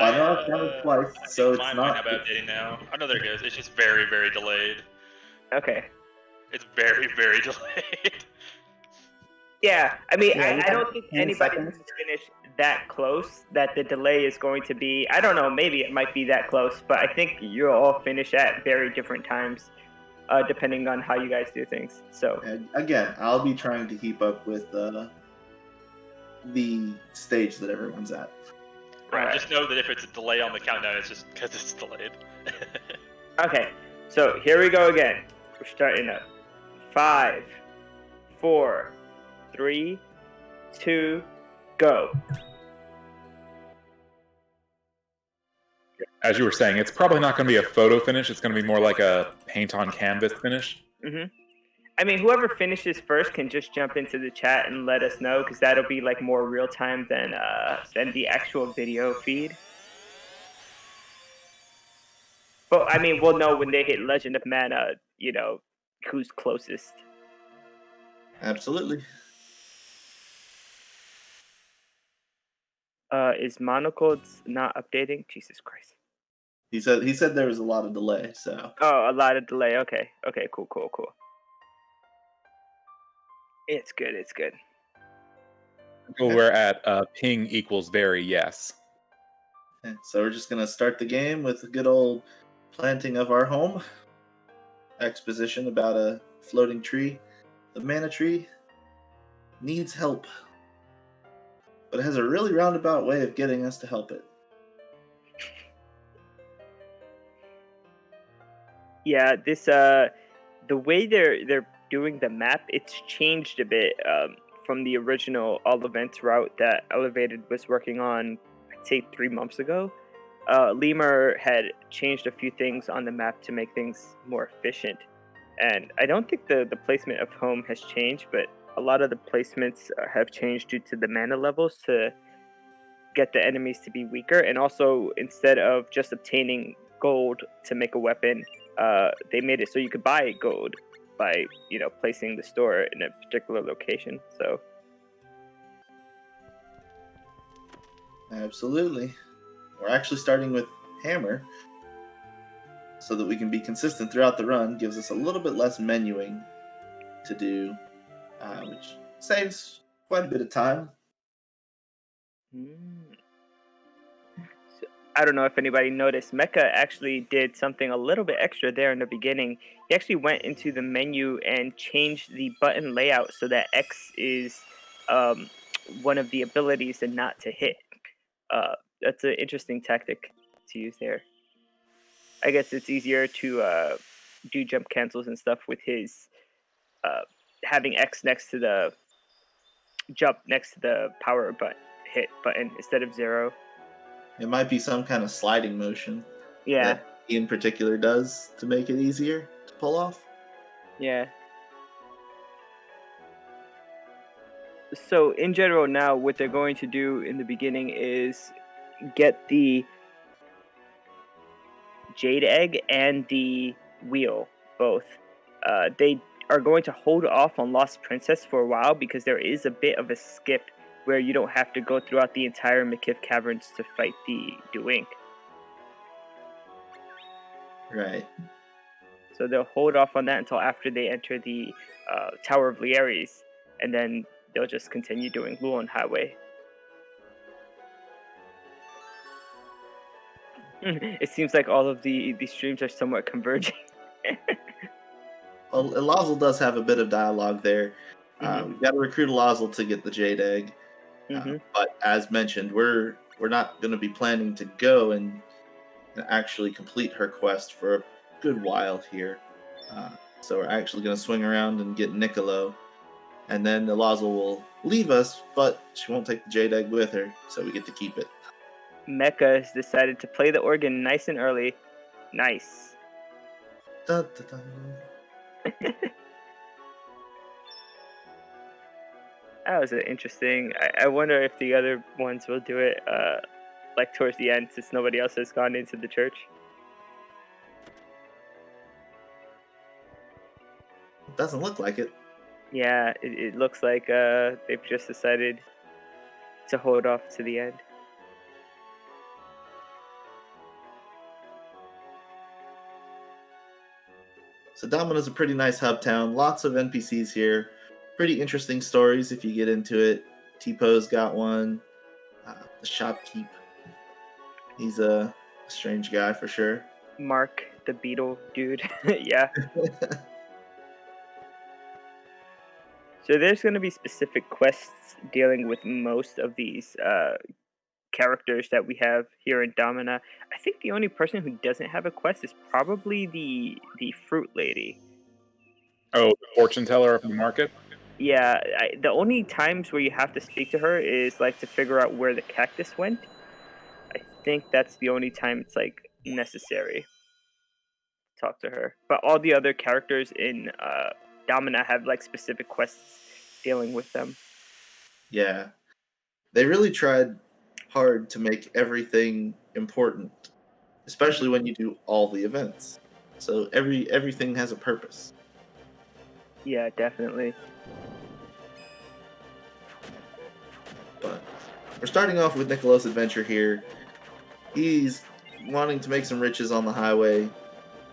I know I've done it twice, I so think it's mine might not. have updating now. Oh no, there it goes. It's just very, very delayed. Okay. It's very, very delayed. Yeah, I mean, Yeah, we I have don't think 10 anybody's seconds. going to finish that close that the delay is going to be. I don't know, maybe it might be that close, but I think you'll all finish at very different times, depending on how you guys do things. So, And again, I'll be trying to keep up with the stage that everyone's at. Right. Alright. Just know that if it's a delay on the countdown, it's just because it's delayed. Okay, so here we go again. We're starting up. 5, 4, 3, 2, go. As you were saying, it's probably not going to be a photo finish. It's going to be more like a paint on canvas finish. I mean, whoever finishes first can just jump into the chat and let us know, because that'll be like more real time than the actual video feed. But I mean, we'll know when they hit Legend of Mana, you know, who's closest. Absolutely. Is Monocodes not updating? Jesus Christ. He said there was a lot of delay, so. Oh, a lot of delay. Okay. Okay, cool. It's good. So we're at ping equals very yes. Okay, so we're just gonna start the game with a good old planting of our home. Exposition about a floating tree. The mana tree needs help, but it has a really roundabout way of getting us to help it. Yeah, this the way they're doing the map, it's changed a bit from the original all events route that Elevated was working on, I'd say 3 months ago. Lemur had changed a few things on the map to make things more efficient, and I don't think the placement of home has changed, but a lot of the placements have changed due to the mana levels to get the enemies to be weaker, and also instead of just obtaining gold to make a weapon, they made it so you could buy gold by placing the store in a particular location. So Absolutely. We're actually starting with hammer so that we can be consistent throughout the run. Gives us a little bit less menuing to do, which saves quite a bit of time. So, I don't know if anybody noticed, Mecha actually did something a little bit extra there in the beginning. He actually went into the menu and changed the button layout so that X is one of the abilities and not to hit. That's an interesting tactic to use there. I guess it's easier to do jump cancels and stuff with his having X next to the jump next to the power hit button instead of 0. It might be some kind of sliding motion Yeah, that he in particular does to make it easier to pull off. yeah. So in general now, what they're going to do in the beginning is get the Jade Egg and the Wheel, both. They are going to hold off on Lost Princess for a while because there is a bit of a skip where you don't have to go throughout the entire McKiff Caverns to fight the Duink. Right. So they'll hold off on that until after they enter the Tower of Lieres, and then they'll just continue doing Luon Highway. It seems like all of the streams are somewhat converging. Well, Elazel does have a bit of dialogue there. We've got to recruit Elazel to get the Jade Egg. But as mentioned, we're not going to be planning to go and actually complete her quest for a good while here. So we're actually going to swing around and get Niccolo. And then Elazel will leave us, but she won't take the Jade Egg with her, so we get to keep it. Mecha has decided to play the organ nice and early. Nice. Dun, dun, dun. That was interesting. I wonder if the other ones will do it like towards the end, since nobody else has gone into the church. Doesn't look like it. Yeah, it looks like they've just decided to hold off to the end. So Domina's a pretty nice hub town. Lots of NPCs here. Pretty interesting stories if you get into it. T-Po's got one. The shopkeep. He's a strange guy for sure. Mark, the beetle dude. Yeah. So there's going to be specific quests dealing with most of these characters that we have here in Domina. I think the only person who doesn't have a quest is probably the fruit lady. Oh, the fortune teller up in the market? Yeah, the only times where you have to speak to her is like to figure out where the cactus went. I think that's the only time it's like necessary to talk to her. But all the other characters in Domina have like specific quests dealing with them. Yeah. They really tried hard to make everything important, especially when you do all the events. So everything has a purpose. Yeah, definitely. But we're starting off with Nicolas' adventure here. He's wanting to make some riches on the highway.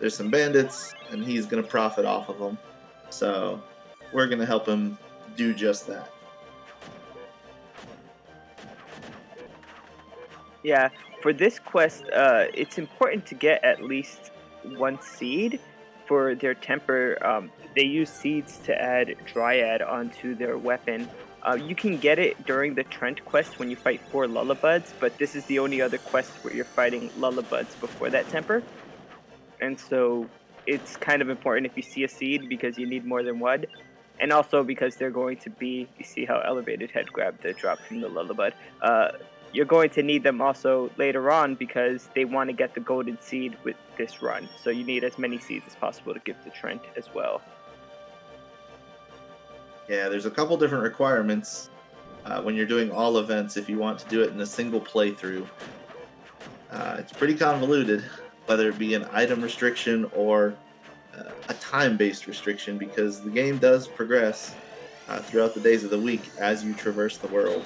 There's some bandits, and he's going to profit off of them. So we're going to help him do just that. Yeah, for this quest, it's important to get at least one seed for their temper. They use seeds to add Dryad onto their weapon. You can get it during the Trent quest when you fight 4 Lullibuds, but this is the only other quest where you're fighting Lullibuds before that temper. And so it's kind of important if you see a seed because you need more than one. And also because they're going to be, you see how Elevated had grabbed the drop from the Lullabud. You're going to need them also later on because they want to get the golden seed with this run. So you need as many seeds as possible to give to Trent as well. Yeah, there's a couple different requirements when you're doing all events if you want to do it in a single playthrough. It's pretty convoluted, whether it be an item restriction or a time-based restriction, because the game does progress throughout the days of the week as you traverse the world.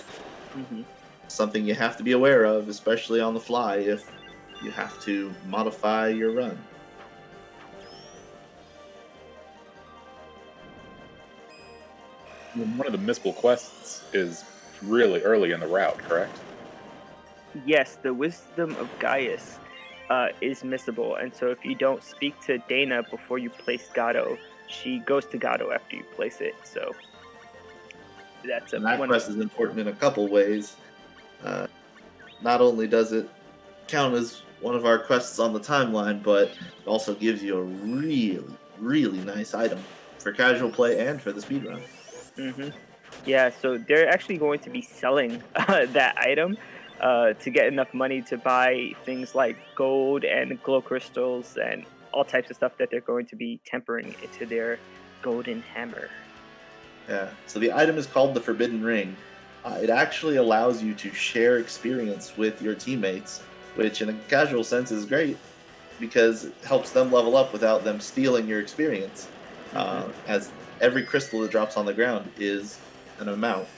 Mm-hmm. Something you have to be aware of, especially on the fly, if you have to modify your run. One of the missable quests is really early in the route, correct? Yes, the Wisdom of Gaius is missable, and so if you don't speak to Dana before you place Gato, she goes to Gato after you place it. So that's And that quest is important in a couple ways. Not only does it count as one of our quests on the timeline, but it also gives you a really, really nice item for casual play and for the speedrun. Mm-hmm. Yeah, so they're actually going to be selling that item to get enough money to buy things like gold and glow crystals and all types of stuff that they're going to be tempering into their golden hammer. Yeah, so the item is called the Forbidden Ring. It actually allows you to share experience with your teammates, which in a casual sense is great because it helps them level up without them stealing your experience. As every crystal that drops on the ground is an amount,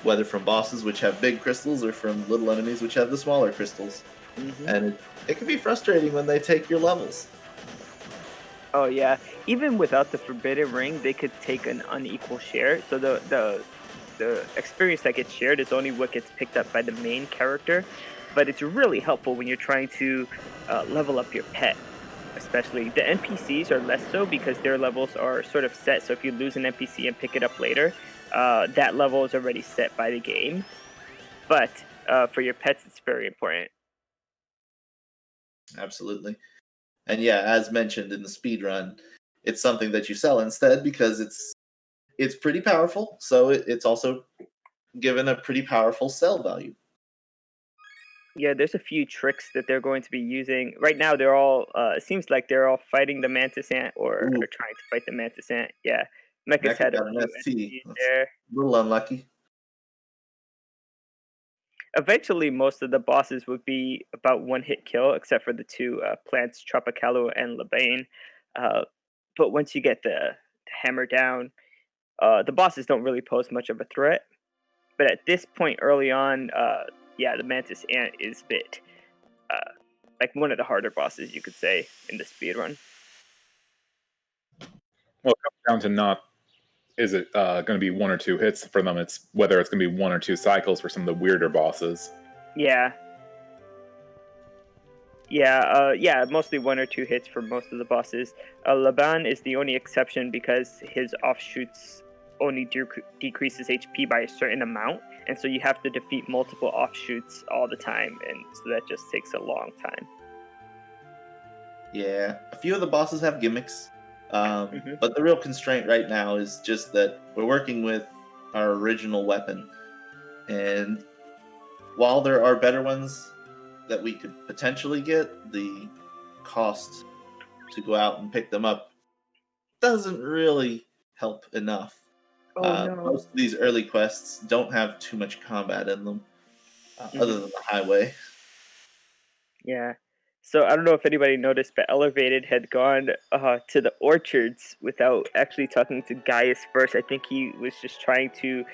whether from bosses which have big crystals or from little enemies which have the smaller crystals. And it can be frustrating when they take your levels. Oh yeah, even without the Forbidden Ring, they could take an unequal share. So the experience that gets shared is only what gets picked up by the main character, but it's really helpful when you're trying to level up your pet. Especially the NPCs are less so because their levels are sort of set. So if you lose an NPC and pick it up later, that level is already set by the game. But for your pets, it's very important. Absolutely. And yeah, as mentioned in the speedrun, it's something that you sell instead because it's pretty powerful. So it's also given a pretty powerful sell value. Yeah, there's a few tricks that they're going to be using. Right now, they're all, it seems like they're all fighting the Mantis Ant or Ooh. are trying to fight the Mantis Ant. Yeah, Mecha's Mecha had a got an few ST. NPCs That's there. a little unlucky. Eventually, most of the bosses would be about one-hit kill, except for the two plants, Tropicalo and Labane. But once you get the hammer down, the bosses don't really pose much of a threat. But at this point early on, yeah, the Mantis Ant is a bit like one of the harder bosses, you could say, in the speedrun. Well, it comes down to not is it going to be 1 or 2 hits for them. It's whether it's going to be 1 or 2 cycles for some of the weirder bosses. Yeah. Yeah, mostly 1 or 2 hits for most of the bosses. Laban is the only exception because his offshoots only decreases HP by a certain amount, and so you have to defeat multiple offshoots all the time, and so that just takes a long time. Yeah, a few of the bosses have gimmicks, Mhm. but the real constraint right now is just that we're working with our original weapon, and while there are better ones that we could potentially get, the cost to go out and pick them up doesn't really help enough. Oh no. Most of these early quests don't have too much combat in them, other Mhm. than the highway. Yeah. So I don't know if anybody noticed, but Elevated had gone to the orchards without actually talking to Gaius first. I think he was just trying to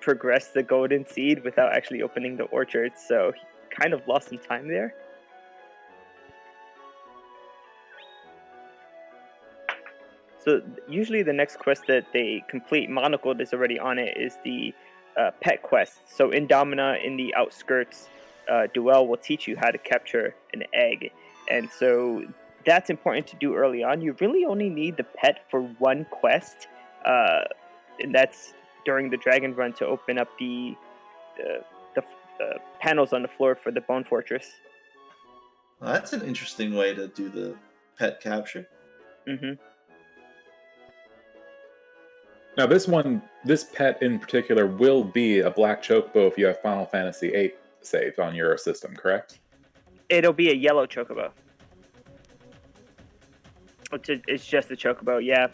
progress the golden seed without actually opening the orchards. So he kind of lost some time there. So usually the next quest that they complete, Monocled is already on it, is the pet quest. So Indomina in the outskirts, Duel will teach you how to capture an egg. And so that's important to do early on. You really only need the pet for one quest, and that's during the Dragon Run to open up uh, the, the panels on the floor for the Bone Fortress. Well, that's an interesting way to do the pet capture. Hmm. Now, this pet in particular will be a black chocobo if you have Final Fantasy VIII saved on your system, correct? It'll be a yellow chocobo. It's just a chocobo, yeah.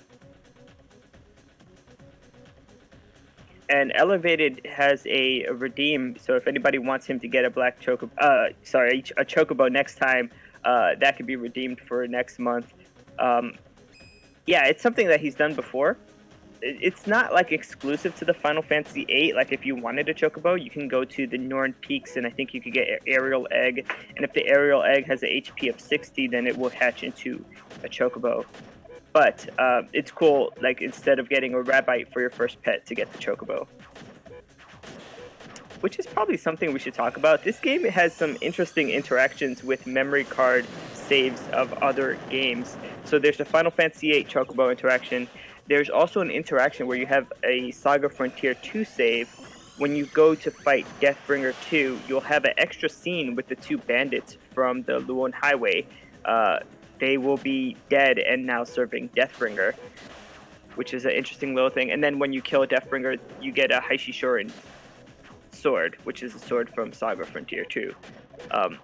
And Elevated has a redeem, so if anybody wants him to get a black chocobo, a chocobo next time, that could be redeemed for next month. Yeah, it's something that he's done before. It's not like exclusive to the Final Fantasy VIII. Like if you wanted a chocobo, you can go to the Norn Peaks, and I think you could get an aerial egg. And if the aerial egg has an HP of 60, then it will hatch into a chocobo. But it's cool, like, instead of getting a rabbite for your first pet, to get the chocobo. Which is probably something we should talk about. This game has some interesting interactions with memory card saves of other games. So there's the Final Fantasy VIII chocobo interaction. There's also an interaction where you have a Saga Frontier 2 save. When you go to fight Deathbringer 2, you'll have an extra scene with the 2 bandits from the Luon Highway. They will be dead and now serving Deathbringer, which is an interesting little thing. And then when you kill Deathbringer, you get a Haishishorin sword, which is a sword from Saga Frontier 2.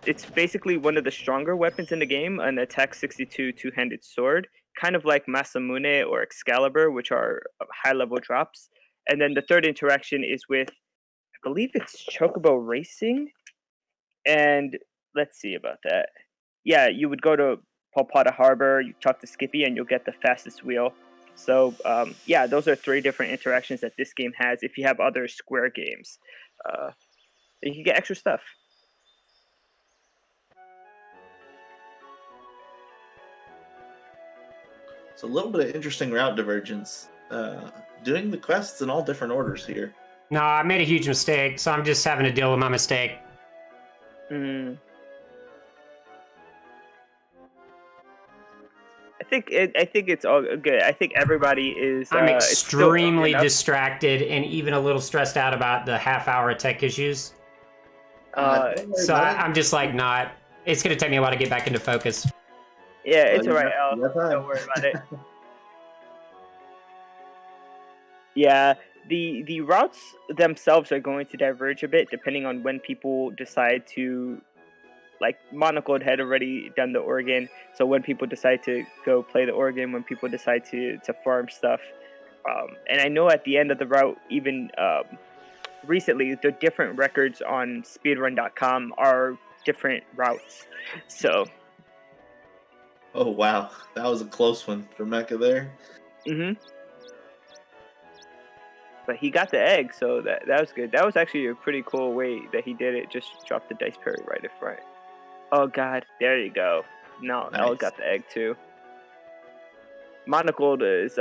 It's basically one of the stronger weapons in the game, an Attack 62 two-handed sword, kind of like Masamune or Excalibur, which are high-level drops. And then the third interaction is with, I believe it's Chocobo Racing, and let's see about that. Yeah, you would go to Palpata Harbor, you talk to Skippy, and you'll get the fastest wheel. So, yeah, those are 3 different interactions that this game has. If you have other Square games, you can get extra stuff. It's a little bit of interesting route divergence. Doing the quests in all different orders here. No, I made a huge mistake, so I'm just having to deal with my mistake. Mm. I think it's all good. I think everybody is. I'm it's still early extremely enough. distracted and even a little stressed out about the half-hour tech issues. Don't worry So about it. I'm just like not. It's gonna take me a while to get back into focus. Yeah, it's You alright, got- Al. you got time. Don't worry about it. Yeah, the routes themselves are going to diverge a bit depending on when people decide to. Like Monocled had already done the Oregon, so when people decide to go play the Oregon, when people decide to farm stuff, and I know at the end of the route, even recently, the different records on speedrun.com are different routes. So, Oh wow, that was a close one for Mecha there. but he got the egg, so that was good. That was actually a pretty cool way that he did it. Just dropped the dice parry right in front. Oh god, there you go. No, Elle Nice. got the egg too. Monocled is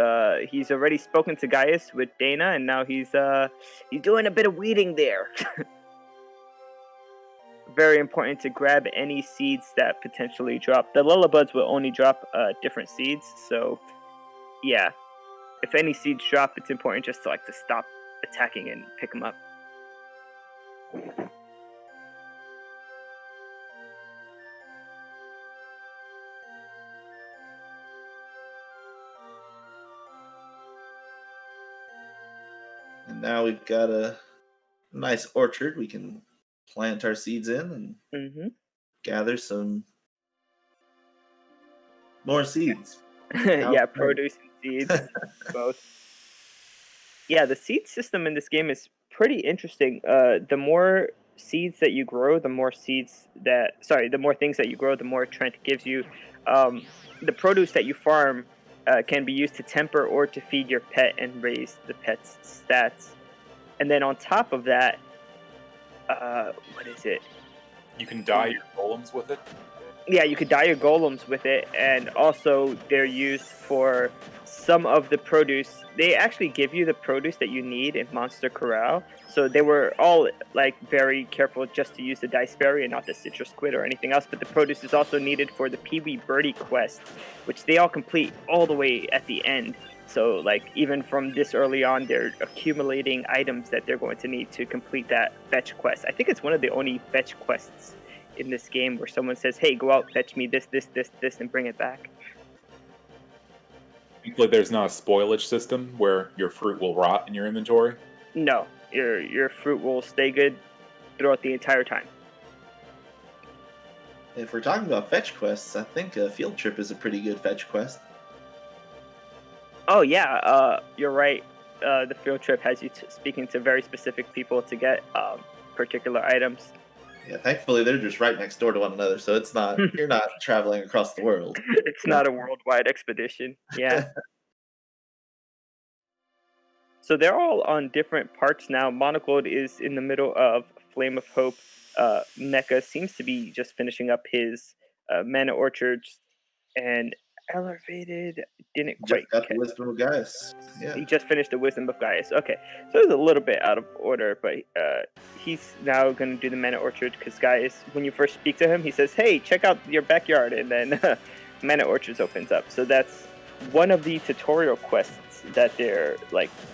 he's already spoken to Gaius with Dana, and now he's doing a bit of weeding there. Very important to grab any seeds that potentially drop. The Lullabuds will only drop different seeds, so yeah. If any seeds drop, it's important just to stop attacking and pick them up. And now we've got a nice orchard we can plant our seeds in and gather some more seeds. Yeah, produce and seeds, both. Yeah, the seed system in this game is pretty interesting. The more seeds that you grow, the more things that you grow, the more Trent gives you. The produce that you farm can be used to temper or to feed your pet and raise the pet's stats. And then on top of that, what is it? You can dye your golems with it. Yeah, you could dye your golems with it, and also they're used for some of the produce. They actually give you the produce that you need in Monster Corral, so they were all very careful just to use the dice berry and not the citrus squid or anything else. But the produce is also needed for the Pee-wee Birdie quest, which they all complete all the way at the end. So even from this early on, they're accumulating items that they're going to need to complete that fetch quest. I think it's one of the only fetch quests in this game where someone says, "Hey, go out, fetch me this, and bring it back." Thankfully, there's not a spoilage system where your fruit will rot in your inventory. No, your fruit will stay good throughout the entire time. If we're talking about fetch quests, I think a field trip is a pretty good fetch quest. Oh yeah, you're right. The field trip has you speaking to very specific people to get particular items. Yeah, thankfully they're just right next door to one another, so it's not you're not traveling across the world. It's not a worldwide expedition. Yeah. So they're all on different parts now. Monocled is in the middle of Flame of Hope. Mecha seems to be just finishing up his Mana Orchards, and Ellervated didn't quite Just got the Wisdom of Gaius. Yeah. He just finished the Wisdom of Gaius. Okay, so it's a little bit out of order, but he's now going to do the Mana Orchard because Gaius, when you first speak to him, he says, "Hey, check out your backyard," and then Mana Orchards opens up. So that's one of the tutorial quests that they're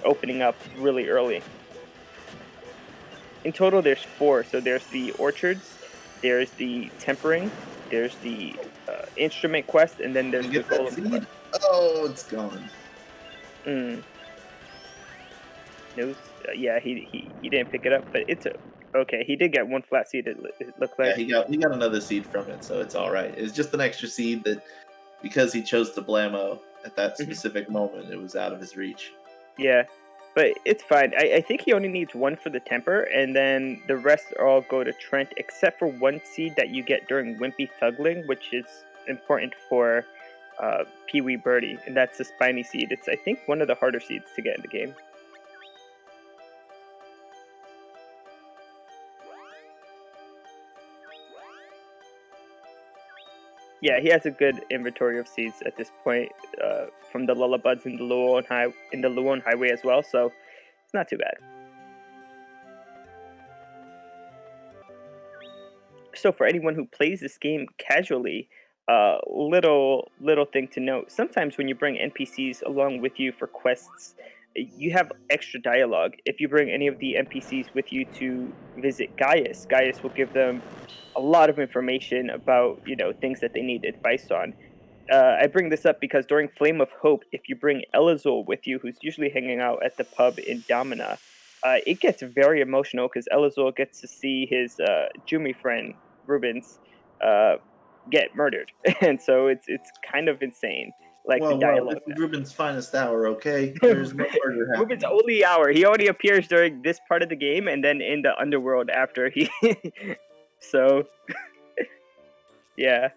opening up really early. In total, there's 4. So there's the orchards, there's the tempering, there's the instrument quest, and then there's the golem quest. Oh, it's gone. No, yeah, he didn't pick it up, but it's okay. He did get 1 flat seed. It looked like. Yeah, he got another seed from it, so it's all right. It's just an extra seed that, because he chose to blammo at that specific moment, it was out of his reach. Yeah, but it's fine. I think he only needs 1 for the temper, and then the rest all go to Trent, except for 1 seed that you get during Wimpy Thugling, which is important for Pee-wee Birdie, and that's the spiny seed. It's, I think, one of the harder seeds to get in the game. Yeah, he has a good inventory of seeds at this point, from the Lullabuds in the Luon Highway as well, so it's not too bad. So for anyone who plays this game casually, little thing to note: sometimes when you bring NPCs along with you for quests, you have extra dialogue. If you bring any of the NPCs with you to visit Gaius, Gaius will give them a lot of information about things that they need advice on. I bring this up because during Flame of Hope, if you bring Elazul with you, who's usually hanging out at the pub in Domina, it gets very emotional because Elazul gets to see his Jumi friend Rubens get murdered, and so it's kind of insane. The dialogue. It's Ruben's finest hour, okay? There's no murder happening. Ruben's only hour. He only appears during this part of the game, and then in the underworld after he. So, yeah.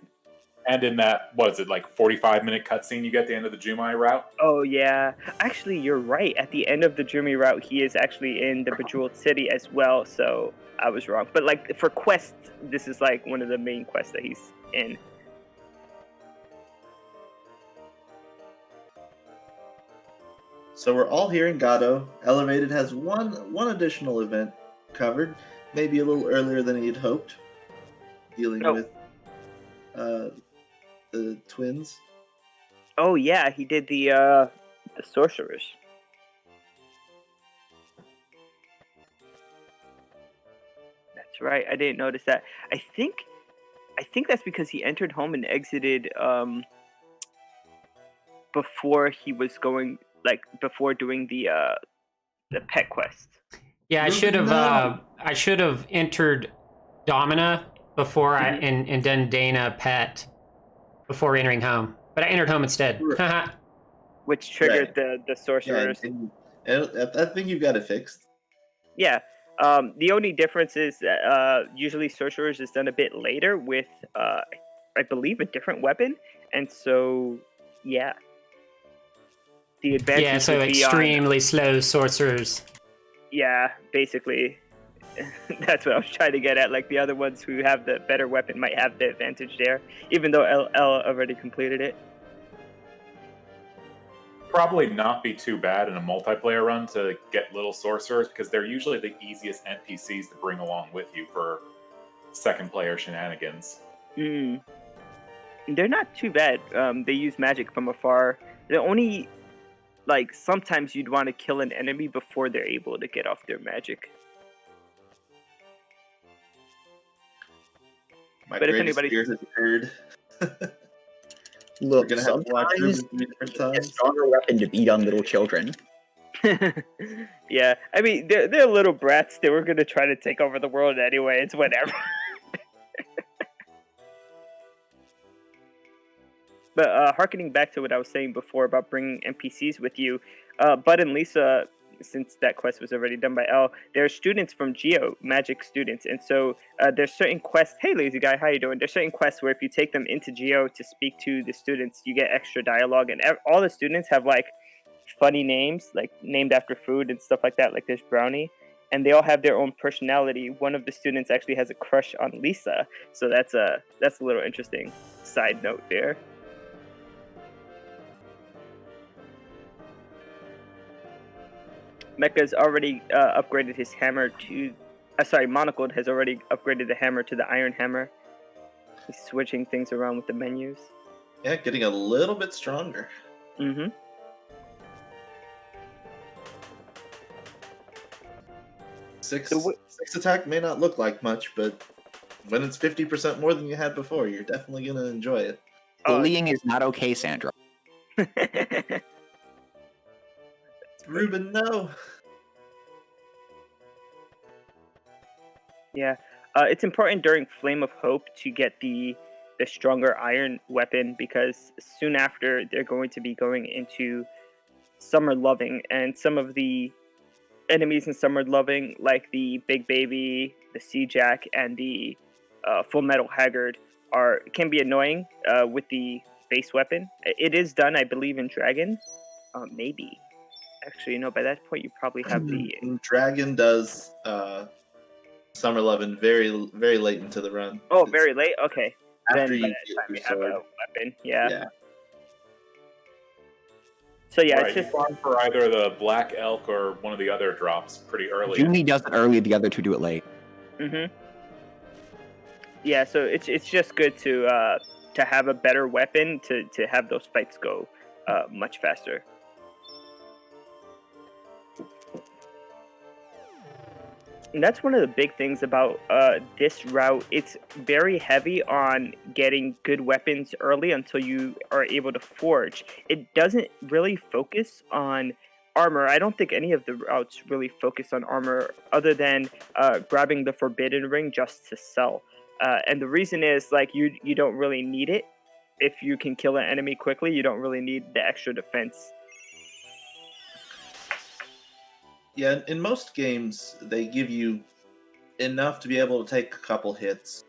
And in that, 45-minute cutscene you get at the end of the Jumai route? Oh, yeah. Actually, you're right. At the end of the Jumi route, he is actually in the Bejeweled City as well, so I was wrong. But, for quests, this is, one of the main quests that he's in. So we're all here in Gado. Elevated has one additional event covered, maybe a little earlier than he had hoped, dealing Oh. with the twins. Oh yeah, he did the sorcerers. That's right. I didn't notice that. I think that's because he entered home and exited before he was going, like, before doing the pet quest. Yeah, I should have entered Domina before and done Dana Pet before entering home. But I entered home instead. Which triggered the sorcerers. And I think you've got it fixed. Yeah. The only difference is that usually sorcerers is done a bit later with I believe a different weapon, and so yeah. The advantage Yeah, so would be extremely slow sorcerers. Yeah, basically. That's what I was trying to get at. Like, the other ones who have the better weapon might have the advantage there, even though L already completed it. Probably not be too bad in a multiplayer run to get little sorcerers, because they're usually the easiest NPCs to bring along with you for second player shenanigans. They're not too bad. They use magic from afar. The only, like, sometimes you'd want to kill an enemy before they're able to get off their magic. My But if greatest anybody- fear has occurred. Look, We're gonna have to watch sometimes Ruben 3 different a times. stronger weapon to beat on little children. Yeah, I mean, they're little brats. They were gonna try to take over the world anyway. It's whatever. But harkening back to what I was saying before about bringing NPCs with you, Bud and Lisa, since that quest was already done by L, they're students from Geo, magic students, and so there's certain quests. Hey, lazy guy, how you doing? There's certain quests where if you take them into Geo to speak to the students, you get extra dialogue, and all the students have like funny names, like named after food and stuff like that. Like there's Brownie, and they all have their own personality. One of the students actually has a crush on Lisa, so that's a little interesting side note there. Mecha's already upgraded his hammer to... Monocled has already upgraded the hammer to the Iron Hammer. He's switching things around with the menus. Yeah, getting a little bit stronger. Mm-hmm. Six attack may not look like much, but when it's 50% more than you had before, you're definitely going to enjoy it. Bullying is not okay, Sandra. Ruben, no. Yeah. It's important during Flame of Hope to get the stronger iron weapon, because soon after they're going to be going into Summer Loving, and some of the enemies in Summer Loving, like the Big Baby, the Sea Jack, and the Full Metal Haggard, can be annoying with the base weapon. It is done, I believe, in Dragon. Maybe. Actually, no, by that point you probably have the... Dragon does Summer Lovin' very, very late into the run. Oh, very late? Okay. After Then by you that get time your you have sword. a weapon. Yeah. Yeah. So yeah, Right, it's just... you farm for either the Black Elk or one of the other drops pretty early. Junie does it early, the other two do it late. Mm-hmm. Yeah, so it's just good to have a better weapon to have those fights go much faster. And that's one of the big things about this route. It's very heavy on getting good weapons early until you are able to forge. It doesn't really focus on armor. I don't think any of the routes really focus on armor other than grabbing the Forbidden Ring just to sell. And the reason is, like, you don't really need it. If you can kill an enemy quickly, you don't really need the extra defense. Yeah, in most games, they give you enough to be able to take a couple hits,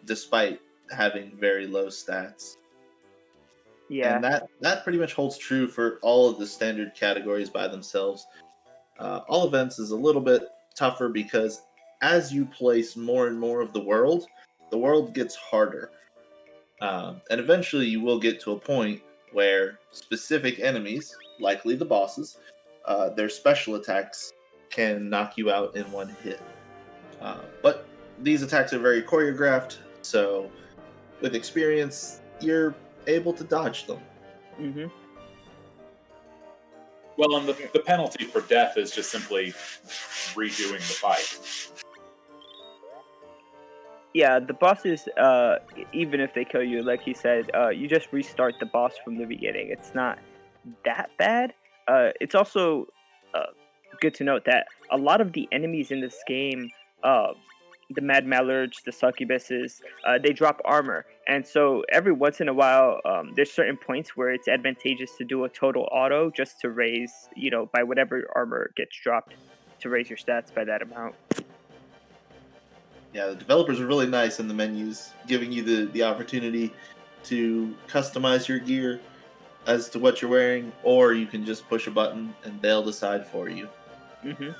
despite having very low stats. Yeah. And that pretty much holds true for all of the standard categories by themselves. All events is a little bit tougher because as you place more and more of the world gets harder. And eventually you will get to a point where specific enemies, likely the bosses, their special attacks can knock you out in one hit. But these attacks are very choreographed, so with experience, you're able to dodge them. Mm-hmm. Well, and the penalty for death is just simply redoing the fight. Yeah, the bosses, even if they kill you, like he said, you just restart the boss from the beginning. It's not that bad. It's also good to note that a lot of the enemies in this game, the Mad Mallards, the Succubuses, they drop armor. And so every once in a while, there's certain points where it's advantageous to do a total auto just to raise, by whatever armor gets dropped, to raise your stats by that amount. Yeah, the developers are really nice in the menus, giving you the opportunity to customize your gear as to what you're wearing, or you can just push a button and they'll decide for you. Mm-hmm.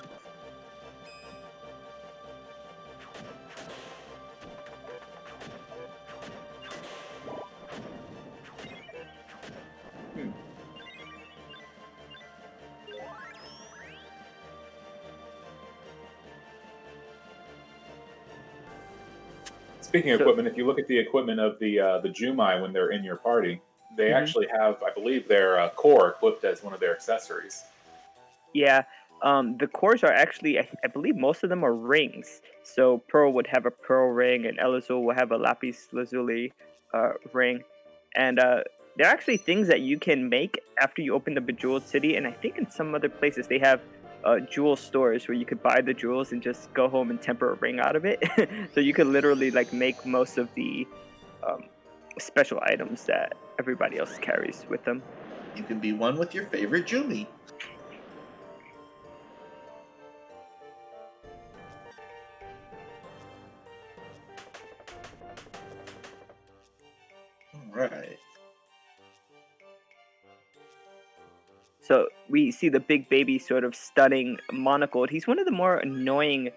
Speaking of equipment, if you look at the equipment of the Jumai when they're in your party, they actually have, I believe, their core equipped as one of their accessories. Yeah, the cores are actually, I believe most of them are rings. So Pearl would have a Pearl ring, and Elazul will have a Lapis Lazuli ring. And they're actually things that you can make after you open the Bejeweled City. And I think in some other places they have jewel stores where you could buy the jewels and just go home and temper a ring out of it. So you could literally like make most of the special items that everybody else carries with them. You can be one with your favorite Jumi. Right. So we see the big baby sort of stunning Monocled. He's one of the more annoying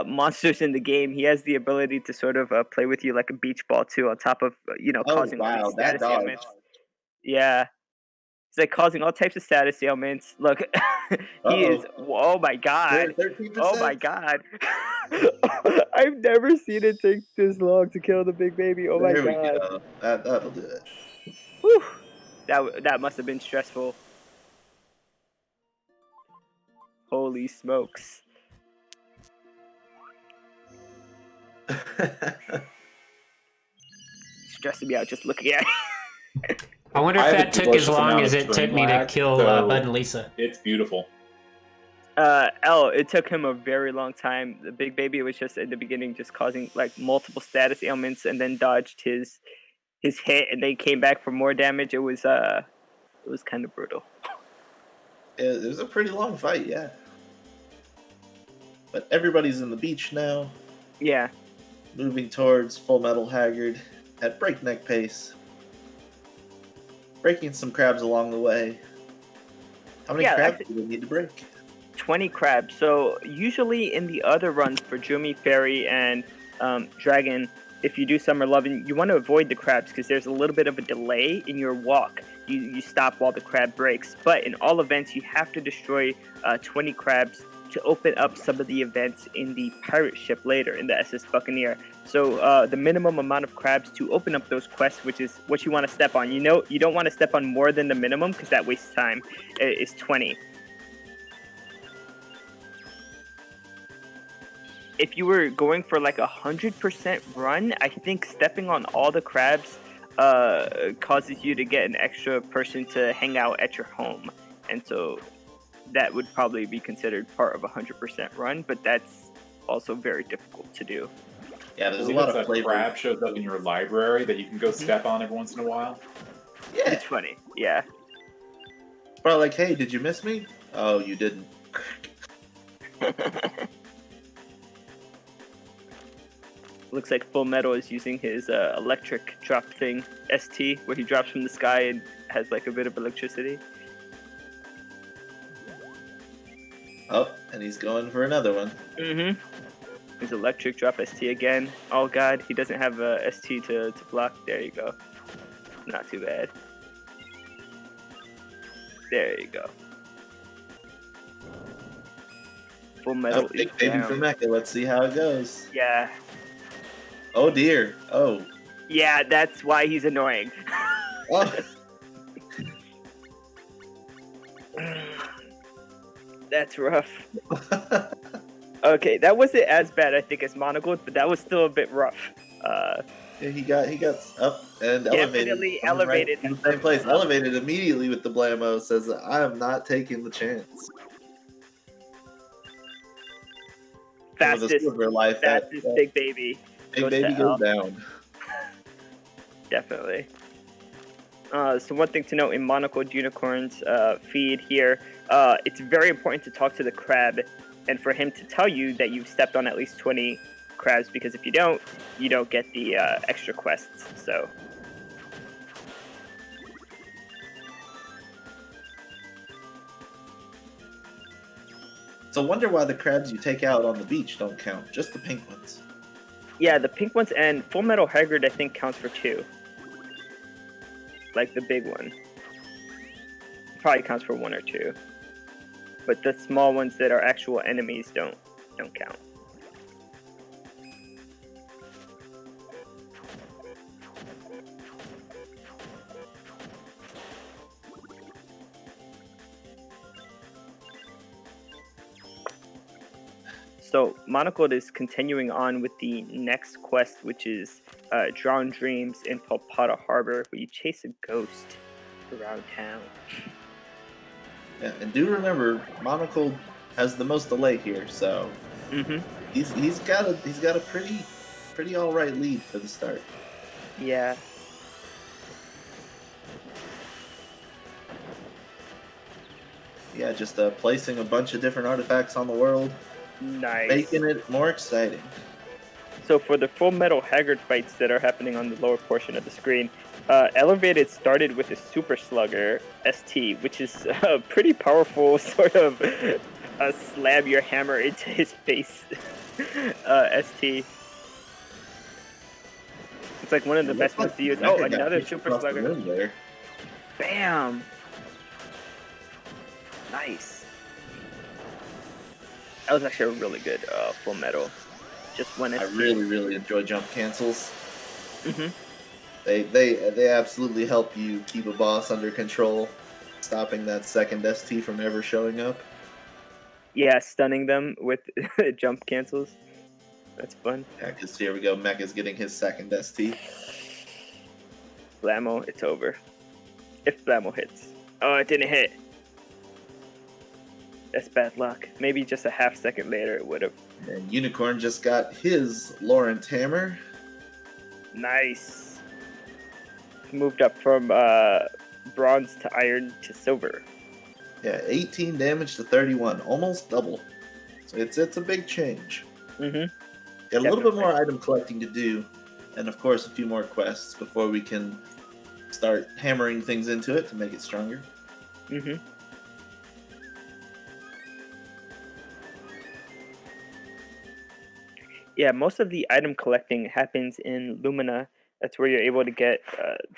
monsters in the game. He has the ability to sort of play with you like a beach ball too, on top of causing all these that status dog. ailments. Yeah, he's like causing all types of status ailments. Look, he is. Oh my god! 13%? Oh my god! I've never seen it take this long to kill the big baby. Oh my There we god! go. That'll do it. Whew. That must have been stressful. Holy smokes. Stressing me out just looking at it. I wonder if that took as long as it took me to kill Bud and Lisa. It's beautiful. It took him a very long time. The big baby was just in the beginning just causing like multiple status ailments and then dodged his hit and then came back for more damage. It was kind of brutal. It was a pretty long fight, yeah. But everybody's in the beach now. Yeah. Moving towards Full Metal Haggard at breakneck pace. Breaking some crabs along the way. How many crabs do we need to break? 20 crabs. So usually in the other runs for Jumi, Fairy, and Dragon, if you do Summer Lovin', you want to avoid the crabs because there's a little bit of a delay in your walk. You stop while the crab breaks. But in all events, you have to destroy 20 crabs to open up some of the events in the pirate ship later in the SS Buccaneer. So the minimum amount of crabs to open up those quests, which is what you want to step on. You don't want to step on more than the minimum because that wastes time. Is 20. If you were going for like 100% run, I think stepping on all the crabs causes you to get an extra person to hang out at your home. And so that would probably be considered part of a 100% run, but that's also very difficult to do. Yeah, there's a lot of flavor. Crab shows up in your library that you can go step on every once in a while. Yeah. It's funny, yeah. It's probably like, hey, did you miss me? Oh, you didn't. Looks like Full Metal is using his electric drop thing, ST, where he drops from the sky and has like a bit of electricity. Oh, and he's going for another one. Mm-hmm. His electric drop ST again. Oh god, he doesn't have a ST to block. There you go. Not too bad. There you go. Full metal Oh, big is baby down. for Mecha. Let's see how it goes. Yeah. Oh dear. Oh. Yeah, that's why he's annoying. Oh. That's rough. Okay, that wasn't as bad, I think, as Monogold, but that was still a bit rough. Yeah, he got up and elevated. Definitely Coming right elevated. to the same place. Elevated immediately with the blammo. Says, I am not taking the chance. And with a Fastest silver life, that big baby. big baby to L. goes down. Definitely. So one thing to note in Monocled Unicorn's feed here, it's very important to talk to the crab and for him to tell you that you've stepped on at least 20 crabs, because if you don't get the extra quests. So So I wonder why the crabs you take out on the beach don't count, just the pink ones. yeah, the pink ones, and Full Metal Haggard I think counts for 2. Like the big one. Probably counts for 1 or 2. But the small ones that are actual enemies don't count. So Monocled is continuing on with the next quest, which is Drowned Dreams in Palpata Harbor, where you chase a ghost around town. Yeah, and do remember, Monocle has the most delay here, so he's got a pretty all right lead for the start. Yeah. Yeah, just placing a bunch of different artifacts on the world, Nice. making it more exciting. So for the Full Metal Haggard fights that are happening on the lower portion of the screen, Elevated started with a Super Slugger ST, which is a pretty powerful sort of slam your hammer into his face ST. It's like one of the best ones to use. Oh, another Super Slugger. There. Bam! Nice. That was actually a really good Full Metal. Just one ST. I really enjoy jump cancels. Mm-hmm. They absolutely help you keep a boss under control, stopping that second ST from ever showing up. Yeah, stunning them with jump cancels. That's fun. Yeah, because here we go, Mecha's getting his second ST. Blammo, it's over. If Blammo hits. Oh, it didn't hit. That's bad luck. Maybe just a half second later it would have. And Unicorn just got his Laurent hammer. Nice. Moved up from bronze to iron to silver. Yeah, 18 damage to 31, almost double. So it's a big change. Mm-hmm. Got a little bit more item collecting to do, and of course a few more quests before we can start hammering things into it to make it stronger. Mm-hmm. Yeah, most of the item collecting happens in Lumina. That's where you're able to get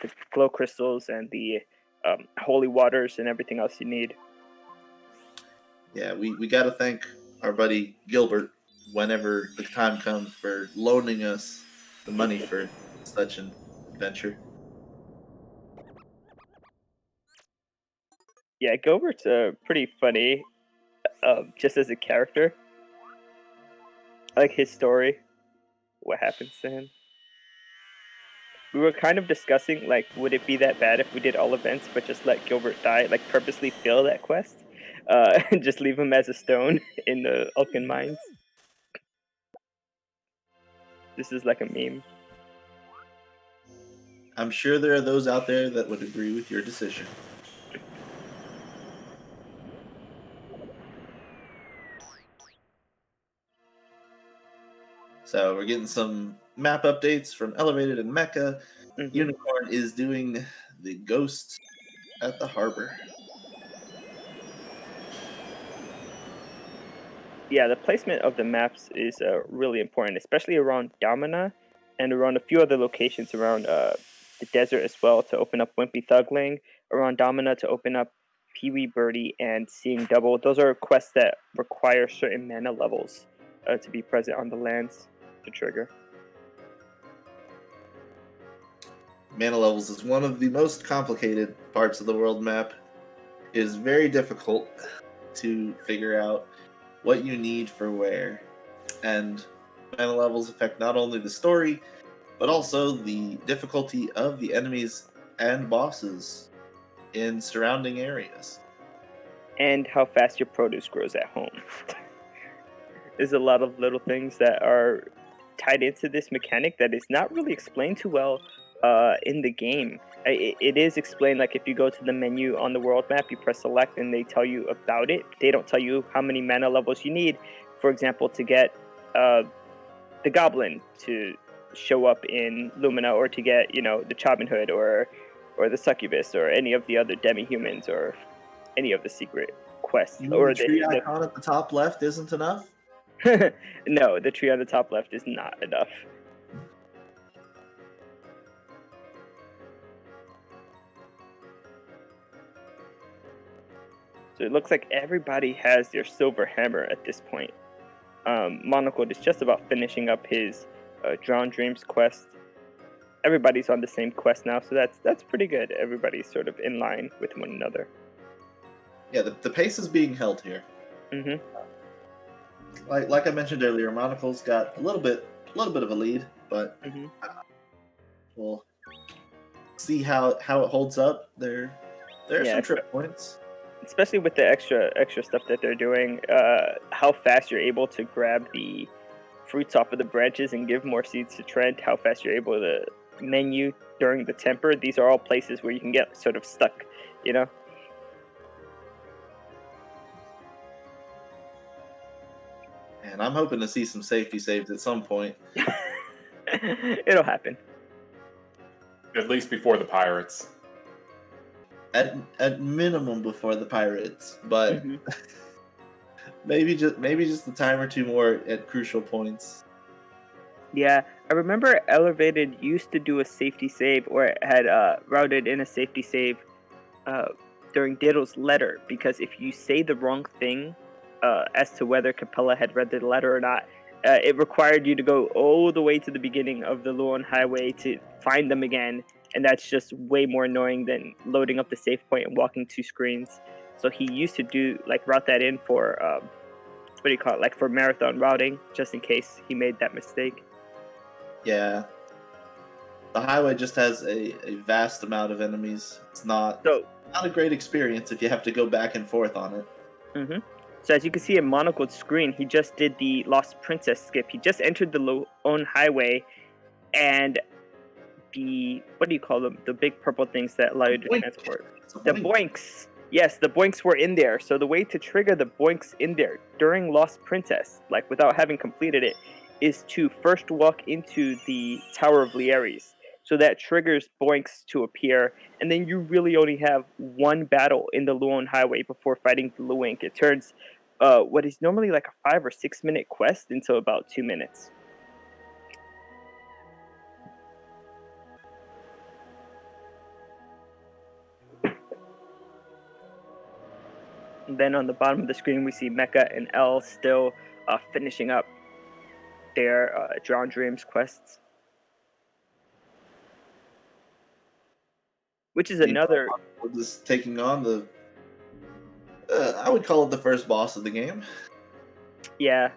the glow crystals and the holy waters and everything else you need. Yeah, we got to thank our buddy Gilbert whenever the time comes for loaning us the money for such an adventure. Yeah, Gilbert's pretty funny, just as a character. I like his story, what happens to him. We were kind of discussing, like, would it be that bad if we did all events but just let Gilbert die, like purposely fail that quest, and just leave him as a stone in the Ulcan mines? This is like a meme. I'm sure there are those out there that would agree with your decision. So we're getting some map updates from Elevated and Mecha. Mm-hmm. Unicorn is doing the ghost at the harbor. Yeah, the placement of the maps is really important, especially around Damina and around a few other locations around the desert as well, to open up Wimpy Thugling, around Damina to open up Pee-wee Birdie, and Seeing Double. Those are quests that require certain mana levels to be present on the lands to trigger. Mana levels is one of the most complicated parts of the world map. It is very difficult to figure out what you need for where. And mana levels affect not only the story, but also the difficulty of the enemies and bosses in surrounding areas. And how fast your produce grows at home. There's a lot of little things that are tied into this mechanic that is not really explained too well in the game. It is explained, like if you go to the menu on the world map, you press select and they tell you about it. They don't tell you how many mana levels you need, for example, to get the goblin to show up in Lumina, or to get, the Chobin Hood or the succubus or any of the other demi-humans or any of the secret quests. You mean Or the tree icon at the top left isn't enough? No, the tree on the top left is not enough. So it looks like everybody has their silver hammer at this point. Monocle is just about finishing up his Drawn Dreams quest. Everybody's on the same quest now, so that's pretty good. Everybody's sort of in line with one another. Yeah, the pace is being held here. Mm-hmm. Like I mentioned earlier, Monocle's got a little bit of a lead, but we'll see how it holds up. There are some trip points, especially with the extra stuff that they're doing. How fast you're able to grab the fruits off of the branches and give more seeds to Trent. How fast you're able to menu during the temper. These are all places where you can get sort of stuck, And I'm hoping to see some safety saves at some point. It'll happen. At least before the pirates. At minimum before the pirates, but maybe just a time or two more at crucial points. Yeah, I remember Ellervated used to do a safety save, or had routed in a safety save during Diddle's letter, because if you say the wrong thing as to whether Capella had read the letter or not, it required you to go all the way to the beginning of the Luon Highway to find them again, and that's just way more annoying than loading up the save point and walking 2 screens. So he used to route that in for what do you call it, like for marathon routing, just in case he made that mistake. Yeah. The highway just has a vast amount of enemies. It's not a great experience if you have to go back and forth on it. Mm-hmm. So as you can see in Monocle's screen, he just did the Lost Princess skip. He just entered the Luon Highway, and the, what do you call them? The big purple things that allow you to transport. The boinks. Yes, the boinks were in there. So the way to trigger the boinks in there during Lost Princess, like without having completed it, is to first walk into the Tower of Lieres. So that triggers boinks to appear, and then you really only have one battle in the Luon Highway before fighting the Luink. It turns what is normally like a 5 or 6 minute quest into about 2 minutes. And then on the bottom of the screen, we see Mecha and L still finishing up their Drawn Dreams quests. Which is another... Just taking on the... I would call it the first boss of the game. Yeah.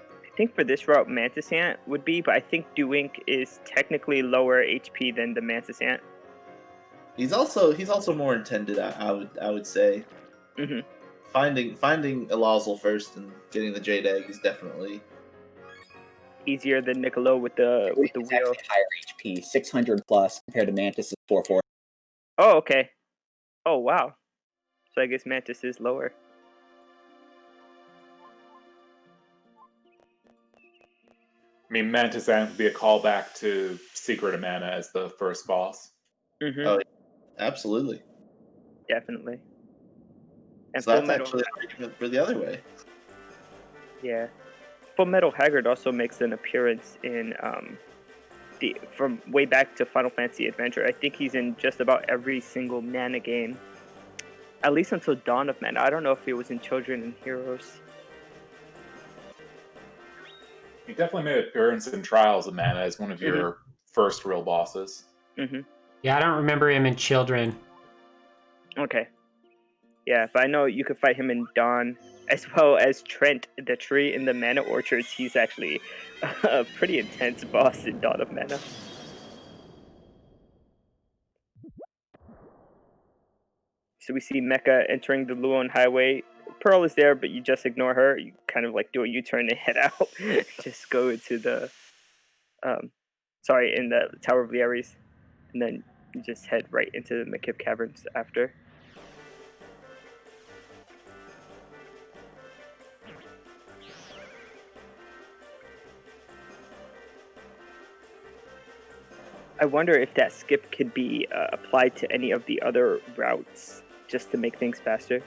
I think for this route, Mantis Ant would be, but I think Dewink is technically lower HP than the Mantis Ant. He's also more intended, I would say. Mm-hmm. Finding Elazal first and getting the Jade Egg is definitely easier than Niccolo with the wheel. Higher HP, 600 plus compared to Mantis is 440. Oh, okay. Oh, wow. So I guess Mantis is lower. I mean, Mantis Ant would be a callback to Secret of Mana as the first boss. Mm-hmm. Oh, absolutely. Definitely. And so that's actually an argument for the other way. Yeah. Full Metal Haggard also makes an appearance in from way back to Final Fantasy Adventure. I think he's in just about every single Mana game, at least until Dawn of Mana. I don't know if he was in Children and Heroes. He definitely made an appearance in Trials of Mana as one of your first real bosses. Yeah, I don't remember him in Children. Okay. Yeah, but I know you could fight him in Dawn, as well as Trent, the tree in the Mana Orchards. He's actually a pretty intense boss in Dawn of Mana. So we see Mecha entering the Luon Highway. Pearl is there, but you just ignore her. You kind of like do a U-turn and head out. Just go into the, in the Tower of the Ares, and then you just head right into the McKib Caverns after. I wonder if that skip could be applied to any of the other routes, just to make things faster.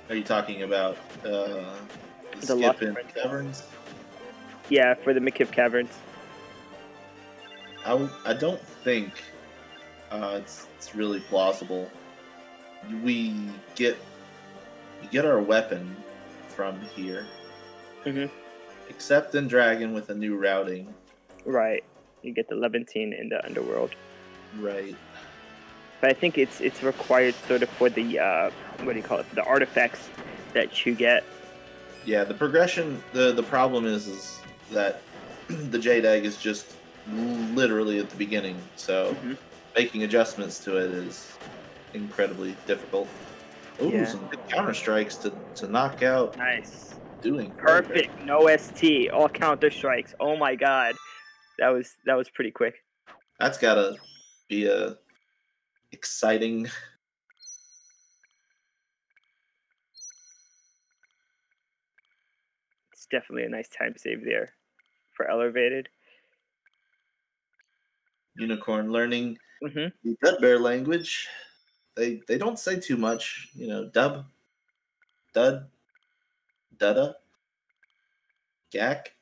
Are you talking about the skip Lost in Princess. caverns? Yeah, for the McKib Caverns. I don't think it's really plausible. We get our weapon from here, except in Dragon with a new routing. Right, you get the Levantine in the Underworld. Right. But I think it's required sort of for the what do you call it? The artifacts that you get. Yeah, the progression. The problem is that the Jade Egg is just literally at the beginning, so making adjustments to it is incredibly difficult. Ooh, some good counter strikes to knock out. Nice. Doing Perfect. great. No ST. All counter strikes. Oh my god, that was pretty quick. That's gotta be a exciting. It's definitely a nice time save there for Ellervated. Unicorn learning the Dudbear language. They don't say too much, dub, dud, dudda, gack.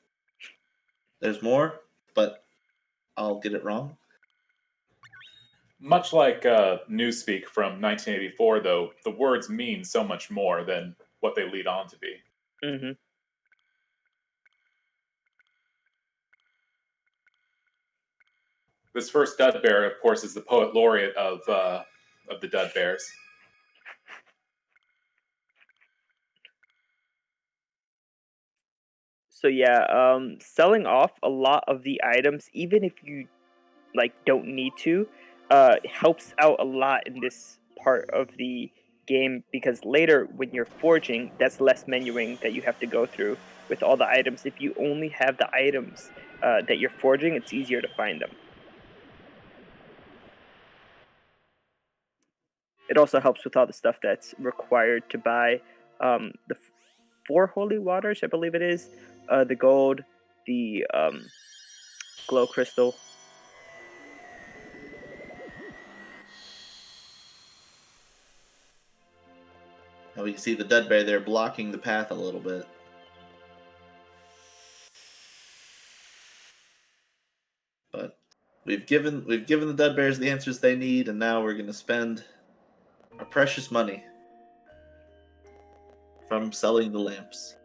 There's more, but I'll get it wrong. Much like Newspeak from 1984, though, the words mean so much more than what they lead on to be. This first Dudbear, of course, is the poet laureate of the Dudbears. So yeah, selling off a lot of the items, even if you don't need to, helps out a lot in this part of the game, because later when you're forging, that's less menuing that you have to go through with all the items. If you only have the items that you're forging, it's easier to find them. It also helps with all the stuff that's required to buy the 4 holy waters, I believe it is, the gold, the glow crystal. Now we can see the Dudbear there blocking the path a little bit. But we've given the Dudbears the answers they need, and now we're going to spend our precious money from selling the lamps.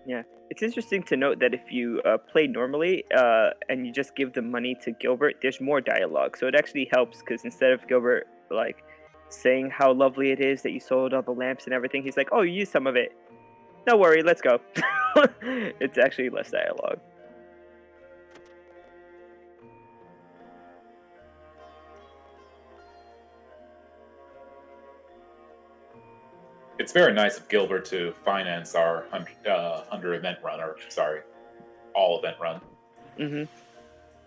Yeah, it's interesting to note that if you play normally and you just give the money to Gilbert, there's more dialogue. So it actually helps, because instead of Gilbert saying how lovely it is that you sold all the lamps and everything, he's like, "Oh, you used some of it. No worry, let's go." It's actually less dialogue. It's very nice of Gilbert to finance our 100 event run, or sorry, all event run.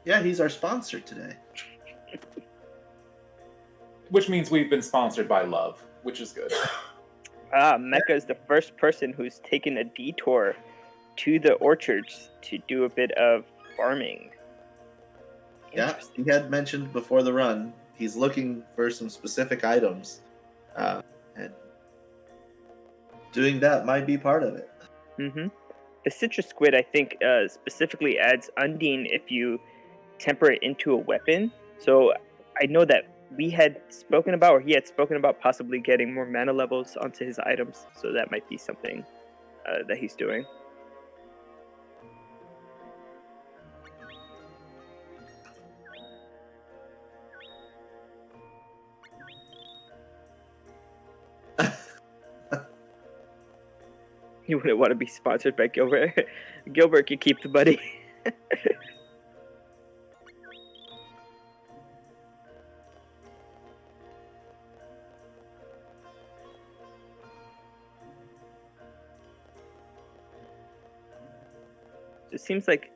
Yeah, he's our sponsor today. Which means we've been sponsored by Love, which is good. Mecha is the first person who's taken a detour to the orchards to do a bit of farming. Yeah, he had mentioned before the run he's looking for some specific items, and doing that might be part of it. Mm-hmm. The citrus squid, I think, specifically adds Undine if you temper it into a weapon. So I know that we had spoken about, or he had spoken about, possibly getting more mana levels onto his items. So that might be something that he's doing. You wouldn't want to be sponsored by Gilbert. Gilbert can keep the money. It seems like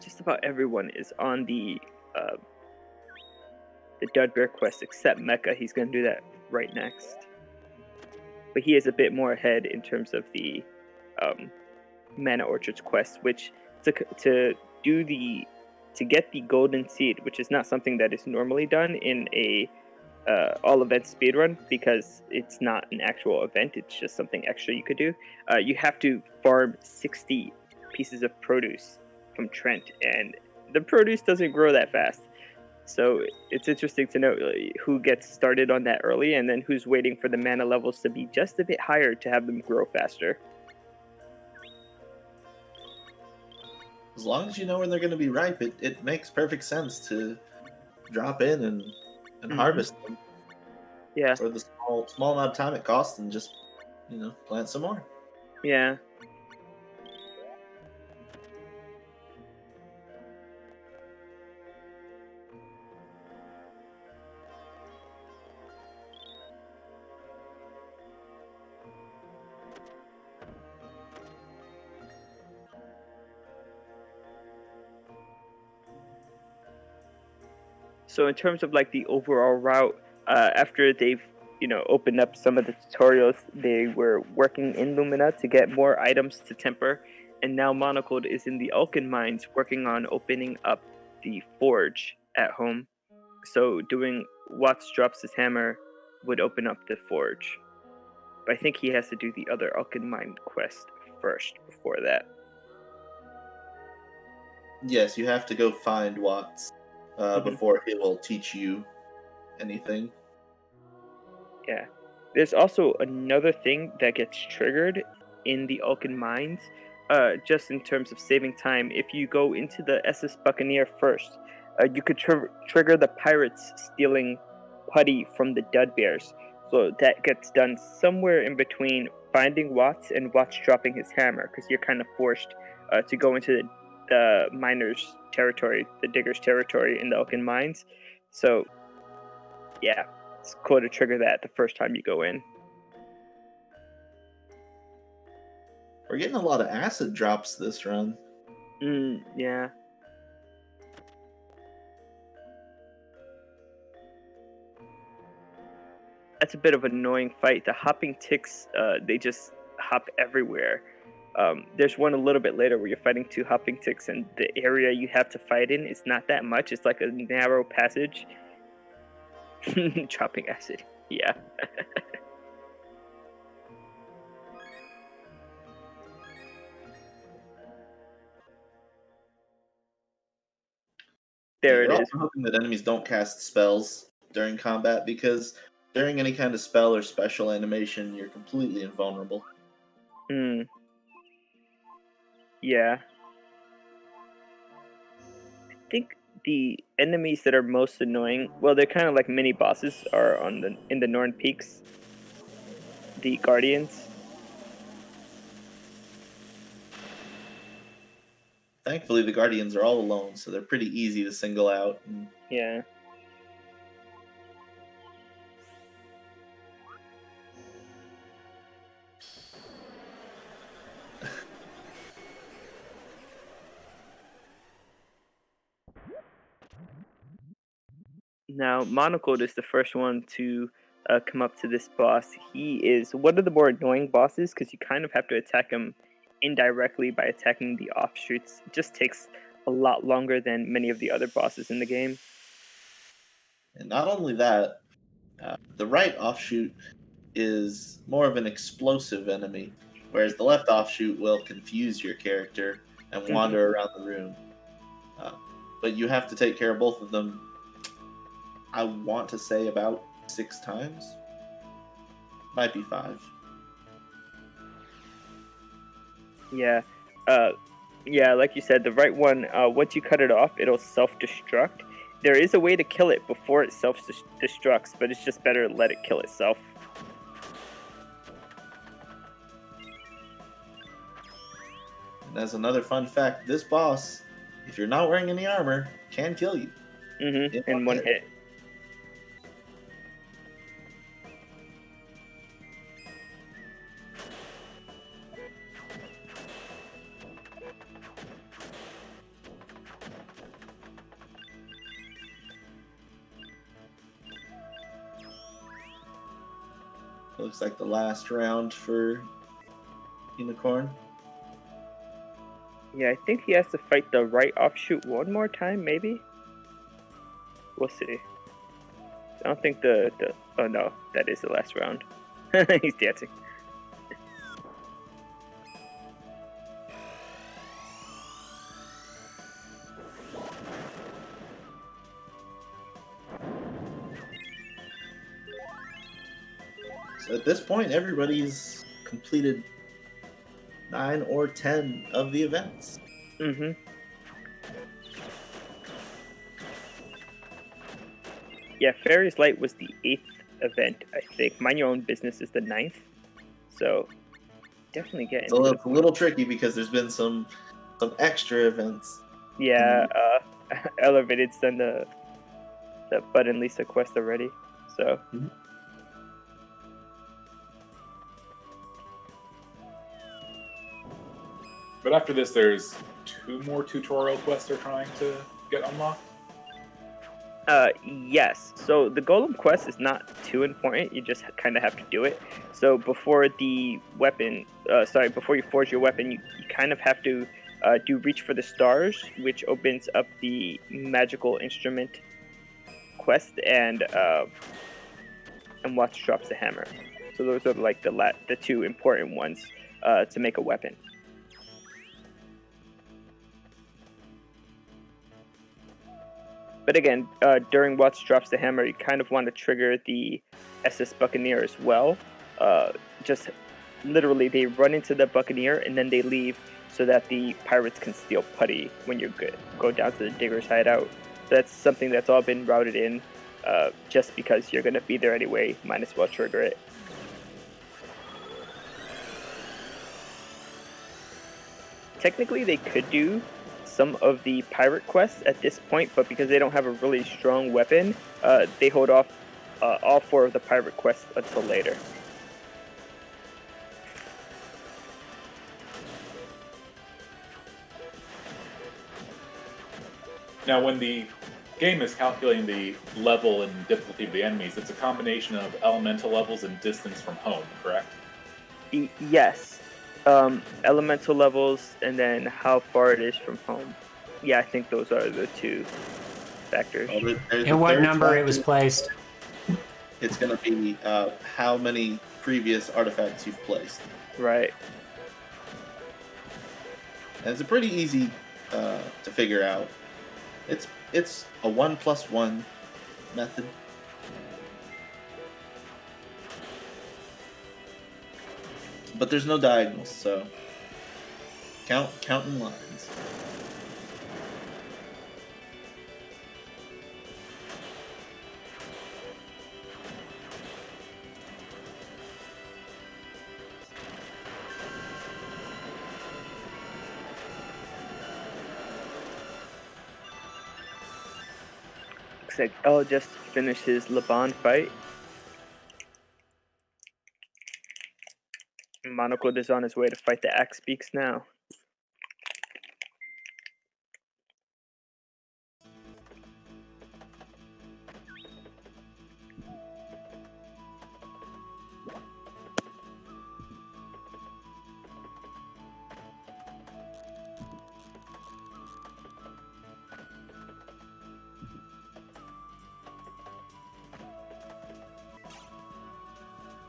just about everyone is on the Dudbear quest except Mecha. He's going to do that right next. But he is a bit more ahead in terms of the Mana Orchards quest, which to get the golden seed, which is not something that is normally done in a all event speedrun because it's not an actual event, it's just something extra you could do. You have to farm 60 pieces of produce from Trent, and the produce doesn't grow that fast. So it's interesting to know who gets started on that early and then who's waiting for the mana levels to be just a bit higher to have them grow faster. As long as you know when they're going to be ripe, it makes perfect sense to drop in and harvest them. Yeah. For the small amount of time it costs, and just plant some more. Yeah. So in terms of like the overall route, after they've opened up some of the tutorials, they were working in Lumina to get more items to temper, and now Monocled is in the Alkin Mines working on opening up the forge at home. So doing Watts drops his hammer would open up the forge, but I think he has to do the other Alkin Mine quest first before that. Yes, you have to go find Watts before he will teach you anything. Yeah. There's also another thing that gets triggered in the Alkin Mines, just in terms of saving time. If you go into the SS Buccaneer first, you could trigger the pirates stealing putty from the Dudbears. So that gets done somewhere in between finding Watts and Watts dropping his hammer, because you're kind of forced to go into the miners' territory, the diggers' territory in the Alkin Mines. So, yeah. It's cool to trigger that the first time you go in. We're getting a lot of acid drops this run. Yeah. That's a bit of an annoying fight. The hopping ticks, they just hop everywhere. There's one a little bit later where you're fighting two hopping ticks, and the area you have to fight in is not that much. It's like a narrow passage. Dropping acid. Yeah. There You're it also is. hoping that enemies don't cast spells during combat, because during any kind of spell or special animation, you're completely invulnerable. Yeah. I think the enemies that are most annoying, well, they're kind of like mini bosses, are in the Norn Peaks. The Guardians. Thankfully, the Guardians are all alone, so they're pretty easy to single out. Yeah. Now, Monocled is the first one to come up to this boss. He is one of the more annoying bosses because you kind of have to attack him indirectly by attacking the offshoots. It just takes a lot longer than many of the other bosses in the game. And not only that, the right offshoot is more of an explosive enemy. whereas the left offshoot will confuse your character and wander around the room. But you have to take care of both of them, I want to say about 6 times. Might be 5. Yeah. Yeah, like you said, the right one, once you cut it off, it'll self-destruct. There is a way to kill it before it self-destructs, but it's just better to let it kill itself. And as another fun fact, this boss, if you're not wearing any armor, can kill you. In one hit. Looks like the last round for Unicorn. Yeah, I think he has to fight the right offshoot one more time, maybe? We'll see. I don't think the oh no, that is the last round. He's dancing. So at this point, everybody's completed 9 or 10 of the events. Yeah, Fairy's Light was the 8th event, I think. Mind Your Own Business is the 9th. So definitely get into So it's a little tricky because there's been some extra events. Yeah, Elevated's done the Bud and Lisa quest already. So But after this, there's 2 more tutorial quests they're trying to get unlocked. yes. So the Golem quest is not too important. You just kind of have to do it. So before the weapon, before you forge your weapon, you kind of have to do Reach for the Stars, which opens up the magical instrument quest, and Watch drops the hammer. So those are like the 2 important ones to make a weapon. But again, during Watts drops the hammer, you kind of want to trigger the SS Buccaneer as well. Just literally, they run into the Buccaneer and then they leave so that the pirates can steal Putty when you're good. Go down to the Digger's hideout. So that's something that's all been routed in. Just because you're going to be there anyway, might as well trigger it. Technically, they could do some of the pirate quests at this point, but because they don't have a really strong weapon, they hold off all 4 of the pirate quests until later. Now, when the game is calculating the level and difficulty of the enemies, it's a combination of elemental levels and distance from home, correct? Yes. Elemental levels and then how far it is from home. Yeah, I think those are the 2 factors. And what number it was placed. It's going to be how many previous artifacts you've placed. Right. And it's a pretty easy to figure out. It's a 1+1 method. But there's no diagonals, so counting lines. Looks like El just finished his Laban fight. Monocle is on his way to fight the Axe Beaks now.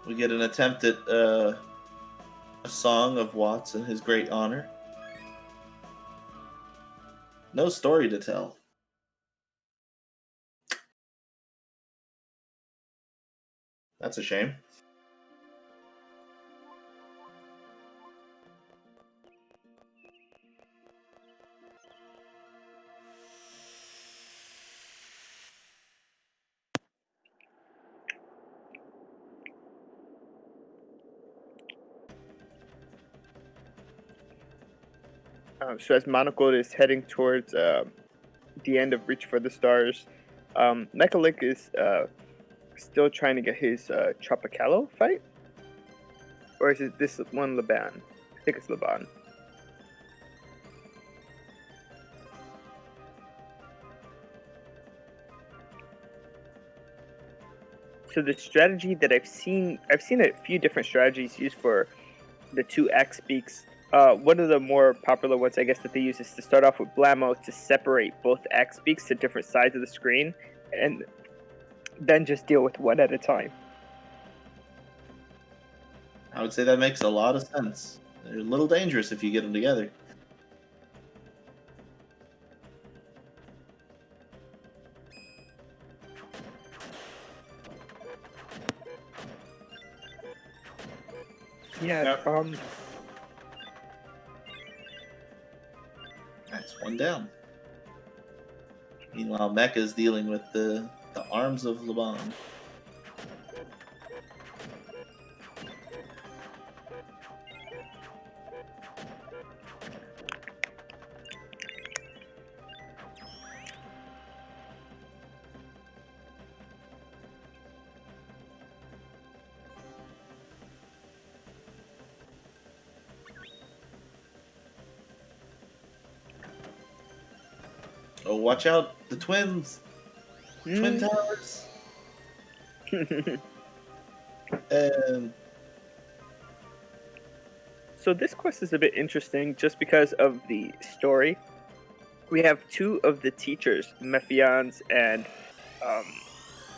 We get an attempt at a song of Watts in his great honor. No story to tell. That's a shame. So as Monocle is heading towards the end of Reach for the Stars, mechalink is still trying to get his Tropicalo fight? Or is it this one Laban? I think it's Laban. So the strategy that I've seen a few different strategies used for the two X beaks. One of the more popular ones, I guess, that they use is to start off with Blammo to separate both X beaks to different sides of the screen, and then just deal with one at a time. I would say that makes a lot of sense. They're a little dangerous if you get them together. Yeah. Yep. That's one down. Meanwhile, Mecha's dealing with the arms of Laban. Oh, watch out! The twins! Twin towers! And So this quest is a bit interesting just because of the story. We have two of the teachers, Mephions and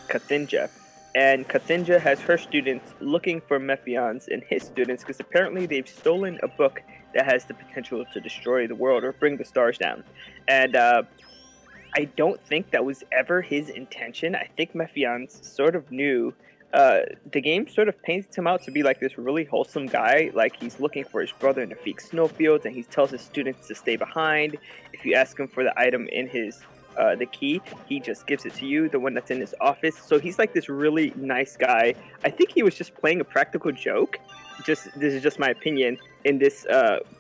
Kathinja. And Kathinja has her students looking for Mephions and his students because apparently they've stolen a book that has the potential to destroy the world or bring the stars down. And I don't think that was ever his intention. I think Mephions sort of knew. The game sort of paints him out to be like this really wholesome guy. Like he's looking for his brother in the Feek snowfields, and he tells his students to stay behind. If you ask him for the item in his the key, he just gives it to you, the one that's in his office. So he's like this really nice guy. I think he was just playing a practical joke. This is just my opinion in this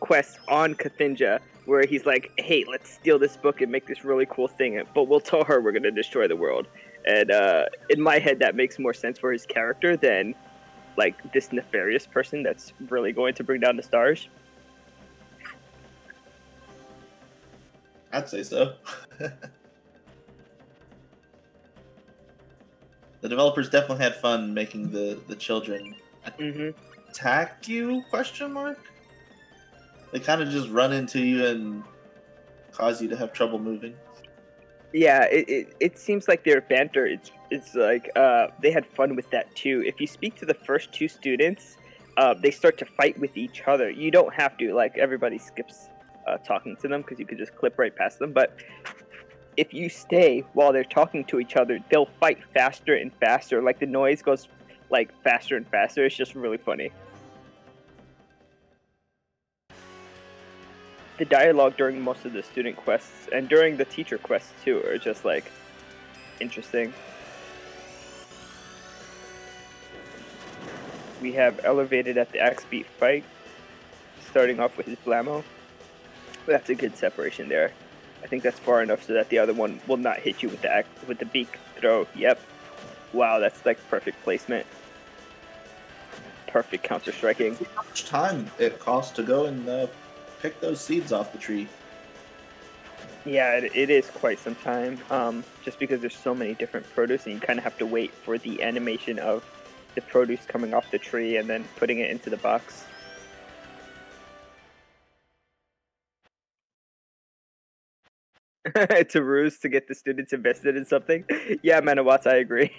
quest on Kathinja, where he's like, hey, let's steal this book and make this really cool thing, but we'll tell her we're going to destroy the world. And in my head, that makes more sense for his character than like this nefarious person that's really going to bring down the stars. I'd say so. The developers definitely had fun making the children attack you? Question mark. They kind of just run into you and cause you to have trouble moving. Yeah, it seems like their banter. It's like they had fun with that too. If you speak to the first two students, they start to fight with each other. You don't have to. Like everybody skips talking to them because you could just clip right past them. But if you stay while they're talking to each other, they'll fight faster and faster. Like the noise goes like faster and faster. It's just really funny. The dialogue during most of the student quests and during the teacher quests too are just like interesting. We have elevated at the Axe Beat fight, starting off with his Blammo. That's a good separation there. I think that's far enough so that the other one will not hit you with the beak throw. Yep. Wow, that's like perfect placement. Perfect counter striking. How much time it costs to go and pick those seeds off the tree? Yeah, it is quite some time. Just because there's so many different produce, and you kind of have to wait for the animation of the produce coming off the tree and then putting it into the box. It's a ruse to get the students invested in something. Yeah, Manawats, I agree.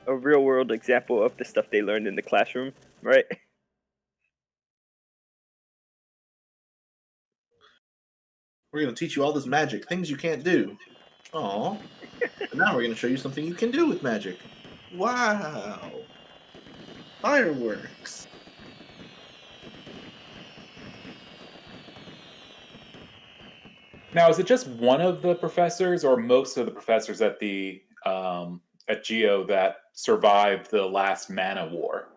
a real world example of the stuff they learned in the classroom, right? We're going to teach you all this magic, things you can't do. Aw. And now we're going to show you something you can do with magic. Wow. Fireworks. Now, is it just one of the professors, or most of the professors at the at Geo that survived the last Mana War?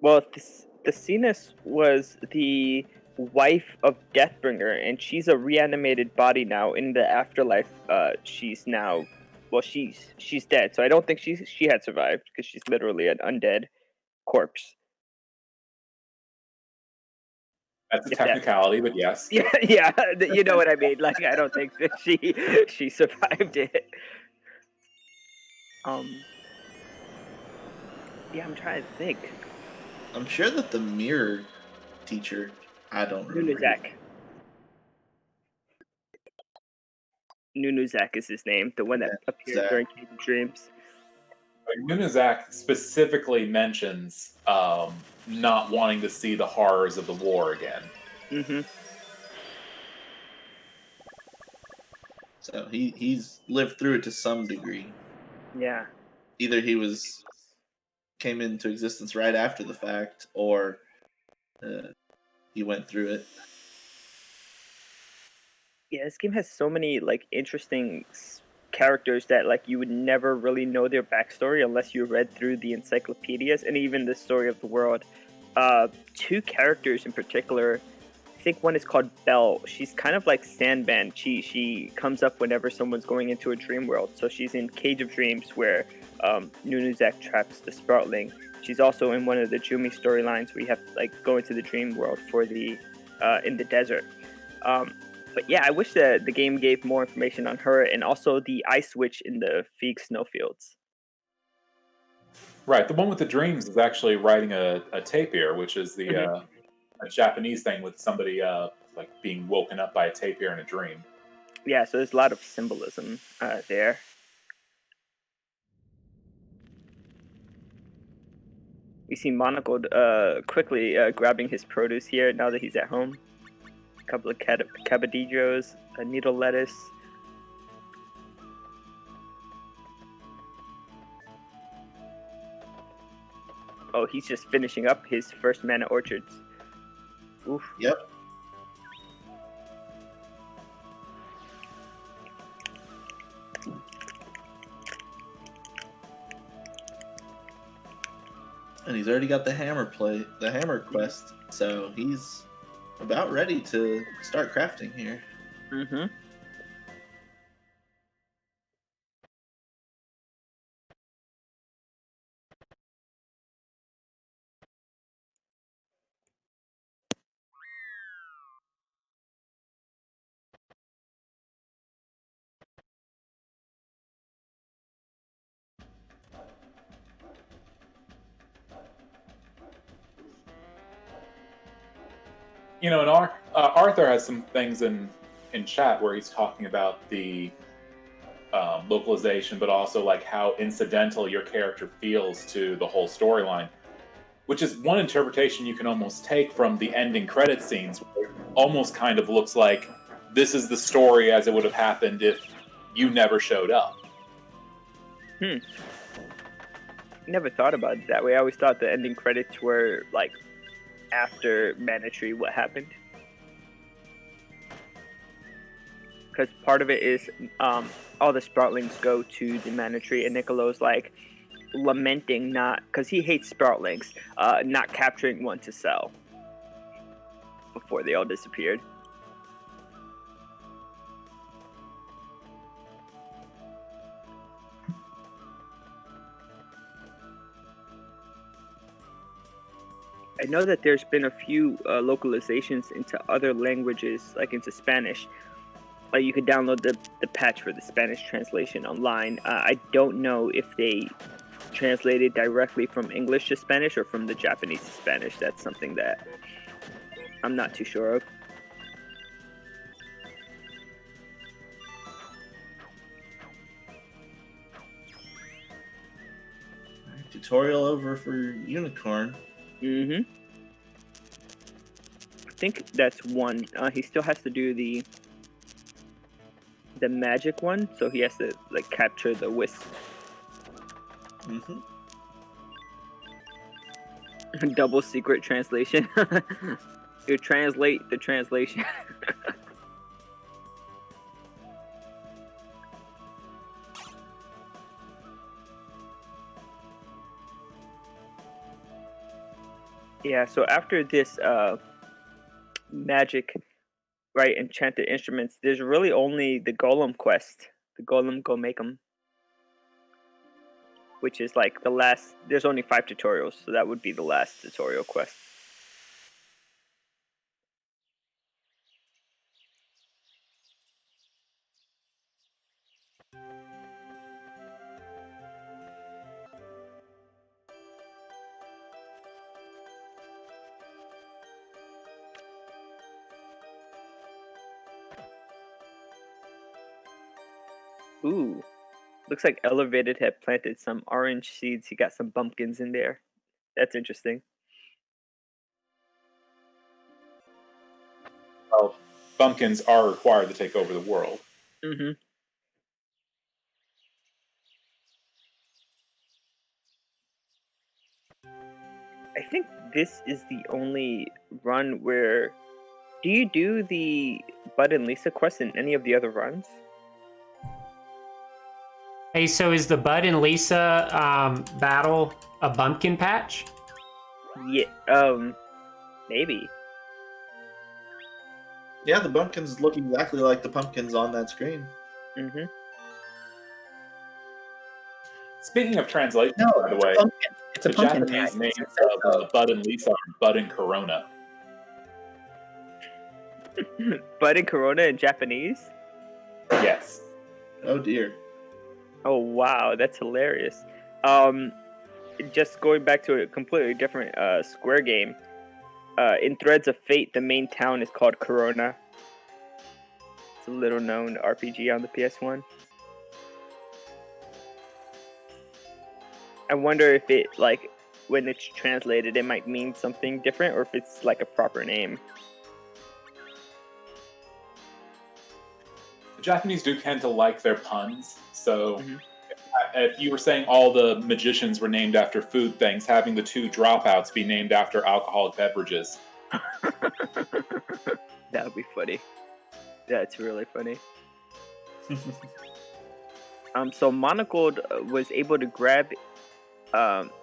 Well, the Cenas was the wife of Deathbringer, and she's a reanimated body now in the afterlife. She's now, well, she's dead. So I don't think she had survived because she's literally an undead corpse. That's a If that, technicality, but yes. yeah, yeah, you know what I mean. Like I don't think that she survived it. Yeah, I'm trying to think. I'm sure that the mirror teacher, I don't remember. Nunuzak is his name, the one that appeared Zach. during Cave of Dreams. Nunezak specifically mentions not wanting to see the horrors of the war again. Mm-hmm. So he's lived through it to some degree. Yeah. Either he came into existence right after the fact, or he went through it. Yeah, this game has so many like interesting characters that like you would never really know their backstory unless you read through the encyclopedias and even the story of the world. Two characters in particular. I think one is called Belle. She's kind of like Sandman. She comes up whenever someone's going into a dream world. So she's in Cage of Dreams where Nunuzak traps the Sproutling. She's also in one of the Jumi storylines where you have to like go into the dream world for the in the desert. But yeah, I wish that the game gave more information on her and also the ice witch in the Feig snowfields. Right, the one with the dreams is actually riding a tapir, which is the a Japanese thing with somebody like being woken up by a tapir in a dream. Yeah, so there's a lot of symbolism there. We see Monocle quickly grabbing his produce here now that he's at home. A couple of cabadillos, a needle lettuce. Oh, he's just finishing up his first mana orchards. Oof. Yep. And he's already got the hammer quest, so he's about ready to start crafting here. Mm-hmm. You know, and Arthur has some things in chat where he's talking about the localization, but also like how incidental your character feels to the whole storyline, which is one interpretation you can almost take from the ending credit scenes, where it almost kind of looks like this is the story as it would have happened if you never showed up. Never thought about it that way. I always thought the ending credits were like after Mana Tree, what happened. Because part of it is all the Sproutlings go to the Mana Tree, and Niccolo's like lamenting not, because he hates Sproutlings, not capturing one to sell before they all disappeared. I know that there's been a few localizations into other languages, like into Spanish. You can download the patch for the Spanish translation online. I don't know if they translated directly from English to Spanish or from the Japanese to Spanish. That's something that I'm not too sure of. tutorial over for Unicorn. I think that's one. He still has to do the magic one, so he has to like capture the wisp. Double secret translation. You translate the translation. Yeah, so after this magic, right, enchanted instruments, there's really only the golem quest. The golem go make 'em. Which is like the last. There's only 5 tutorials, so that would be the last tutorial quest. Ooh, looks like Elevated had planted some orange seeds. He got some bumpkins in there. That's interesting. Well, bumpkins are required to take over the world. I think this is the only run where. Do you do the Bud and Lisa quest in any of the other runs? Hey, so is the Bud and Lisa battle a bumpkin patch? Yeah, maybe. Yeah, the bumpkins look exactly like the pumpkins on that screen. Speaking of translation, No, by the way, it's a the pumpkin Japanese patch. names of Bud and Lisa are Bud and Corona. Bud and Corona in Japanese? Yes. Oh dear. Oh wow, that's hilarious. Just going back to a completely different Square game. In Threads of Fate, the main town is called Corona. It's a little known RPG on the PS1. I wonder if it, like, when it's translated, it might mean something different, or if it's like a proper name. The Japanese do tend to like their puns, so if you were saying all the magicians were named after food things, having the 2 dropouts be named after alcoholic beverages. That would be funny. That's really funny. So Monocled was able to grab.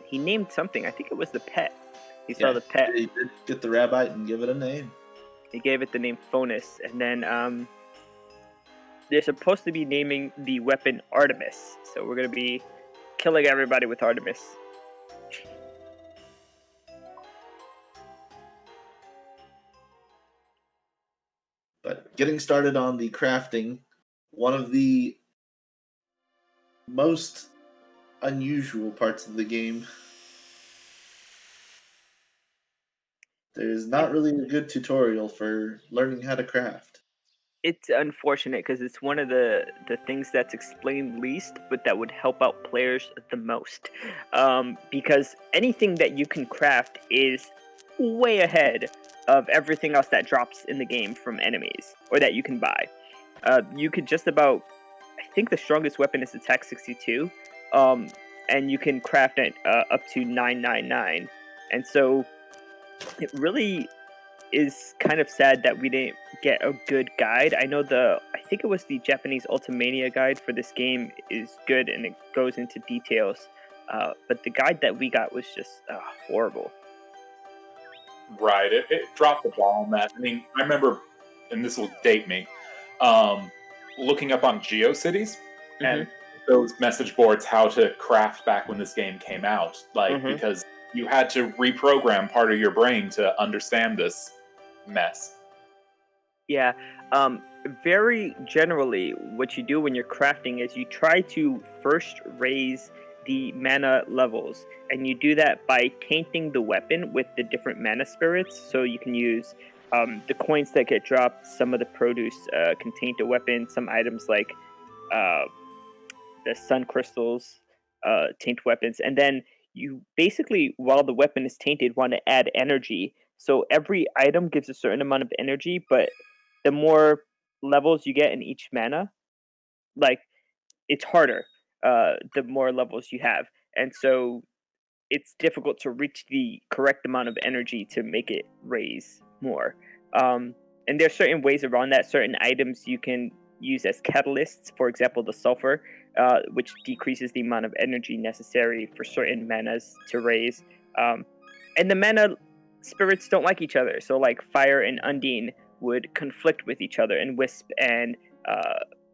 He named something. I think it was the pet. He saw the pet. He did get the rabbite and give it a name. He gave it the name Phonus, and then they're supposed to be naming the weapon Artemis. So we're gonna be killing everybody with Artemis. But getting started on the crafting, one of the most unusual parts of the game. There's not really a good tutorial for learning how to craft. It's unfortunate because it's one of the things that's explained least, but that would help out players the most. Because anything that you can craft is way ahead of everything else that drops in the game from enemies or that you can buy. You could just about, I think the strongest weapon is attack 62, and you can craft it up to 999. And so it really is kind of sad that we didn't get a good guide. I think it was the Japanese Ultimania guide for this game is good and it goes into details. But the guide that we got was just horrible. Right, it dropped the ball on that. I mean, I remember, and this will date me, looking up on GeoCities and those message boards how to craft back when this game came out. Because you had to reprogram part of your brain to understand this mess. Yeah. Very generally, what you do when you're crafting is you try to first raise the mana levels, and you do that by tainting the weapon with the different mana spirits. So you can use the coins that get dropped. Some of the produce can taint a weapon. Some items like the sun crystals taint weapons, and then you basically, while the weapon is tainted, want to add energy. So every item gives a certain amount of energy, but the more levels you get in each mana, like it's harder. The more levels you have, and so it's difficult to reach the correct amount of energy to make it raise more. And there's certain ways around that. Certain items you can use as catalysts, for example, the sulfur, which decreases the amount of energy necessary for certain manas to raise. And the mana spirits don't like each other. So, like Fire and Undine would conflict with each other, and Wisp and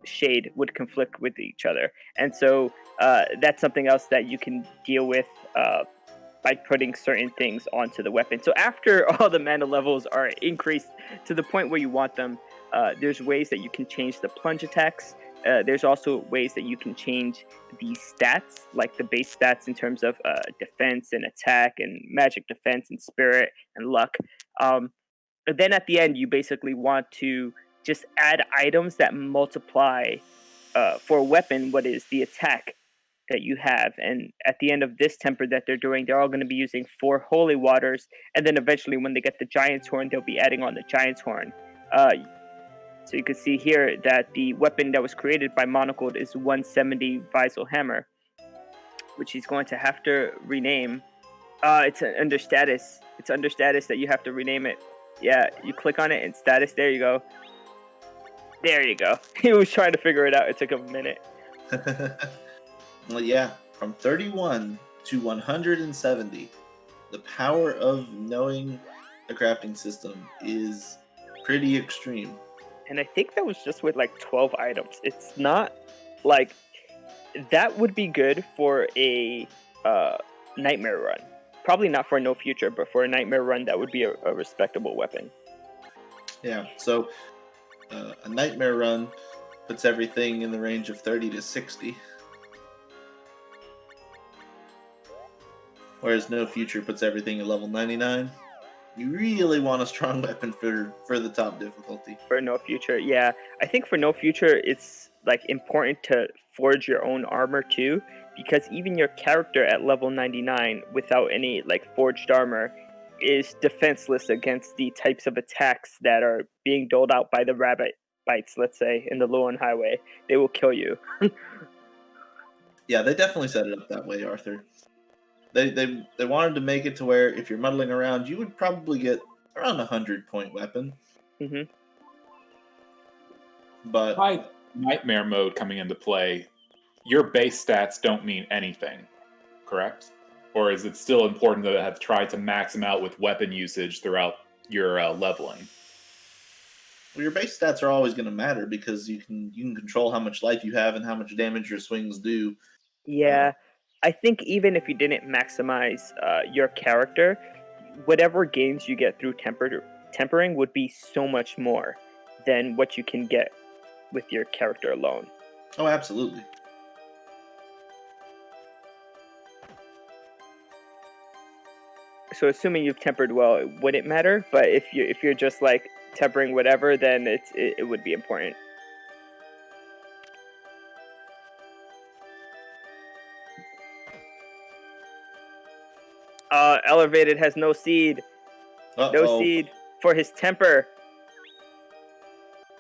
Shade would conflict with each other. And so that's something else that you can deal with by putting certain things onto the weapon. So after all the mana levels are increased to the point where you want them, there's ways that you can change the plunge attacks. There's also ways that you can change the stats, like the base stats in terms of defense and attack and magic defense and spirit and luck. But then at the end, you basically want to just add items that multiply for a weapon what is the attack that you have. And at the end of this temper that they're doing, they're all going to be using 4 holy waters, and then eventually when they get the giant's horn, they'll be adding on the giant's horn. So you can see here that the weapon that was created by Monocled is 170 Visal Hammer, which he's going to have to rename. It's under status. It's under status that you have to rename it. Yeah, you click on it and status. There you go. There you go. He was trying to figure it out. It took him a minute. Well, yeah, from 31 to 170, the power of knowing a crafting system is pretty extreme. And I think that was just with like 12 items. It's not like that would be good for a nightmare run. Probably not for No Future, but for a nightmare run, that would be a respectable weapon. Yeah, so a nightmare run puts everything in the range of 30 to 60. Whereas No Future puts everything at level 99. You really want a strong weapon for the top difficulty. For No Future, yeah. I think for No Future, it's like important to forge your own armor too, because even your character at level 99 without any like forged armor is defenseless against the types of attacks that are being doled out by the rabbit bites, let's say, in the Luon Highway. They will kill you. Yeah, they definitely set it up that way, Arthur. They wanted to make it to where if you're muddling around, you would probably get around 100-point weapon. Mm-hmm. But by nightmare mode coming into play, your base stats don't mean anything, correct? Or is it still important to have tried to max them out with weapon usage throughout your leveling? Well, your base stats are always going to matter because you can control how much life you have and how much damage your swings do. Yeah, I think even if you didn't maximize your character, whatever gains you get through tempering would be so much more than what you can get with your character alone. Oh, absolutely. So assuming you've tempered well, it wouldn't matter. But if you're just like tempering whatever, then it would be important. Ellervated has no seed. Uh-oh. No seed for his temper.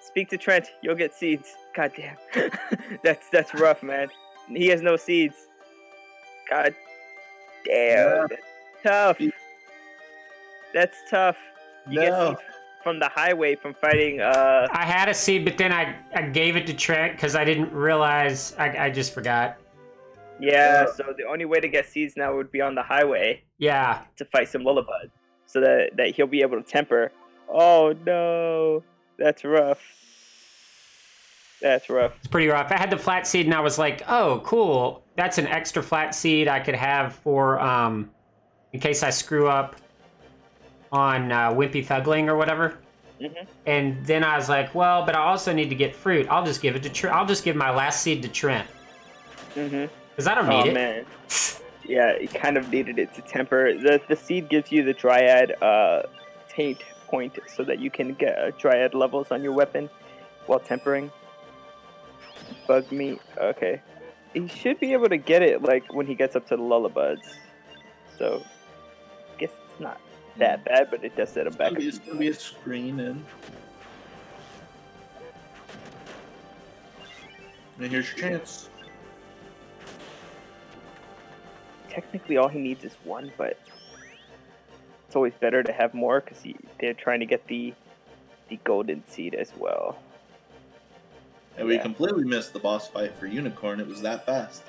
Speak to Trent. You'll get seeds. God damn. that's rough, man. He has no seeds. God damn. Yeah. Tough. That's tough. You get No. seeds from the highway from fighting. I had a seed, but then I gave it to Trent because I didn't realize. I just forgot. Yeah, so the only way to get seeds now would be on the highway. Yeah. To fight some Lullabuds. So that he'll be able to temper. Oh no. That's rough. That's rough. It's pretty rough. I had the flat seed and I was like, oh, cool. That's an extra flat seed I could have for in case I screw up on Wimpy Fugling or whatever. Mm-hmm. And then I was like, well, but I also need to get fruit. I'll just give it to Trent. I'll just give my last seed to Trent. Mm-hmm. Because I don't need it. Man. Yeah, you kind of needed it to temper. The seed gives you the Dryad taint point so that you can get Dryad levels on your weapon while tempering. Bug meat. Okay. He should be able to get it like when he gets up to the Lullabuds. So I guess it's not that bad, but it does set him back. It's gonna be a screen in. And here's your chance. Technically, all he needs is one, but it's always better to have more because they're trying to get the golden seed as well. And we completely missed the boss fight for Unicorn. It was that fast.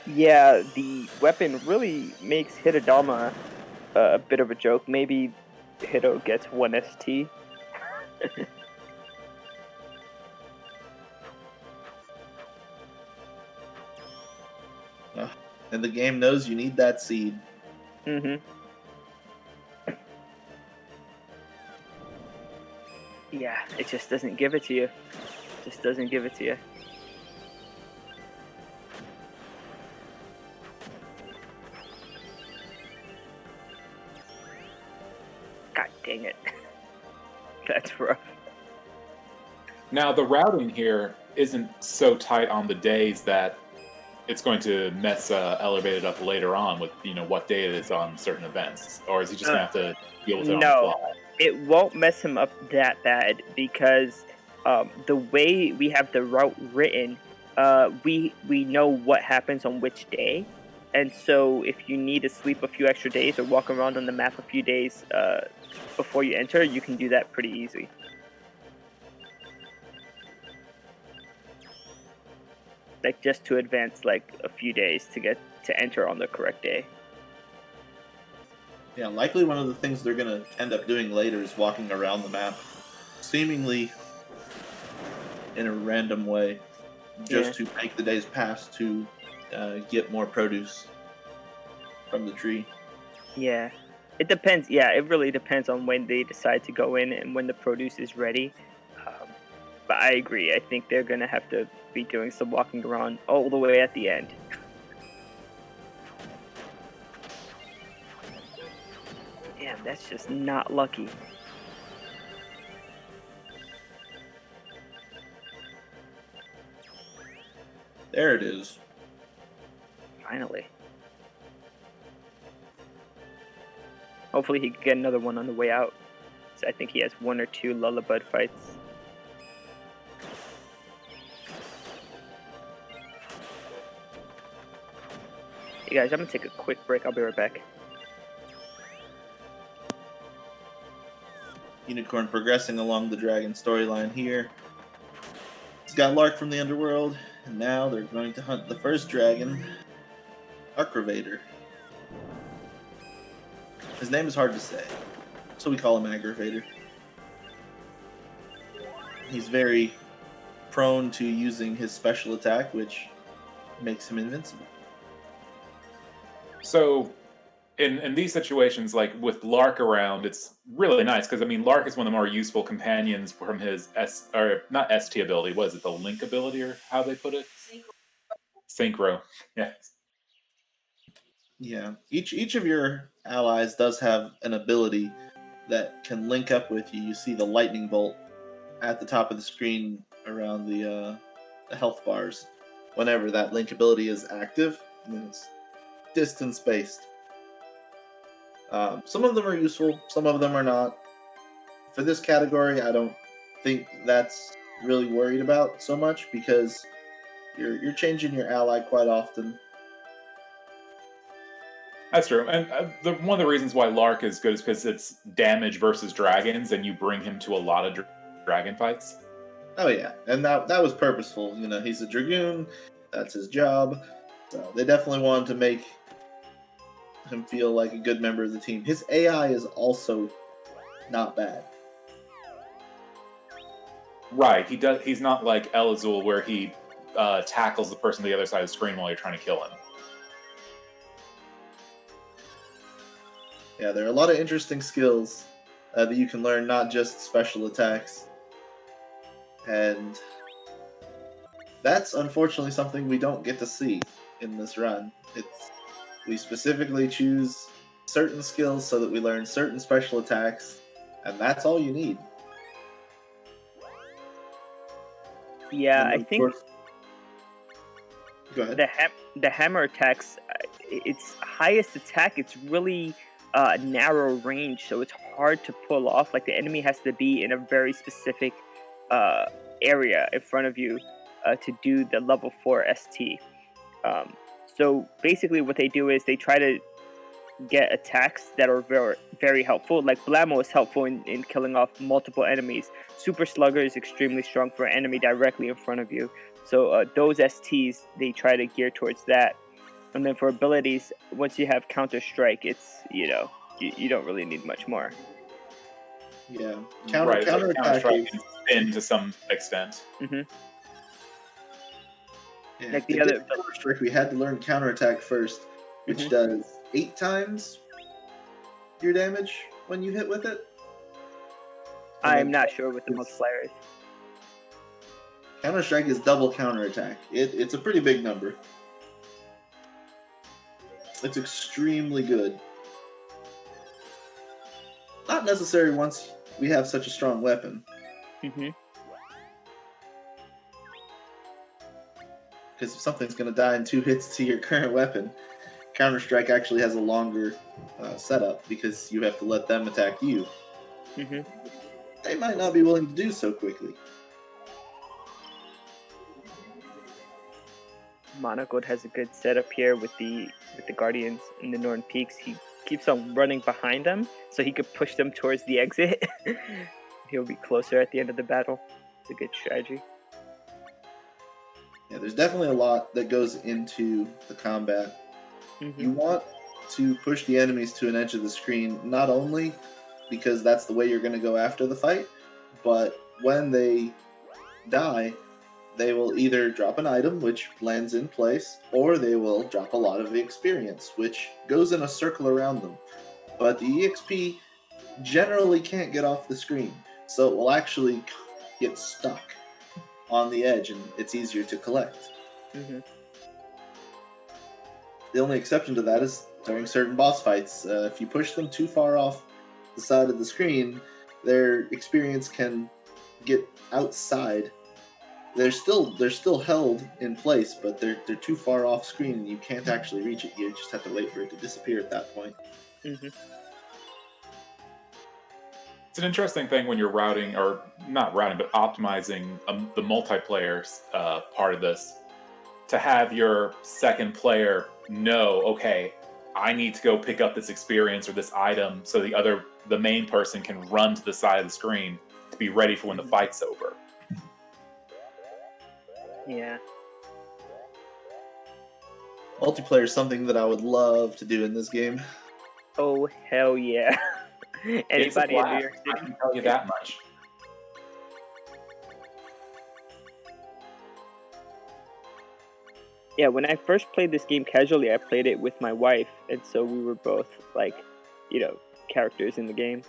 Yeah, the weapon really makes Hitodama a bit of a joke. Maybe Hito gets 1 ST. And the game knows you need that seed. Mm-hmm. Yeah, it just doesn't give it to you. Just doesn't give it to you. God dang it. That's rough. Now, the routing here isn't so tight on the days that it's going to mess Elevated up later on with, what day it is on certain events. Or is he just going to have to deal with it on the fly? It won't mess him up that bad because the way we have the route written, we know what happens on which day. And so if you need to sleep a few extra days or walk around on the map a few days before you enter, you can do that pretty easy. Like just to advance like a few days to get to enter on the correct day. Yeah, likely one of the things they're going to end up doing later is walking around the map, seemingly in a random way, just to make the days pass to get more produce from the tree. Yeah, it depends. Yeah, it really depends on when they decide to go in and when the produce is ready. But I agree. I think they're going to have to be doing some walking around all the way at the end. Damn, that's just not lucky. There it is. Finally. Hopefully he can get another one on the way out. So I think he has 1 or 2 Lullabud fights. Hey guys, I'm gonna take a quick break. I'll be right back. Unicorn progressing along the dragon storyline here. He's got Lark from the underworld, and now they're going to hunt the first dragon, Cereberon. His name is hard to say, so we call him Aggravator. He's very prone to using his special attack, which makes him invincible. So, in these situations, like with Lark around, it's really nice because Lark is one of the more useful companions from his not ST ability. What is it, the Link ability, or how they put it? Synchro. Yes. Yeah. Each of your allies does have an ability that can link up with you. You see the lightning bolt at the top of the screen around the health bars. Whenever that link ability is active, and it's distance based. Some of them are useful, some of them are not. For this category, I don't think that's really worried about so much because you're changing your ally quite often. That's true, and one of the reasons why Lark is good is because it's damage versus dragons, and you bring him to a lot of dragon fights. Oh yeah, and that was purposeful. He's a dragoon. That's his job. So they definitely wanted to make him feel like a good member of the team. His AI is also not bad. Right, he does. He's not like Elazul, where he tackles the person on the other side of the screen while you're trying to kill him. Yeah, there are a lot of interesting skills that you can learn, not just special attacks. And that's unfortunately something we don't get to see in this run. We specifically choose certain skills so that we learn certain special attacks, and that's all you need. Yeah, I think go ahead. the hammer attacks, its highest attack, it's really narrow range, so it's hard to pull off. Like the enemy has to be in a very specific area in front of you to do the level 4 ST. So basically what they do is they try to get attacks that are very, very helpful. Like Blammo is helpful in killing off multiple enemies. Super Slugger is extremely strong for an enemy directly in front of you. So those STs, they try to gear towards that. And then for abilities, once you have Counter Strike, it's, you don't really need much more. Yeah. Counter Attack Strike and spin to some extent. Mm-hmm. Yeah, Like the other Counter Strike, we had to learn counterattack first, which does 8 times your damage when you hit with it. I'm not sure what the multiplier is. Counter Strike is double counterattack. It's a pretty big number. It's extremely good. Not necessary once we have such a strong weapon. Mm-hmm. Because if something's going to die in 2 hits to your current weapon, Counter-Strike actually has a longer setup because you have to let them attack you. Mm-hmm. They might not be willing to do so quickly. Monogold has a good setup here with the Guardians in the Northern Peaks. He keeps on running behind them so he could push them towards the exit. He'll be closer at the end of the battle. It's a good strategy. Yeah, there's definitely a lot that goes into the combat. Mm-hmm. You want to push the enemies to an edge of the screen, not only because that's the way you're going to go after the fight, but when they die, they will either drop an item, which lands in place, or they will drop a lot of experience, which goes in a circle around them. But the EXP generally can't get off the screen, so it will actually get stuck on the edge, and it's easier to collect. Mm-hmm. The only exception to that is during certain boss fights. If you push them too far off the side of the screen, their experience can get outside. They're still held in place, but they're too far off screen, and you can't actually reach it. You just have to wait for it to disappear at that point. Mm-hmm. It's an interesting thing when you're routing, or not routing, but optimizing the multiplayer part of this, to have your second player know, okay, I need to go pick up this experience or this item so the main person can run to the side of the screen to be ready for when the fight's over. Yeah. Multiplayer is something that I would love to do in this game. Oh, hell yeah. It's a Anybody in New blast, York I City? can tell you that much. Yeah, when I first played this game casually, I played it with my wife, and so we were both, like, characters in the game.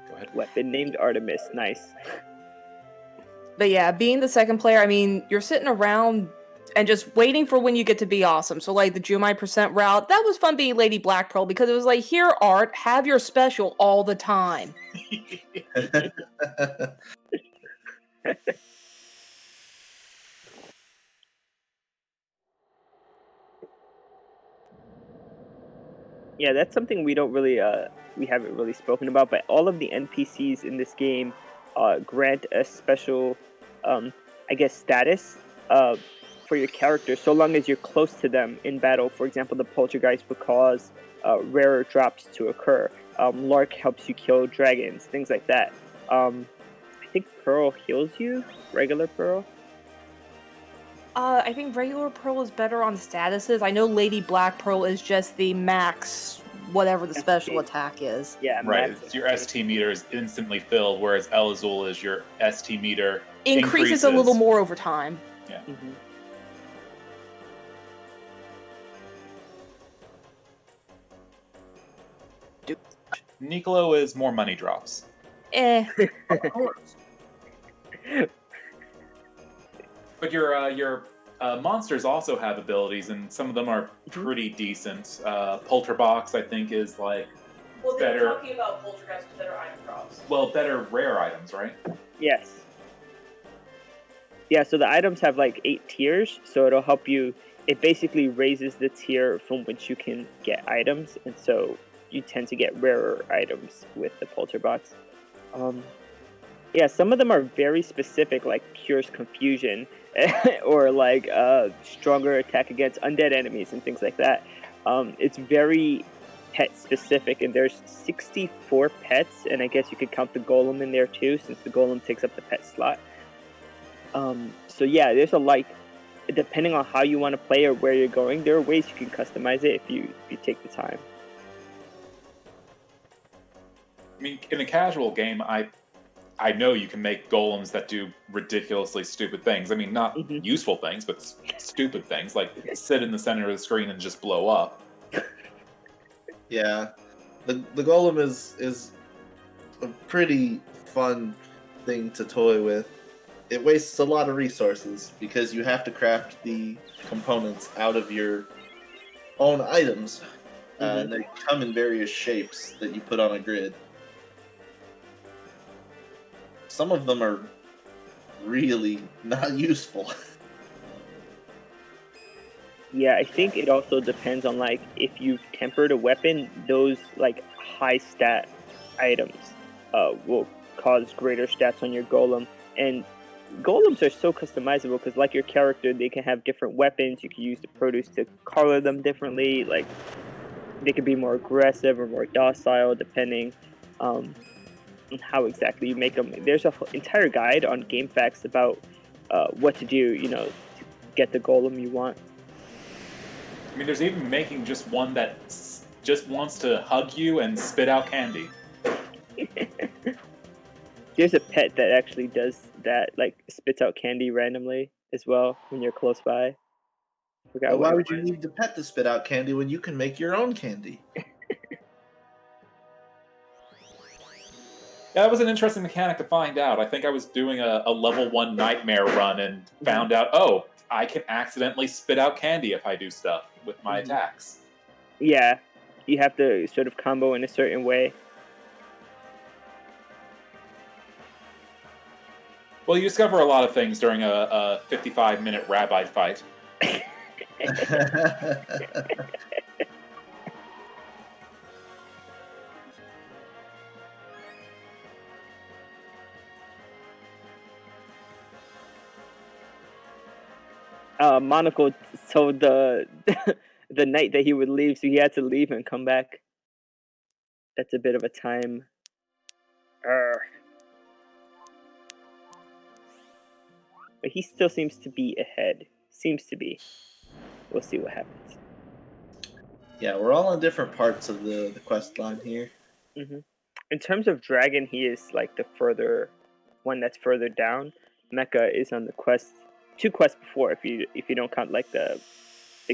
Go ahead. Weapon named Artemis. Nice. But yeah, being the second player, I mean, you're sitting around and just waiting for when you get to be awesome. So like the Jumai % route, that was fun being Lady Black Pearl because it was like, here, Art, have your special all the time. Yeah, that's something we don't really, we haven't really spoken about, but all of the NPCs in this game grant a special, status for your character, so long as you're close to them in battle. For example, the Poltergeist will cause rarer drops to occur. Lark helps you kill dragons, things like that. I think Pearl heals you, regular Pearl. I think regular Pearl is better on statuses. I know Lady Black Pearl is just the max, whatever the special attack is. Yeah, Right, max. your ST meter is instantly filled, whereas Elazul is your ST meter Increases a little more over time. Yeah. Mm-hmm. Nicolo is more money drops. Of course. But your monsters also have abilities, and some of them are pretty decent. Polterbox, I think, is like Well, they were Better- talking about Poltergeist with better item drops. better rare items, right? Yes. Yeah, so the items have like 8 tiers, so it'll help you it basically raises the tier from which you can get items, and so you tend to get rarer items with the Polterbox. Yeah, some of them are very specific, like Cures Confusion, or like stronger attack against undead enemies and things like that. It's very pet specific, and there's 64 pets, and I guess you could count the golem in there too, since the golem takes up the pet slot. So yeah, there's a like, depending on how you want to play or where you're going, there are ways you can customize it if you take the time. I mean, in a casual game, I know you can make golems that do ridiculously stupid things. I mean, not useful things, but stupid things, like sit in the center of the screen and just blow up. Yeah, the golem is a pretty fun thing to toy with. It wastes a lot of resources because you have to craft the components out of your own items, and they come in various shapes that you put on a grid. Some of them are really not useful. Yeah, I think it also depends on like if you've tempered a weapon, those like high stat items will cause greater stats on your golem. And golems are so customizable because like your character, they can have different weapons. You can use the produce to color them differently. Like they could be more aggressive or more docile depending on how exactly you make them. There's an entire guide on GameFAQs about what to do, you know, to get the golem you want. I mean, there's even making just one that just wants to hug you and spit out candy. There's a pet that actually does that, like spits out candy randomly as well when you're close by. But why would you need the pet to spit out candy when you can make your own candy? That was an interesting mechanic to find out. I think I was doing a level 1 nightmare run and found out, oh, I can accidentally spit out candy if I do stuff with my attacks. Yeah, you have to sort of combo in a certain way. Well, you discover a lot of things during a 55-minute rabbi fight. Monocle told the the night that he would leave, so he had to leave and come back. That's a bit of a time. But he still seems to be ahead. Seems to be. We'll see what happens. Yeah, we're all on different parts of the quest line here. In terms of Dragon, he is like the further one that's further down. Mecha is on the quest, 2 quests before, if you don't count like the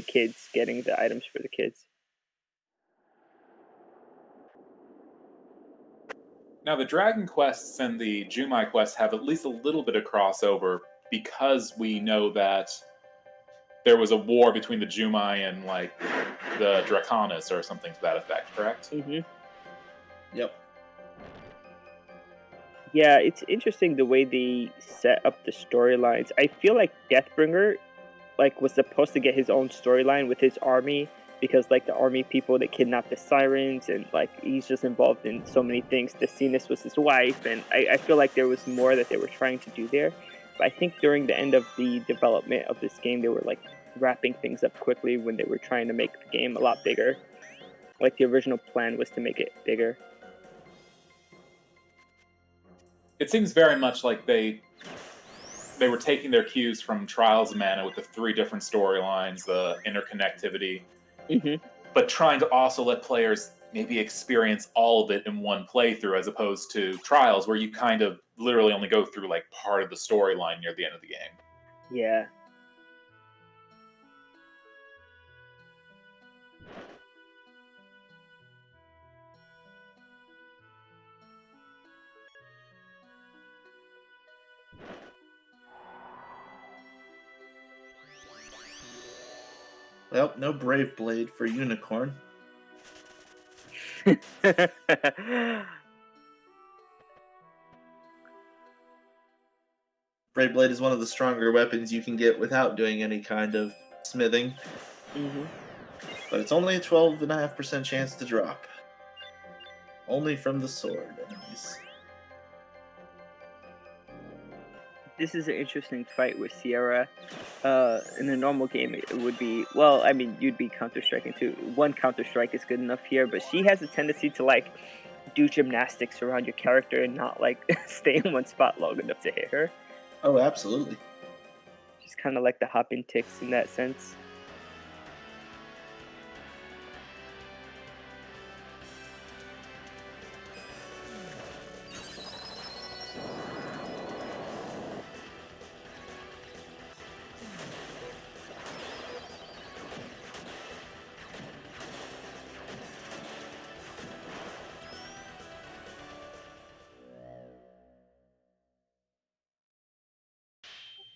kids getting the items for the kids. Now, the Dragon quests and the Jumai quests have at least a little bit of crossover because we know that there was a war between the Jumai and like the Draconis or something to that effect, correct? Yep. Yeah, it's interesting the way they set up the storylines. I feel like Deathbringer like was supposed to get his own storyline with his army because like the army people that kidnapped the sirens and like he's just involved in so many things. Decinus was his wife, and I feel like there was more that they were trying to do there. But I think during the end of the development of this game, they were like wrapping things up quickly when they were trying to make the game a lot bigger. Like the original plan was to make it bigger. It seems very much like they were taking their cues from Trials of Mana with the 3 different storylines, the interconnectivity, but trying to also let players maybe experience all of it in one playthrough as opposed to Trials where you kind of literally only go through like part of the storyline near the end of the game. Yeah. Well, no Brave Blade for Unicorn. Brave Blade is one of the stronger weapons you can get without doing any kind of smithing, but it's only a 12.5% chance to drop. Only from the sword enemies. This is an interesting fight with Sierra. In a normal game, it would be, well, I mean, you'd be counter-striking too. One counter-strike is good enough here, but she has a tendency to, like, do gymnastics around your character and not, like, stay in one spot long enough to hit her. Oh, absolutely. She's kind of like the hopping ticks in that sense.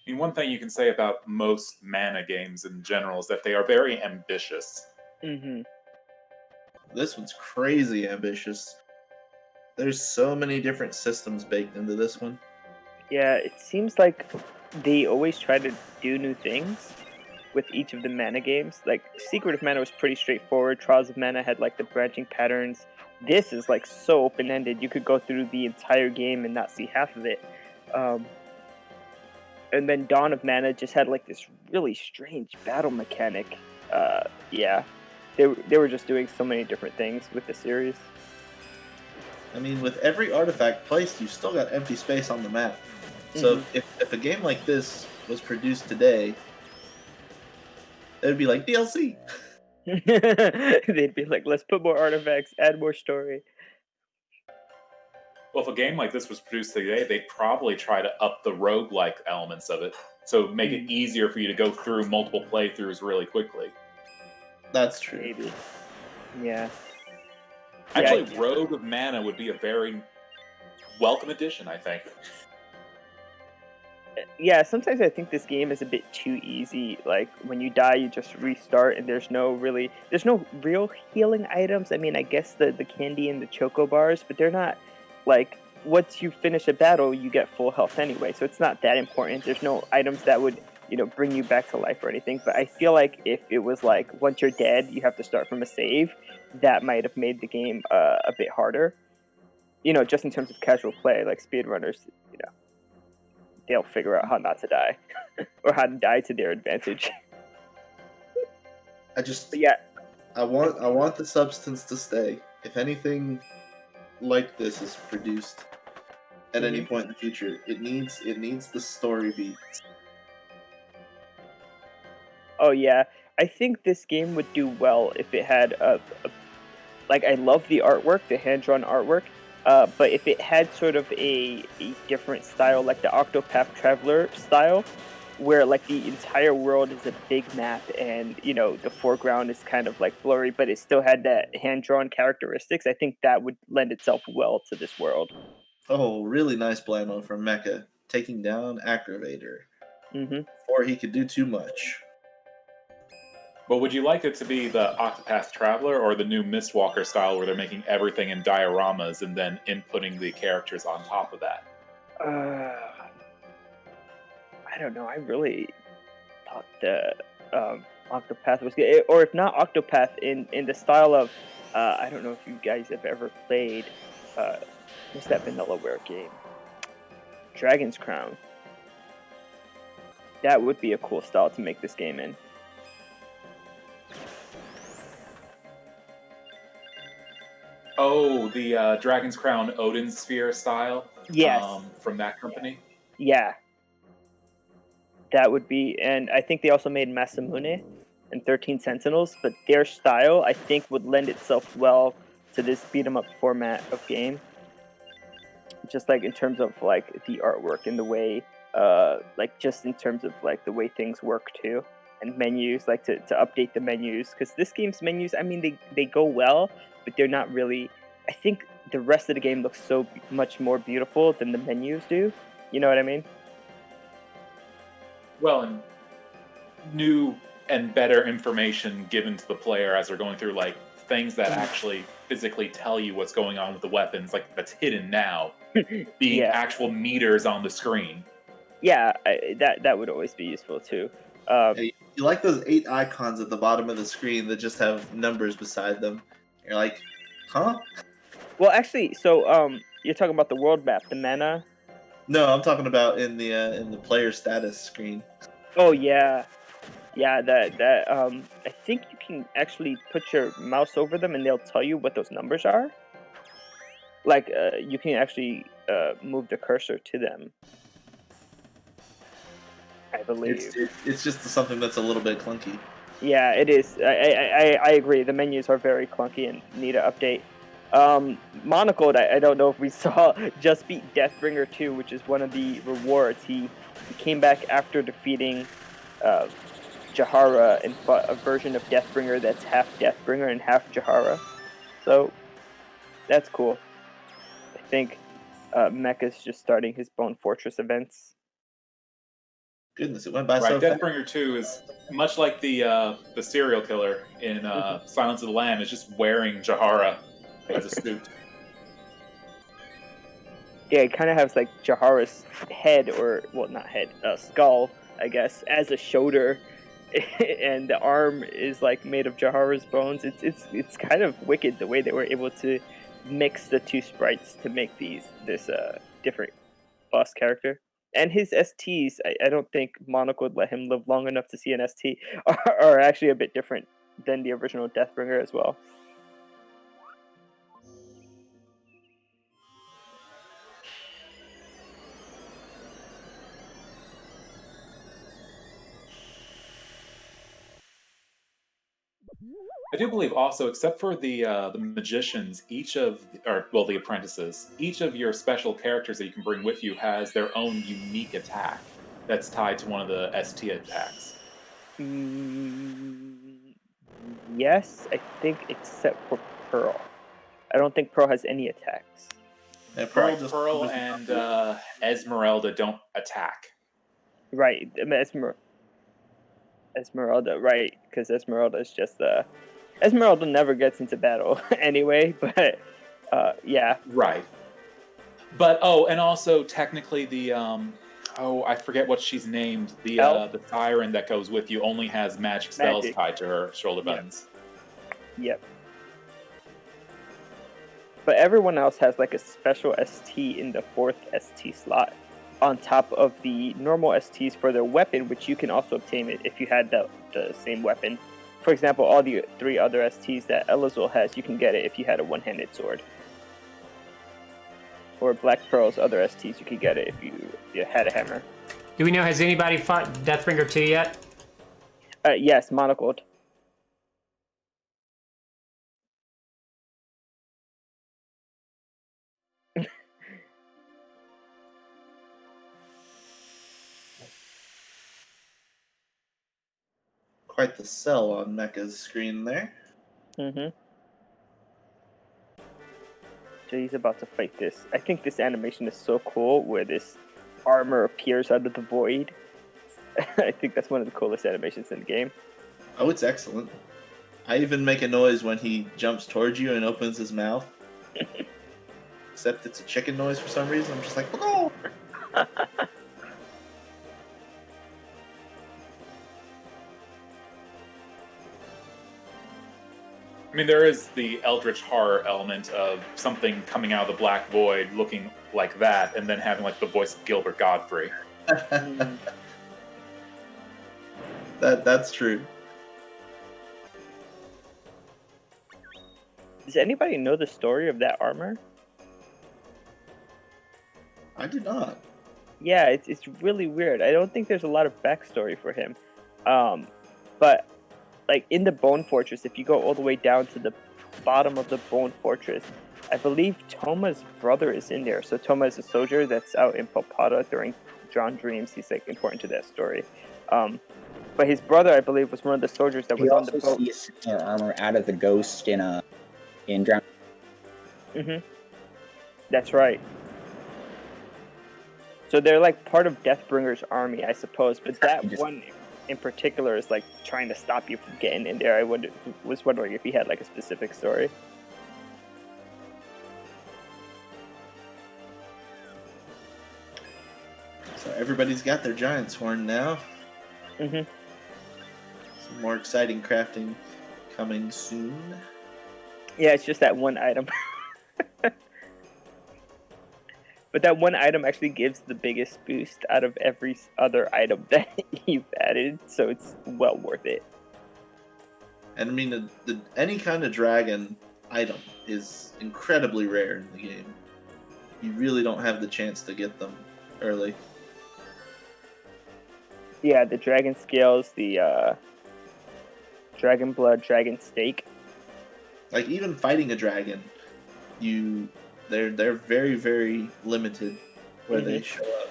I mean, one thing you can say about most mana games in general is that they are very ambitious. This one's crazy ambitious. There's so many different systems baked into this one. Yeah, it seems like they always try to do new things with each of the mana games. Like, Secret of Mana was pretty straightforward. Trials of Mana had, like, the branching patterns. This is, like, so open-ended. You could go through the entire game and not see half of it. And then Dawn of Mana just had, like, this really strange battle mechanic. Yeah. They were just doing so many different things with the series. I mean, with every artifact placed, you've still got empty space on the map. So if a game like this was produced today, it would be like DLC. They'd be like, let's put more artifacts, add more story. Well, if a game like this was produced today, they'd probably try to up the roguelike elements of it. So make it easier for you to go through multiple playthroughs really quickly. That's true. Maybe. Yeah. Actually, Rogue of Mana would be a very welcome addition, I think. Yeah, sometimes I think this game is a bit too easy. Like, when you die, you just restart, and there's no real healing items. I mean, I guess the candy and the choco bars, but they're not, like, once you finish a battle, you get full health anyway, so it's not that important. There's no items that would, bring you back to life or anything. But I feel like if it was like, once you're dead, you have to start from a save, that might have made the game a bit harder. Just in terms of casual play, like speedrunners, they'll figure out how not to die or how to die to their advantage. I want the substance to stay. If anything like this is produced at any point in the future, it needs the story beats. Oh yeah, I think this game would do well if it had like, I love the artwork, the hand-drawn artwork, but if it had sort of a different style, like the Octopath Traveler style, where, like, the entire world is a big map and, the foreground is kind of, like, blurry, but it still had that hand-drawn characteristics, I think that would lend itself well to this world. Oh, really nice Blamo from Mecha, taking down Aggravator. Before he could do too much. But would you like it to be the Octopath Traveler or the new Mistwalker style where they're making everything in dioramas and then inputting the characters on top of that? I don't know. I really thought the Octopath was good. Or if not Octopath, in the style of, I don't know if you guys have ever played, what's that Vanillaware game? Dragon's Crown. That would be a cool style to make this game in. Oh, the Dragon's Crown Odin Sphere style? Yes. From that company? Yeah. That would be, and I think they also made Masamune and 13 Sentinels, but their style, I think, would lend itself well to this beat-em-up format of game. Just, like, in terms of, like, the artwork and the way, like, just in terms of, like, the way things work, too. And menus, like, to update the menus. Because this game's menus, I mean, they go well, but they're not really... I think the rest of the game looks so much more beautiful than the menus do. You know what I mean? Well, and new and better information given to the player as they're going through, like, things that actually physically tell you what's going on with the weapons, like, that's hidden now, being actual meters on the screen. Yeah, that would always be useful, too. You like those 8 icons at the bottom of the screen that just have numbers beside them. You're like, huh? Well, actually, so you're talking about the world map, the mana. No, I'm talking about in the player status screen. Oh yeah, yeah. That I think you can actually put your mouse over them, and they'll tell you what those numbers are. Like you can actually move the cursor to them. I believe. It's just something that's a little bit clunky. Yeah, it is. I agree. The menus are very clunky and need an update. Monocled, I don't know if we saw, just beat Deathbringer 2, which is one of the rewards. He came back after defeating Jahara and fought a version of Deathbringer that's half Deathbringer and half Jahara. So that's cool. I think Mecha's just starting his Bone Fortress events. Goodness, it went by Right, so fast. Deathbringer 2 is much like the serial killer in Silence of the Lamb. Is just wearing Jahara as a suit. Yeah, it kind of has like Jahara's head, or well, not head, skull, I guess, as a shoulder, and the arm is like made of Jahara's bones. It's kind of wicked the way they were able to mix the two sprites to make this different boss character. And his STs, I don't think Monaco would let him live long enough to see an ST, are actually a bit different than the original Deathbringer as well. I do believe also, except for the magicians, the apprentices, each of your special characters that you can bring with you has their own unique attack that's tied to one of the ST attacks. Yes, I think except for Pearl. I don't think Pearl has any attacks. Yeah, Pearl and Esmeralda don't attack. Right, Esmeralda, right? Because Esmeralda is just Esmeralda never gets into battle anyway. But yeah, Right. But and also technically the I forget what she's named. The siren that goes with you only has magic spells tied to her shoulder buttons. Yep. But everyone else has like a special ST in the 4th ST slot on top of the normal STs for their weapon, which you can also obtain it if you had the same weapon. For example, all the 3 other STs that Elazul has, you can get it if you had a one-handed sword. Or Black Pearl's other STs, you could get it if you had a hammer. Do we know, has anybody fought Deathbringer 2 yet? Yes, monocled. Quite the sell on Mecha's screen there. Mm-hmm. So he's about to fight this. I think this animation is so cool, where this armor appears out of the void. I think that's one of the coolest animations in the game. Oh, it's excellent. I even make a noise when he jumps towards you and opens his mouth. Except it's a chicken noise for some reason. I'm just like, oh! I mean, there is the eldritch horror element of something coming out of the black void looking like that, and then having like the voice of Gilbert Godfrey. That's true. Does anybody know the story of that armor? I do not. Yeah, it's really weird. I don't think there's a lot of backstory for him. But like in the Bone Fortress, if you go all the way down to the bottom of the Bone Fortress, I believe Toma's brother is in there. So Toma is a soldier that's out in Palpata during Drawn Dreams. He's like important to that story. But his brother, I believe, was one of the soldiers that was on the boat. You also see a similar armor out of the ghost in Drawn. Mm-hmm. That's right. So they're like part of Deathbringer's army, I suppose. But that one in particular is like trying to stop you from getting in there. I was wondering if he had like a specific story. So everybody's got their giant's horn now. Mm-hmm. Some more exciting crafting coming soon. Yeah, it's just that one item. But that one item actually gives the biggest boost out of every other item that you've added, so it's well worth it. And I mean, any kind of dragon item is incredibly rare in the game. You really don't have the chance to get them early. Yeah, the dragon scales, the dragon blood, dragon steak. Like even fighting a dragon, they're very, very limited where they show up.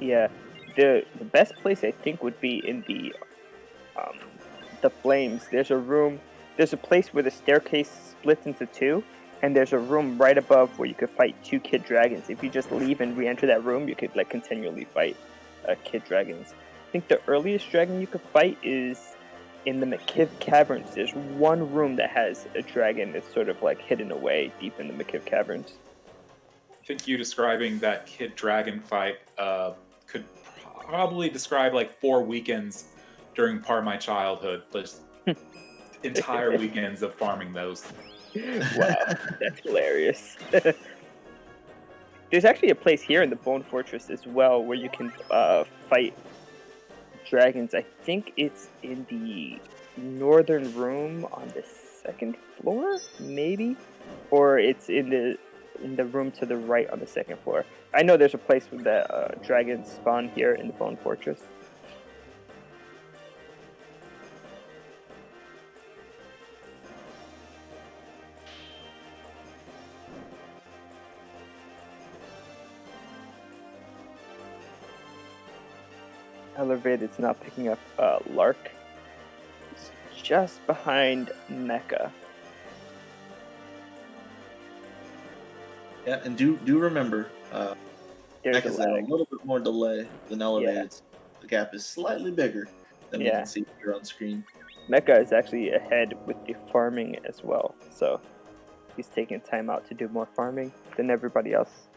Yeah, the best place I think would be in the flames. There's a place where the staircase splits into two, and there's a room right above where you could fight 2 kid dragons. If you just leave and re-enter that room, you could like continually fight kid dragons. I think the earliest dragon you could fight is in the McKiv Caverns. There's one room that has a dragon that's sort of like hidden away deep in the McKiv Caverns. I think you describing that kid dragon fight could probably describe like 4 weekends during part of my childhood. Just entire weekends of farming those. Wow, that's hilarious. There's actually a place here in the Bone Fortress as well where you can fight dragons. I think it's in the northern room on the 2nd floor, maybe, or it's in the room to the right on the 2nd floor. I know there's a place where the dragons spawn here in the Bone Fortress. Elevated's not picking up Lark. It's just behind Mecha. Yeah, and do remember, There's Mech is a at a lag. little bit more delay than elevated. The gap is slightly bigger than we can see here on screen. Mecha is actually ahead with the farming as well, so he's taking time out to do more farming than everybody else.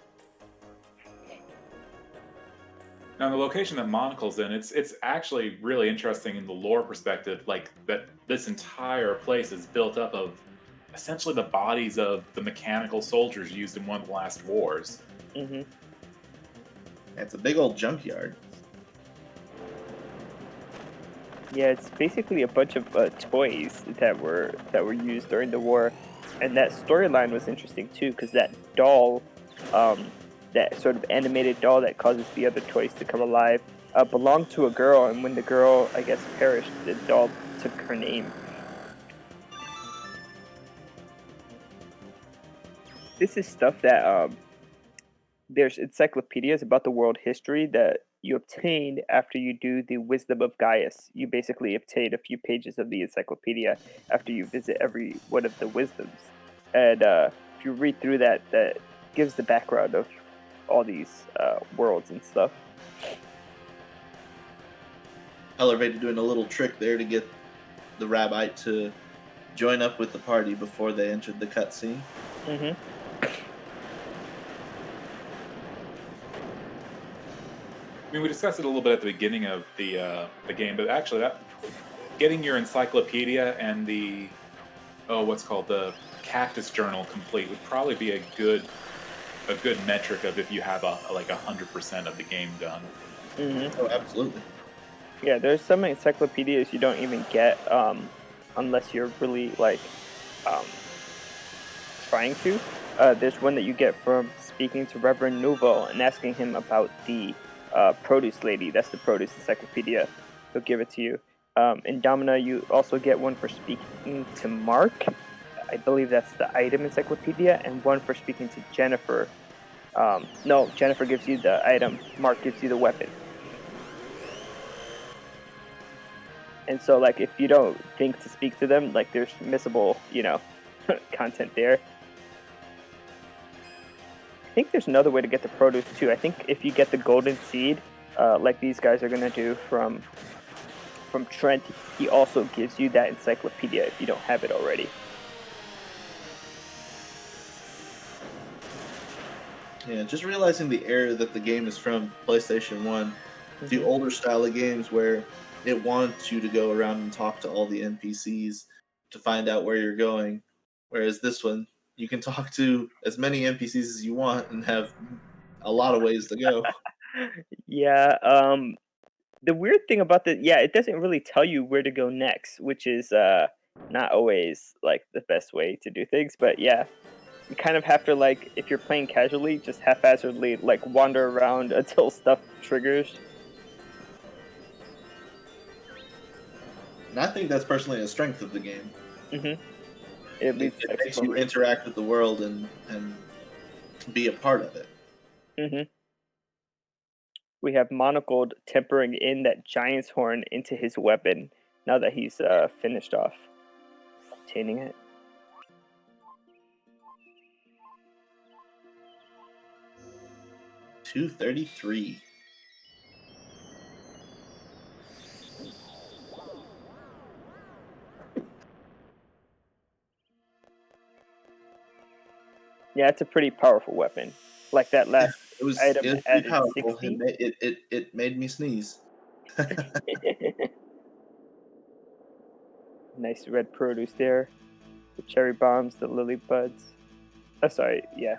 Now, the location that Monocle's in, it's actually really interesting in the lore perspective. Like that, this entire place is built up of essentially the bodies of the mechanical soldiers used in one of the last wars. Mm-hmm. It's a big old junkyard. Yeah, it's basically a bunch of toys that were used during the war, and that storyline was interesting too, because that doll, that sort of animated doll that causes the other toys to come alive, belonged to a girl, and when the girl, I guess, perished, the doll took her name. This is stuff that there's encyclopedias about the world history that you obtain after you do the Wisdom of Gaius. You basically obtain a few pages of the encyclopedia after you visit every one of the wisdoms, and if you read through that, that gives the background of all these worlds and stuff. Elevated doing a little trick there to get the Rabbite to join up with the party before they entered the cutscene. Mm-hmm. I mean, we discussed it a little bit at the beginning of the game, but actually, that getting your encyclopedia and the what's called the Cactus Journal complete would probably be a good metric of if you have like 100% of the game done. Mm-hmm. Oh, absolutely. Yeah, there's some encyclopedias you don't even get unless you're really like trying to. There's one that you get from speaking to Reverend Nouveau and asking him about the produce lady. That's the produce encyclopedia. He'll give it to you. In Domina, you also get one for speaking to Mark. I believe that's the item encyclopedia, and one for speaking to Jennifer. No, Jennifer gives you the item. Mark gives you the weapon. And so, like, if you don't think to speak to them, like, there's missable, content there. I think there's another way to get the produce, too. I think if you get the golden seed, like these guys are going to do from Trent, he also gives you that encyclopedia if you don't have it already. Yeah, just realizing the era that the game is from, PlayStation 1, the older style of games where it wants you to go around and talk to all the NPCs to find out where you're going. Whereas this one, you can talk to as many NPCs as you want and have a lot of ways to go. Yeah. The weird thing about it doesn't really tell you where to go next, which is not always like the best way to do things. But yeah, you kind of have to, like, if you're playing casually, just haphazardly like wander around until stuff triggers. And I think that's personally a strength of the game. It It, leads to it makes you exploration. interact with the world and be a part of it. We have Monocled tempering in that giant's horn into his weapon now that he's finished off obtaining it. $233. Yeah, it's a pretty powerful weapon. Like that last It was item pretty added powerful. 60. It made me sneeze. Nice red produce there. The cherry bombs, the lily buds. Oh, sorry, yeah.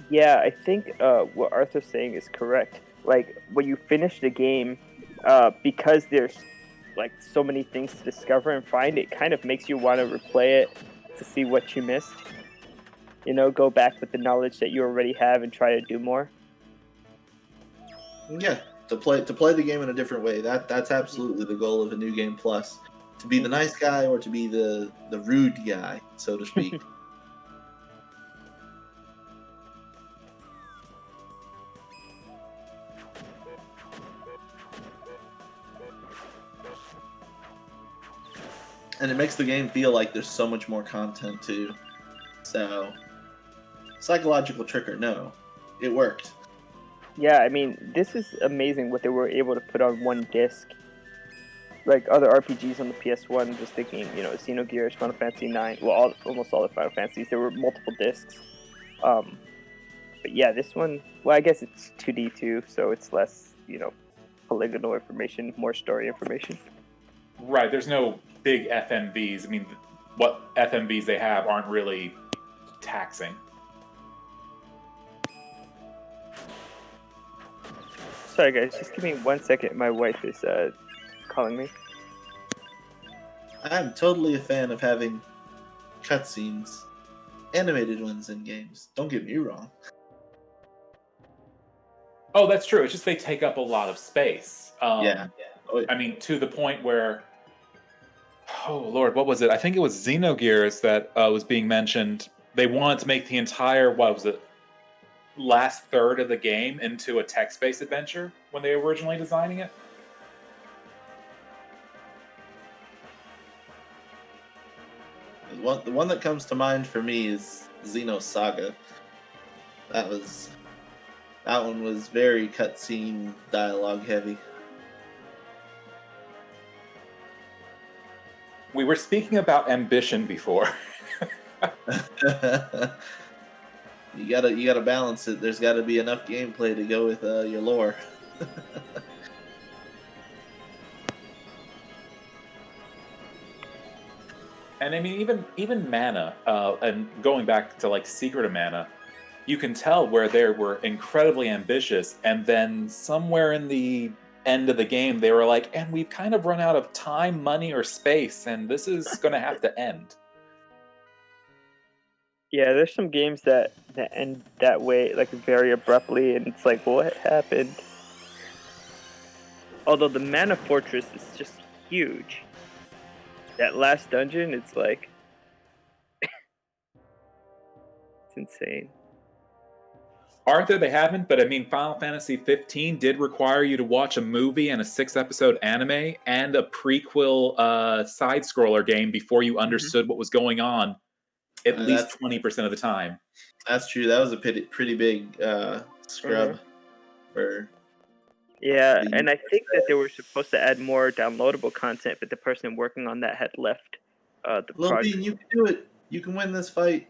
Yeah, I think what Arthur's saying is correct. Like, when you finish the game, because there's like so many things to discover and find, it kind of makes you want to replay it to see what you missed. You know, go back with the knowledge that you already have and try to do more. Yeah, to play the game in a different way. That's absolutely the goal of a new game plus. To be the nice guy or to be the rude guy, so to speak. And it makes the game feel like there's so much more content too. So, psychological trick or no, it worked. Yeah, I mean, this is amazing what they were able to put on one disc. Like other RPGs on the PS1, just thinking, Xenogears, Final Fantasy 9, well, almost all the Final Fantasies, there were multiple discs. But yeah, this one, well, I guess it's 2D too, so it's less, polygonal information, more story information. Right, there's no big FMVs. I mean, what FMVs they have aren't really taxing. Sorry guys, just give me 1 second. My wife is calling me. I'm totally a fan of having cutscenes, animated ones in games. Don't get me wrong. Oh, that's true. It's just they take up a lot of space. Yeah. Oh, yeah. I mean, to the point where, oh Lord, what was it? I think it was Xenogears that was being mentioned. They wanted to make the entire, what was it, last third of the game into a text-based adventure when they were originally designing it. The one that comes to mind for me is Xenosaga. That one was very cutscene dialogue heavy. We were speaking about ambition before. You gotta balance it. There's got to be enough gameplay to go with your lore. And I mean, even Mana, and going back to like Secret of Mana, you can tell where they were incredibly ambitious, and then somewhere in the end of the game, they were like, "And we've kind of run out of time, money, or space, and this is going to have to end." Yeah, there's some games that end that way, like very abruptly, and it's like, what happened? Although the Mana Fortress is just huge. That last dungeon, it's like, it's insane. Arthur, they haven't, but I mean, Final Fantasy 15 did require you to watch a movie and a 6-episode anime and a prequel side-scroller game before you understood what was going on at least 20% of the time. That's true. That was a pretty big scrub for. Yeah, and I think that they were supposed to add more downloadable content, but the person working on that had left the Lil project. Bean, you can do it. You can win this fight.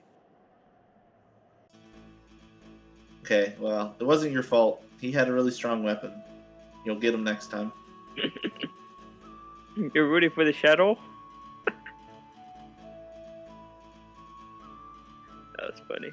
Okay, well, it wasn't your fault. He had a really strong weapon. You'll get him next time. You're rooting for the shadow? That was funny.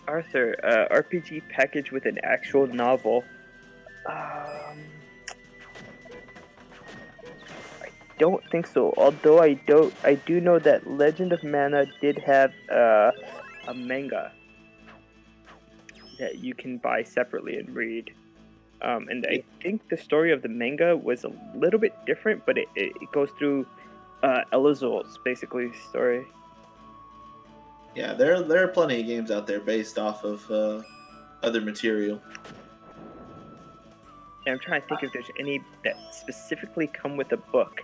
Arthur, RPG package with an actual novel. I don't think so. Although I do know that Legend of Mana did have a manga that you can buy separately and read. And I think the story of the manga was a little bit different, but it goes through Elizul's basically story. Yeah, there are plenty of games out there based off of other material. Yeah, I'm trying to think if there's any that specifically come with a book.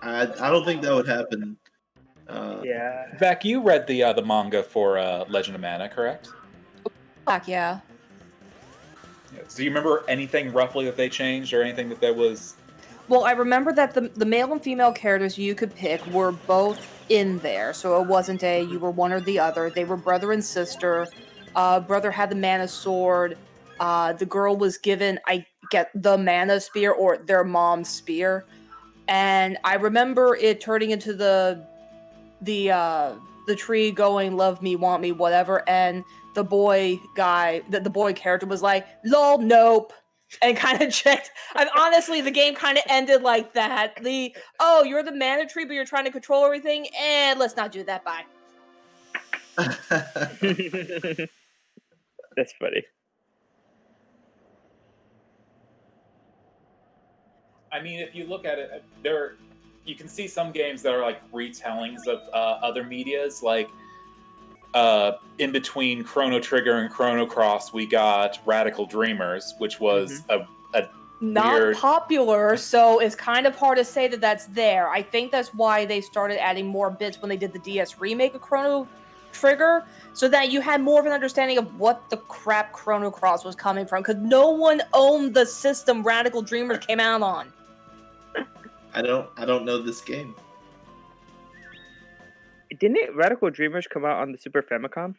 I don't think that would happen. Yeah. Vec, you read the manga for Legend of Mana, correct? Fuck yeah. Do you remember anything roughly that they changed or anything that was... Well, I remember that the male and female characters you could pick were both in there, so it wasn't you were one or the other. They were brother and sister. Brother had the mana sword. The girl was given, I get the mana spear or their mom's spear, and I remember it turning into the tree going, love me, want me, whatever, and the boy guy, the boy character was like, lol, nope. And kind of checked. And honestly, the game kind of ended like that. You're the mana tree, but you're trying to control everything. And let's not do that. Bye. That's funny. I mean, if you look at it, you can see some games that are like retellings of other medias. Like in between Chrono Trigger and Chrono Cross, we got Radical Dreamers, which was a not weird... popular, so it's kind of hard to say that that's there. I think that's why they started adding more bits when they did the DS remake of Chrono Trigger, so that you had more of an understanding of what the crap Chrono Cross was coming from, because no one owned the system Radical Dreamers came out on. I don't know this game. Didn't Radical Dreamers come out on the Super Famicom?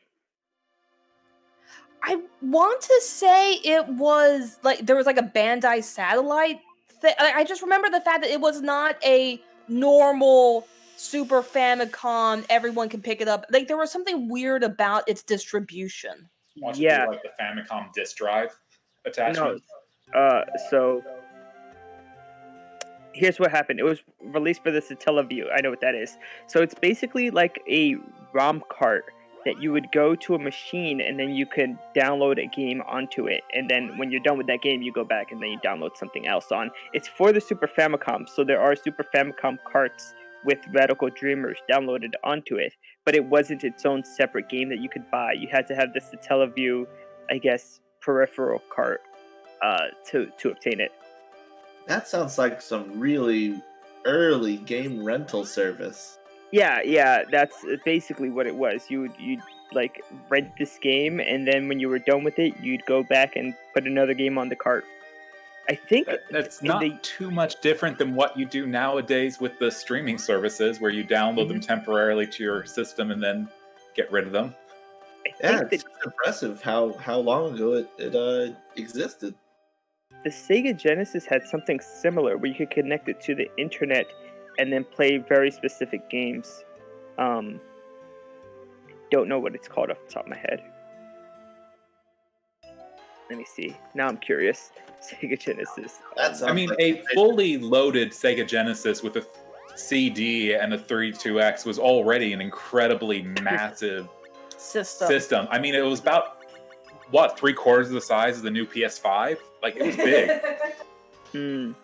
I want to say it was like there was like a Bandai satellite thing. I just remember the fact that it was not a normal Super Famicom. Everyone can pick it up. Like there was something weird about its distribution. Yeah, like the Famicom disk drive attachment. No, so here's what happened. It was released for the Satellaview. I know what that is. So it's basically like a ROM cart that you would go to a machine and then you could download a game onto it. And then when you're done with that game, you go back and then you download something else on. It's for the Super Famicom. So there are Super Famicom carts with Radical Dreamers downloaded onto it. But it wasn't its own separate game that you could buy. You had to have the Satellaview, I guess, peripheral cart to obtain it. That sounds like some really early game rental service. Yeah, that's basically what it was. You'd like rent this game, and then when you were done with it, you'd go back and put another game on the cart. I think that's not too much different than what you do nowadays with the streaming services, where you download them temporarily to your system and then get rid of them. It's impressive how long ago it existed. The Sega Genesis had something similar where you could connect it to the internet and then play very specific games. Don't know what it's called off the top of my head. Let me see. Now I'm curious. Sega Genesis. I mean, a fully loaded Sega Genesis with a CD and the 32X was already an incredibly massive system. I mean, it was about, what, 3/4 of the size of the new PS5? Like, it was big.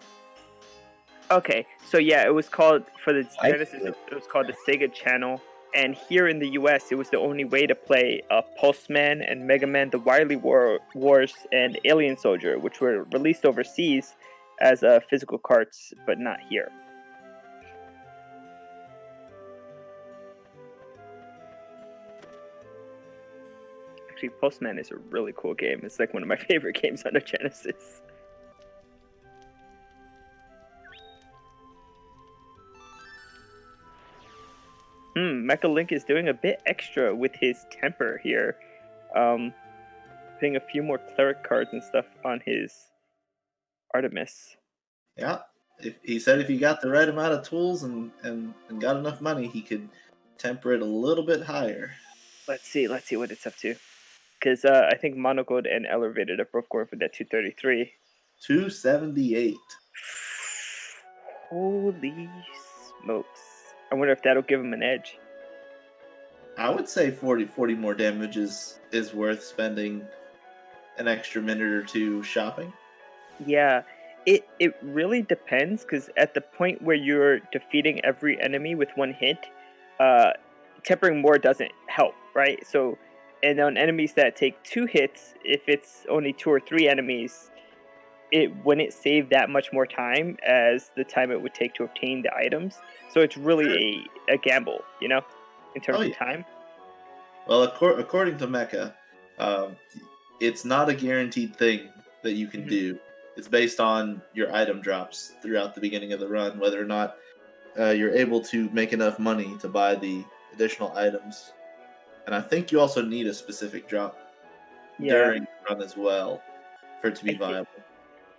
Okay, so yeah, it was called, for the Genesis, it was called the Sega Channel. And here in the US, it was the only way to play Pulseman and Mega Man, the Wily Wars, and Alien Soldier, which were released overseas as physical carts, but not here. Actually, Pulseman is a really cool game. It's like one of my favorite games on the Genesis. Mechalink is doing a bit extra with his temper here. Putting a few more cleric cards and stuff on his Artemis. Yeah. He said if he got the right amount of tools and got enough money, he could temper it a little bit higher. Let's see what it's up to. Because I think Monogold and Ellervated are both going for that 233. 278. Holy smokes. I wonder if that'll give him an edge. I would say 40 more damage is worth spending an extra minute or two shopping. Yeah, it really depends, because at the point where you're defeating every enemy with one hit, tempering more doesn't help, right? So, and on enemies that take 2 hits, if it's only 2 or 3 enemies, it wouldn't save that much more time as the time it would take to obtain the items. So it's really a gamble, you know, in terms of time. Well, according to Mecha, it's not a guaranteed thing that you can do. It's based on your item drops throughout the beginning of the run, whether or not you're able to make enough money to buy the additional items. And I think you also need a specific drop during the run as well for it to be viable.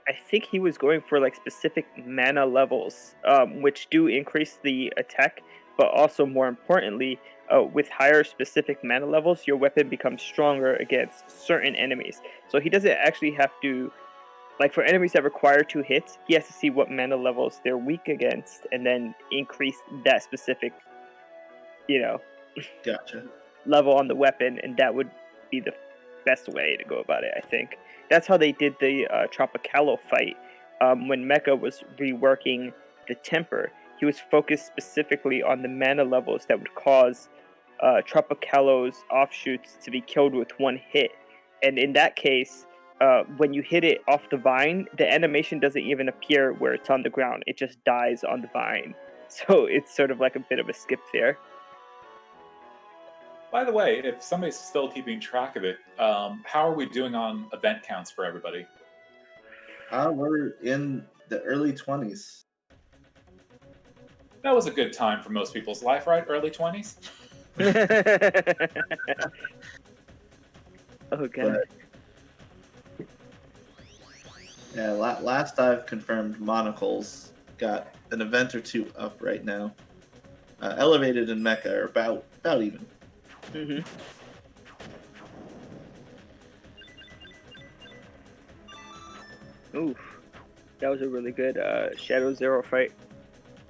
I think he was going for like specific mana levels, which do increase the attack, but also more importantly, with higher specific mana levels, your weapon becomes stronger against certain enemies. So he doesn't actually have to, like for enemies that require 2 hits, he has to see what mana levels they're weak against and then increase that specific, Gotcha. level on the weapon, and that would be the best way to go about it, I think. That's how they did the Tropicalo fight. When Mecha was reworking the temper, he was focused specifically on the mana levels that would cause Tropicalo's offshoots to be killed with 1 hit. And in that case, when you hit it off the vine, the animation doesn't even appear where it's on the ground. It just dies on the vine. So it's sort of like a bit of a skip there. By the way, if somebody's still keeping track of it, how are we doing on event counts for everybody? We're in the early 20s. That was a good time for most people's life, right? Early 20s? Oh, God. Yeah, last I've confirmed, Monocle's got an event or 2 up right now. Elevated and Mecha are about even. Oof. That was a really good Shadow Zero fight.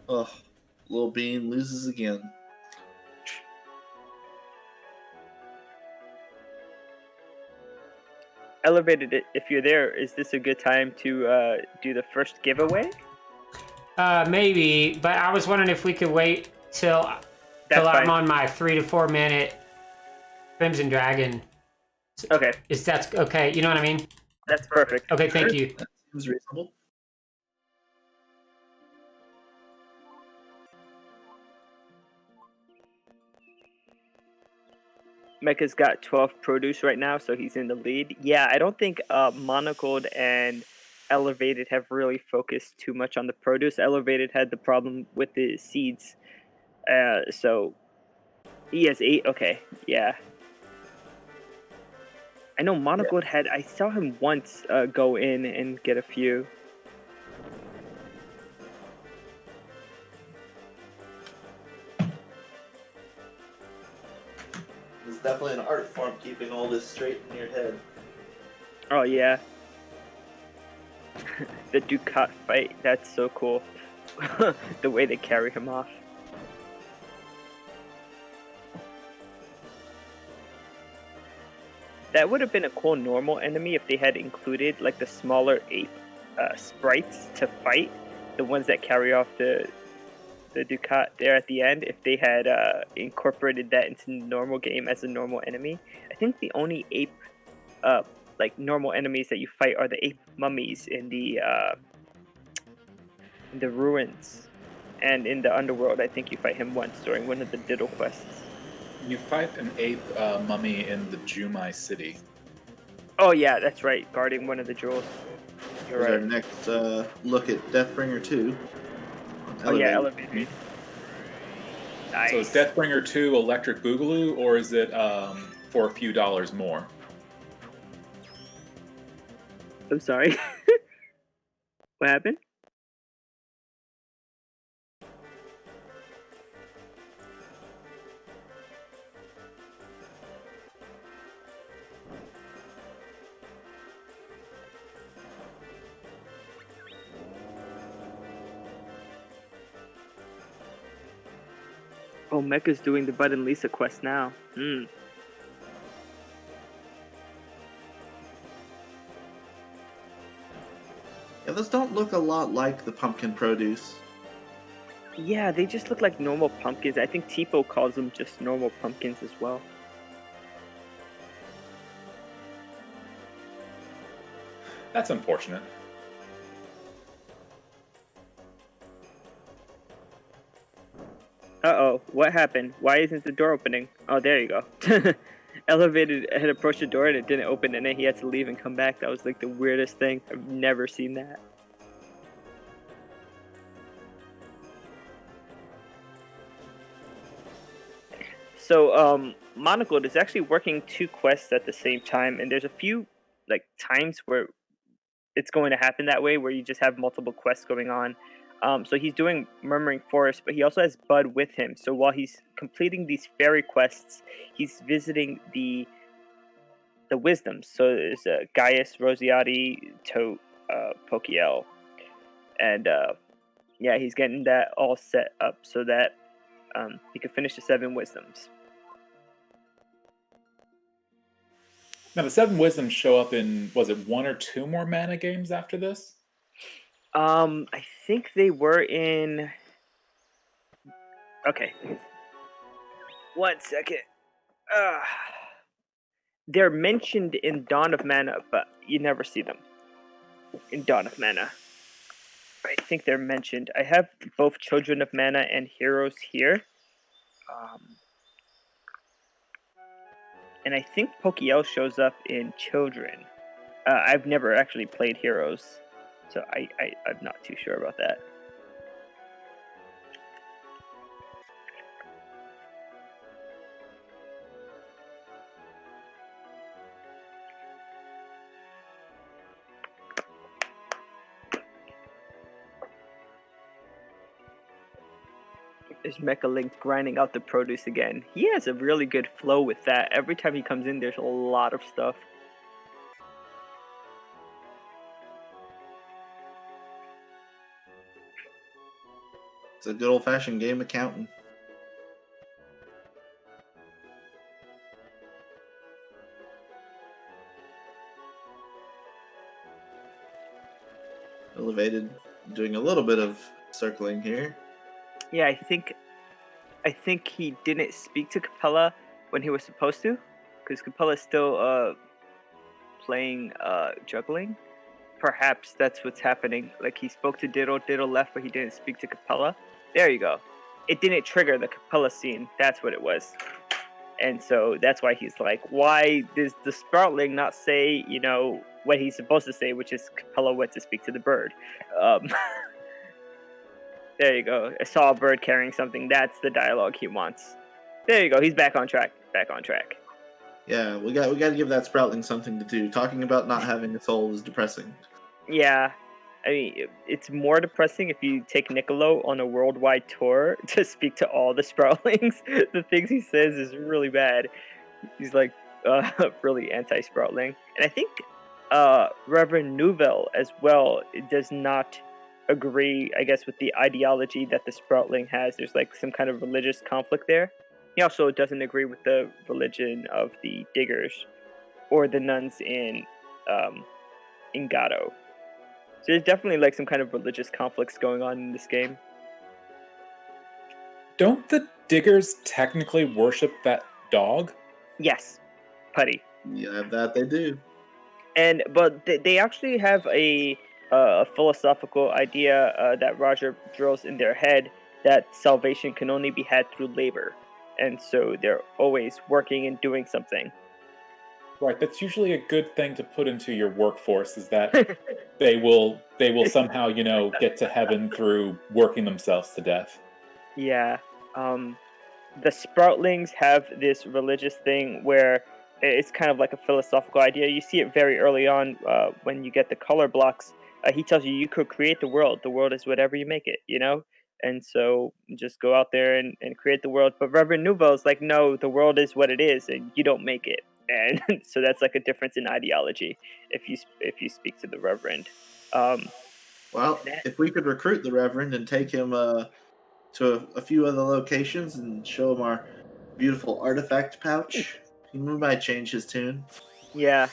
Ugh. Lil Bean loses again. Elevated, if you're there, is this a good time to do the first giveaway? Maybe, but I was wondering if we could wait till I'm on my 3 to 4 minute Crimson Dragon. Okay. Is that okay? You know what I mean? That's perfect. Okay, thank you. That seems reasonable. Mecha's got 12 produce right now, so he's in the lead. Yeah, I don't think Monocled and Elevated have really focused too much on the produce. Elevated had the problem with the seeds. So he has 8. Okay, yeah. I know Monocled had, I saw him once go in and get a few. It's definitely an art form keeping all this straight in your head. Oh, yeah. The Ducat fight, that's so cool. the way they carry him off. That would have been a cool normal enemy if they had included like the smaller ape sprites to fight, the ones that carry off the Ducat there at the end. If they had incorporated that into the normal game as a normal enemy, I think the only ape like normal enemies that you fight are the ape mummies in the ruins, and in the underworld. I think you fight him once during one of the diddle quests. You fight an ape mummy in the Jumai city. Oh yeah, that's right, guarding one of the jewels. You're Here's right. our next look at Deathbringer 2. Oh yeah, elevated. Nice. So is Deathbringer 2 Electric Boogaloo, or is it for a few dollars more? I'm sorry. What happened? Oh, Mecha's doing the Bud and Lisa quest now. Hmm. Yeah, those don't look a lot like the pumpkin produce. Yeah, they just look like normal pumpkins. I think Tipo calls them just normal pumpkins as well. That's unfortunate. Uh-oh, what happened? Why isn't the door opening? Oh, there you go. Elevated had approached the door and it didn't open, and then he had to leave and come back. That was like the weirdest thing. I've never seen that. So, Monocled is actually working 2 quests at the same time, and there's a few like times where it's going to happen that way, where you just have multiple quests going on. So he's doing Murmuring Forest, but he also has Bud with him. So while he's completing these fairy quests, he's visiting the wisdoms. So there's Gaius, Rosiati, Tote, Pokiel, and yeah, he's getting that all set up so that he can finish the 7 wisdoms. Now, the 7 wisdoms show up in, was it 1 or 2 more mana games after this? I think they were in. Okay. 1 second. They're mentioned in Dawn of Mana, but you never see them in Dawn of Mana. I think they're mentioned. I have both Children of Mana and Heroes here. And I think Pokiel shows up in Children. I've never actually played Heroes, so I'm not too sure about that. There's Mechalink grinding out the produce again. He has a really good flow with that. Every time he comes in, there's a lot of stuff. It's a good old-fashioned game accounting. Elevated, doing a little bit of circling here. Yeah, I think he didn't speak to Capella when he was supposed to, because Capella's still playing juggling. Perhaps that's what's happening. Like, he spoke to Diddle, Diddle left, but he didn't speak to Capella. There you go. It didn't trigger the Capella scene. That's what it was. And so that's why he's like, why does the Sproutling not say, you know, what he's supposed to say, which is Capella went to speak to the bird. There you go. I saw a bird carrying something. That's the dialogue he wants. There you go. He's back on track. Back on track. Yeah, we got to give that Sproutling something to do. Talking about not having a soul is depressing. Yeah. I mean, it's more depressing if you take Niccolo on a worldwide tour to speak to all the Sproutlings. The things he says is really bad. He's like really anti-Sproutling. And I think Reverend Nouvel as well does not agree, I guess, with the ideology that the Sproutling has. There's like some kind of religious conflict there. He also doesn't agree with the religion of the Diggers or the nuns in Gato. So there's definitely like some kind of religious conflicts going on in this game. Don't the Diggers technically worship that dog? Yes, Putty. Yeah, that they do. But they actually have a philosophical idea that Roger drills in their head that salvation can only be had through labor, and so they're always working and doing something. Right, that's usually a good thing to put into your workforce, is that they will somehow, get to heaven through working themselves to death. Yeah. The Sproutlings have this religious thing where it's kind of like a philosophical idea. You see it very early on when you get the color blocks. He tells you could create the world. The world is whatever you make it, And so just go out there and create the world. But Reverend Nouvel's like, no, the world is what it is, and you don't make it. And so that's like a difference in ideology if you speak to the Reverend. Well, if we could recruit the Reverend and take him to a few other locations and show him our beautiful artifact pouch, he might change his tune. Yeah.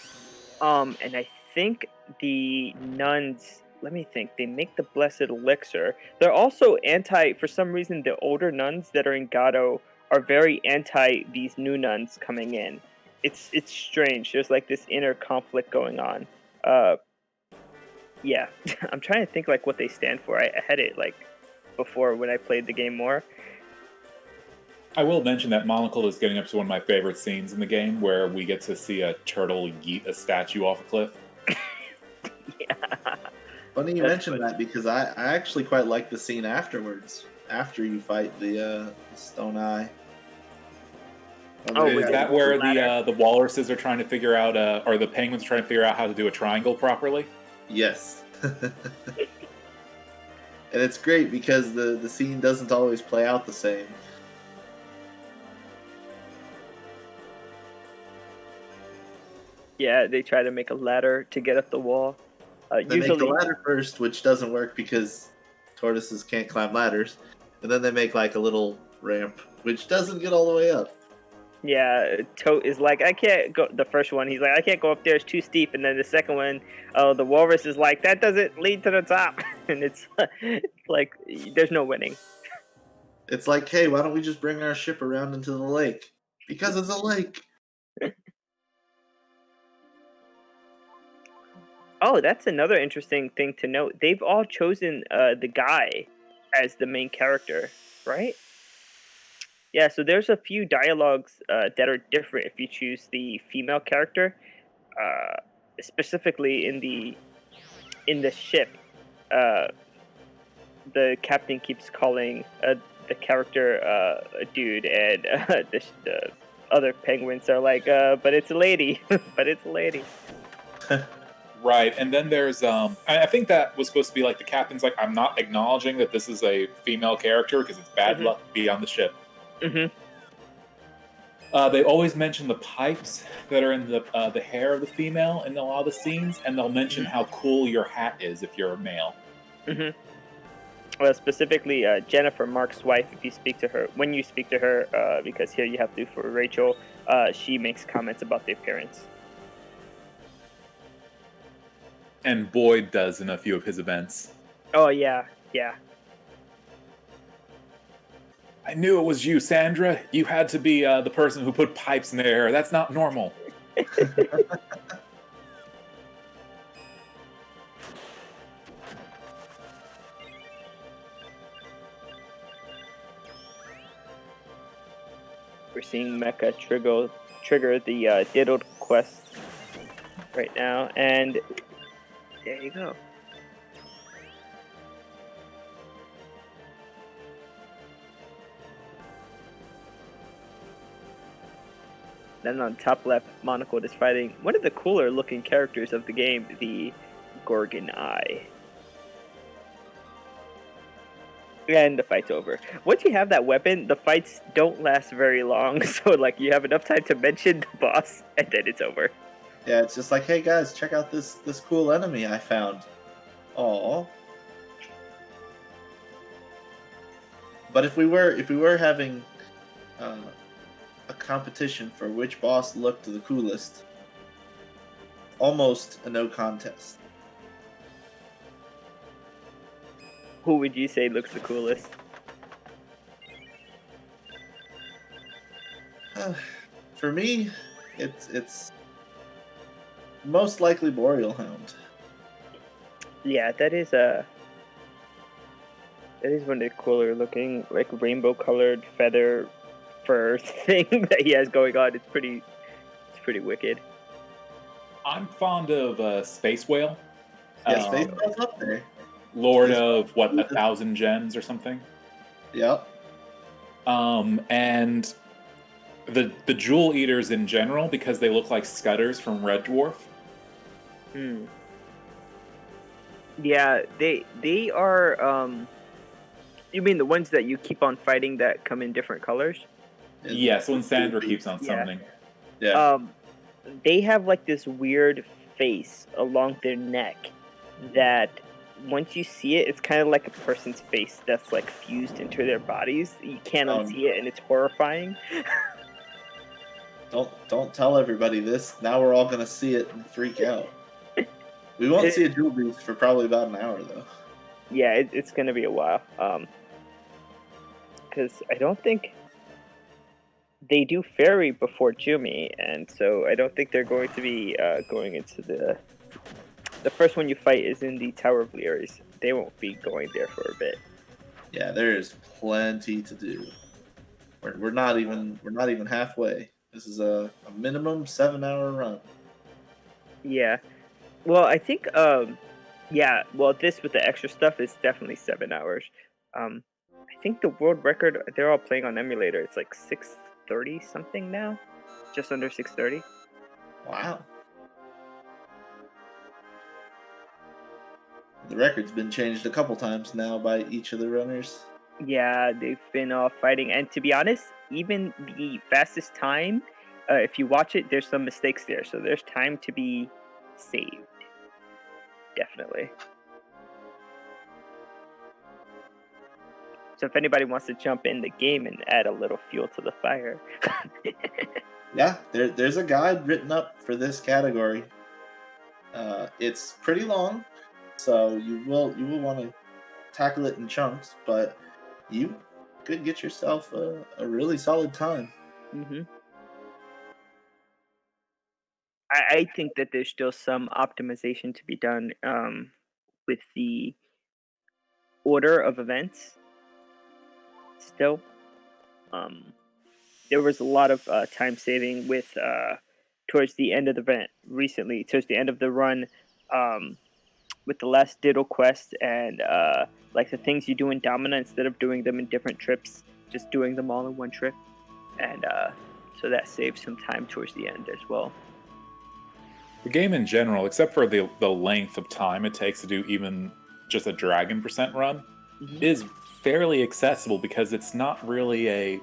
And I think the nuns, let me think, they make the blessed elixir. They're also for some reason, the older nuns that are in Gato are very anti these new nuns coming in. It's strange. There's like this inner conflict going on. Yeah. I'm trying to think like what they stand for. I had it like before when I played the game more. I will mention that Monocle is getting up to one of my favorite scenes in the game, where we get to see a turtle yeet a statue off a cliff. Yeah. Funny you mentioned that, because I actually quite like the scene afterwards, after you fight the Stone Eye. Is that where the walruses are trying to figure out, or the penguins are trying to figure out how to do a triangle properly? Yes. And it's great because the scene doesn't always play out the same. Yeah, they try to make a ladder to get up the wall. They Usually, make the ladder first, which doesn't work because tortoises can't climb ladders. And then they make like a little ramp, which doesn't get all the way up. yeah, Tote is like, I can't go. The first one, he's like, I can't go up there; it's too steep. And then the second one, the walrus is like, that doesn't lead to the top. And it's like, there's no winning. It's like, hey, why don't we just bring our ship around into the lake? Because it's a lake. Oh, that's another interesting thing to note. They've all chosen the guy as the main character, right? Yeah, so there's a few dialogues that are different if you choose the female character. Specifically in the ship, the captain keeps calling the character a dude, and the other penguins are like, but it's a lady, but it's a lady. Right, and then there's I think that was supposed to be like the captain's like, I'm not acknowledging that this is a female character because it's bad luck to be on the ship. Mm-hmm. They always mention the pipes that are in the hair of the female in a lot of the scenes, and they'll mention how cool your hat is if you're a male. Mm-hmm. Well, specifically Jennifer, Mark's wife. If you speak to her, when you speak to her, because here you have to for Rachel, she makes comments about the appearance. And Boyd does in a few of his events. Oh yeah, yeah. I knew it was you, Sandra. You had to be the person who put pipes in their hair. That's not normal. We're seeing Mecha trigger the diddled quest right now, and there you go. Then on top left, Monocle is fighting one of the cooler looking characters of the game, the Gorgon Eye. And the fight's over. Once you have that weapon, the fights don't last very long, so like you have enough time to mention the boss, and then it's over. Yeah, it's just like, hey guys, check out this cool enemy I found. Aww. But if we were having a competition for which boss looked the coolest, almost a no contest. Who would you say looks the coolest? For me, it's most likely Boreal Hound. Yeah, that is one of the cooler looking, like rainbow colored feather fur thing that he has going on. It's pretty wicked. I'm fond of Space Whale. Yeah, Space Whale's up there. Lord of 1,000 gems or something. Yep. And the Jewel Eaters in general, because they look like Scudders from Red Dwarf. Yeah, they are. You mean the ones that you keep on fighting that come in different colors? Yes, when Sandra keeps on summoning. Yeah. They have like this weird face along their neck that once you see it, it's kind of like a person's face that's like fused into their bodies. You can't unsee it, and it's horrifying. Don't tell everybody this. Now we're all gonna see it and freak out. We won't see a Jewel Beast for probably about an hour though. Yeah, it's gonna be a while. Because I don't think they do fairy before Jumi, and so I don't think they're going to be going into the first one you fight is in the Tower of Leeries. They won't be going there for a bit. Yeah, there is plenty to do. We're not even halfway. This is a minimum 7-hour run. Yeah. Well, I think yeah, well this with the extra stuff is definitely 7 hours. I think the world record they're all playing on emulator. It's like 6:30 something now. Just under 6:30. Wow. The record's been changed a couple times now by each of the runners. Yeah, they've been fighting, and to be honest, even the fastest time, if you watch it, there's some mistakes there, so there's time to be saved. Definitely. So if anybody wants to jump in the game and add a little fuel to the fire. Yeah, there's a guide written up for this category. It's pretty long, so you will want to tackle it in chunks, but you could get yourself a really solid time. Mm-hmm. I think that there's still some optimization to be done with the order of events. Still, there was a lot of time saving with towards the end of the event recently, towards the end of the run, with the last Diddle quest and like the things you do in Domina instead of doing them in different trips, just doing them all in one trip, and so that saves some time towards the end as well. The game in general, except for the length of time it takes to do even just a Dragon % run, is fairly accessible because it's not really a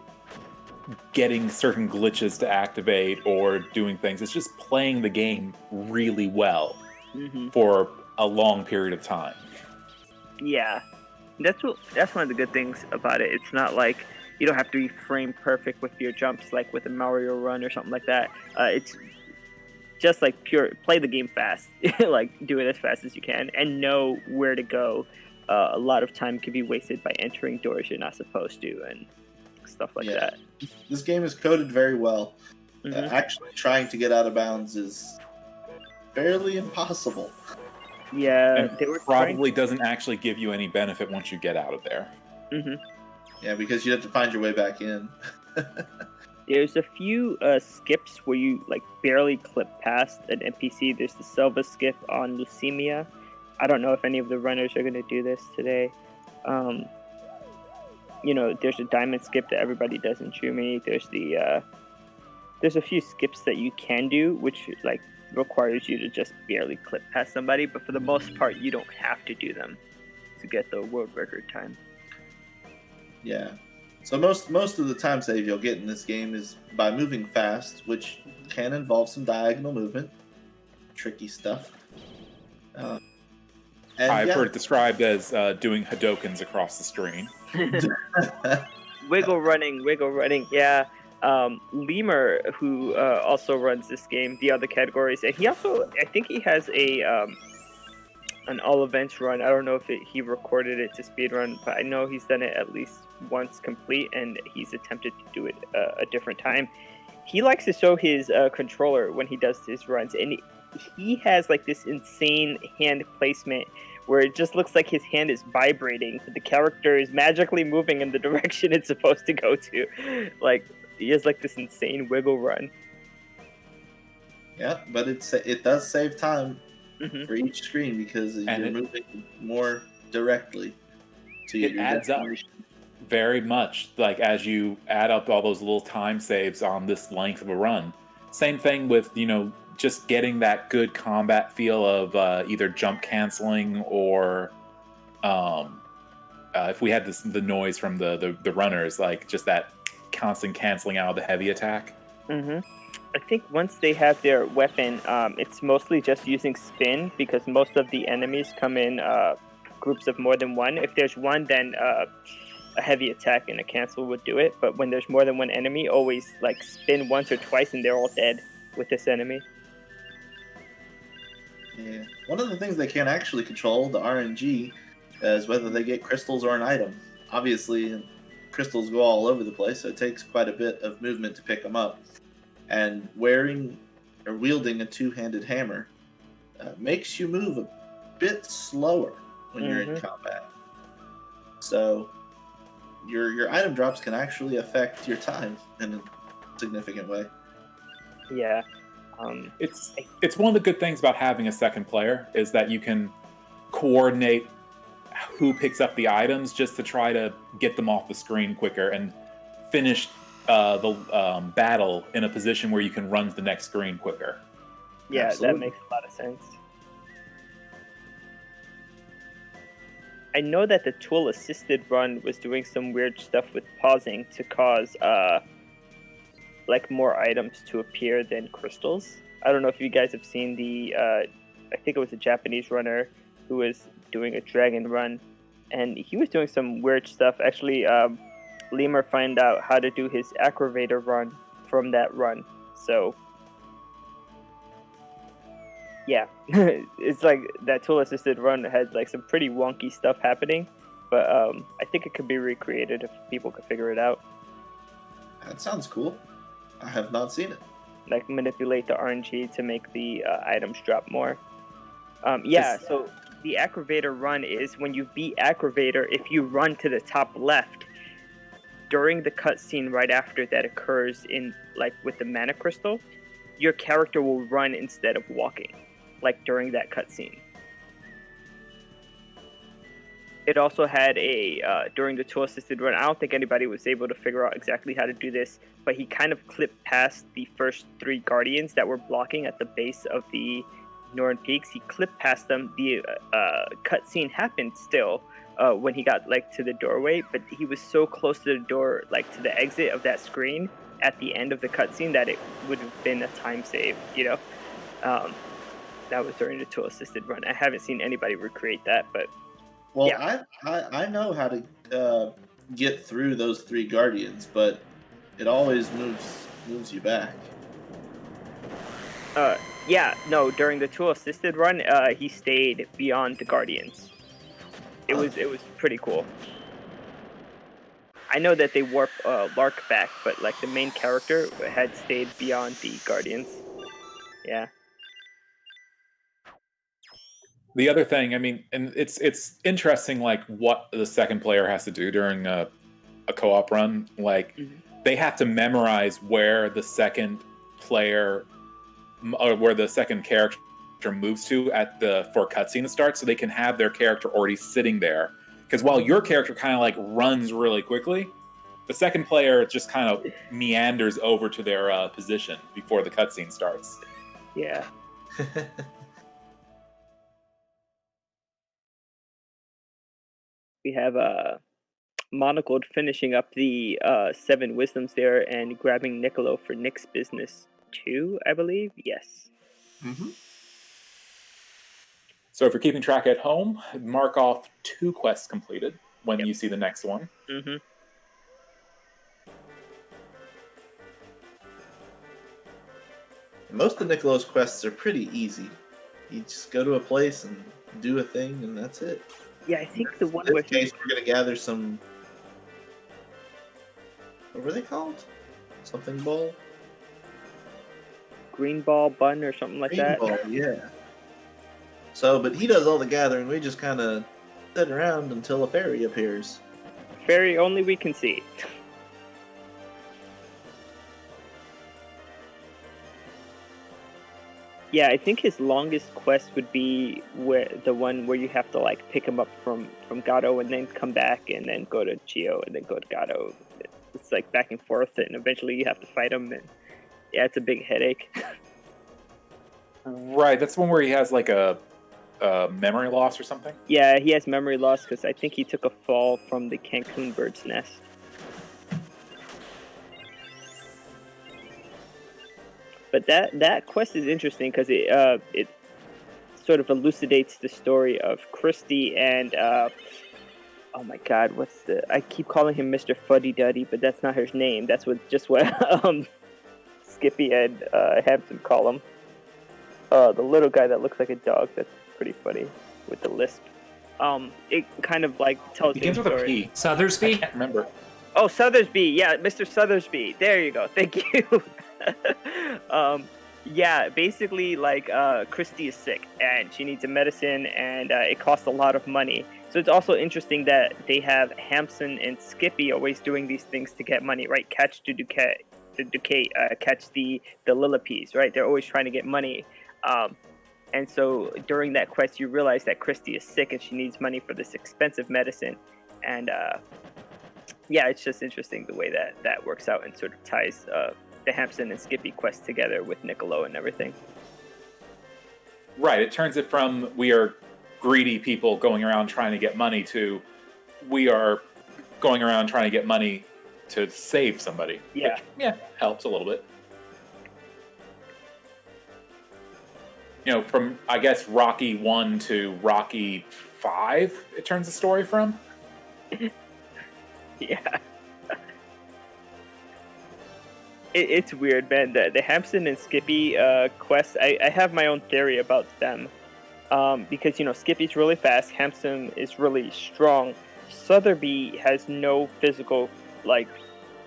getting certain glitches to activate or doing things. It's just playing the game really well for a long period of time. Yeah, that's one of the good things about it. It's not like you don't have to be frame perfect with your jumps like with a Mario run or something like that. It's just like pure play the game fast, like do it as fast as you can and know where to go. A lot of time can be wasted by entering doors you're not supposed to and stuff like that. This game is coded very well. Actually trying to get out of bounds is fairly impossible. Yeah, and they were probably doesn't actually give you any benefit once you get out of there. Yeah, because you have to find your way back in. There's a few skips where you like barely clip past an NPC. There's the Selva skip on Leucemia. I don't know if any of the runners are going to do this today. You know, there's a diamond skip that everybody does in Jumi. There's a few skips that you can do, which like requires you to just barely clip past somebody. But for the most part, you don't have to do them to get the world record time. Yeah. So most of the time save you'll get in this game is by moving fast, which can involve some diagonal movement, tricky stuff. I've heard it described as doing Hadokens across the screen. Wiggle running. Yeah. Lemur, who also runs this game, the other categories, and he also, I think he has an all events run. I don't know if he recorded it to speedrun, but I know he's done it at least once complete, and he's attempted to do it a different time. He likes to show his controller when he does his runs, and he has like this insane hand placement where it just looks like his hand is vibrating, but the character is magically moving in the direction it's supposed to go to. Like, he has like this insane wiggle run. Yeah, but it does save time Mm-hmm. for each screen because And you're moving more directly to It your adds up destination. very much, like as you add up all those little time saves on this length of a run. Same thing with, just getting that good combat feel of either jump canceling or if we had the noise from the runners, like just that constant canceling out of the heavy attack. Mm-hmm. I think once they have their weapon, it's mostly just using spin, because most of the enemies come in groups of more than one. If there's one, then a heavy attack and a cancel would do it. But when there's more than one enemy, always like spin once or twice and they're all dead with this enemy. Yeah. One of the things they can't actually control, the RNG, is whether they get crystals or an item. Obviously, crystals go all over the place, so it takes quite a bit of movement to pick them up. And wearing or wielding a two-handed hammer makes you move a bit slower when you're in combat. So your item drops can actually affect your time in a significant way. Yeah. It's one of the good things about having a second player is that you can coordinate who picks up the items just to try to get them off the screen quicker and finish the battle in a position where you can run to the next screen quicker. Yeah, Absolutely. that makes a lot of sense. I know that the tool assisted run was doing some weird stuff with pausing to cause like more items to appear than crystals. I don't know if you guys have seen I think it was a Japanese runner who was doing a dragon run, and he was doing some weird stuff. Actually, Lemur found out how to do his aggravator run from that run. So yeah, it's like that tool assisted run had like some pretty wonky stuff happening, but I think it could be recreated if people could figure it out. That sounds cool. I have not seen it. Like manipulate the RNG to make the items drop more. So the aggravator run is when you beat aggravator, if you run to the top left during the cutscene right after that occurs in like with the mana crystal, your character will run instead of walking, like during that cutscene. It also had during the tool assisted run, I don't think anybody was able to figure out exactly how to do this, but he kind of clipped past the first 3 guardians that were blocking at the base of the Northern Peaks. He clipped past them. The cutscene happened still when he got like to the doorway, but he was so close to the door, like to the exit of that screen at the end of the cutscene, that it would have been a time save, that was during the tool assisted run. I haven't seen anybody recreate that, but Well, yeah. I know how to get through those 3 guardians, but it always moves you back. During the tool assisted run, he stayed beyond the guardians. It was pretty cool. I know that they warp Lark back, but like the main character had stayed beyond the guardians. Yeah. The other thing, I mean, and it's interesting, like what the second player has to do during a co-op run. Like they have to memorize where the second player or where the second character moves to for cutscene to start, so they can have their character already sitting there. Because while your character kind of like runs really quickly, the second player just kind of meanders over to their position before the cutscene starts. Yeah. We have Monocled finishing up the 7 wisdoms there and grabbing Niccolo for Nick's business 2, I believe. Yes. Mm-hmm. So if you're keeping track at home, mark off 2 quests completed. when you see the next one. Mm-hmm. Most of Niccolo's quests are pretty easy. You just go to a place and do a thing, and that's it. Yeah, I think the one In where this case, we're gonna gather some. What were they called? Something ball. green ball bun or something like that. Green ball, yeah. So, but he does all the gathering. We just kind of sit around until a fairy appears. Fairy only we can see. Yeah, I think his longest quest would be the one where you have to like pick him up from Gato and then come back and then go to Chio and then go to Gato. It's like back and forth, and eventually you have to fight him. And yeah, it's a big headache. Right, that's the one where he has like a memory loss or something. Yeah, he has memory loss because I think he took a fall from the Cancun bird's nest. But that quest is interesting because it sort of elucidates the story of Christy and oh my God, I keep calling him Mr. Fuddy Duddy, but that's not his name. That's what Skippy and Hampton call him. The little guy that looks like a dog. That's pretty funny with the lisp. It kind of like tells the Begins with a story. P. Sothersby? I can't remember. Oh, Sothersby. Yeah, Mr. Sothersby. There you go. Thank you. Yeah, basically, like, Christy is sick, and she needs a medicine, and it costs a lot of money. So it's also interesting that they have Hampson and Skippy always doing these things to get money, right? Catch catch the Lillipes, right? They're always trying to get money. And so during that quest, you realize that Christy is sick, and she needs money for this expensive medicine. And, yeah, it's just interesting the way that works out and sort of ties the Hampson and Skippy quest together with Niccolo and everything. Right, it turns it from we are greedy people going around trying to get money to we are going around trying to get money to save somebody. Yeah. Which, yeah, helps a little bit. You know, from, I guess, Rocky 1 to Rocky 5, it turns the story from. Yeah. It's weird, man. The Hampson and Skippy quests, I have my own theory about them. Because, you know, Skippy's really fast, Hampson is really strong. Sotheby has no physical, like,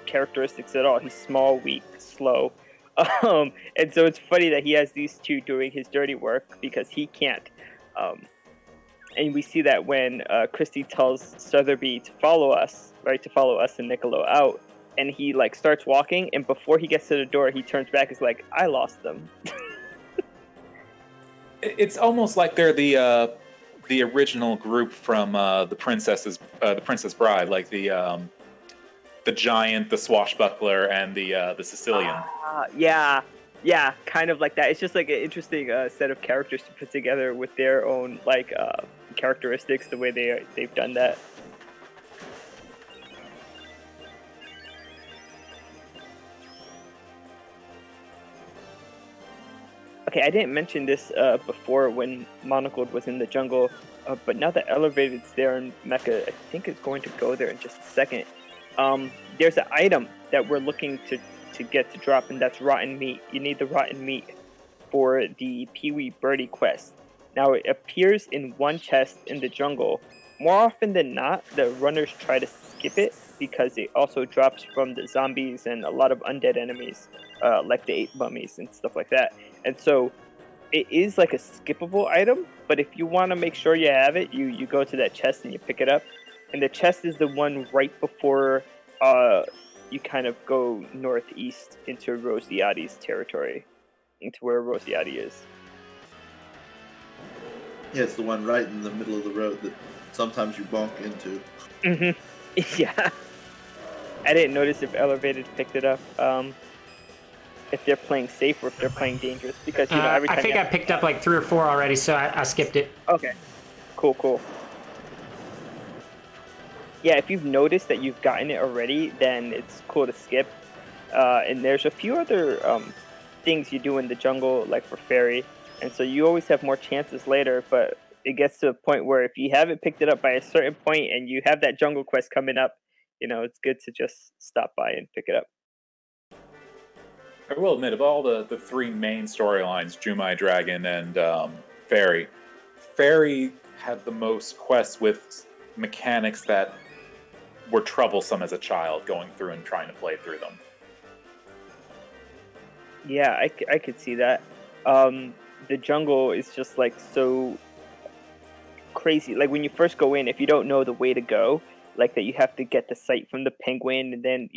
characteristics at all. He's small, weak, slow. And so it's funny that he has these two doing his dirty work because he can't. And we see that when Christy tells Sotheby to follow us, right, to follow us and Niccolo out, and he like starts walking, and before he gets to the door, he turns back. Is like, I lost them. It's almost like they're the original group from the Princess Bride, like the giant, the swashbuckler, and the Sicilian. Yeah, kind of like that. It's just like an interesting set of characters to put together with their own like characteristics. The way they've done that. Okay, I didn't mention this before when Monocled was in the jungle, but now that Ellervated's there in Mecha, I think it's going to go there in just a second. There's an item that we're looking to get to drop, and that's rotten meat. You need the rotten meat for the Pee-wee Birdie quest. Now, it appears in one chest in the jungle. More often than not, the runners try to skip it because it also drops from the zombies and a lot of undead enemies, like the 8 mummies and stuff like that. And so it is like a skippable item, but if you want to make sure you have it, you go to that chest and you pick it up. And the chest is the one right before you kind of go northeast into Rosiati's territory, into where Rosiati is. Yeah, it's the one right in the middle of the road that sometimes you bonk into. Mm-hmm. Yeah. I didn't notice if Ellervated picked it up. If they're playing safe or if they're playing dangerous, because you know every time I think I picked up like 3 or 4 already, so I skipped it. Okay, cool. Yeah, if you've noticed that you've gotten it already, then it's cool to skip. And there's a few other things you do in the jungle, like for fairy, and so you always have more chances later. But it gets to a point where if you haven't picked it up by a certain point and you have that jungle quest coming up, it's good to just stop by and pick it up. I will admit, of all the three main storylines, Jumai, Dragon, and Fairy, Fairy had the most quests with mechanics that were troublesome as a child, going through and trying to play through them. Yeah, I could see that. The jungle is just like so crazy. Like when you first go in, if you don't know the way to go, like that you have to get the sight from the penguin and then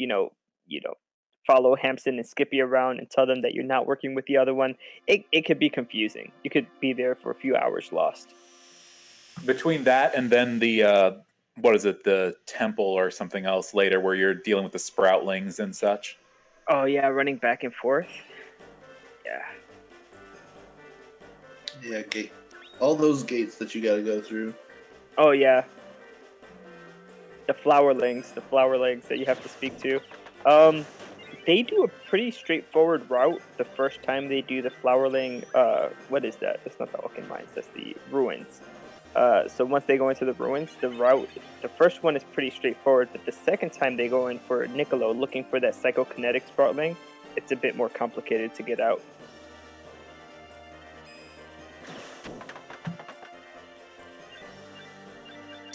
follow Hamson and Skippy around and tell them that you're not working with the other one. It could be confusing. You could be there for a few hours lost. Between that and then the the temple or something else later where you're dealing with the sproutlings and such. Oh yeah, running back and forth. Yeah. Yeah, gate. All those gates that you got to go through. Oh yeah. The flowerlings that you have to speak to. They do a pretty straightforward route the first time they do the flowerling. What is that? That's not the Oaken Mines. That's the ruins. So once they go into the ruins, the first one is pretty straightforward, but the second time they go in for Niccolo looking for that psychokinetic sproutling, it's a bit more complicated to get out.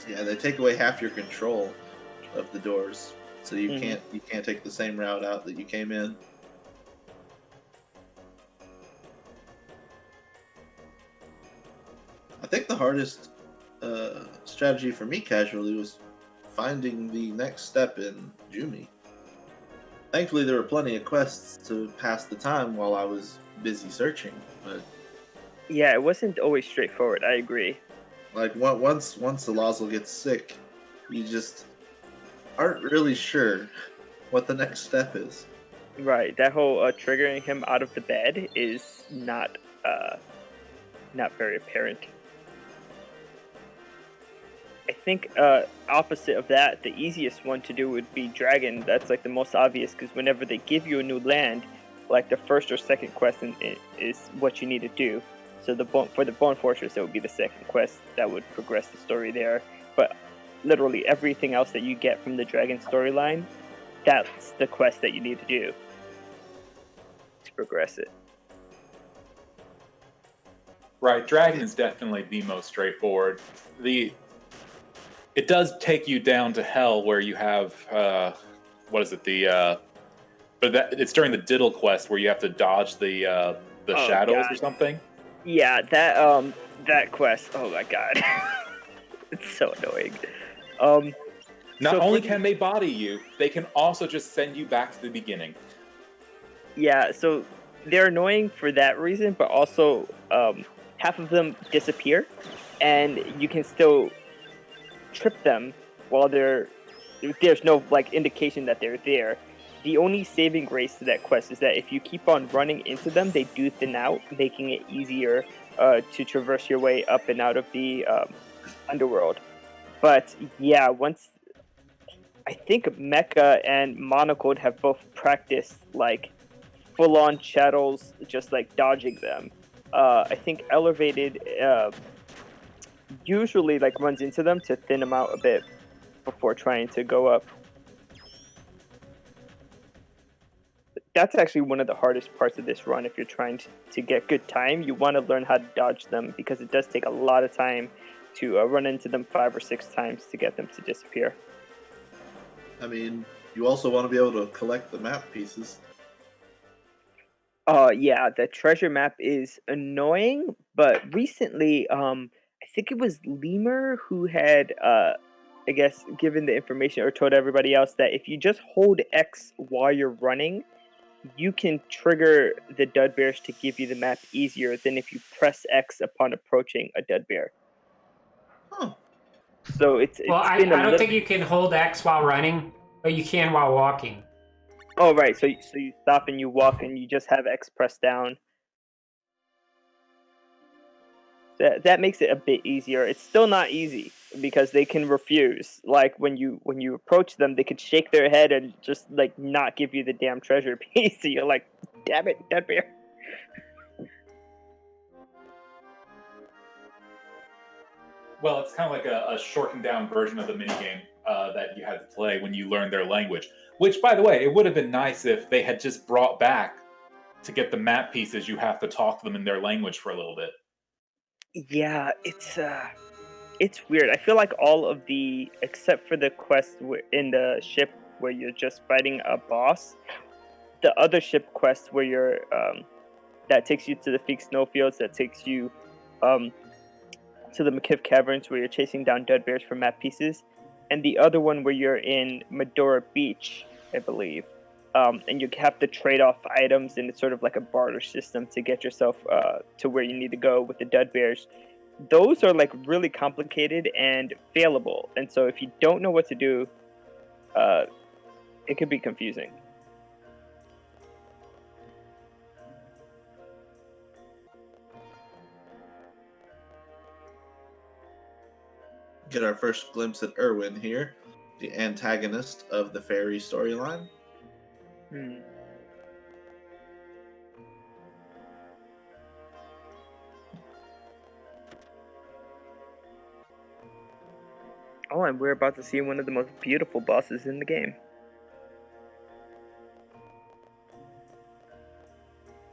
Yeah, they take away half your control of the doors, so you can't take the same route out that you came in. I think the hardest strategy for me casually was finding the next step in Jumi. Thankfully, there were plenty of quests to pass the time while I was busy searching, but yeah, it wasn't always straightforward. I agree. Like once Alazal gets sick, you just aren't really sure what the next step is. Right, that whole triggering him out of the bed is not very apparent. I think opposite of that, the easiest one to do would be Dragon. That's like the most obvious because whenever they give you a new land, like the first or second quest is what you need to do. So for the Bone Fortress, it would be the second quest that would progress the story there. But literally everything else that you get from the Dragon storyline, that's the quest that you need to do to progress it. Right, Dragon is definitely the most straightforward. It does take you down to hell where you have but it's during the Diddle quest where you have to dodge the shadows God. or something. Yeah, that quest. Oh my god, it's so annoying. Not only can they body you, they can also just send you back to the beginning. Yeah, so they're annoying for that reason, but also half of them disappear, and you can still trip them while there's no indication that they're there. The only saving grace to that quest is that if you keep on running into them, they do thin out, making it easier to traverse your way up and out of the underworld. But yeah, once I think Mecha and Monocode have both practiced full-on shadows, just dodging them. I think Ellervated usually runs into them to thin them out a bit before trying to go up. That's actually one of the hardest parts of this run. If you're trying to get good time, you want to learn how to dodge them because it does take a lot of time to run into them 5 or 6 times to get them to disappear. I mean, you also want to be able to collect the map pieces. Yeah, the treasure map is annoying, but recently, I think it was Lemur who had, I guess, given the information or told everybody else that if you just hold X while you're running, you can trigger the dud bears to give you the map easier than if you press X upon approaching a dud bear. Huh. So it's I don't think you can hold X while running, but you can while walking. Oh, right. So you stop and you walk and you just have X pressed down. That makes it a bit easier. It's still not easy because they can refuse. Like when you approach them, they could shake their head and just not give you the damn treasure piece. So you're like, damn it, dead bear. Well, it's kind of like a shortened down version of the minigame that you had to play when you learned their language. Which, by the way, it would have been nice if they had just brought back to get the map pieces. You have to talk to them in their language for a little bit. Yeah, it's weird. I feel like all of the, except for the quest in the ship where you're just fighting a boss, the other ship quest where you're that takes you to the Feek snowfields, that takes you to the McKiff Caverns where you're chasing down dead bears for map pieces, and the other one where you're in Medora Beach, I believe. And you have to trade off items, and it's sort of like a barter system to get yourself to where you need to go with the dead bears. Those are like really complicated and failable, and so if you don't know what to do, it could be confusing. Get our first glimpse at Erwin here, the antagonist of the fairy storyline. Oh, and we're about to see one of the most beautiful bosses in the game.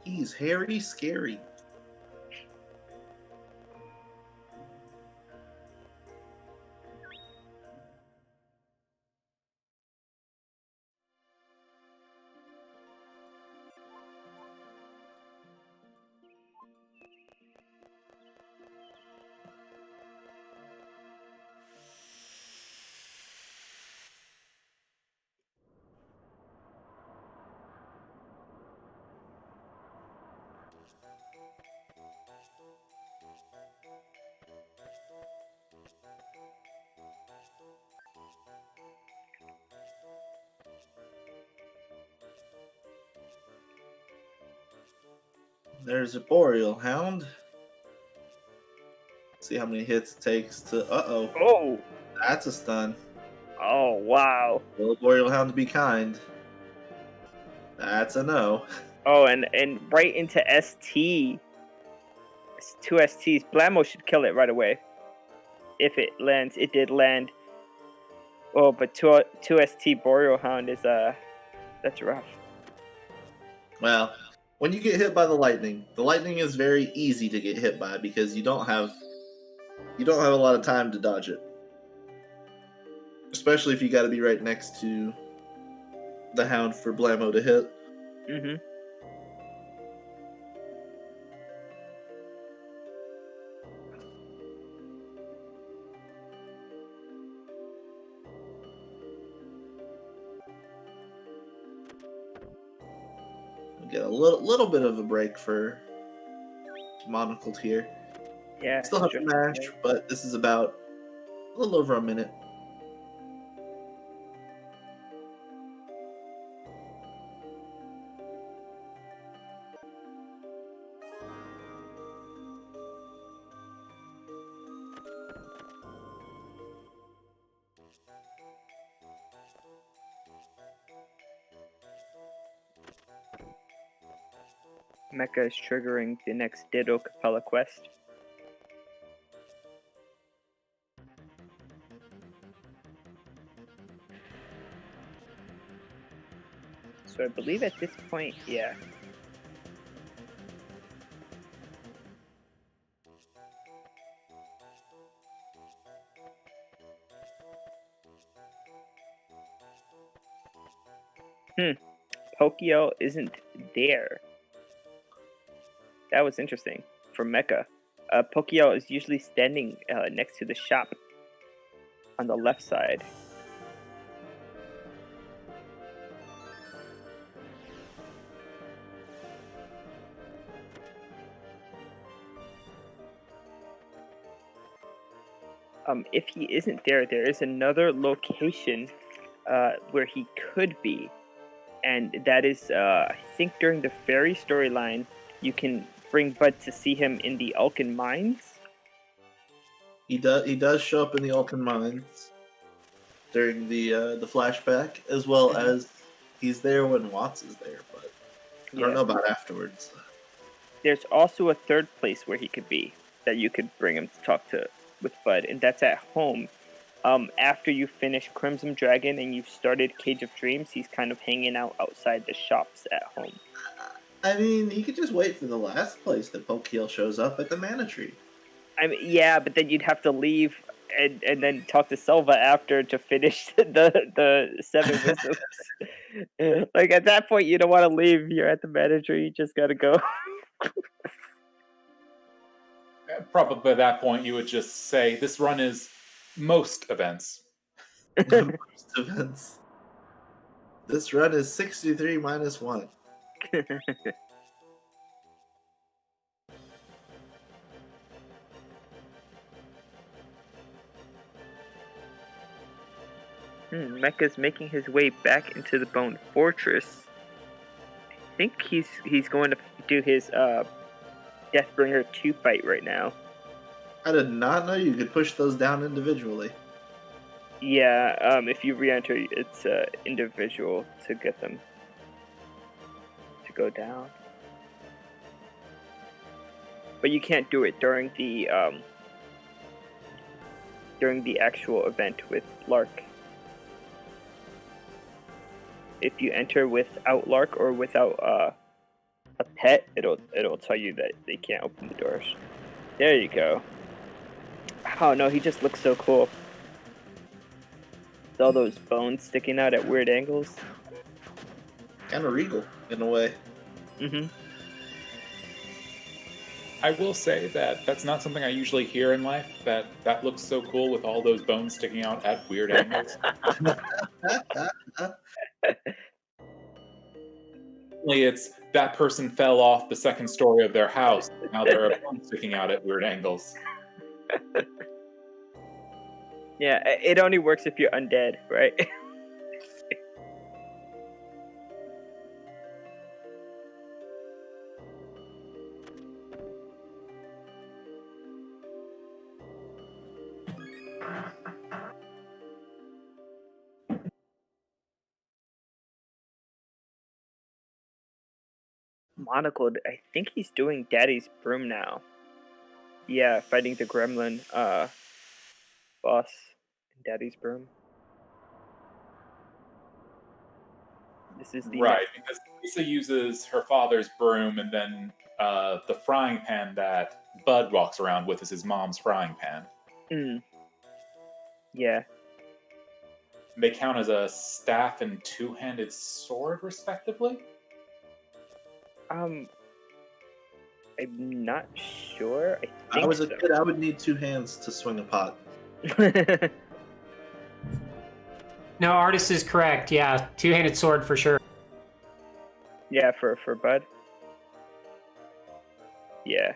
He's hairy, scary. There's a boreal hound. See how many hits it takes to. Oh! That's a stun. Oh, wow. Will a boreal hound be kind? That's a no. Oh, and right into ST. It's 2 STs. Blammo should kill it right away. If it lands. It did land. Oh, but 2 ST Boreal Hound is, that's rough. Well, when you get hit by the lightning is very easy to get hit by because you don't have a lot of time to dodge it. Especially if you got to be right next to the hound for Blammo to hit. Mm-hmm. Get a little bit of a break for Monocled here. Yeah. Still have to mash, but this is about a little over a minute. Mecha is triggering the next Ditto Capella quest. So I believe at this point, yeah. Pokio isn't there. That was interesting for Mecha. Pokio is usually standing next to the shop on the left side. If he isn't there, there is another location where he could be, and that is, I think, during the fairy storyline, you can bring Bud to see him in the Alkin Mines. He does show up in the Alkin Mines during the flashback, as well as he's there when Watts is there, but I don't know about afterwards. There's also a third place where he could be that you could bring him to talk to with Bud, and that's at home. After you finish Crimson Dragon and you've started Cage of Dreams, he's kind of hanging out outside the shops at home. I mean, you could just wait for the last place that Pokeel shows up at the Mana Tree. I mean, yeah, but then you'd have to leave and then talk to Selva after to finish the 7 wisdoms. Like, at that point, you don't want to leave. You're at the Mana Tree. You just gotta go. Probably at that point, you would just say, this run is most events. Most events. This run is 63 minus 1. Mecha's making his way back into the Bone Fortress. I think he's going to do his Deathbringer 2 fight right now. I did not know you could push those down individually. Yeah, if you re-enter, it's individual to get them to go down. But you can't do it during the actual event with Lark. If you enter without Lark or without a pet, it'll tell you that they can't open the doors. There you go. Oh no, he just looks so cool. With all those bones sticking out at weird angles. Kind of regal, in a way. Mm-hmm. I will say that that's not something I usually hear in life, that looks so cool with all those bones sticking out at weird angles. It's that person fell off the second story of their house. Now there are bones sticking out at weird angles. Yeah, it only works if you're undead, right? Monocled, I think he's doing Daddy's Broom now. Yeah, fighting the gremlin boss in Daddy's Broom. This is the right, because Lisa uses her father's broom, and then the frying pan that Bud walks around with is his mom's frying pan. Yeah. They count as a staff and two-handed sword, respectively. I'm not sure. If I was a kid, I would need 2 hands to swing a pot. No, Artist is correct. Yeah, two-handed sword for sure. Yeah, for Bud. Yeah.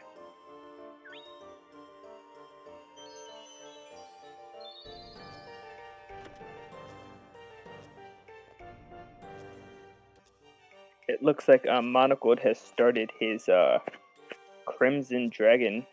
It looks like Monocled has started his Crimson Dragon.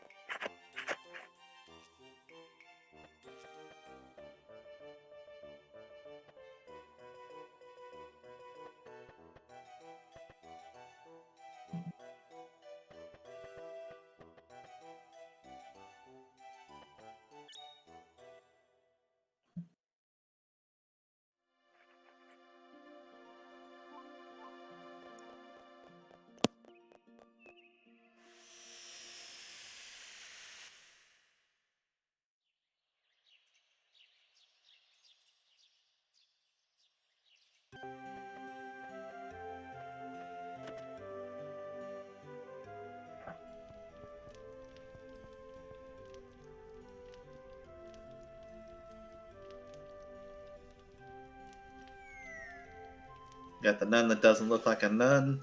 Got the nun that doesn't look like a nun.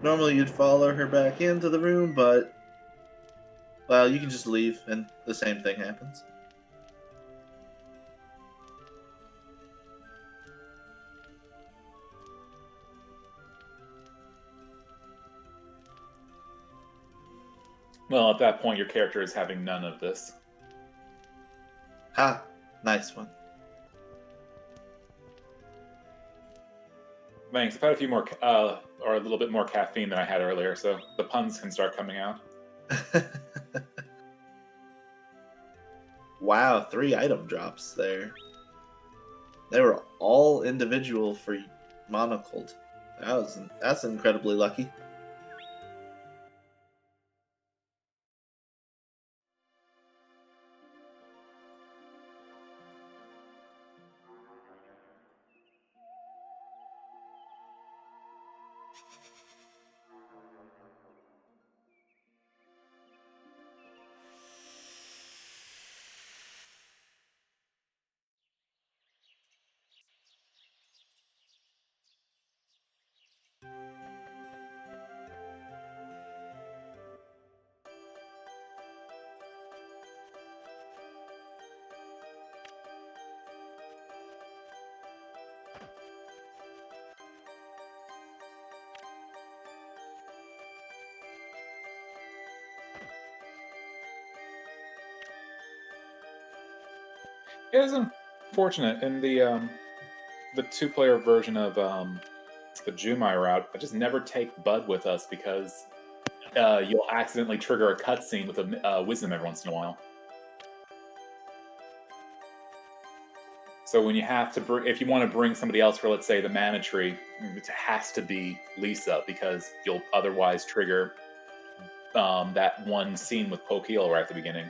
Normally you'd follow her back into the room, but well, you can just leave and the same thing happens. Well, at that point, your character is having none of this. Ha! Nice one. Thanks. I've had a few more, or a little bit more caffeine than I had earlier, so the puns can start coming out. Wow, 3 item drops there. They were all individual for Monocled. That's incredibly lucky. It is unfortunate in the 2-player version of the Jumai route. I just never take Bud with us because you'll accidentally trigger a cutscene with a wisdom every once in a while. So when you have to, if you want to bring somebody else for, let's say, the mana tree, it has to be Lisa because you'll otherwise trigger that one scene with Pokeel right at the beginning.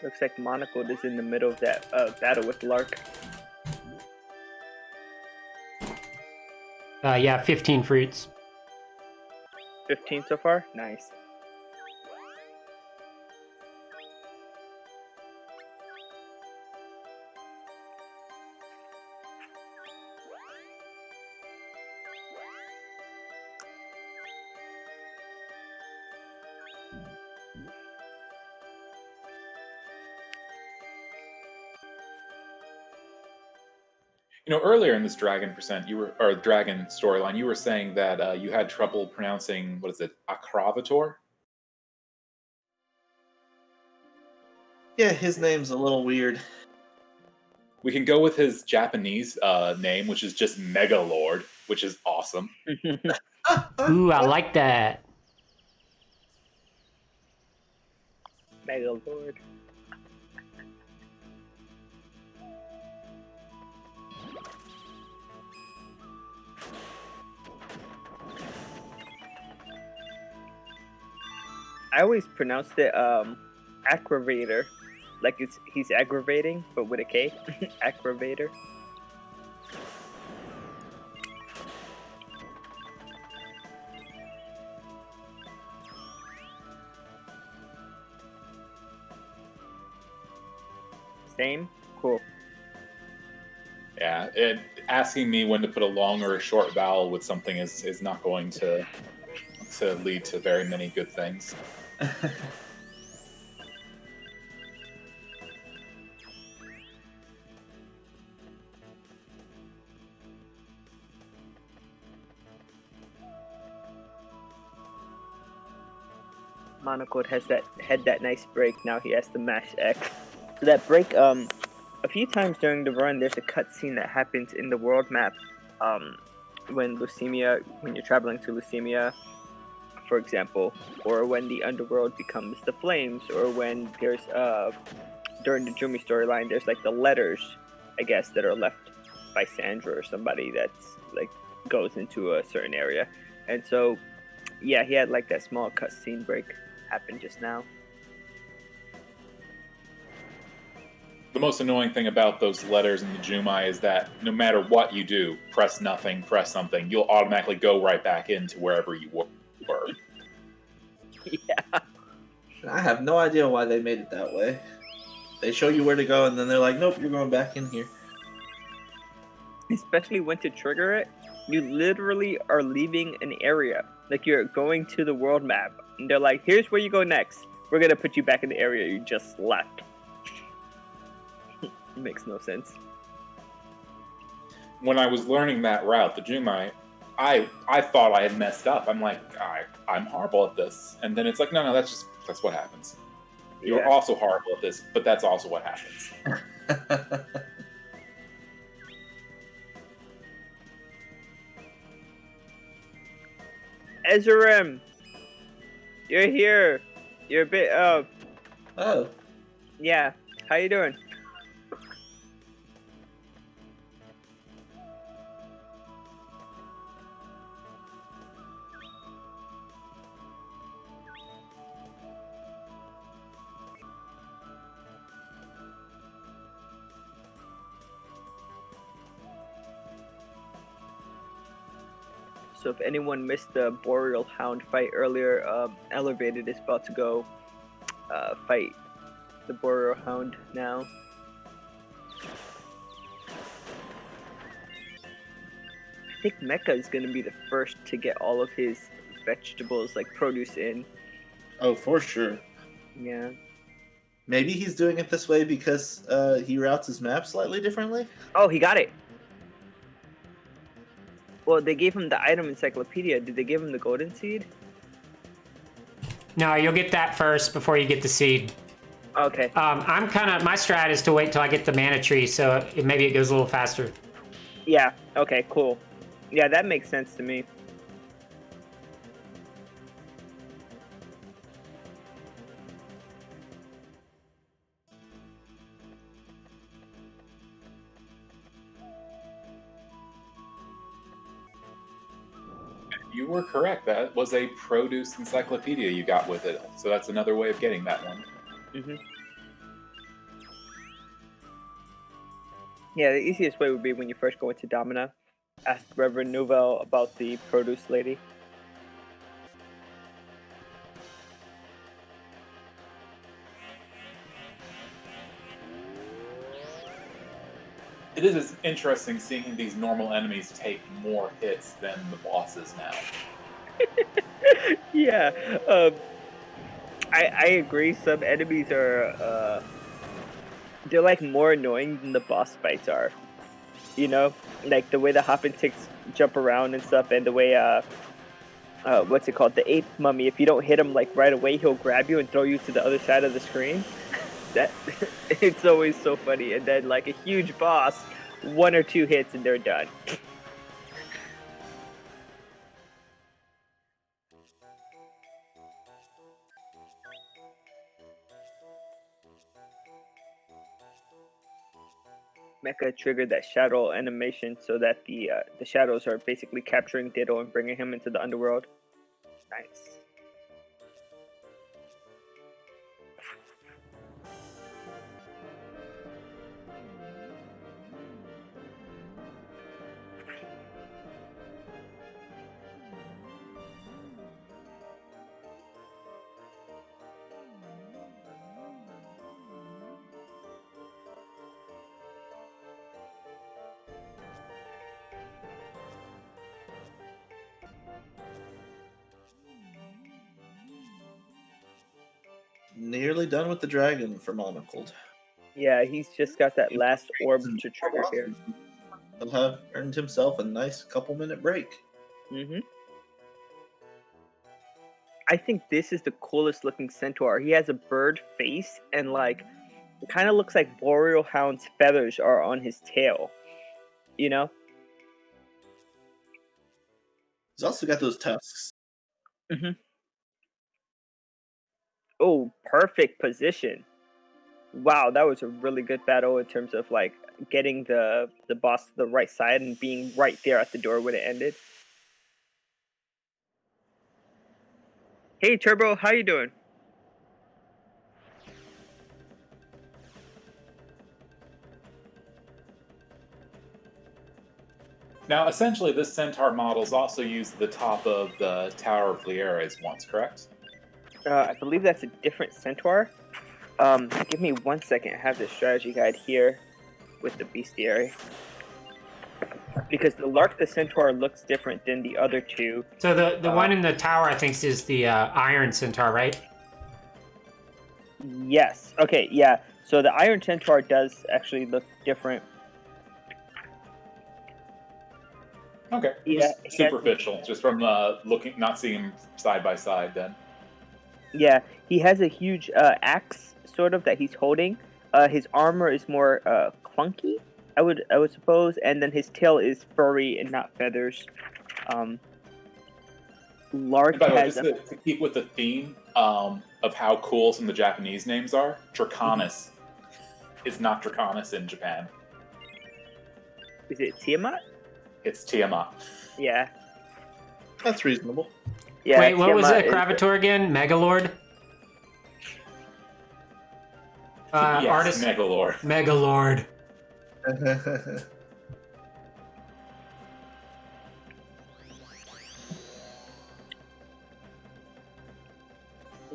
Looks like Monocled is in the middle of that battle with Lark. Yeah, 15 fruits. 15 so far? Nice. You know, earlier in this dragon dragon storyline, you were saying that you had trouble pronouncing, what is it, Akravator? Yeah, his name's a little weird. We can go with his Japanese name, which is just Megalord, which is awesome. Ooh, I like that. Megalord. I always pronounced it aggravator, like he's aggravating, but with a K. Aggravator. Same? Cool. Yeah, asking me when to put a long or a short vowel with something is not going to lead to very many good things. Monocled had that nice break. Now he has to mash X. So that break, a few times during the run, there's a cutscene that happens in the world map. When you're traveling to Lucemia, for example, or when the underworld becomes the flames, or when there's during the Jumi storyline, there's like the letters, I guess, that are left by Sandra or somebody that's like goes into a certain area, and so yeah, he had like that small cutscene break happen just now. The most annoying thing about those letters in the Jumai is that no matter what you do, press nothing, press something, you'll automatically go right back into wherever you were. Yeah. I have no idea why they made it that way. They show you where to go, and then they're like, nope, you're going back in here. Especially when to trigger it, you literally are leaving an area. Like you're going to the world map, and they're like, here's where you go next. We're going to put you back in the area you just left. It makes no sense. When I was learning that route, the Jumai, I thought I had messed up. I'm like, I'm horrible at this. And then it's like, no, that's what happens. You're also horrible at this, but that's also what happens. Ezram, you're here. You're a bit Oh, yeah. How you doing? So if anyone missed the Boreal Hound fight earlier, Elevated is about to go fight the Boreal Hound now. I think Mecha is going to be the first to get all of his vegetables, like produce, in. oh, for sure. Yeah. Maybe he's doing it this way because he routes his map slightly differently. Oh, he got it. Well, they gave him the item encyclopedia. Did they give him the golden seed? No, you'll get that first before you get the seed. Okay. I'm kind of, my strat is to wait till I get the mana tree, so maybe it goes a little faster. Yeah. Okay. Cool. Yeah, that makes sense to me. You were correct. That was a produce encyclopedia you got with it. So that's another way of getting that one. Mm-hmm. Yeah, the easiest way would be when you first go into Domina, ask Reverend Nouvel about the produce lady. It is interesting seeing these normal enemies take more hits than the bosses now. Yeah, I agree. Some enemies are they're like more annoying than the boss fights are. You know, like the way the hopping ticks jump around and stuff, and the way what's it called, the ape mummy. If you don't hit him like right away, he'll grab you and throw you to the other side of the screen. That it's always so funny. And then like a huge boss, 1 or 2 hits and they're done. Mecha triggered that shadow animation so that the shadows are basically capturing Ditto and bringing him into the underworld. Nice. Nearly done with the dragon for Monocled. Yeah, he's just got that last orb to trigger here. He'll have earned himself a nice couple-minute break. Mm-hmm. I think this is the coolest looking centaur. He has a bird face and like it kind of looks like Boreal Hound's feathers are on his tail. You know? He's also got those tusks. Mm-hmm. Oh, perfect position. Wow, that was a really good battle in terms of like getting the boss to the right side and being right there at the door when it ended. Hey Turbo, how you doing? Now, essentially, this centaur model's also used the top of the Tower of Lieres once, correct? I believe that's a different centaur. Give me 1 second. I have the strategy guide here with the bestiary. Because the Lark the Centaur looks different than the other two. So the one in the tower, I think, is the Iron Centaur, right? Yes. Okay, yeah. So the Iron Centaur does actually look different. Okay. Yeah, Just superficial, just from not seeing him side by side. Then. Yeah, he has a huge axe, sort of, that he's holding. His armor is more clunky, I would suppose, and then his tail is furry and not feathers. Lark And by the way, has just to keep with the theme of how cool some of the Japanese names are, Draconis is not Draconis in Japan. Is it Tiamat? It's Tiamat. Yeah. That's reasonable. Yeah. Wait, what was Tiamat it? Cravator again? Megalord? Yes, Artist? Megalord. Megalord.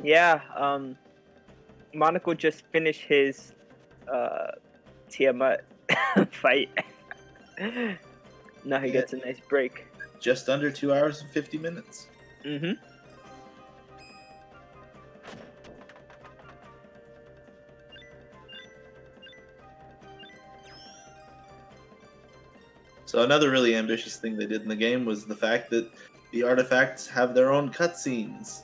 Yeah. Monaco just finished his Tiamat fight. Now he gets a nice break. Just under 2 hours and 50 minutes. Mm-hmm. So another really ambitious thing they did in the game was the fact that the artifacts have their own cutscenes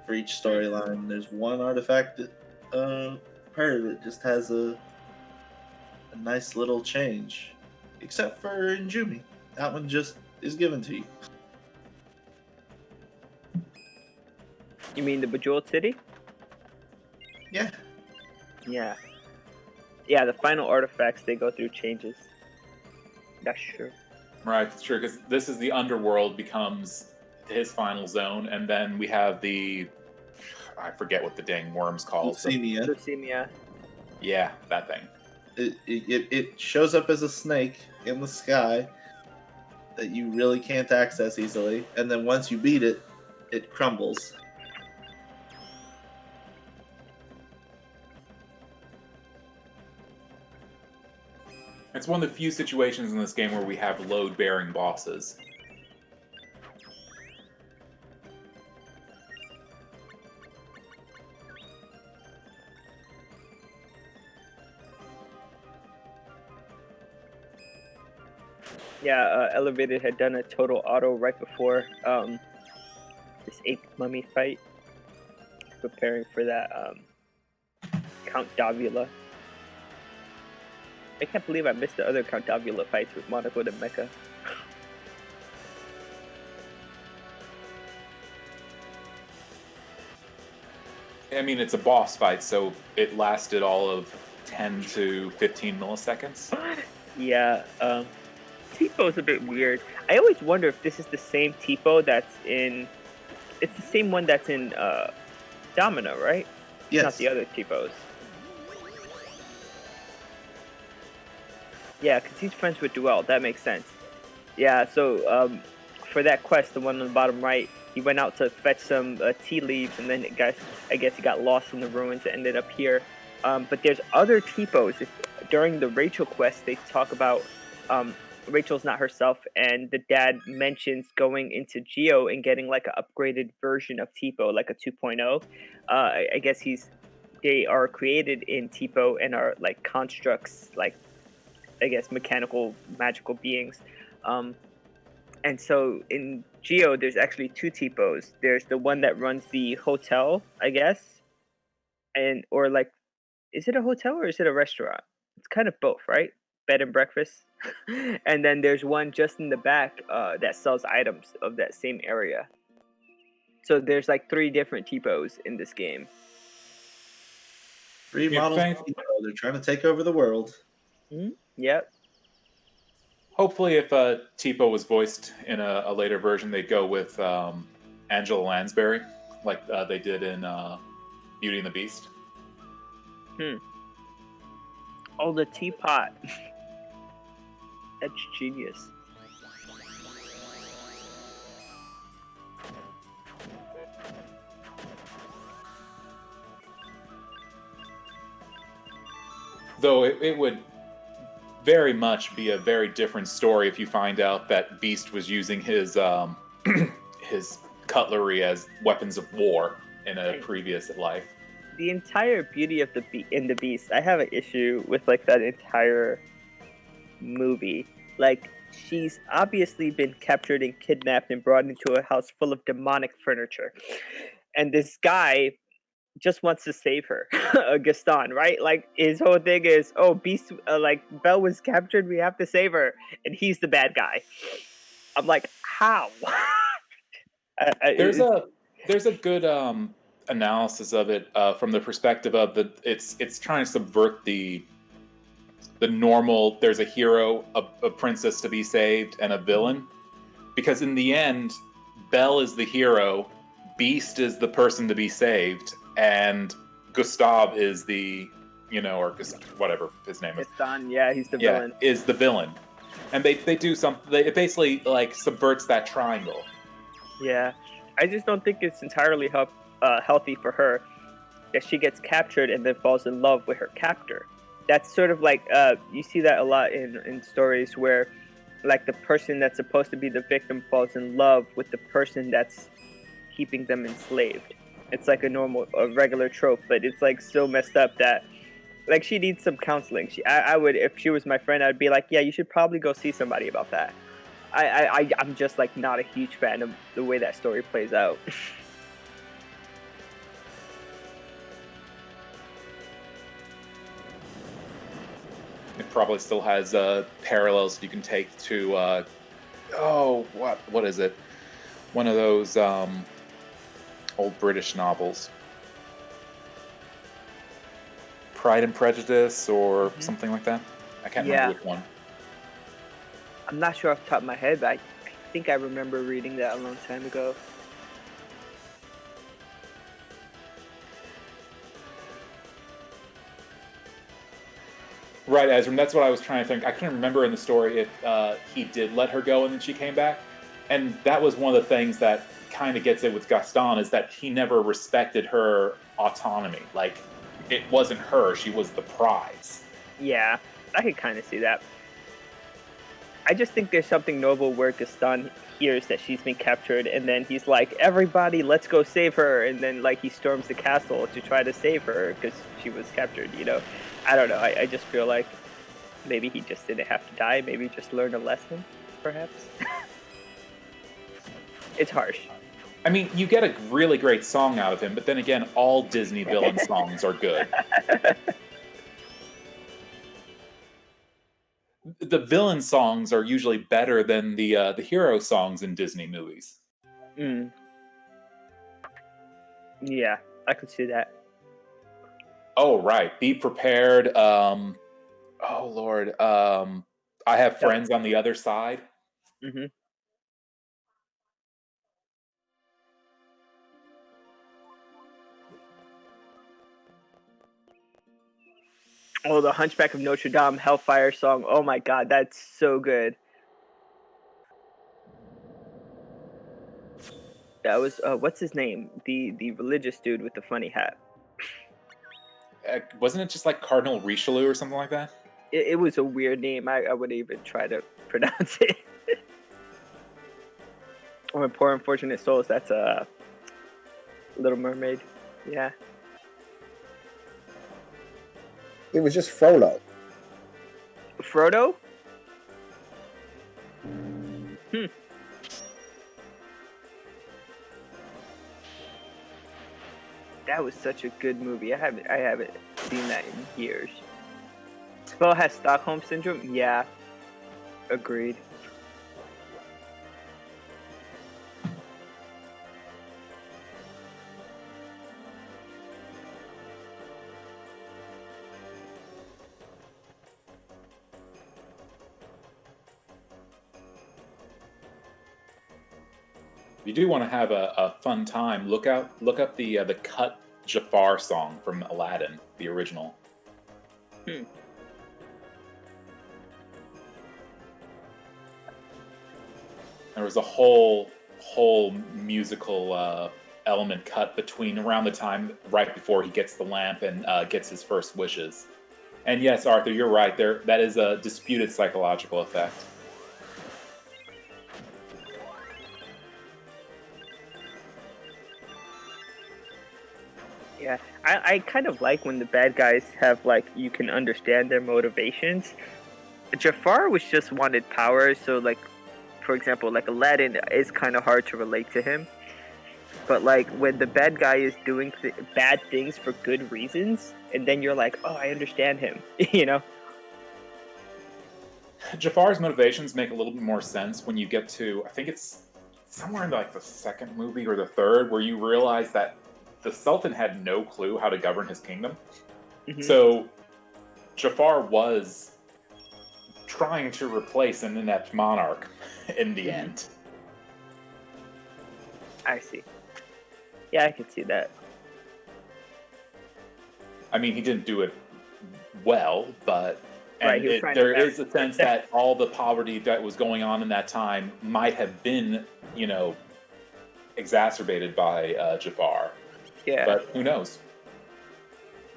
for each storyline. There's one artifact that part of it just has a nice little change, except for Injumi. That one just is given to you. You mean the Bejeweled City? Yeah. Yeah. Yeah, the final artifacts, they go through changes. That's true. Right, it's true, because this is the underworld becomes his final zone, and then we have I forget what the dang worm's called. Leucemia. Yeah, that thing. It shows up as a snake in the sky that you really can't access easily, and then once you beat it, it crumbles. It's one of the few situations in this game where we have load-bearing bosses. Yeah, Elevated had done a total auto right before this ape mummy fight, preparing for that Count Davila. I can't believe I missed the other Count Davila fights with Monaco the Mecha. I mean, it's a boss fight, so it lasted all of 10 to 15 milliseconds. Yeah, Tipo is a bit weird. I always wonder if this is the same Tipo that's in... It's the same one that's in Domino, right? Yes. Not the other Tipos. Yeah, because he's friends with Duel. That makes sense. Yeah, so for that quest, the one on the bottom right, he went out to fetch some tea leaves, and then I guess he got lost in the ruins and ended up here. But there's other Tipos. During the Rachel quest, they talk about Rachel's not herself, and the dad mentions going into Geo and getting like an upgraded version of Tipo, like a 2.0. I guess they are created in Tipo and are like constructs, like I guess mechanical magical beings. And so in Geo, there's actually two Tipos. There's the one that runs the hotel, I guess, or like, is it a hotel or is it a restaurant? It's kind of both, right? Bed and breakfast. And then there's one just in the back that sells items of that same area. So there's like 3 different Tipos in this game. 3 models. They're trying to take over the world. Mm-hmm. Yep. Hopefully, if Tipo was voiced in a later version, they'd go with Angela Lansbury, like they did in Beauty and the Beast. Oh, the teapot. That's genius. Though it would very much be a very different story if you find out that Beast was using his his cutlery as weapons of war in a previous life. The entire Beauty of the Beast, I have an issue with like that entire movie. Like she's obviously been captured and kidnapped and brought into a house full of demonic furniture. And this guy just wants to save her, Gaston, right? Like his whole thing is, oh, Beast, like Belle was captured, we have to save her, and he's the bad guy. I'm like, how? There's a good analysis of it from the perspective of it's trying to subvert the normal. There's a hero, a princess to be saved, and a villain, because in the end, Belle is the hero, Beast is the person to be saved, and Gustave is the, or whatever his name is. Gaston, yeah, he's the villain. Is the villain. And they do something, it basically like subverts that triangle. Yeah. I just don't think it's entirely healthy for her that she gets captured and then falls in love with her captor. That's sort of like, you see that a lot in stories where like the person that's supposed to be the victim falls in love with the person that's keeping them enslaved. It's like a regular trope, but it's like so messed up that like she needs some counseling. I would, if she was my friend, I'd be like, yeah, you should probably go see somebody about that. I'm just like not a huge fan of the way that story plays out. It probably still has parallels you can take to what is it? One of those old British novels, Pride and Prejudice, or something like that. I can't remember which one. I'm not sure off the top of my head, but I think I remember reading that a long time ago. Right, Ezra, that's what I was trying to think. I couldn't remember in the story if he did let her go and then she came back. And that was one of the things that kind of gets it with Gaston, is that he never respected her autonomy. Like, it wasn't her, she was the prize. Yeah, I could kind of see that. I just think there's something noble where Gaston hears that she's been captured, and then he's like, everybody, let's go save her. And then, like, he storms the castle to try to save her because she was captured, I don't know. I just feel like maybe he just didn't have to die. Maybe just learned a lesson, perhaps. It's harsh. I mean, you get a really great song out of him, but then again, all Disney villain songs are good. The villain songs are usually better than the hero songs in Disney movies. Yeah, I could see that. Oh, right. Be prepared. Oh, Lord. I have friends on the other side. Mm-hmm. Oh, the Hunchback of Notre Dame Hellfire song. Oh my god, that's so good. That was, what's his name? The religious dude with the funny hat. Wasn't it just like Cardinal Richelieu or something like that? It was a weird name. I wouldn't even try to pronounce it. Oh, and Poor Unfortunate Souls. That's a Little Mermaid. Yeah. It was just Frodo. Frodo? That was such a good movie. I haven't seen that in years. Belle has Stockholm Syndrome? Yeah. Agreed. If you do want to have a fun time, look up the Cut Jafar song from Aladdin, the original. There was a whole musical element cut between around the time right before he gets the lamp and gets his first wishes. And yes, Arthur, you're right. That is a disputed psychological effect. Yeah, I kind of like when the bad guys have, like, you can understand their motivations. Jafar was just wanted power, so like, for example, like Aladdin is kind of hard to relate to him. But like when the bad guy is doing bad things for good reasons, and then you're like, oh, I understand him, you know? Jafar's motivations make a little bit more sense when you get to, I think it's somewhere in like the second movie or the third, where you realize that the Sultan had no clue how to govern his kingdom. Mhm. So Jafar was trying to replace an inept monarch in the end. I see. Yeah, I can see that. I mean, he didn't do it well, but Right, he was trying to there balance is a sense that all the poverty that was going on in that time might have been, you know, exacerbated by Jafar. Yeah. But who knows?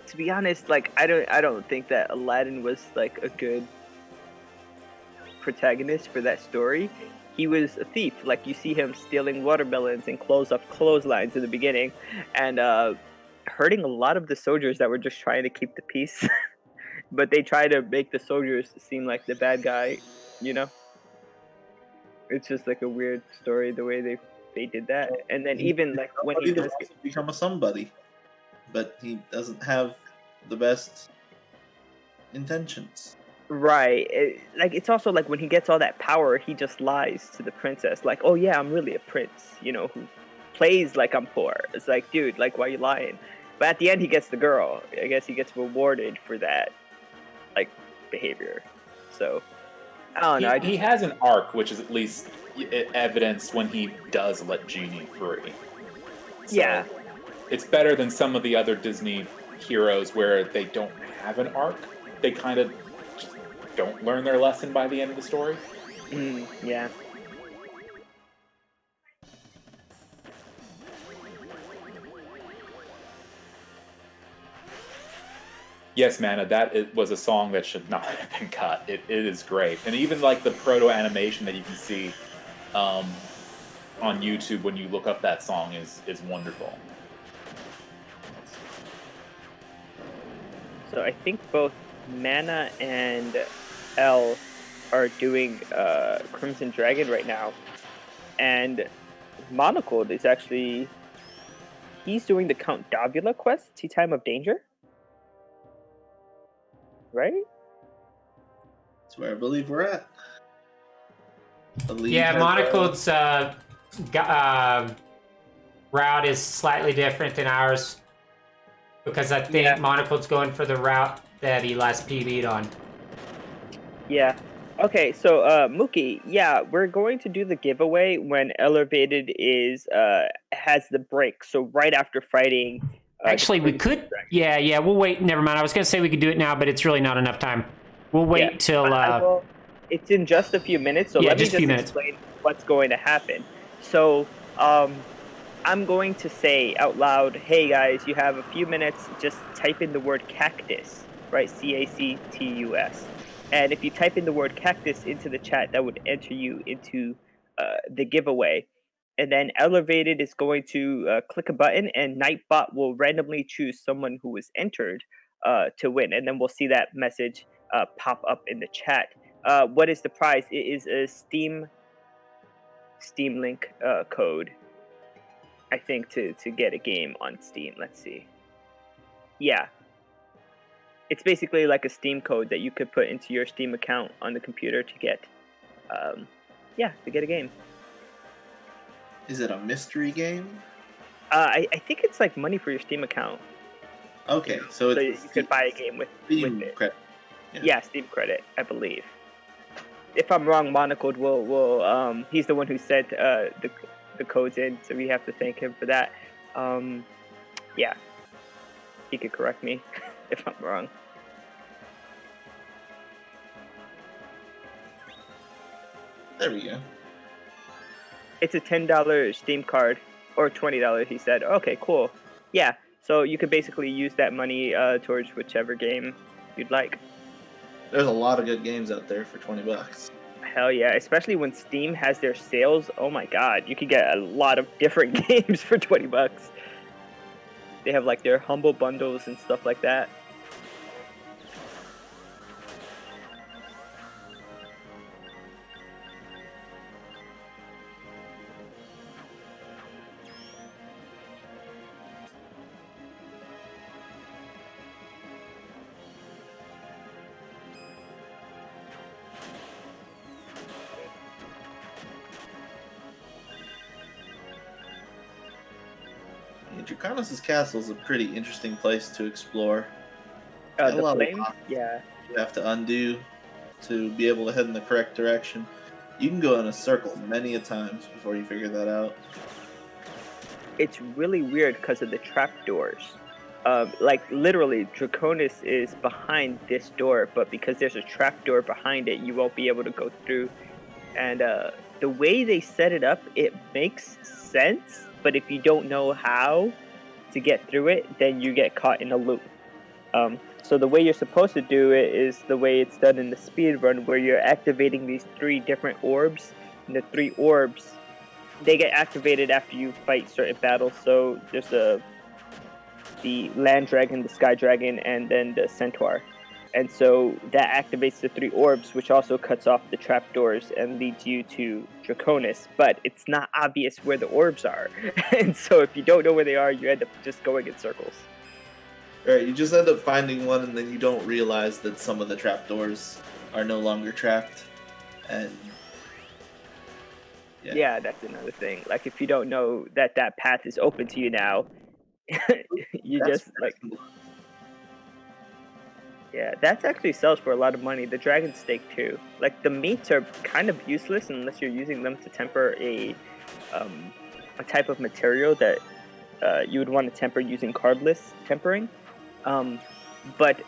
To be honest, like I don't think that Aladdin was like a good protagonist for that story. He was a thief. Like you see him stealing watermelons and close off clotheslines in the beginning, and hurting a lot of the soldiers that were just trying to keep the peace. But they try to make the soldiers seem like the bad guy, you know? It's just like a weird story the way they did that. And then even like when he Somebody that does wants to become a somebody, but he doesn't have the best intentions. right, like it's also like when he gets all that power, he just lies to the princess, like, "Oh yeah, I'm really a prince," you know, who plays like I'm poor. It's like, dude, like why are you lying? But at the end, he gets the girl. I guess he gets rewarded for that, like behavior. So I don't know. He has an arc, which is at least evidenced when he does let Genie free. So Yeah. it's better than some of the other Disney heroes where they don't have an arc. They kind of just don't learn their lesson by the end of the story. Yeah. Yes, Mana, was a song that should not have been cut. It is great. And even like the proto animation that you can see on YouTube when you look up that song is wonderful. So I think both Mana and L are doing Crimson Dragon right now. And Monocled is actually... He's doing the Count Davila quest, Tea Time of Danger? Right? That's where I believe we're at. Yeah, Monocle's route is slightly different than ours because I think Monocle's going for the route that he last PB'd on. Yeah. Okay, so Mookie, yeah, we're going to do the giveaway when Ellervated is has the break. So right after fighting. Actually, we could. Yeah. We'll wait. Never mind. I was gonna say we could do it now, but it's really not enough time. We'll wait till. It's in just a few minutes, so let me just explain what's going to happen. So, I'm going to say out loud, "Hey guys, you have a few minutes. Just type in the word cactus, right? CACTUS." And if you type in the word cactus into the chat, that would enter you into the giveaway. And then Ellervated is going to click a button, and Nightbot will randomly choose someone who was entered to win. And then we'll see that message pop up in the chat. What is the prize? It is a Steam Link code, I think, to get a game on Steam. Let's see. Yeah. It's basically like a Steam code that you could put into your Steam account on the computer to get, to get a game. Is it a mystery game? I think it's like money for your Steam account. Okay, so you could buy a game with it. Credit. Yeah, Steam credit, I believe. If I'm wrong, Monocled will he's the one who sent the codes in, so we have to thank him for that. Yeah, he could correct me if I'm wrong. There we go. It's a $10 Steam card, or $20, he said. Okay, cool. Yeah, so you could basically use that money towards whichever game you'd like. There's a lot of good games out there for $20. Hell yeah, especially when Steam has their sales. Oh my god, you could get a lot of different games for $20. They have like their humble bundles and stuff like that. Draconis' castle is a pretty interesting place to explore. Got a The lot of flame? blocks Yeah. you have to undo to be able to head in the correct direction. You can go in a circle many a times before you figure that out. It's really weird because of the trapdoors. Like literally, Draconis is behind this door, but because there's a trapdoor behind it, you won't be able to go through. And the way they set it up, it makes sense. But if you don't know how to get through it, then you get caught in a loop. So the way you're supposed to do it is the way it's done in the speed run, where you're activating these 3 different orbs, and the 3 orbs they get activated after you fight certain battles. So there's the land dragon, the sky dragon, and then the centaur. And so that activates the 3 orbs, which also cuts off the trapdoors and leads you to Draconis. But it's not obvious where the orbs are. And so if you don't know where they are, you end up just going in circles. Right, you just end up finding one, and then you don't realize that some of the trapdoors are no longer trapped. And yeah, that's another thing. Like if you don't know that that path is open to you now, you just like. Yeah, that actually sells for a lot of money. The dragon steak too. Like the meats are kind of useless unless you're using them to temper a type of material that you would want to temper using cardless tempering. But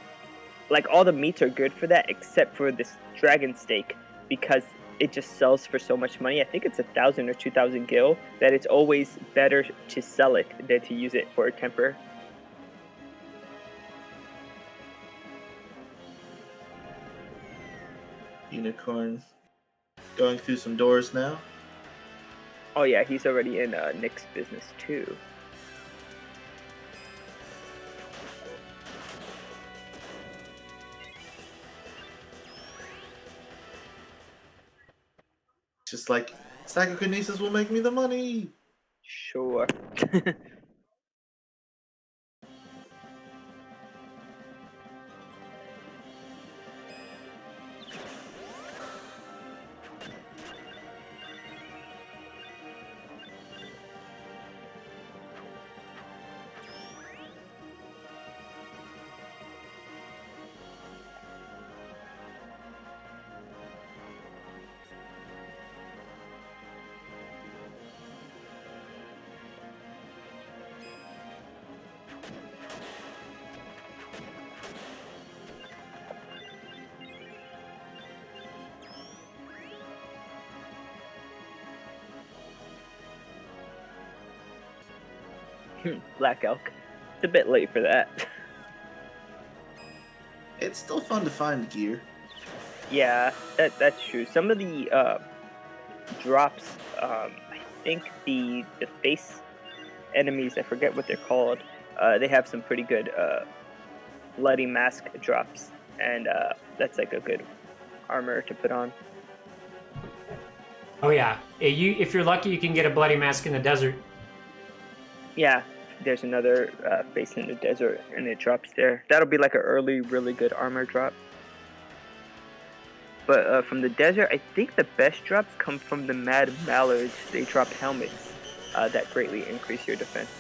like all the meats are good for that except for this dragon steak because it just sells for so much money. I think it's 1,000 or 2,000 gil that it's always better to sell it than to use it for a temper. Unicorn going through some doors now. Oh yeah, he's already in Nick's business too. Just like psychokinesis will make me the money. Sure. Black elk. It's a bit late for that. It's still fun to find gear. Yeah, that's true. Some of the drops, I think the face enemies, I forget what they're called. They have some pretty good bloody mask drops, and that's like a good armor to put on. Oh yeah, if you're lucky, you can get a bloody mask in the desert. Yeah, there's another face in the desert, and it drops there. That'll be like an early, really good armor drop. But from the desert, I think the best drops come from the Mad Mallards. They drop helmets that greatly increase your defense.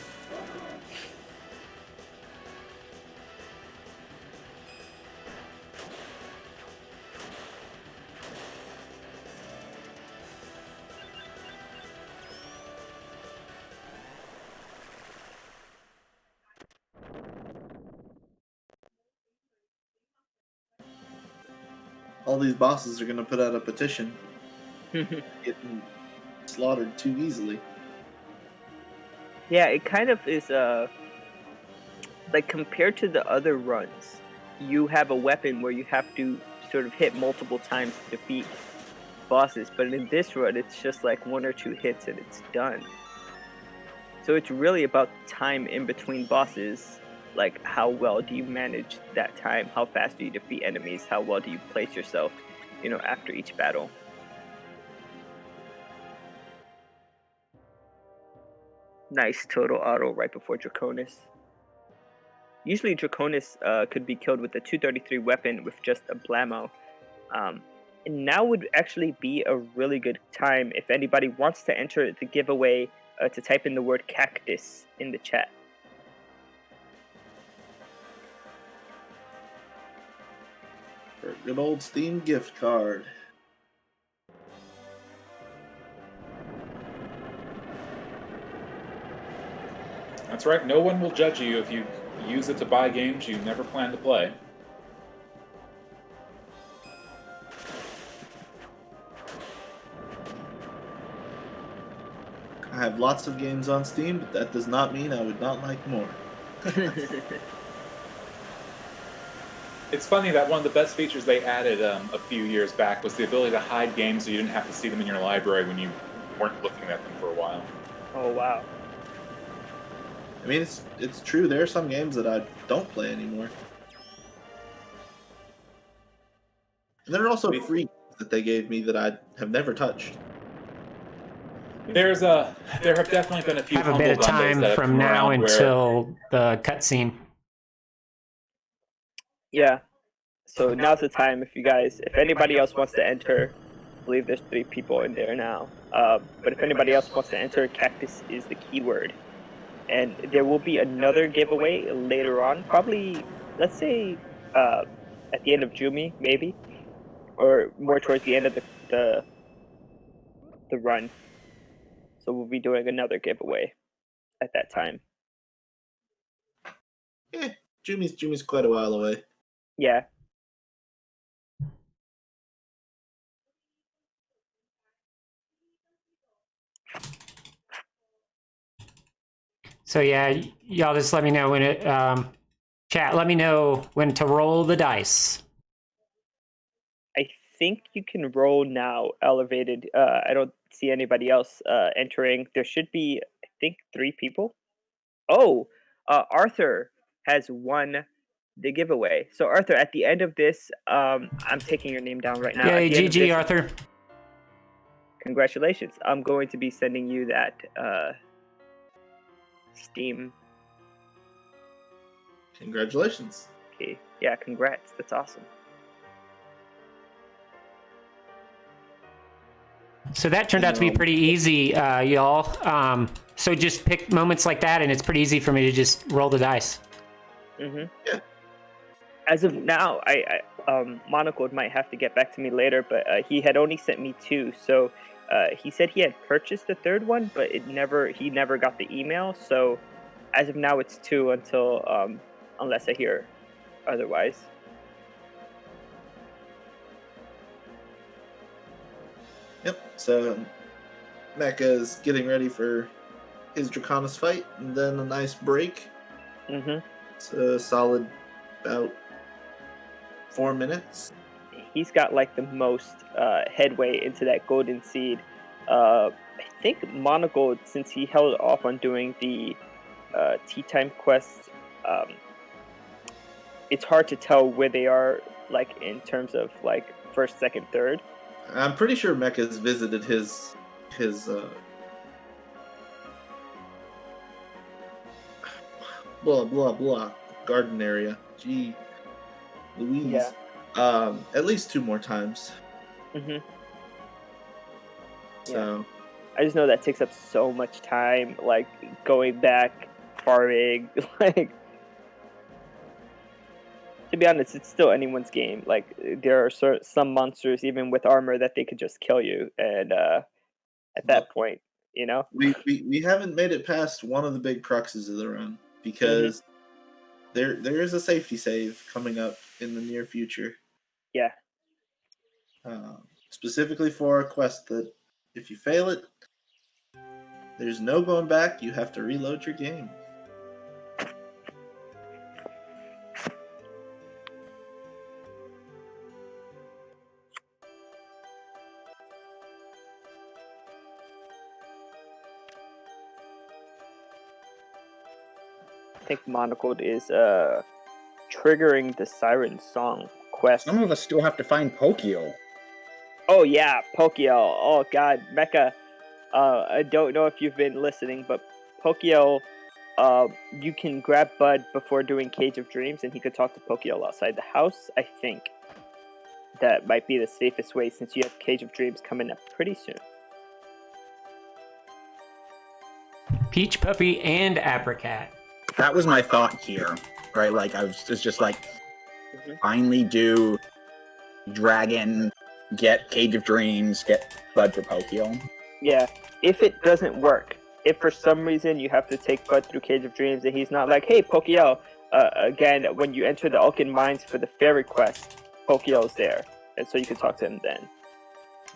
All these bosses are going to put out a petition. Getting slaughtered too easily. Yeah, it kind of is like compared to the other runs, you have a weapon where you have to sort of hit multiple times to defeat bosses, but in this run it's just like 1 or 2 hits and it's done. So it's really about time in between bosses. Like how well do you manage that time? How fast do you defeat enemies? How well do you place yourself, after each battle? Nice total auto right before Draconis. Usually Draconis could be killed with a 233 weapon with just a blammo. And now would actually be a really good time if anybody wants to enter the giveaway to type in the word cactus in the chat. for a good old Steam gift card. That's right. No one will judge you if you use it to buy games you never planned to play. I have lots of games on Steam, but that does not mean I would not like more. It's funny that one of the best features they added a few years back was the ability to hide games so you didn't have to see them in your library when you weren't looking at them for a while. Oh wow. I mean, it's true. There are some games that I don't play anymore. And there are also free games that they gave me that I have never touched. There have definitely been a few. Have a bit of time from now until the cutscene. Yeah. So now's the time if anybody else wants to enter, I believe there's 3 people in there now. But if anybody else wants to enter, cactus is the keyword. And there will be another giveaway later on, probably, let's say, at the end of Jumi, maybe, or more towards the end of the run. So we'll be doing another giveaway at that time. Jumi's quite a while away. Yeah. So yeah, y'all just let me know when it, chat, let me know when to roll the dice. I think you can roll now, elevated. I don't see anybody else entering. There should be, I think, 3 people. Oh, Arthur has won the giveaway. So Arthur, at the end of this, I'm taking your name down right now. Yay, GG, Arthur. Congratulations. I'm going to be sending you that Steam. Congratulations. Okay. Yeah, congrats. That's awesome. So that turned out to be pretty easy, y'all. So just pick moments like that, and it's pretty easy for me to just roll the dice. Mm-hmm. Yeah. As of now, I Monocle might have to get back to me later, but he had only sent me 2. So he said he had purchased the 3rd one, but he never got the email. So as of now, it's 2 until unless I hear otherwise. Yep. So Mecha's getting ready for his Draconis fight, and then a nice break. Mm-hmm. It's a solid about 4 minutes. He's got like the most headway into that golden seed. I think Monogold, since he held off on doing the tea time quests, it's hard to tell where they are, like in terms of like 1st, 2nd, 3rd. I'm pretty sure Mecha's visited his blah blah blah garden area. Gee, Louise. Yeah. At least 2 more times. Mm-hmm. So I just know that takes up so much time, like going back, farming, like. To be honest, it's still anyone's game. Like there are some monsters, even with armor, that they could just kill you, and at that point, you know. We haven't made it past one of the big cruxes of the run because there is a safety save coming up in the near future. Yeah. Specifically for a quest that if you fail it, there's no going back. You have to reload your game. I think Monocled is triggering the Siren Song quest. Some of us still have to find Pokio. Oh yeah, Pokio. Oh god, Mecha. I don't know if you've been listening, but Pokio, you can grab Bud before doing Cage of Dreams, and he could talk to Pokio outside the house. I think that might be the safest way since you have Cage of Dreams coming up pretty soon. Peach Puppy and Apricot. That was my thought here, right? Like I was just like, finally do Dragon, get Cage of Dreams, get Bud for Pokio. Yeah, if it doesn't work, if for some reason you have to take Bud through Cage of Dreams and he's not like, hey, Pokio, again, when you enter the Elkin Mines for the fairy quest, Pokio's there, and so you can talk to him then.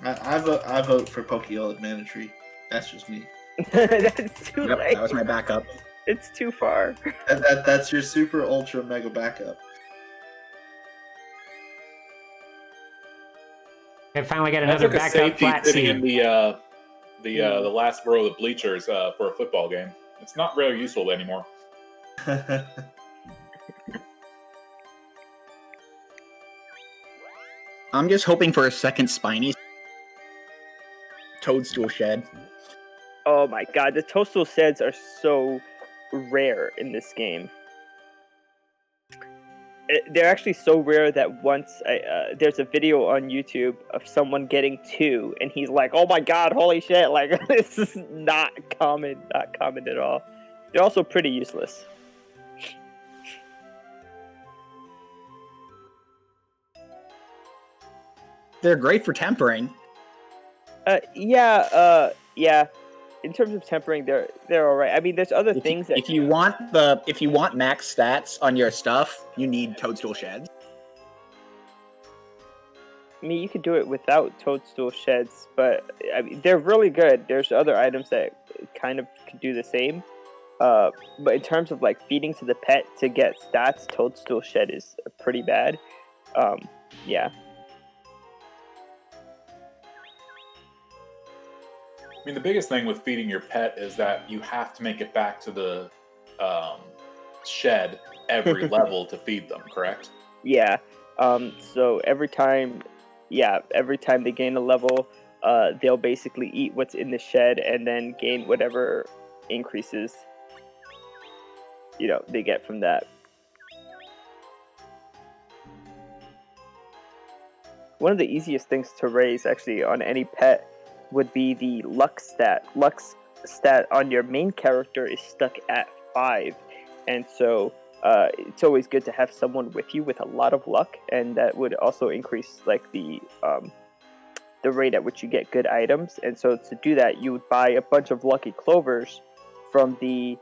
I vote for Pokio at Mana Tree. That's just me. That's too Yep, late. that was my backup. It's too far. That's your super ultra mega backup. I finally got That's another like a backup safety flat sitting in seed. the last row of the bleachers for a football game. It's not very useful anymore. I'm just hoping for a second Spiny Toadstool Shed. Oh my god, the Toadstool Sheds are so rare in this game. They're actually so rare that once there's a video on YouTube of someone getting 2, and he's like, "Oh my god, holy shit! Like this is not common at all." They're also pretty useless. They're great for tempering. Yeah. In terms of tempering, they're all right. I mean, there's other things that if you want max stats on your stuff, you need Toadstool Sheds. I mean, you could do it without Toadstool Sheds, but I mean, they're really good. There's other items that kind of could do the same. But in terms of like feeding to the pet to get stats, Toadstool Shed is pretty bad. Yeah. I mean, the biggest thing with feeding your pet is that you have to make it back to the shed every level to feed them, correct? Yeah. So every time they gain a level, they'll basically eat what's in the shed and then gain whatever increases, they get from that. One of the easiest things to raise, actually, on any pet would be the luck stat. Luck stat on your main character is stuck at 5, and so it's always good to have someone with you with a lot of luck, and that would also increase like the rate at which you get good items. And so to do that, you would buy a bunch of lucky clovers from the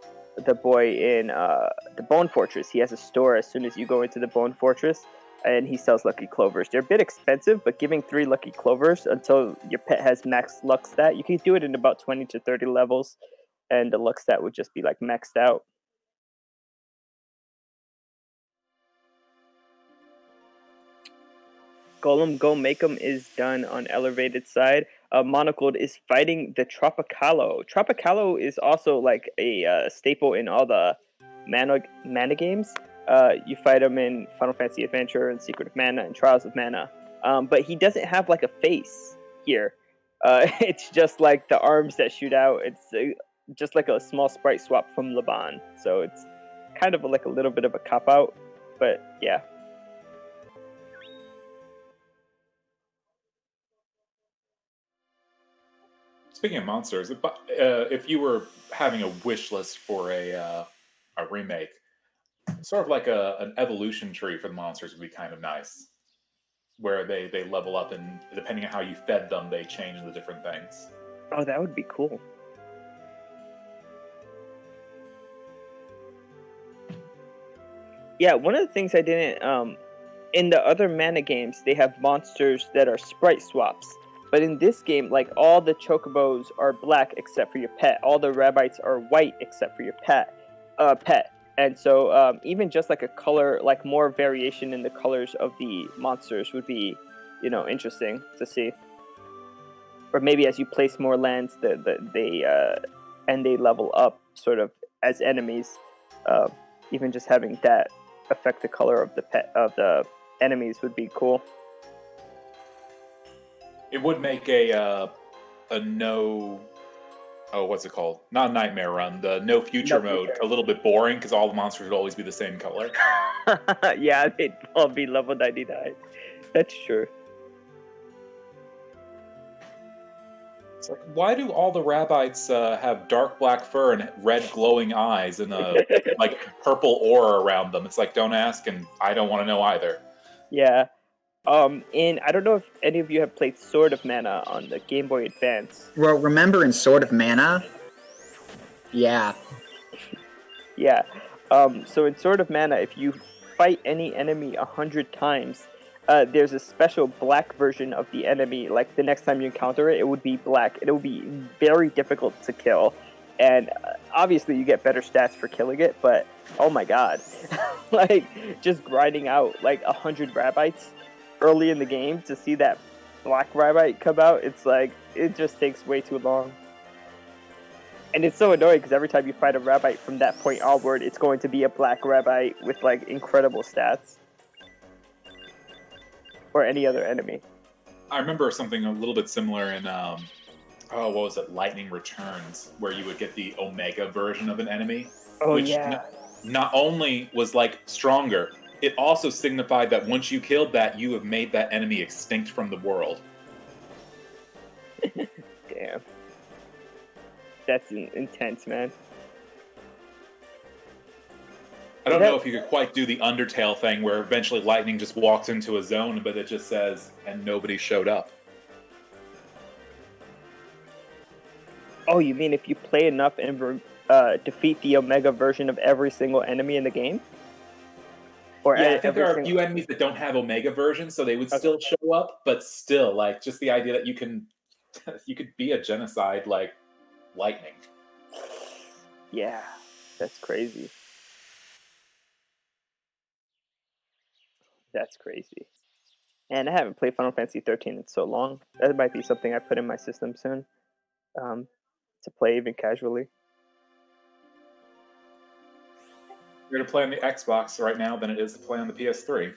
boy in the Bone Fortress. He has a store as soon as you go into the Bone Fortress, and he sells lucky clovers. They're a bit expensive, but giving 3 lucky clovers until your pet has max luck stat, you can do it in about 20 to 30 levels, and the luck stat would just be like maxed out. Golem Go Make 'em is done on elevated side. Monocled is fighting the Tropicalo. Tropicalo is also like a staple in all the mana games. You fight him in Final Fantasy Adventure and Secret of Mana and Trials of Mana. But he doesn't have like a face here. It's just like the arms that shoot out. It's just like a small sprite swap from Laban. So it's kind of like a little bit of a cop out. But yeah. Speaking of monsters, if you were having a wish list for a remake, sort of like an evolution tree for the monsters would be kind of nice, where they level up, and depending on how you fed them, they change into different things. Oh, that would be cool. Yeah, one of the things I didn't in the other mana games, they have monsters that are sprite swaps. But in this game, like all the chocobos are black except for your pet. All the rabbits are white except for your pet. And so even just like a color, like more variation in the colors of the monsters would be, interesting to see. Or maybe as you place more lands, they level up sort of as enemies. Even just having that affect the color of the enemies would be cool. It would make a no, what's it called? Not Nightmare Run, the no future mode a little bit boring because all the monsters would always be the same color. Yeah, they'd all be level 99. That's true. It's like, why do all the rabbits have dark black fur and red glowing eyes and like purple aura around them? It's like, don't ask, and I don't want to know either. Yeah. And I don't know if any of you have played Sword of Mana on the Game Boy Advance. Well, remember in Sword of Mana? Yeah. Yeah. So in Sword of Mana, if you fight any enemy 100 times, there's a special black version of the enemy. Like the next time you encounter it, it would be black. It will be very difficult to kill, and obviously you get better stats for killing it. But oh my god, like just grinding out like 100 rabbits early in the game to see that black rabbit come out, it's like it just takes way too long. And it's so annoying because every time you fight a rabbit from that point onward, it's going to be a black rabbit with like incredible stats. Or any other enemy. I remember something a little bit similar in, what was it, Lightning Returns, where you would get the Omega version of an enemy. Oh, which yeah. Not only was, like, stronger, it also signified that once you killed that, you have made that enemy extinct from the world. Damn. That's intense, man. I don't know if you could quite do the Undertale thing where eventually lightning just walks into a zone, but it just says, and nobody showed up. Oh, you mean if you play enough and defeat the Omega version of every single enemy in the game? Or yeah, I think there are a few enemies that don't have Omega versions, so they would still show up, but still, like, just the idea that you could be a genocide like lightning. Yeah, that's crazy. That's crazy. And I haven't played Final Fantasy 13 in so long. That might be something I put in my system soon. To play even casually. You're to play on the Xbox right now than it is to play on the PS3.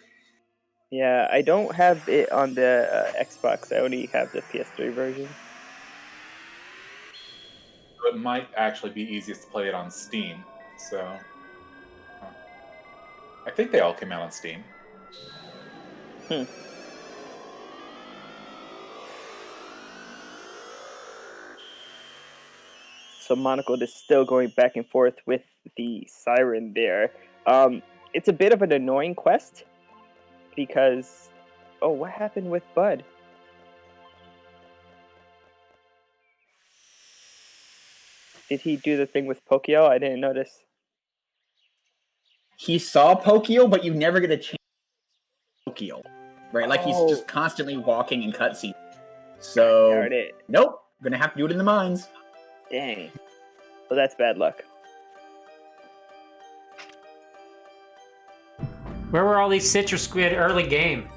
Yeah, I don't have it on the Xbox. I only have the PS3 version. It might actually be easiest to play it on Steam. So, I think they all came out on Steam. So Monaco is still going back and forth with the siren there. It's a bit of an annoying quest because, oh, what happened with Bud? Did he do the thing with Pokio? I didn't notice. He saw Pokio, but you never get a chance to see Pokio. Right? Like he's just constantly walking in cutscenes. So, nope. Gonna have to do it in the mines. Dang. Well, that's bad luck. Where were all these citrus squid early game?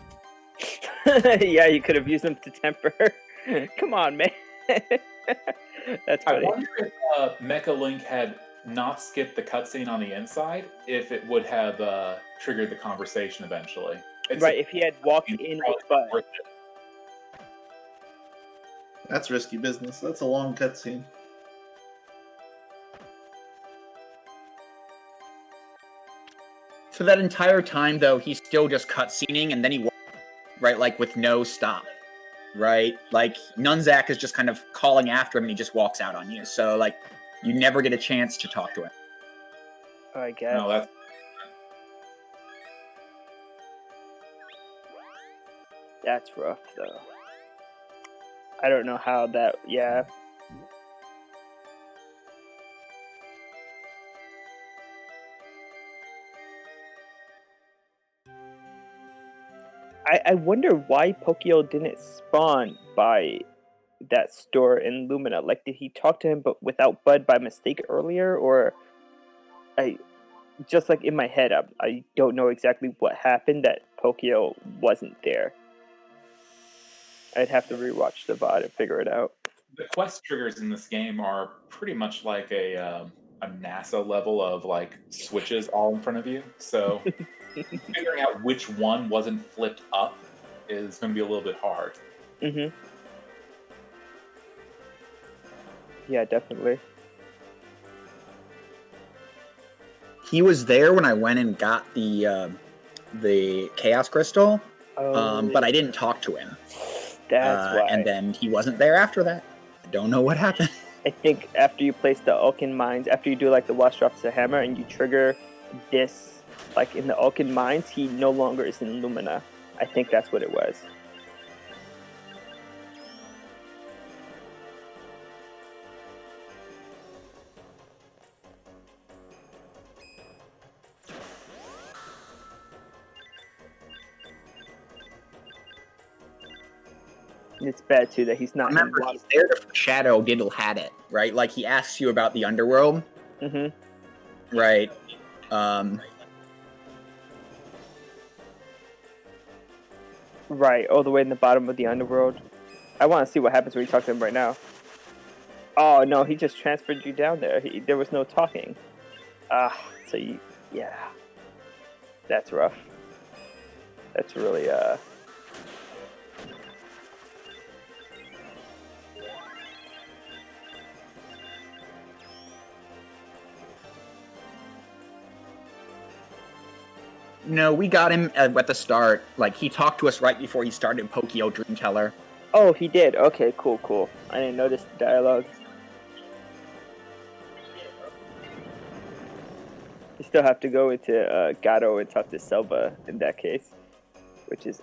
Yeah, you could have used them to temper. Come on, man. That's funny. I wonder if Mechalink had not skipped the cutscene on the inside, if it would have triggered the conversation eventually. Right, if he had walked in with Bud. That's risky business. That's a long cutscene. For that entire time, though, he's still just cutscening, and then he walks, right, like with no stop, right? Like Nunzak is just kind of calling after him, and he just walks out on you. So, like, you never get a chance to talk to him. I guess. No, that's rough, though. I don't know how that. Yeah. I wonder why Pokio didn't spawn by that store in Lumina. Like, did he talk to him but without Bud by mistake earlier? Or just like in my head, I don't know exactly what happened that Pokio wasn't there. I'd have to rewatch the VOD and figure it out. The quest triggers in this game are pretty much like a NASA level of like switches all in front of you. So figuring out which one wasn't flipped up is going to be a little bit hard. Mm-hmm. Yeah, definitely. He was there when I went and got the Chaos Crystal, but I didn't talk to him. That's why. And then he wasn't there after that. I don't know what happened. I think after you place the Ulkin Mines, after you do like the Watch Drops the Hammer and you trigger this like in the Ulkin Mines, he no longer is in Lumina. I think that's what it was. And it's bad too that he's not. Remember, he's there to shadow Diddle had it, right? Like he asks you about the underworld, right? Right, all the way in the bottom of the underworld. I want to see what happens when you talk to him right now. Oh no, he just transferred you down there. There was no talking. So you, yeah, that's rough. That's really No, we got him at the start. Like, he talked to us right before he started Pokio Dream Teller. Oh, he did. Okay, cool. I didn't notice the dialogue. You still have to go into Gato and talk to Selva in that case, which is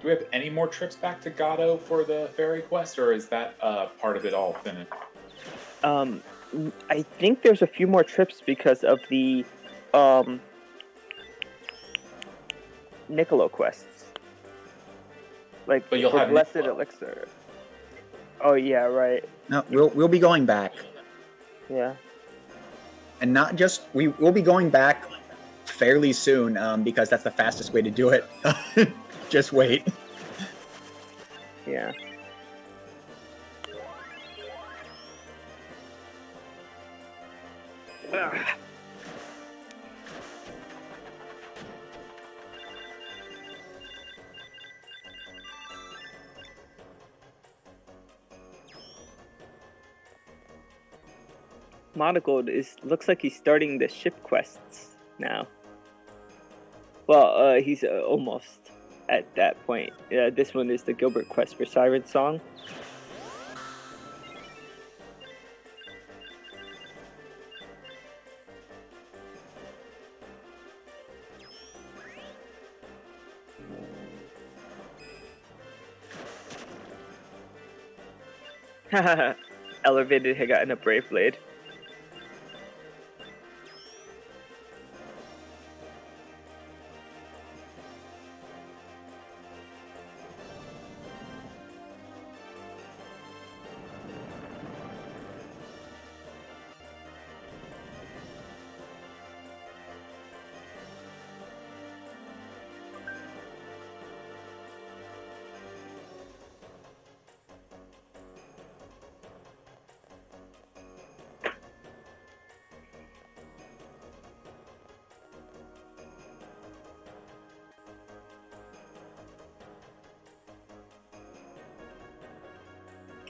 Do we have any more trips back to Gato for the fairy quest, or is that part of it all finished? I think there's a few more trips because of the Niccolo quests. Like, but you'll have Blessed Elixir. Oh yeah, right. No, we'll be going back. Yeah. And not just we'll be going back fairly soon, because that's the fastest way to do it. Just wait. Yeah. Monogold looks like he's starting the ship quests now. Well, he's almost at that point. This one is the Gilbert quest for Siren Song. Ellervated had gotten a Brave Blade.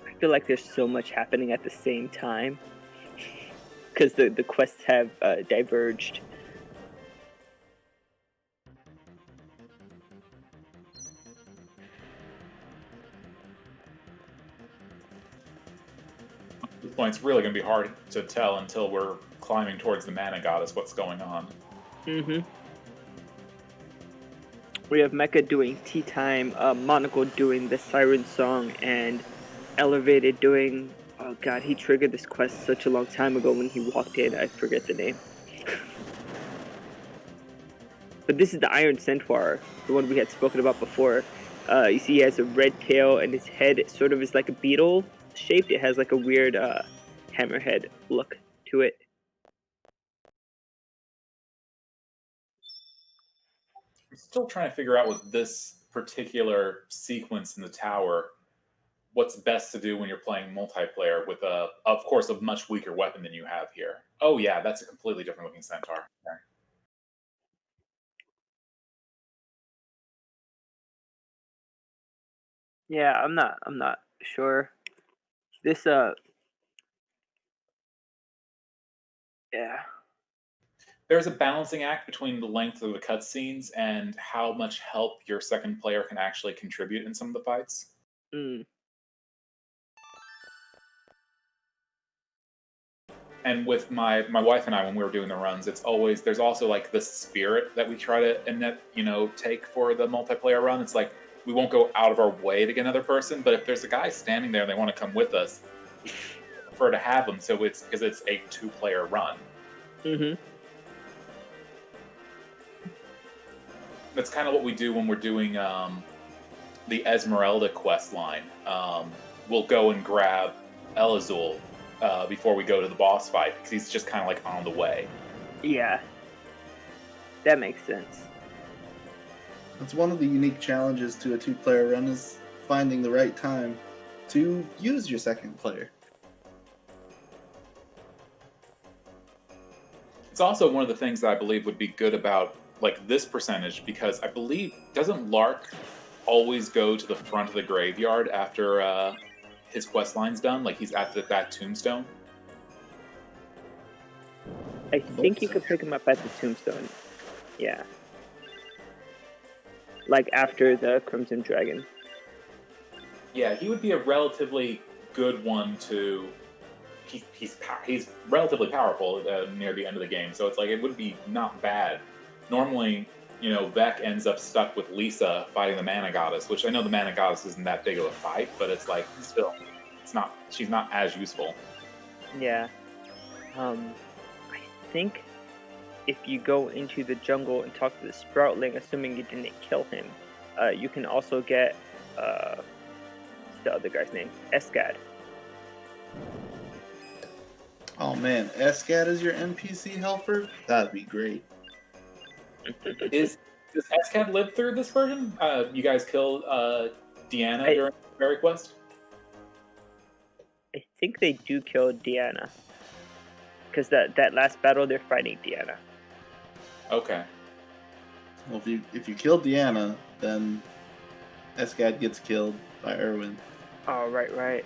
I feel like there's so much happening at the same time because the quests have diverged. At this point, it's really going to be hard to tell until we're climbing towards the Mana Goddess what's going on. We have Mecha doing Tea Time, Monocle doing the Siren Song, and Ellervated doing... Oh god, he triggered this quest such a long time ago when he walked in. I forget the name. But this is the Iron Centaur, the one we had spoken about before. You see he has a red tail and his head sort of is like a beetle shaped. It has like a weird hammerhead look to it. I'm still trying to figure out with this particular sequence in the tower what's best to do when you're playing multiplayer with of course, a much weaker weapon than you have here. Oh yeah, that's a completely different looking centaur. Okay. Yeah, I'm not sure. This yeah. There's a balancing act between the length of the cutscenes and how much help your second player can actually contribute in some of the fights. Mm. And with my wife and I, when we were doing the runs, there's also like the spirit that we try to take for the multiplayer run. It's like we won't go out of our way to get another person, but if there's a guy standing there and they want to come with us, we prefer to have them. So it's because it's a 2-player run. Mm-hmm. That's kind of what we do when we're doing the Esmeralda quest line. We'll go and grab Elazul before we go to the boss fight, because he's just kind of like on the way. Yeah. That makes sense. That's one of the unique challenges to a 2-player run, is finding the right time to use your second player. It's also one of the things that I believe would be good about like this percentage, because I believe, doesn't Lark always go to the front of the graveyard after his quest line's done? Like he's at that tombstone? I think you could pick him up at the tombstone. Yeah. Like after the Crimson Dragon. Yeah, he would be a relatively good one to... He's relatively powerful near the end of the game, so it's like it would be not bad. Normally, Vec ends up stuck with Lisa fighting the Mana Goddess, which I know the Mana Goddess isn't that big of a fight, but it's like, still, she's not as useful. Yeah. I think if you go into the jungle and talk to the Sproutling, assuming you didn't kill him, you can also get, what's the other guy's name? Escad. Oh man, Escat is your NPC helper? That'd be great. Does Escad live through this version? You guys killed Deanna during the Fairy Quest? I think they do kill Deanna. Because that last battle, they're fighting Deanna. Okay. Well, if you kill Deanna, then Escat gets killed by Erwin. Oh, right.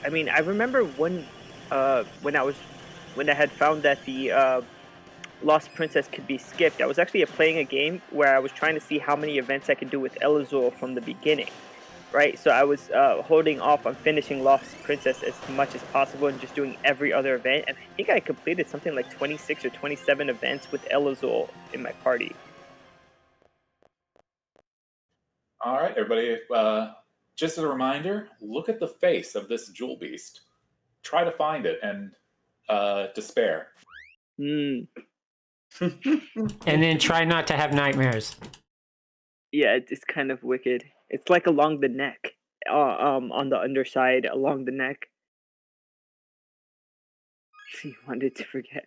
I mean, I remember when I had found that the Lost Princess could be skipped. I was actually playing a game where I was trying to see how many events I could do with Elazul from the beginning, right? So I was holding off on finishing Lost Princess as much as possible and just doing every other event. And I think I completed something like 26 or 27 events with Elazul in my party. All right, everybody. Just as a reminder, look at the face of this jewel beast. Try to find it and despair. Mm. And then try not to have nightmares. Yeah, it's kind of wicked. It's like along the neck, on the underside, along the neck. You wanted to forget.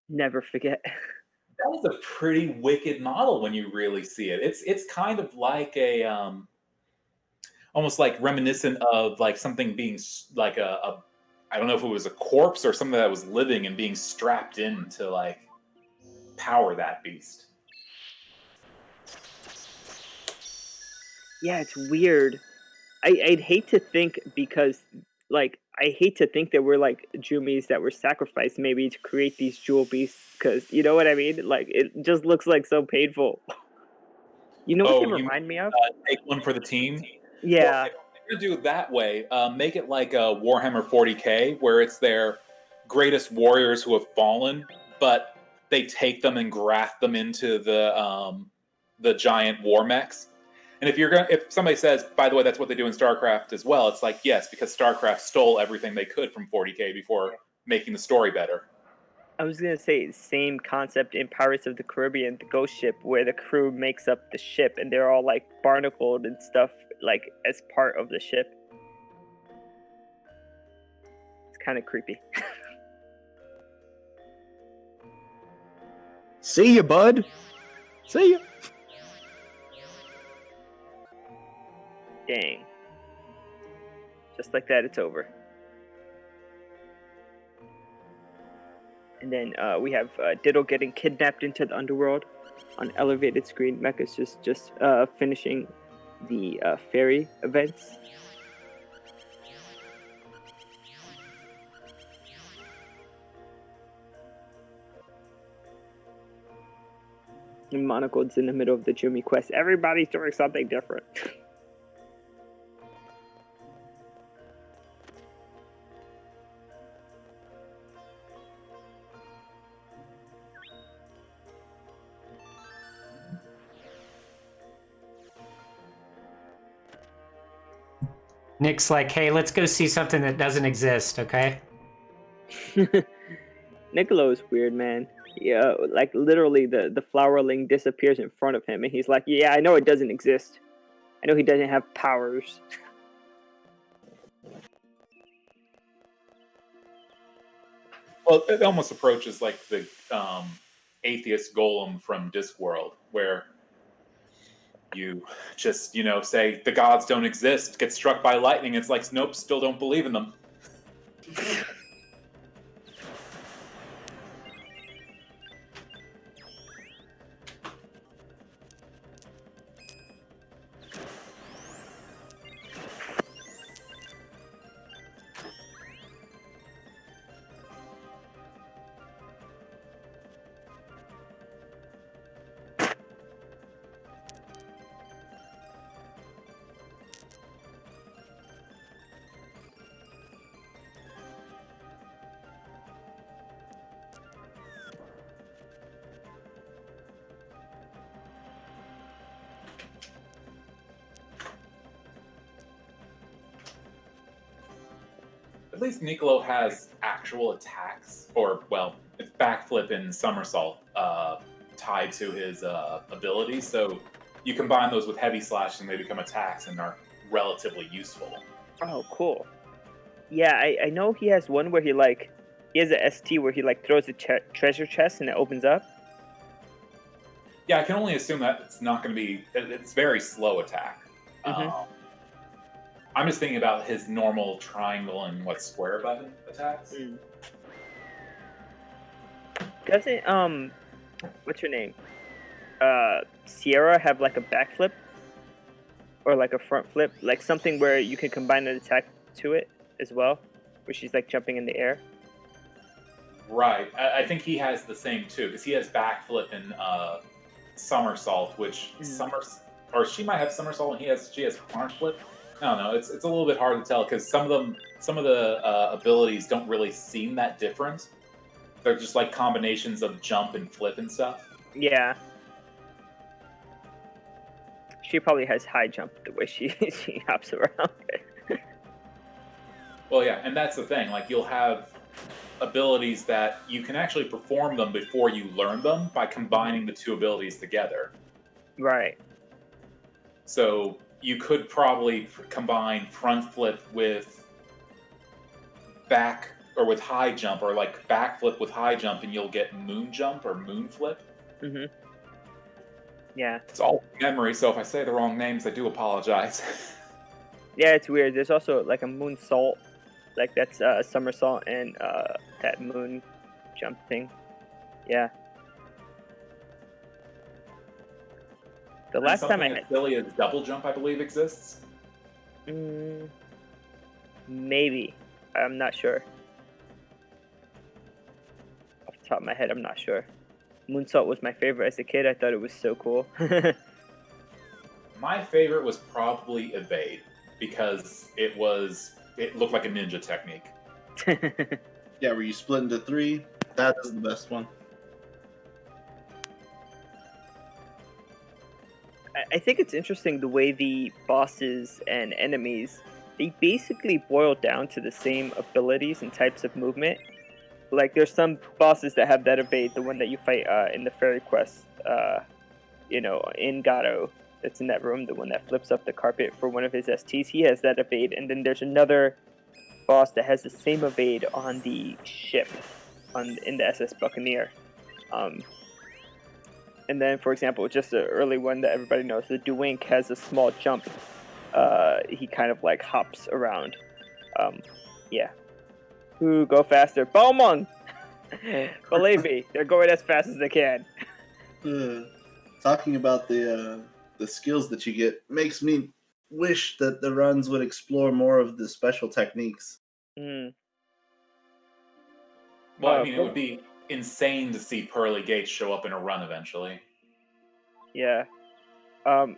Never forget. That is a pretty wicked model when you really see it. It's kind of like a almost like reminiscent of like something being like a I don't know if it was a corpse or something that was living and being strapped in to like power that beast. Yeah, it's weird. I'd hate to think, because like I hate to think there were like Jumis that were sacrificed maybe to create these jewel beasts, because you know what I mean? Like it just looks like so painful. You know what they remind me of? Take one for the team. Yeah. Well, if you're gonna do it that way, make it like a Warhammer 40k, where it's their greatest warriors who have fallen, but they take them and graft them into the giant war mechs. And if somebody says, by the way, that's what they do in StarCraft as well, it's like, yes, because StarCraft stole everything they could from 40k before making the story better. I was gonna say same concept in Pirates of the Caribbean, the ghost ship, where the crew makes up the ship and they're all like barnacled and stuff, like as part of the ship. It's kind of creepy. See ya, bud. See ya. Dang. Just like that, it's over. And then we have Diddle getting kidnapped into the underworld on elevated screen. Mecha's just finishing the fairy events. And Monocle's in the middle of the Jumi quest. Everybody's doing something different. Nick's like, hey, let's go see something that doesn't exist, okay? Nicolo's weird, man. Yeah, like literally the flowerling disappears in front of him, and he's like, yeah, I know it doesn't exist. I know he doesn't have powers. Well, it almost approaches like the atheist golem from Discworld, where you just, say the gods don't exist, get struck by lightning. It's like, nope, still don't believe in them. At least Nicolo has actual attacks, or, well, it's backflip and somersault tied to his abilities. So you combine those with heavy slash and they become attacks and are relatively useful. Oh, cool. Yeah, I know he has one where he has a ST where he throws a treasure chest and it opens up. Yeah, I can only assume that it's not going to be. It's very slow attack. I'm just thinking about his normal triangle and square button attacks. Doesn't what's her name? Sierra have like a backflip or like a front flip, like something where you can combine an attack to it as well, where she's like jumping in the air. Right. I think he has the same too, because he has backflip and somersault, which or she might have somersault and she has front flip. I don't know. It's a little bit hard to tell because some of the abilities don't really seem that different. They're just like combinations of jump and flip and stuff. Yeah. She probably has high jump the way she hops around. Well, yeah, and that's the thing. Like, you'll have abilities that you can actually perform them before you learn them by combining the two abilities together. Right. So you could probably combine front flip with back or with high jump, or like backflip with high jump, and you'll get moon jump or moon flip. Mm-hmm. Yeah. It's all memory, so if I say the wrong names, I do apologize. Yeah, it's weird. There's also like a moonsault, like that's a somersault and that moon jump thing. Yeah. The last time I had silly as double jump, I believe exists. Maybe. I'm not sure. Off the top of my head, I'm not sure. Moonsault was my favorite as a kid. I thought it was so cool. My favorite was probably evade because it looked like a ninja technique. Yeah, where you split into three. That is the best one. I think it's interesting the way the bosses and enemies, they basically boil down to the same abilities and types of movement. Like, there's some bosses that have that evade, the one that you fight in the fairy quest, in Gato, that's in that room, the one that flips up the carpet for one of his STs. He has that evade, and then there's another boss that has the same evade on the ship, in the SS Buccaneer. And then, for example, just an early one that everybody knows, the Duink has a small jump. He kind of like hops around. Yeah. Ooh, go faster. Beaumont! Believe me, they're going as fast as they can. Talking about the skills that you get makes me wish that the runs would explore more of the special techniques. Well, I mean, it would be insane to see Pearly Gates show up in a run eventually. Yeah.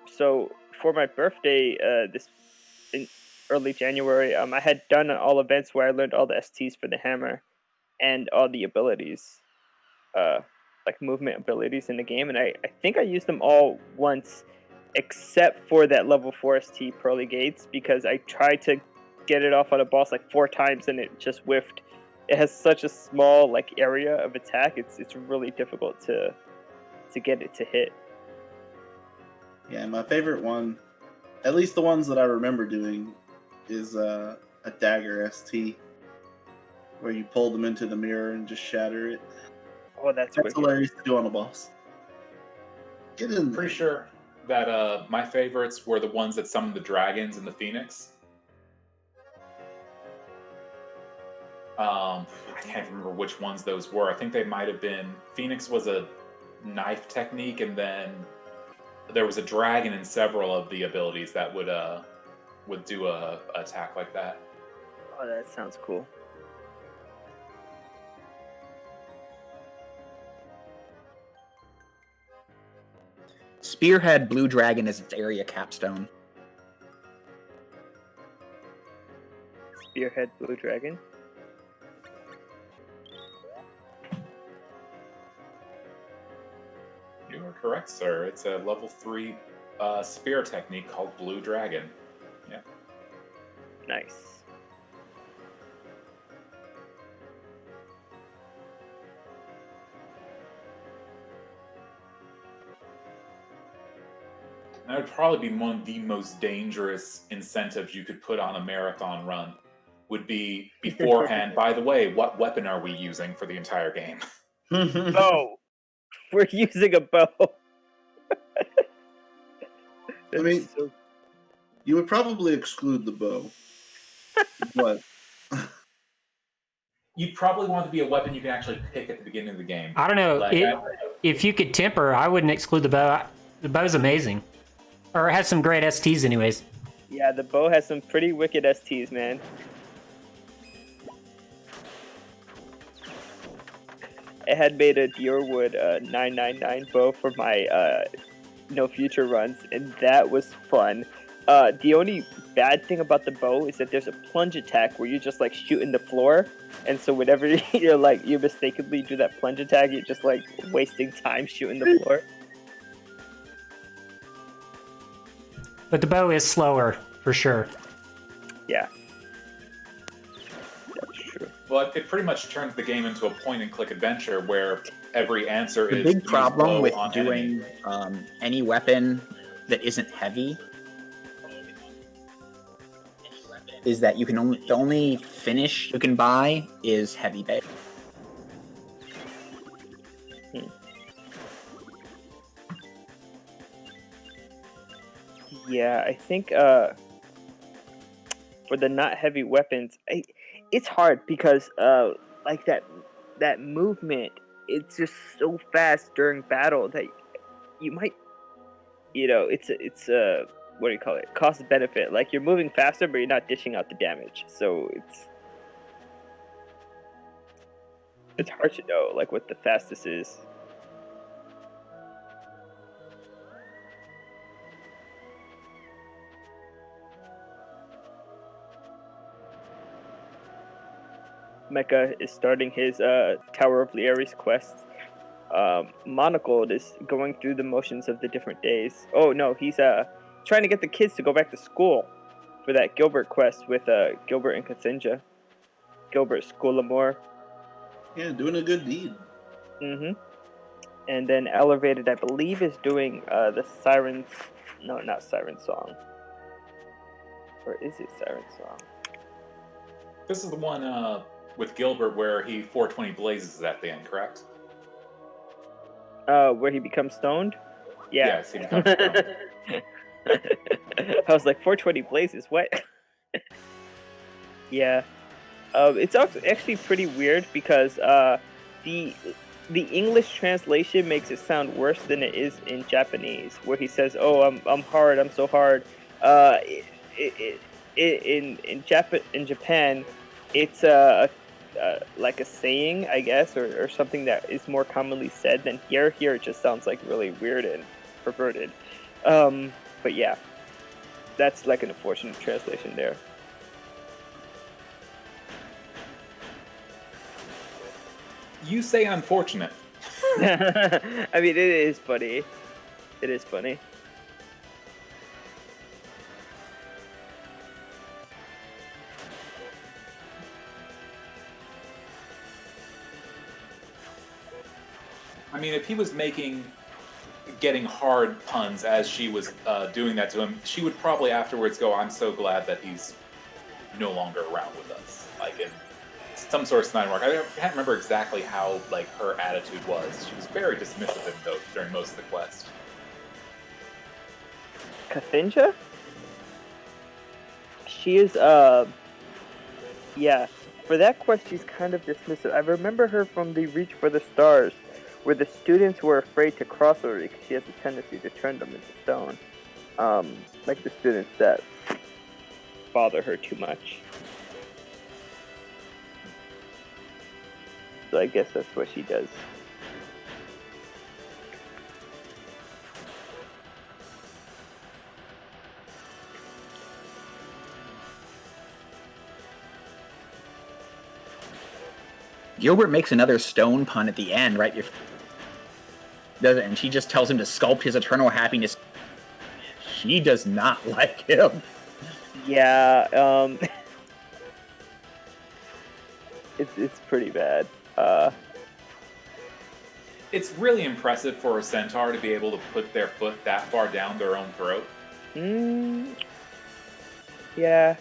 So for my birthday, this in early January, I had done all events where I learned all the STs for the hammer and all the abilities, uh, like movement abilities in the game, and I think I used them all once, except for that level 4 ST Pearly Gates, because I tried to get it off on a boss like 4 times and it just whiffed. It has such a small like area of attack. It's really difficult to get it to hit. Yeah, my favorite one, at least the ones that I remember doing, is a dagger ST, where you pull them into the mirror and just shatter it. Oh, that's wicked. hilarious to do on a boss. Get in there. Pretty sure that my favorites were the ones that summoned the dragons and the phoenix. I can't remember which ones those were. I think they might have been... Phoenix was a knife technique, and then there was a dragon in several of the abilities that would do a attack like that. Oh, that sounds cool. Spearhead Blue Dragon is its area capstone. Spearhead Blue Dragon. You are correct, sir. It's a level 3 spear technique called Blue Dragon. Yeah. Nice. That would probably be one of the most dangerous incentives you could put on a marathon run. Would be beforehand, by the way, what weapon are we using for the entire game? Bow. We're using a bow. I mean, you would probably exclude the bow. But You'd probably want it to be a weapon you can actually pick at the beginning of the game. I don't know. Like, If you could temper, I wouldn't exclude the bow. The bow's amazing. Or it has some great STs anyways. Yeah, the bow has some pretty wicked STs, man. I had made a Deerwood 999 bow for my No Future runs, and that was fun. The only bad thing about the bow is that there's a plunge attack where you just like shoot in the floor, and so whenever you mistakenly do that plunge attack, you're just like wasting time shooting the floor. But the bow is slower, for sure. Yeah. That's true. Well, it pretty much turns the game into a point-and-click adventure where every answer The is big use problem bow with on doing enemy. any weapon that isn't heavy is that you can the only finish you can buy is heavy bait. Yeah, I think for the not heavy weapons, it's hard because like that movement, it's just so fast during battle that you might, it's what do you call it? Cost benefit. Like you're moving faster, but you're not dishing out the damage. So it's hard to know like what the fastest is. Mecha is starting his Tower of Lieri's quest. Monocled is going through the motions of the different days. Oh no, he's trying to get the kids to go back to school for that Gilbert quest with Gilbert and Kathinja. Gilbert Schoolamour. yeah, doing a good deed. Mm-hmm. And then Ellervated, I believe, is doing the Sirens. No, not Siren Song. Or is it Siren Song? This is the one with Gilbert where he 420 blazes at the end, correct? Where he becomes stoned? Yeah. Yes, he becomes stoned. I was like, 420 blazes, what? Yeah. It's actually pretty weird because the English translation makes it sound worse than it is in Japanese, where he says, "Oh, I'm hard, I'm so hard." In Japan, it's like a saying, I guess, or something that is more commonly said than here. Here, it just sounds like really weird and perverted. But yeah, that's like an unfortunate translation there. You say unfortunate. I mean, it is funny. It is funny. I mean, if he was getting hard puns as she was doing that to him, she would probably afterwards go, "I'm so glad that he's no longer around with us." Like in some sort of snide remark. I can't remember exactly how like her attitude was. She was very dismissive during most of the quest. Kathinja? She is, yeah. For that quest, she's kind of dismissive. I remember her from the Reach for the Stars, where the students were afraid to cross her because she has a tendency to turn them into stone. Like the students that bother her too much. So I guess that's what she does. Gilbert makes another stone pun at the end, right? And she just tells him to sculpt his eternal happiness. She does not like him. Yeah, it's pretty bad. It's really impressive for a centaur to be able to put their foot that far down their own throat. Yeah.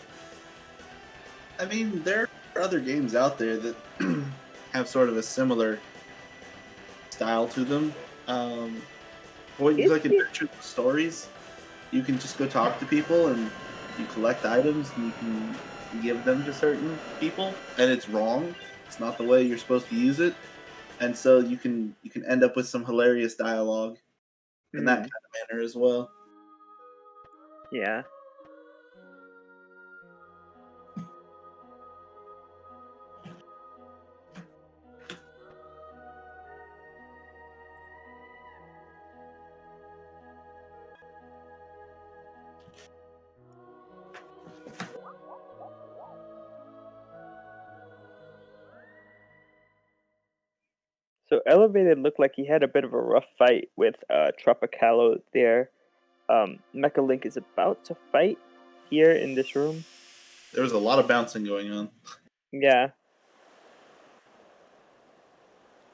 I mean, there are other games out there that have sort of a similar style to them. When you look at adventure stories, you can just go talk to people and you collect items and you can give them to certain people, and it's wrong. It's not the way you're supposed to use it, and so you can end up with some hilarious dialogue in that kind of manner as well. Yeah. So Elevated looked like he had a bit of a rough fight with Tropicalo there. Mechalink is about to fight here in this room. There was a lot of bouncing going on. Yeah.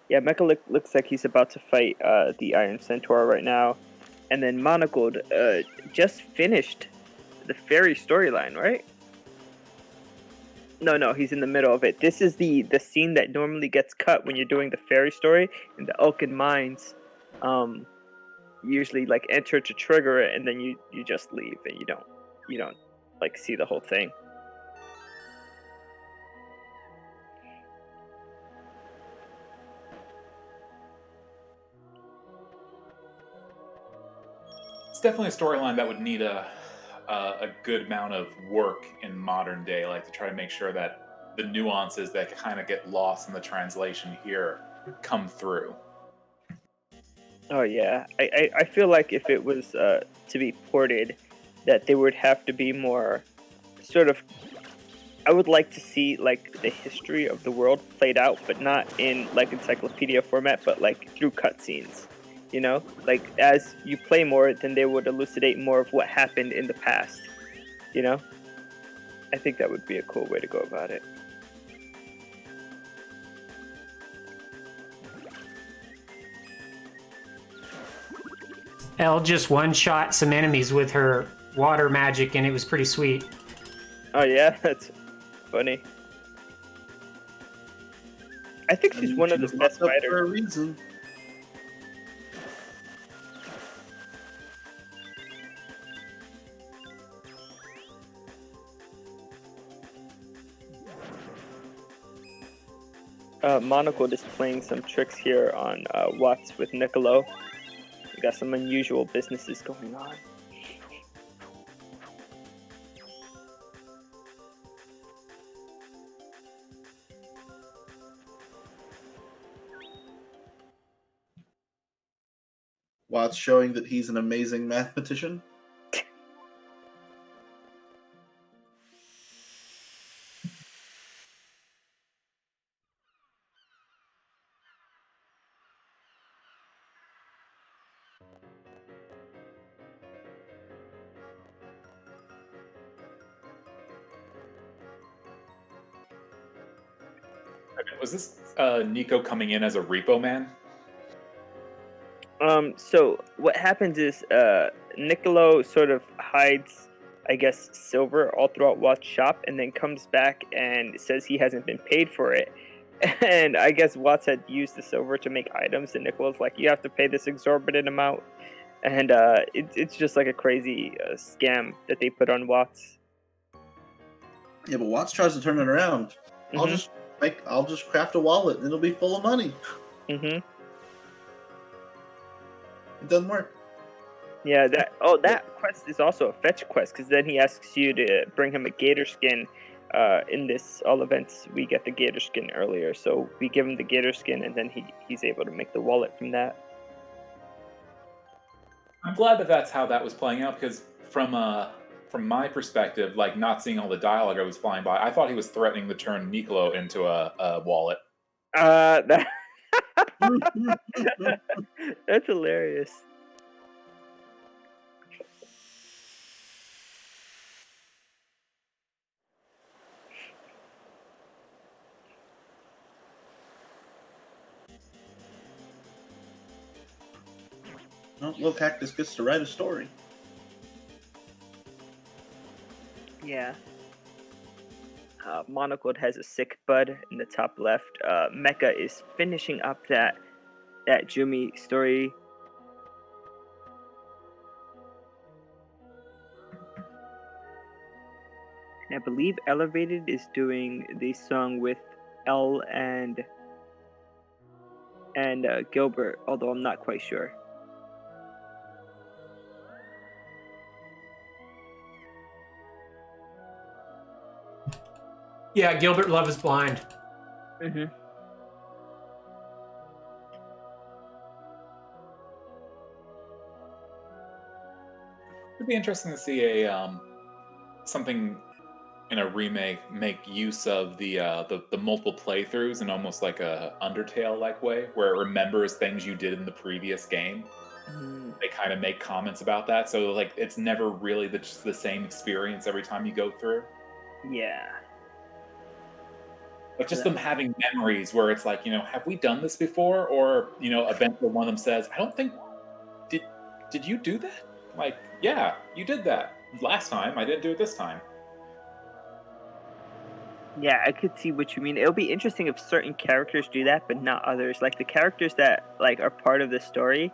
Yeah, Mechalink looks like he's about to fight the Iron Centaur right now. And then Monocled just finished the fairy storyline, right? No, he's in the middle of it. This is the scene that normally gets cut when you're doing the fairy story in the Elkin Mines. Usually like enter to trigger it, and then you just leave and you don't like see the whole thing. It's definitely a storyline that would need a good amount of work in modern day, like to try to make sure that the nuances that kind of get lost in the translation here come through. Oh yeah, I feel like if it was to be ported, that there would have to be more sort of. I would like to see like the history of the world played out, but not in like encyclopedia format, but like through cutscenes. You know, like as you play more, then they would elucidate more of what happened in the past. You know, I think that would be a cool way to go about it. Elle just one-shot some enemies with her water magic, and it was pretty sweet. Oh yeah, that's funny. I think she's one of the best fighters. For a reason. Monocle is playing some tricks here on Watts with Niccolo. We got some unusual businesses going on. Watts showing that he's an amazing mathematician. Was this Nico coming in as a repo man? So what happens is Niccolo sort of hides, I guess, silver all throughout Watt's shop, and then comes back and says he hasn't been paid for it. And I guess Watts had used the silver to make items, and Niccolo's like, you have to pay this exorbitant amount. And it's just like a crazy scam that they put on Watts. Yeah, but Watts tries to turn it around. I'll just craft a wallet and it'll be full of money. Mm-hmm. It doesn't work. Yeah, that quest is also a fetch quest, because then he asks you to bring him a gator skin. In this all events, we get the gator skin earlier, so we give him the gator skin, and then he's able to make the wallet from that. I'm glad that that's how that was playing out, because from my perspective, like not seeing all the dialogue I was flying by, I thought he was threatening to turn Niccolo into a wallet. That that's hilarious. Well, Lil Cactus gets to write a story. Yeah. Monocled has a sick bud in the top left. Mecha is finishing up that Jumi story. And I believe Elevated is doing the song with Elle and Gilbert, although I'm not quite sure. Yeah, Gilbert Love is Blind. Mm-hmm. It'd be interesting to see a something in a remake make use of the multiple playthroughs in almost like a Undertale like way, where it remembers things you did in the previous game. They kind of make comments about that, so like it's never really the same experience every time you go through. Yeah. But just them having memories where it's like, have we done this before? Or, eventually one of them says, I don't think, did you do that? Like, yeah, you did that last time. I didn't do it this time. Yeah, I could see what you mean. It'll be interesting if certain characters do that, but not others. Like the characters that like are part of the story,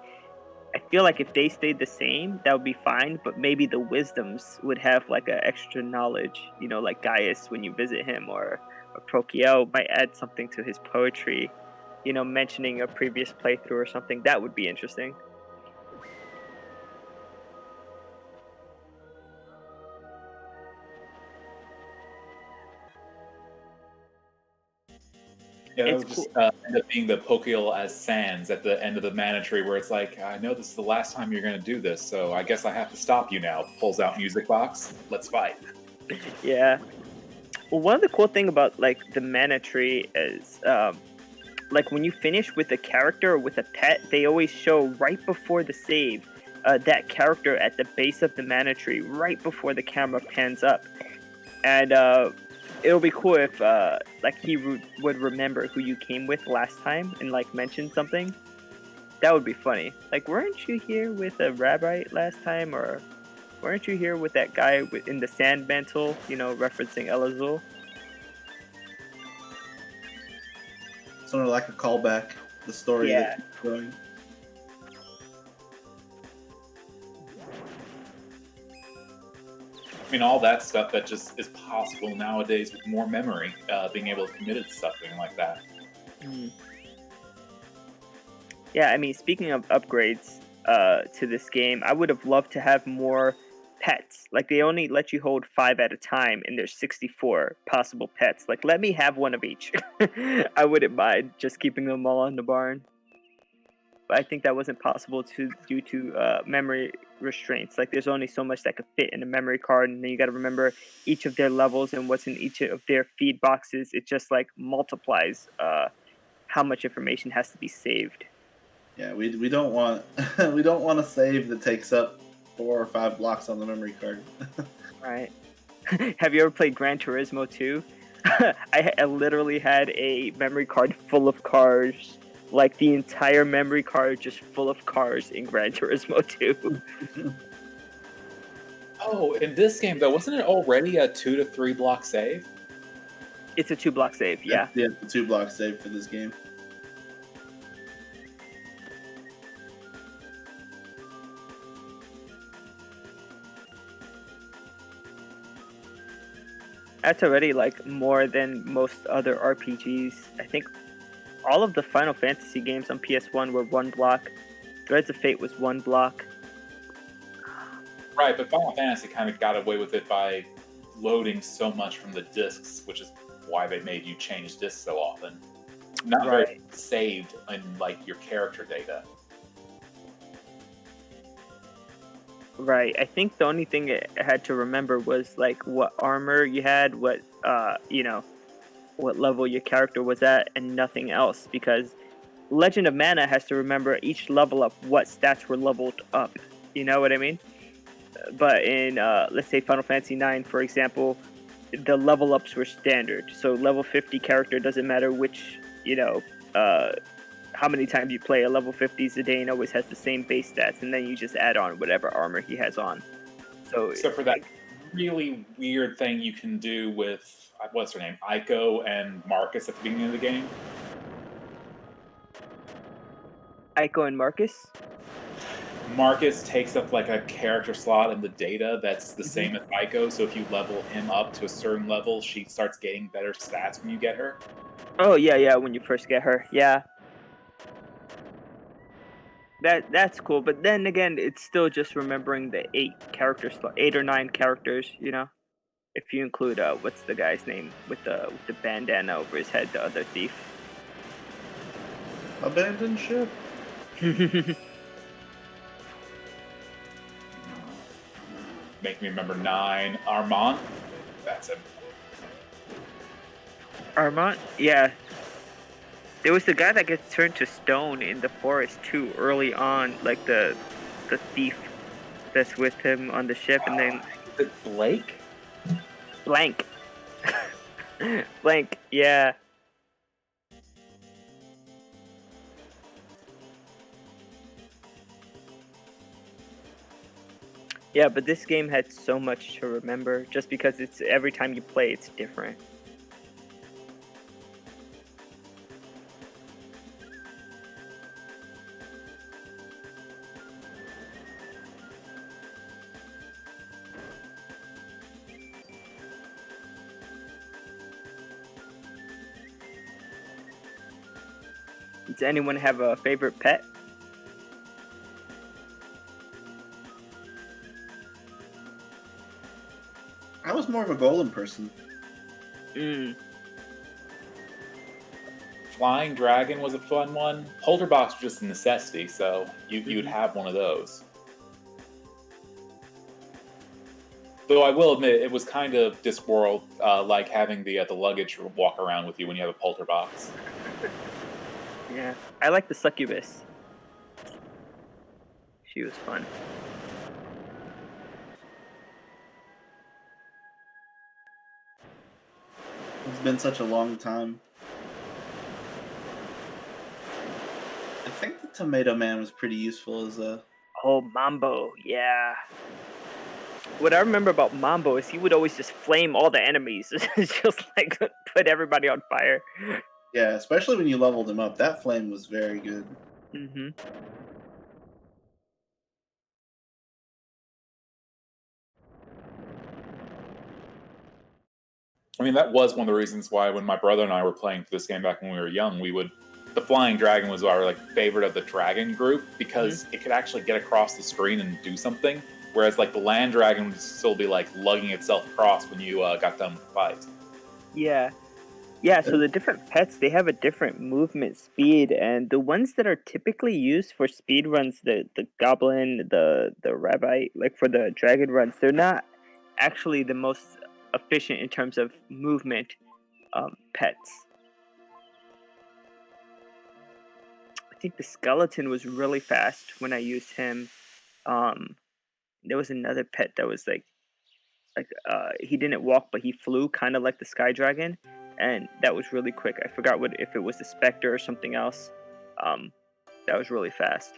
I feel like if they stayed the same, that would be fine. But maybe the wisdoms would have like an extra knowledge. Like Gaius when you visit him, or Prokiel might add something to his poetry. Mentioning a previous playthrough or something. That would be interesting. Yeah, that It's would cool. just end up being the Pokeal as Sans at the end of the mana tree, where it's like, I know this is the last time you're going to do this, so I guess I have to stop you now. Pulls out music box, let's fight. Yeah. Well, one of the cool thing about like the mana tree is, like when you finish with a character or with a pet, they always show right before the save that character at the base of the mana tree, right before the camera pans up, and it'll be cool if like he would remember who you came with last time and like mention something. That would be funny. Like, weren't you here with a rabbi last time, or weren't you here with that guy in the sand mantle? Referencing Elazul. Sort of like a callback, the story Yeah. that keeps going. I mean, all that stuff that just is possible nowadays with more memory, being able to commit to something like that. Yeah, I mean, speaking of upgrades to this game, I would have loved to have more pets. Like, they only let you hold 5 at a time, and there's 64 possible pets. Like, let me have one of each. I wouldn't mind just keeping them all in the barn. but I think that wasn't possible due to memory restraints. Like there's only so much that could fit in a memory card, and then you got to remember each of their levels and what's in each of their feed boxes. It just like multiplies how much information has to be saved. Yeah, we don't want we don't want a save that takes up 4 or 5 blocks on the memory card. Right. Have you ever played Gran Turismo 2? I literally had a memory card full of cars, like the entire memory card just full of cars in Gran Turismo 2. Oh, in this game though, wasn't it already a 2 to 3 block save? It's a 2-block save, yeah. Yeah, the 2-block save for this game. That's already like more than most other RPGs. I think all of the Final Fantasy games on PS1 were 1 block. Threads of Fate was 1 block. Right, but Final Fantasy kind of got away with it by loading so much from the discs, which is why they made you change discs so often. Not very saved in like your character data. Right. I think the only thing it had to remember was like what armor you had, what what level your character was at, and nothing else. Because Legend of Mana has to remember each level up what stats were leveled up. You know what I mean? But in let's say Final Fantasy IX, for example, the level ups were standard. So level 50 character doesn't matter which how many times you play. A level 50 Zidane always has the same base stats, and then you just add on whatever armor he has on. So except for that really weird thing you can do with what's her name, Aiko and Marcus at the beginning of the game. Aiko and Marcus? Marcus takes up like a character slot in the data that's the same as Aiko, so if you level him up to a certain level, she starts getting better stats when you get her. Oh yeah, when you first get her, yeah. That's cool, but then again, it's still just remembering the 8 or 9 characters, you know. If you include what's the guy's name with the bandana over his head, the other thief. Abandoned ship. Make me remember 9. Armand. That's him. Armand? Yeah. There was the guy that gets turned to stone in the forest too early on, like the thief that's with him on the ship, and then Is it Blake? Blank. Blank, yeah. Yeah, but this game had so much to remember just because it's every time you play it's different. Does anyone have a favorite pet? I was more of a golem person. Flying Dragon was a fun one. Polterbox was just a necessity, so you'd have one of those. Though I will admit, it was kind of Discworld, like having the luggage walk around with you when you have a Polterbox. Yeah, I like the succubus. She was fun. It's been such a long time. I think the Tomato Man was pretty useful as a... Oh, Mambo, yeah. What I remember about Mambo is he would always just flame all the enemies. It's just like put everybody on fire. Yeah, especially when you leveled him up. That flame was very good. Mm-hmm. I mean, that was one of the reasons why when my brother and I were playing this game back when we were young, the Flying Dragon was our like favorite of the dragon group because it could actually get across the screen and do something. Whereas like the Land Dragon would still be like lugging itself across when you got done with the fight. Yeah. Yeah, so the different pets, they have a different movement speed, and the ones that are typically used for speed runs, the goblin, the rabbi, like for the dragon runs, they're not actually the most efficient in terms of movement pets. I think the skeleton was really fast when I used him. There was another pet that was like he didn't walk but he flew, kind of like the sky dragon, and that was really quick. I forgot what, if it was the specter or something else. That was really fast.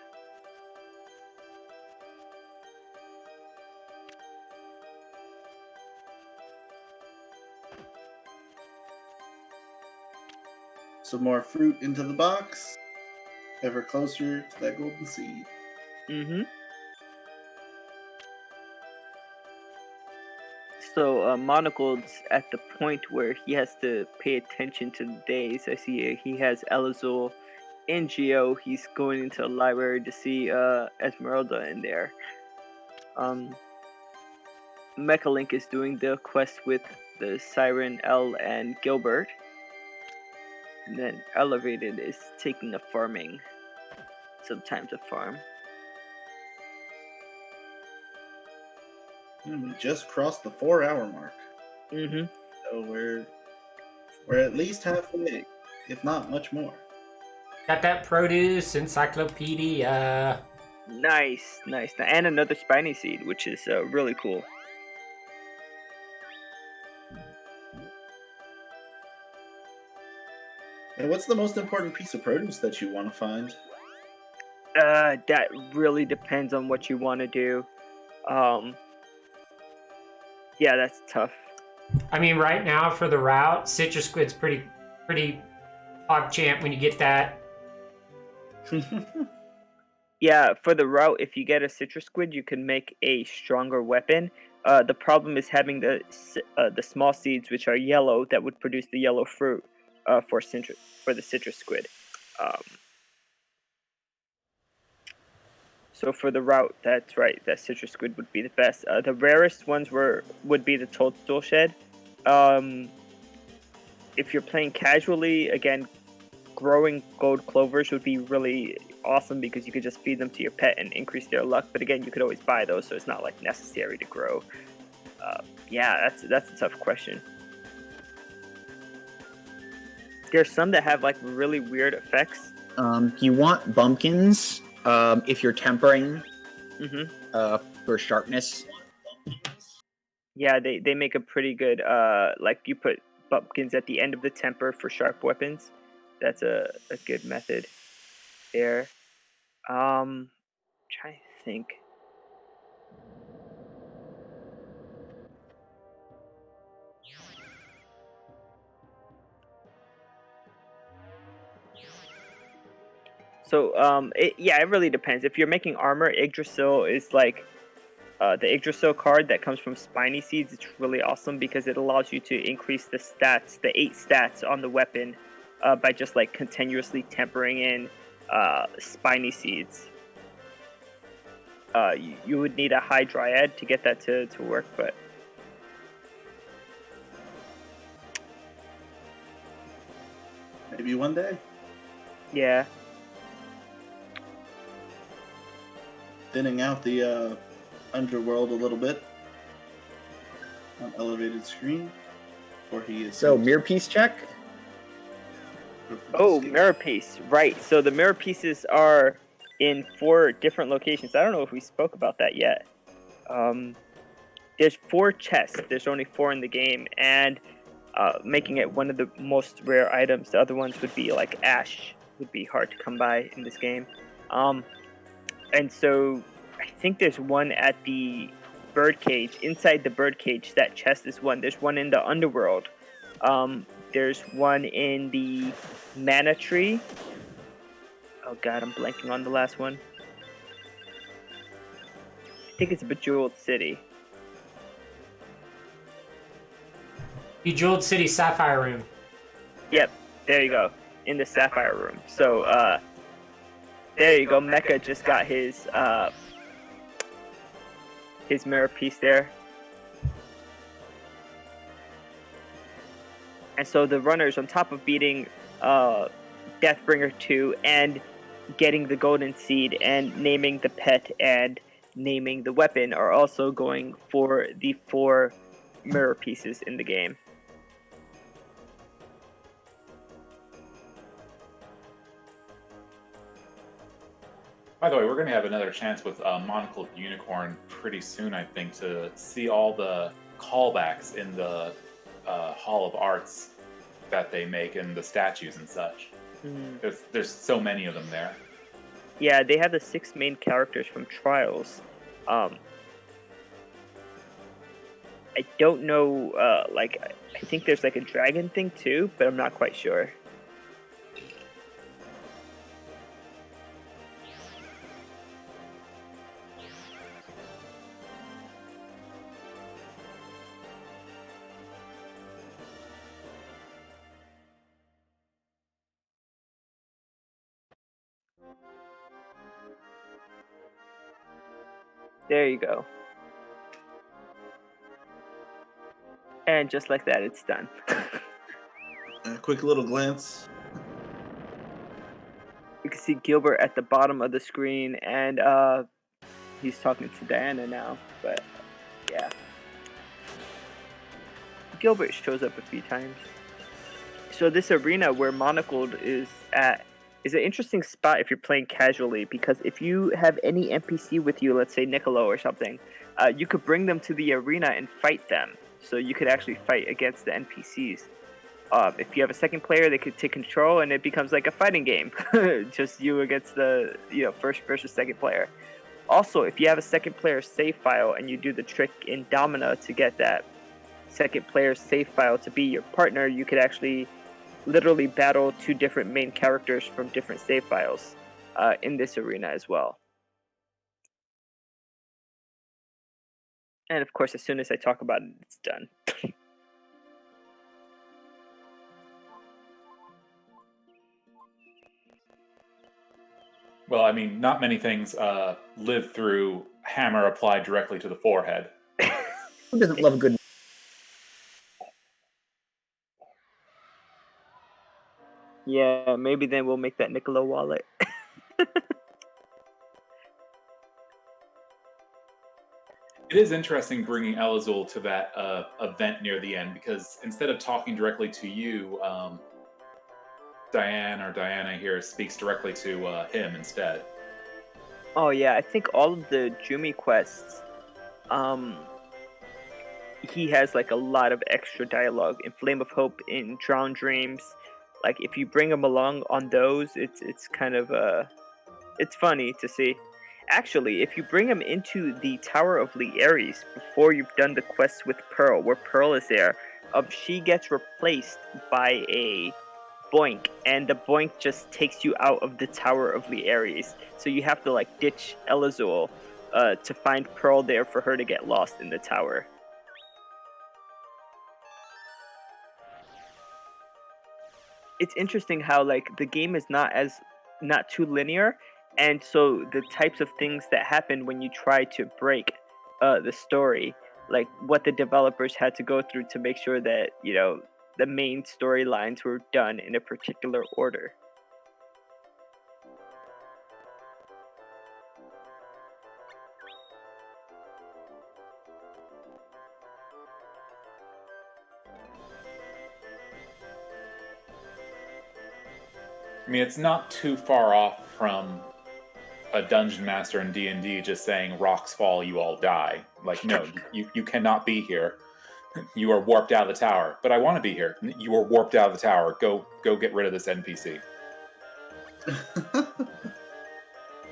Some more fruit into the box. Ever closer to that golden seed. So Monocle's at the point where he has to pay attention to the days. I see he has Elazul and Geo. He's going into a library to see Esmeralda in there. Mechalink is doing the quest with the Siren, Elle, and Gilbert. And then Elevated is taking a farming. Some time to farm. And we just crossed the 4-hour mark. So we're at least halfway, if not much more. Got that produce encyclopedia. Nice. And another spiny seed, which is really cool. And what's the most important piece of produce that you want to find? That really depends on what you want to do. Yeah, that's tough. I mean, right now for the route, citrus squid's pretty PogChamp when you get that. Yeah, for the route, if you get a citrus squid, you can make a stronger weapon. The problem is having the small seeds, which are yellow, that would produce the yellow fruit for the citrus squid. So for the route, that's right, that citrus squid would be the best. The rarest ones would be the toadstool shed. If you're playing casually, again, growing gold clovers would be really awesome because you could just feed them to your pet and increase their luck. But again, you could always buy those, so it's not like necessary to grow. Yeah, that's a tough question. There's some that have like really weird effects. You want bumpkins if you're tempering for sharpness. Yeah, they make a pretty good like you put bumpkins at the end of the temper for sharp weapons. That's a good method there. Trying to think. So it really depends. If you're making armor, Yggdrasil is like the Yggdrasil card that comes from Spiny Seeds. It's really awesome because it allows you to increase the stats, the 8 stats on the weapon, by just like continuously tempering in Spiny Seeds. You would need a high dryad to get that to work, but maybe one day. Yeah. Thinning out the underworld a little bit on elevated screen before he is. So mirror piece check. Oh, mirror piece, right? So the mirror pieces are in 4 different locations. I don't know if we spoke about that yet. There's 4 chests. There's only 4 in the game, and making it one of the most rare items. The other ones would be like ash, would be hard to come by in this game. And so I think there's one at the birdcage. Inside the birdcage, that chest is one. There's one in the underworld. There's one in the mana tree. Oh god, I'm blanking on the last one. I think it's Bejeweled City. Bejeweled City Sapphire Room. Yep, there you go. In the Sapphire Room. So, there you go. Mecha just got his mirror piece there. And so the runners, on top of beating Deathbringer 2 and getting the golden seed and naming the pet and naming the weapon, are also going for the 4 mirror pieces in the game. By the way, we're going to have another chance with Monocled Unicorn pretty soon, I think, to see all the callbacks in the Hall of Arts that they make and the statues and such. There's so many of them there. Yeah, they have the 6 main characters from Trials. I don't know, I think there's like a dragon thing too, but I'm not quite sure. There you go. And just like that, it's done. A quick little glance. You can see Gilbert at the bottom of the screen, and he's talking to Diana now, but yeah. Gilbert shows up a few times. So this arena where Monocled is at is an interesting spot if you're playing casually, because if you have any NPC with you, let's say Niccolo or something, you could bring them to the arena and fight them. So you could actually fight against the NPCs. If you have a second player, they could take control, and it becomes like a fighting game, just you against the first versus second player. Also, if you have a second player save file and you do the trick in Domina to get that second player save file to be your partner, you could actually literally battle 2 different main characters from different save files in this arena as well. And of course, as soon as I talk about it, it's done. Well, I mean, not many things live through hammer applied directly to the forehead. Who doesn't love a good... Yeah, maybe then we'll make that Niccolo wallet. It is interesting bringing Elazul to that event near the end, because instead of talking directly to you, Diana here speaks directly to him instead. Oh yeah, I think all of the Jumi quests, he has like a lot of extra dialogue. In Flame of Hope, in Drowned Dreams, like if you bring him along on those, it's kind of it's funny to see. Actually, if you bring him into the Tower of Lieres before you've done the quest with Pearl, where Pearl is there, she gets replaced by a Boink, and the Boink just takes you out of the Tower of Lieres. So you have to like ditch Elazul to find Pearl there for her to get lost in the tower. It's interesting how like the game is not too linear, and so the types of things that happen when you try to break the story, like what the developers had to go through to make sure that the main storylines were done in a particular order. I mean, it's not too far off from a dungeon master in D&D just saying, rocks fall, you all die. Like, no, you cannot be here. You are warped out of the tower. But I want to be here. You are warped out of the tower. Go get rid of this NPC.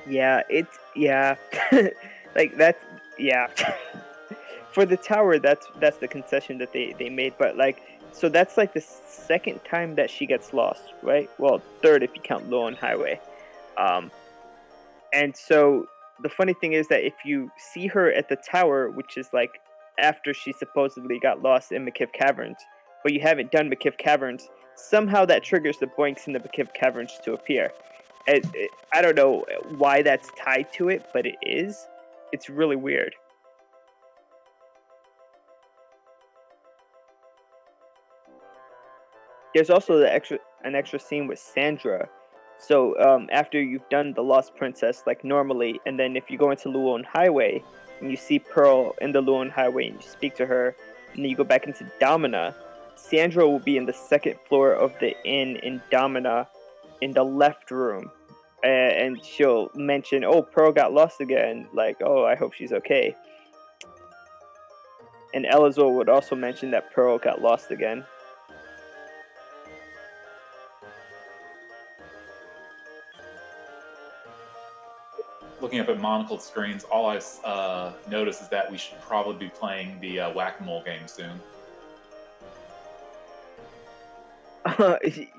Yeah, like that's for the tower, that's the concession that they made. But like, so that's like the second time that she gets lost, right? Well, third if you count Lone Highway. And so the funny thing is that if you see her at the tower, which is like after she supposedly got lost in McKiff Caverns, but you haven't done McKiff Caverns, somehow that triggers the Boinks in the McKiff Caverns to appear. I don't know why that's tied to it, but it is. It's really weird. There's also an extra scene with Sandra. So after you've done the Lost Princess like normally, and then if you go into Luon Highway and you see Pearl in the Luon Highway and you speak to her, and then you go back into Domina, Sandra will be in the second floor of the inn in Domina, in the left room, and she'll mention, "Oh, Pearl got lost again. Like, oh, I hope she's okay." And Elazor would also mention that Pearl got lost again. Looking up at monocled screens, all I've noticed is that we should probably be playing the Whack-A-Mole game soon.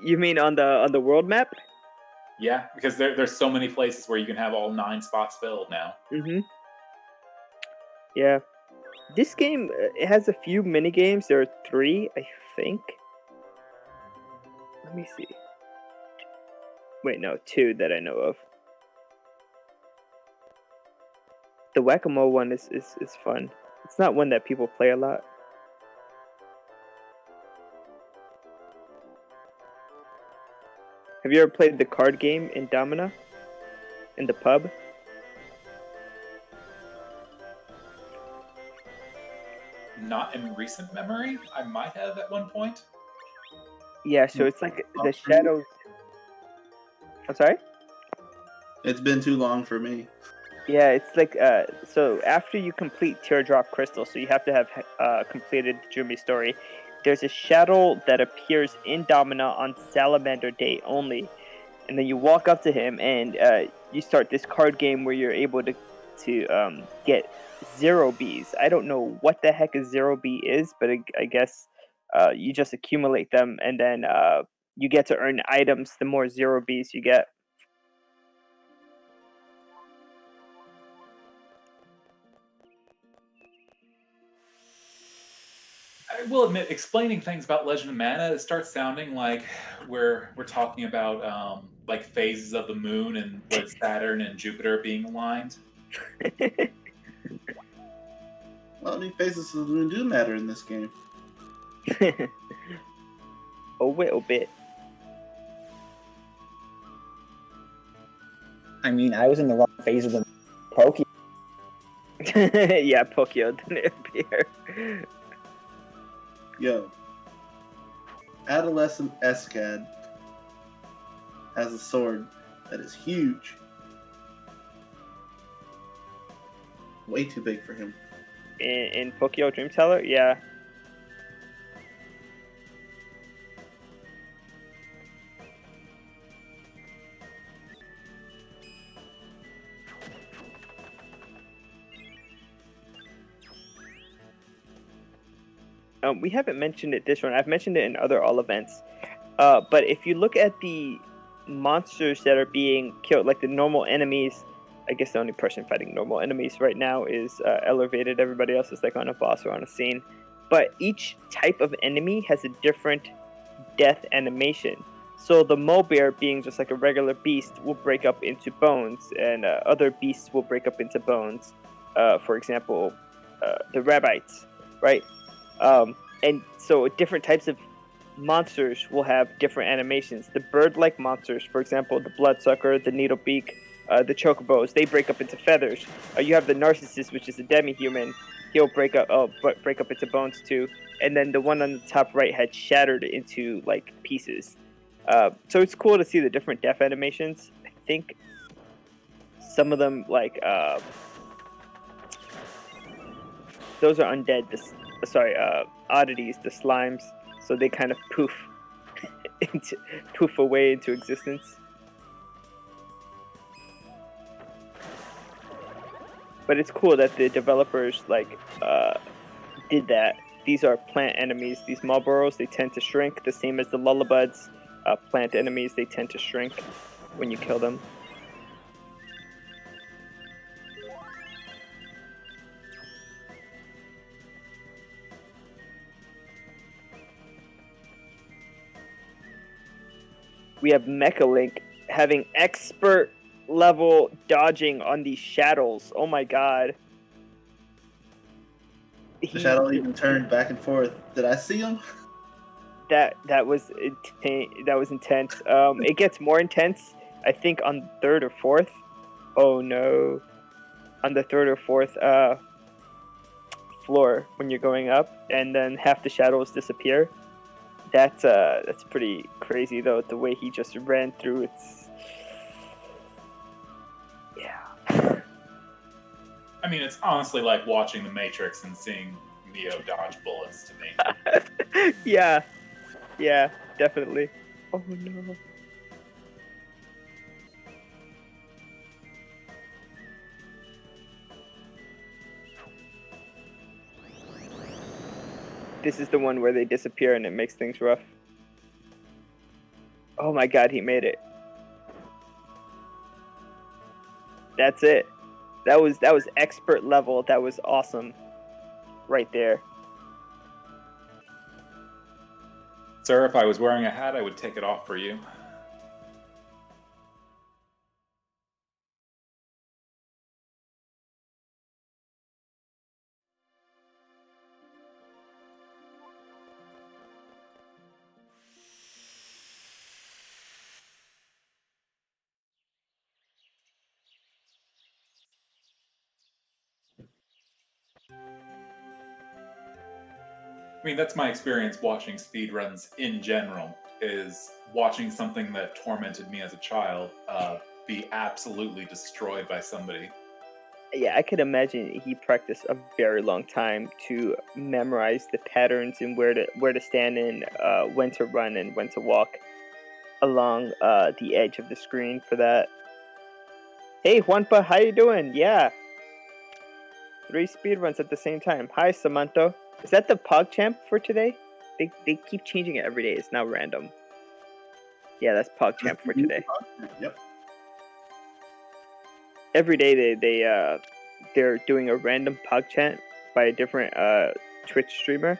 You mean on the world map? Yeah, because there's so many places where you can have all 9 spots filled now. Mm-hmm. Yeah. This game, it has a few mini games. There are 3, I think. Let me see. Wait, no, 2 that I know of. The Whack-A-Mole one is fun. It's not one that people play a lot. Have you ever played the card game in Domina? In the pub? Not in recent memory. I might have at one point. Yeah, so it's like the shadows. I'm sorry? It's been too long for me. Yeah, it's like so after you complete Teardrop Crystal, so you have to have completed the Jumi story. There's a shadow that appears in Domina on Salamander Day only, and then you walk up to him and you start this card game where you're able to get 0 Bs. I don't know what the heck a 0 B is, but I guess you just accumulate them, and then you get to earn items the more 0 Bs you get. I will admit, explaining things about Legend of Mana, it starts sounding like we're talking about like phases of the moon and what Saturn and Jupiter being aligned. Well, I mean, phases of the moon do matter in this game. A little bit. I mean, I was in the wrong phase of the Pokemon. Yeah, Pokio didn't appear. Yo, adolescent Escad has a sword that is huge. Way too big for him. In Pokio Dream Teller, yeah. We haven't mentioned it this run. I've mentioned it in other all events. But if you look at the monsters that are being killed, like the normal enemies, I guess the only person fighting normal enemies right now is Ellervated. Everybody else is like on a boss or on a scene. But each type of enemy has a different death animation. So the Mobear, being just like a regular beast, will break up into bones, and other beasts will break up into bones. For example, the Rabbites, right? And so different types of monsters will have different animations. The bird-like monsters, for example, the Bloodsucker, the Needlebeak, the Chocobos, they break up into feathers. You have the Narcissist, which is a demi-human. He'll break up into bones too. And then the one on the top right had shattered into like pieces. So it's cool to see the different death animations. I think some of them like those are undead. Oddities, the slimes. So they kind of poof away into existence. But it's cool that the developers did that. These are plant enemies. These Marlboros, they tend to shrink, the same as the Lullabuds. Plant enemies, they tend to shrink when you kill them. We have Mechalink having expert level dodging on these shadows. Oh my god. The shadow even turned back and forth. Did I see him? that was intense. It gets more intense, I think, on third or fourth. Oh no, on the third or fourth floor when you're going up, and then half the shadows disappear. That's pretty crazy though. The way he just ran through, yeah. I mean, it's honestly like watching The Matrix and seeing Neo dodge bullets to me. Yeah, definitely. Oh no. This is the one where they disappear and it makes things rough. Oh my god, he made it. That's it. That was expert level. That was awesome. Right there. Sir, if I was wearing a hat, I would take it off for you. I mean, that's my experience watching speedruns in general, is watching something that tormented me as a child be absolutely destroyed by somebody. Yeah, I could imagine he practiced a very long time to memorize the patterns and where to stand and when to run and when to walk along the edge of the screen for that. Hey Juanpa, how you doing? Yeah. 3 speedruns at the same time. Hi Samantha. Is that the PogChamp for today? They keep changing it every day. It's now random. Yeah, that's PogChamp for today. Yep. Every day they're doing a random PogChamp by a different Twitch streamer.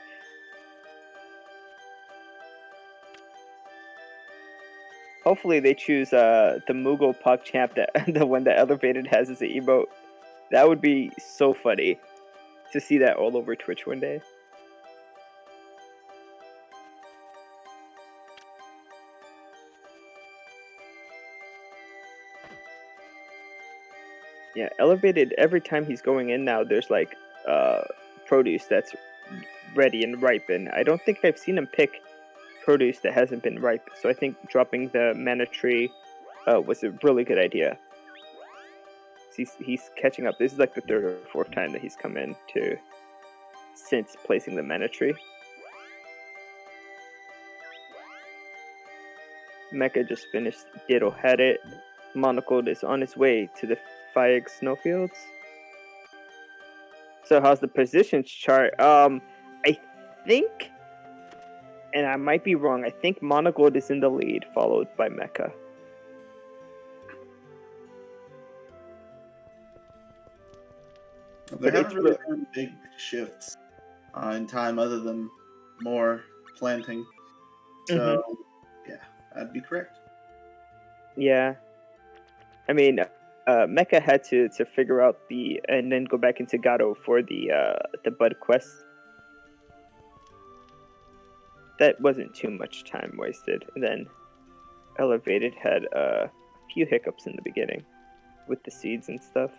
Hopefully they choose the Moogle PogChamp, that the one that Ellervated has as an emote. That would be so funny to see that all over Twitch one day. Yeah, Elevated, every time he's going in now, there's like produce that's ready and ripe, and I don't think I've seen him pick produce that hasn't been ripe, so I think dropping the mana tree was a really good idea. He's catching up. This is like the 3rd or 4th time that he's come in to since placing the mana tree. Mecha just finished Ditto had it. Monocled is on his way to the Fiag snowfields. So how's the positions chart? I think, and I might be wrong, I think Monogold is in the lead, followed by Mecha. There haven't really been big shifts in time other than more planting. So, yeah, that'd be correct. Yeah. I mean, Mecha had to figure out and then go back into Gato for the Bud quest. That wasn't too much time wasted. And then Elevated had a few hiccups in the beginning with the seeds and stuff.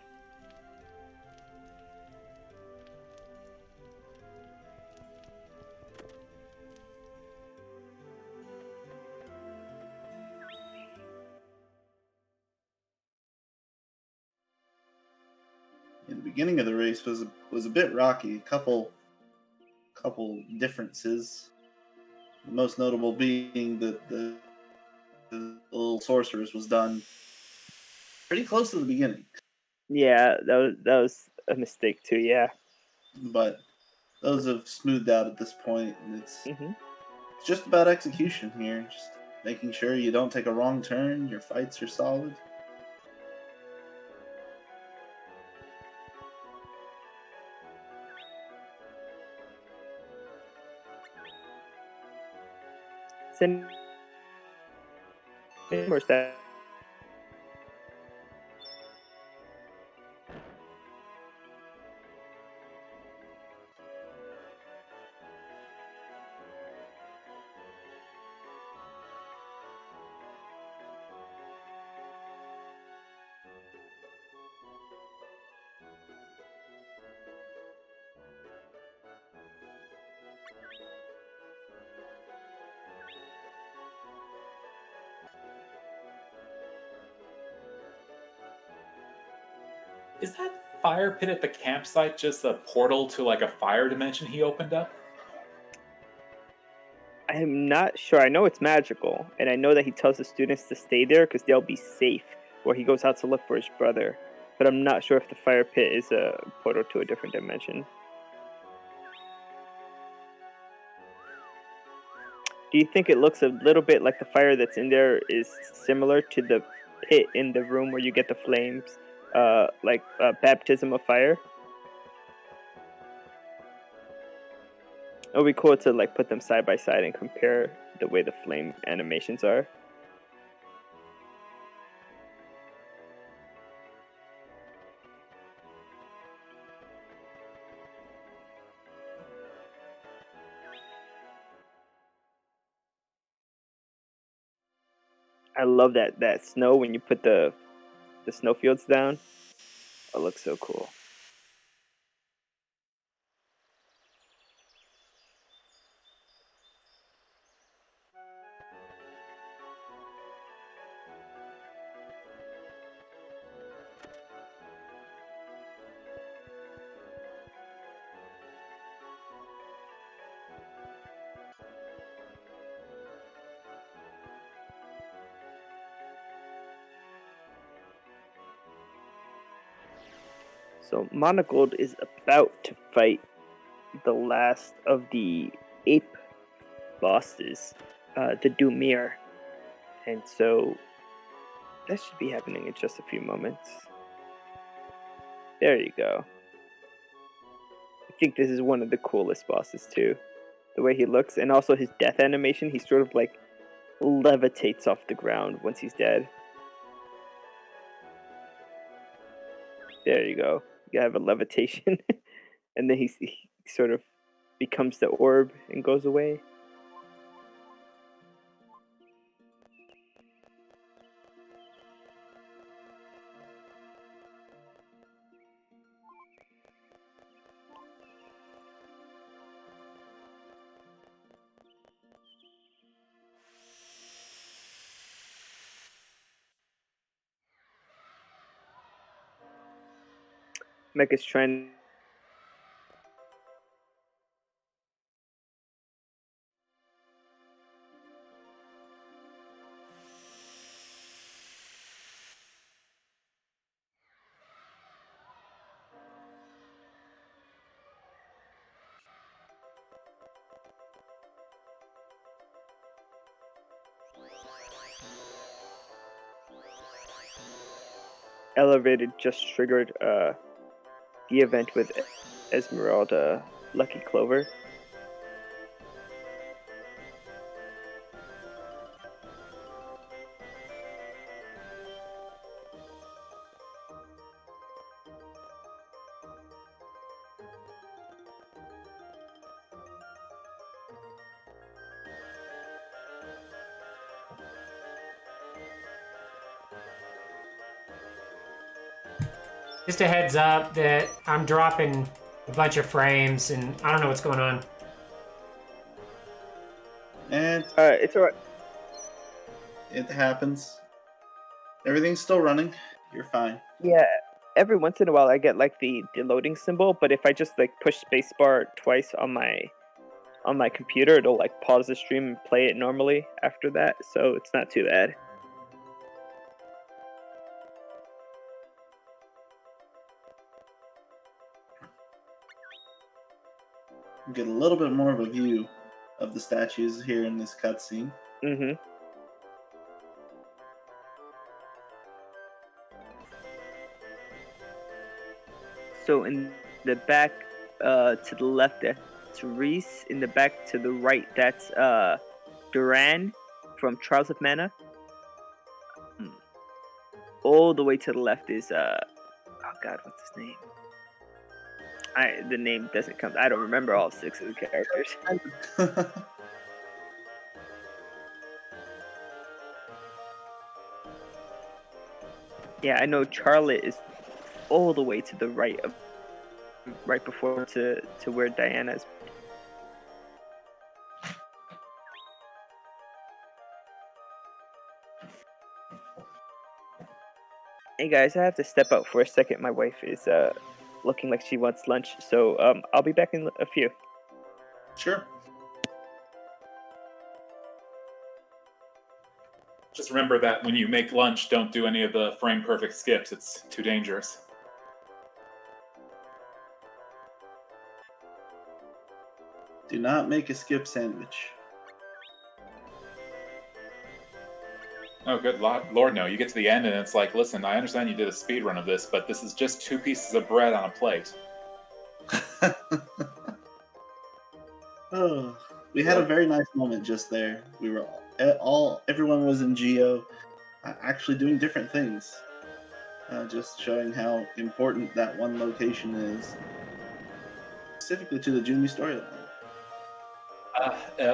In the beginning of the race was a bit rocky. A couple differences. The most notable being that the little sorceress was done pretty close to the beginning. Yeah, that was a mistake too. Yeah, but those have smoothed out at this point, and it's just about execution here. Just making sure you don't take a wrong turn. Your fights are solid. Where's that? Is that fire pit at the campsite just a portal to like a fire dimension he opened up? I am not sure. I know it's magical, and I know that he tells the students to stay there because they'll be safe, or he goes out to look for his brother. But I'm not sure if the fire pit is a portal to a different dimension. Do you think it looks a little bit like the fire that's in there is similar to the pit in the room where you get the flames, like baptism of fire? It would be cool to like put them side by side and compare the way the flame animations are. I love that snow when you put the snowfields down. It looks so cool. So Monogold is about to fight the last of the ape bosses, the Dumir, and so that should be happening in just a few moments. There you go. I think this is one of the coolest bosses too. The way he looks, and also his death animation, he sort of like levitates off the ground once he's dead. There you go. You have a levitation, and then he sort of becomes the orb and goes away. Mecha's trying. Ellervated just triggered the event with Esmeralda Lucky Clover. Just a heads up that I'm dropping a bunch of frames and I don't know what's going on. And It's alright. it happens. Everything's still running. You're fine. Yeah, every once in a while I get like the loading symbol, but if I just like push spacebar twice on my computer, it'll like pause the stream and play it normally after that, so it's not too bad. Get a little bit more of a view of the statues here in this cutscene. Mm-hmm. So in the back to the left, that's Reese. In the back to the right, that's Duran from Trials of Mana. All the way to the left is oh god, what's his name? The name doesn't come. I don't remember all 6 of the characters. Yeah, I know Charlotte is all the way to the right of right before to where Diana is. Hey guys, I have to step out for a second. My wife is looking like she wants lunch, so I'll be back in a few. Sure. Just remember that when you make lunch, don't do any of the frame perfect skips. It's too dangerous. Do not make a skip sandwich. Oh, good Lord, no. You get to the end and it's like, listen, I understand you did a speed run of this, but this is just 2 pieces of bread on a plate. Oh, we had a very nice moment just there. We were everyone was in Geo, actually doing different things. Just showing how important that one location is, specifically to the Jumi storyline.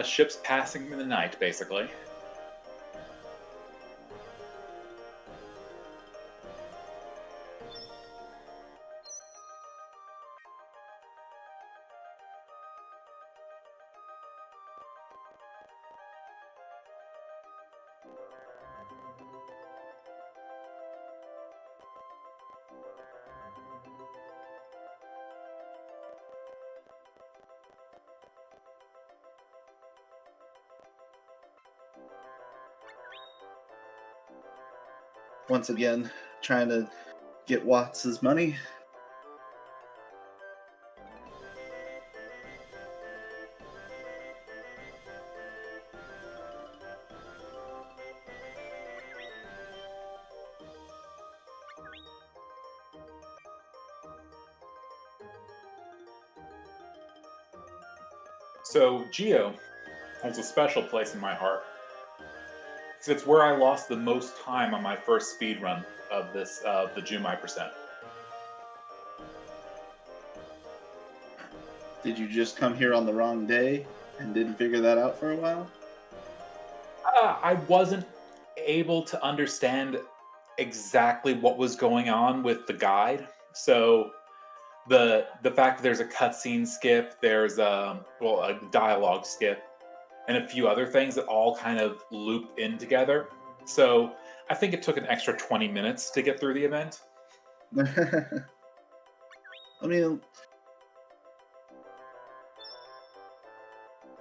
Ships passing in the night, basically. Once again, trying to get Watts' money. So, Geo holds a special place in my heart. It's where I lost the most time on my first speed run of the Jumai percent. Did you just come here on the wrong day and didn't figure that out for a while? I wasn't able to understand exactly what was going on with the guide. So the fact that there's a cutscene skip, there's a dialogue skip, and a few other things that all kind of loop in together. So I think it took an extra 20 minutes to get through the event. I mean,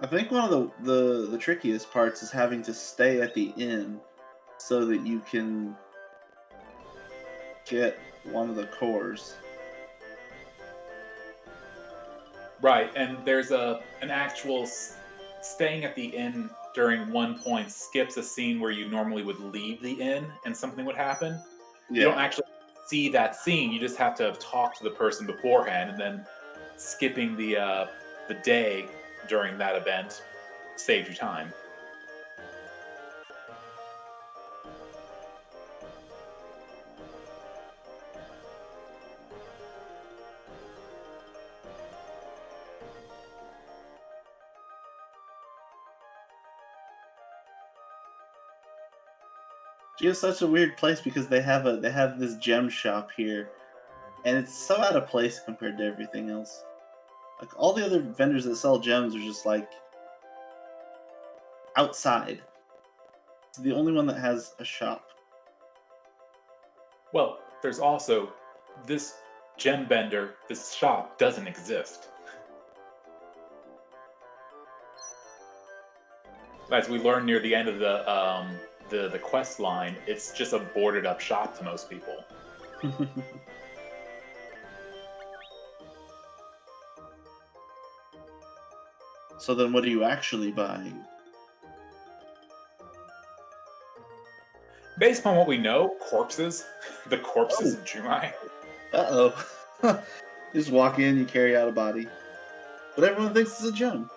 I think one of the trickiest parts is having to stay at the inn so that you can get one of the cores. Right, and there's an actual staying at the inn during one point skips a scene where you normally would leave the inn and something would happen. Yeah. You don't actually see that scene. You just have to talk to the person beforehand, and then skipping the day during that event saved you time. Geo's such a weird place because they have this gem shop here, and it's so out of place compared to everything else. Like all the other vendors that sell gems are just like outside. It's the only one that has a shop. Well, there's also this gem vendor. This shop doesn't exist. As we learn near the end of the quest line, it's just a boarded up shop to most people. So then what are you actually buying? Based upon what we know, corpses. The corpses of Jumai. Uh-oh. You just walk in, you carry out a body. But everyone thinks it's a gem.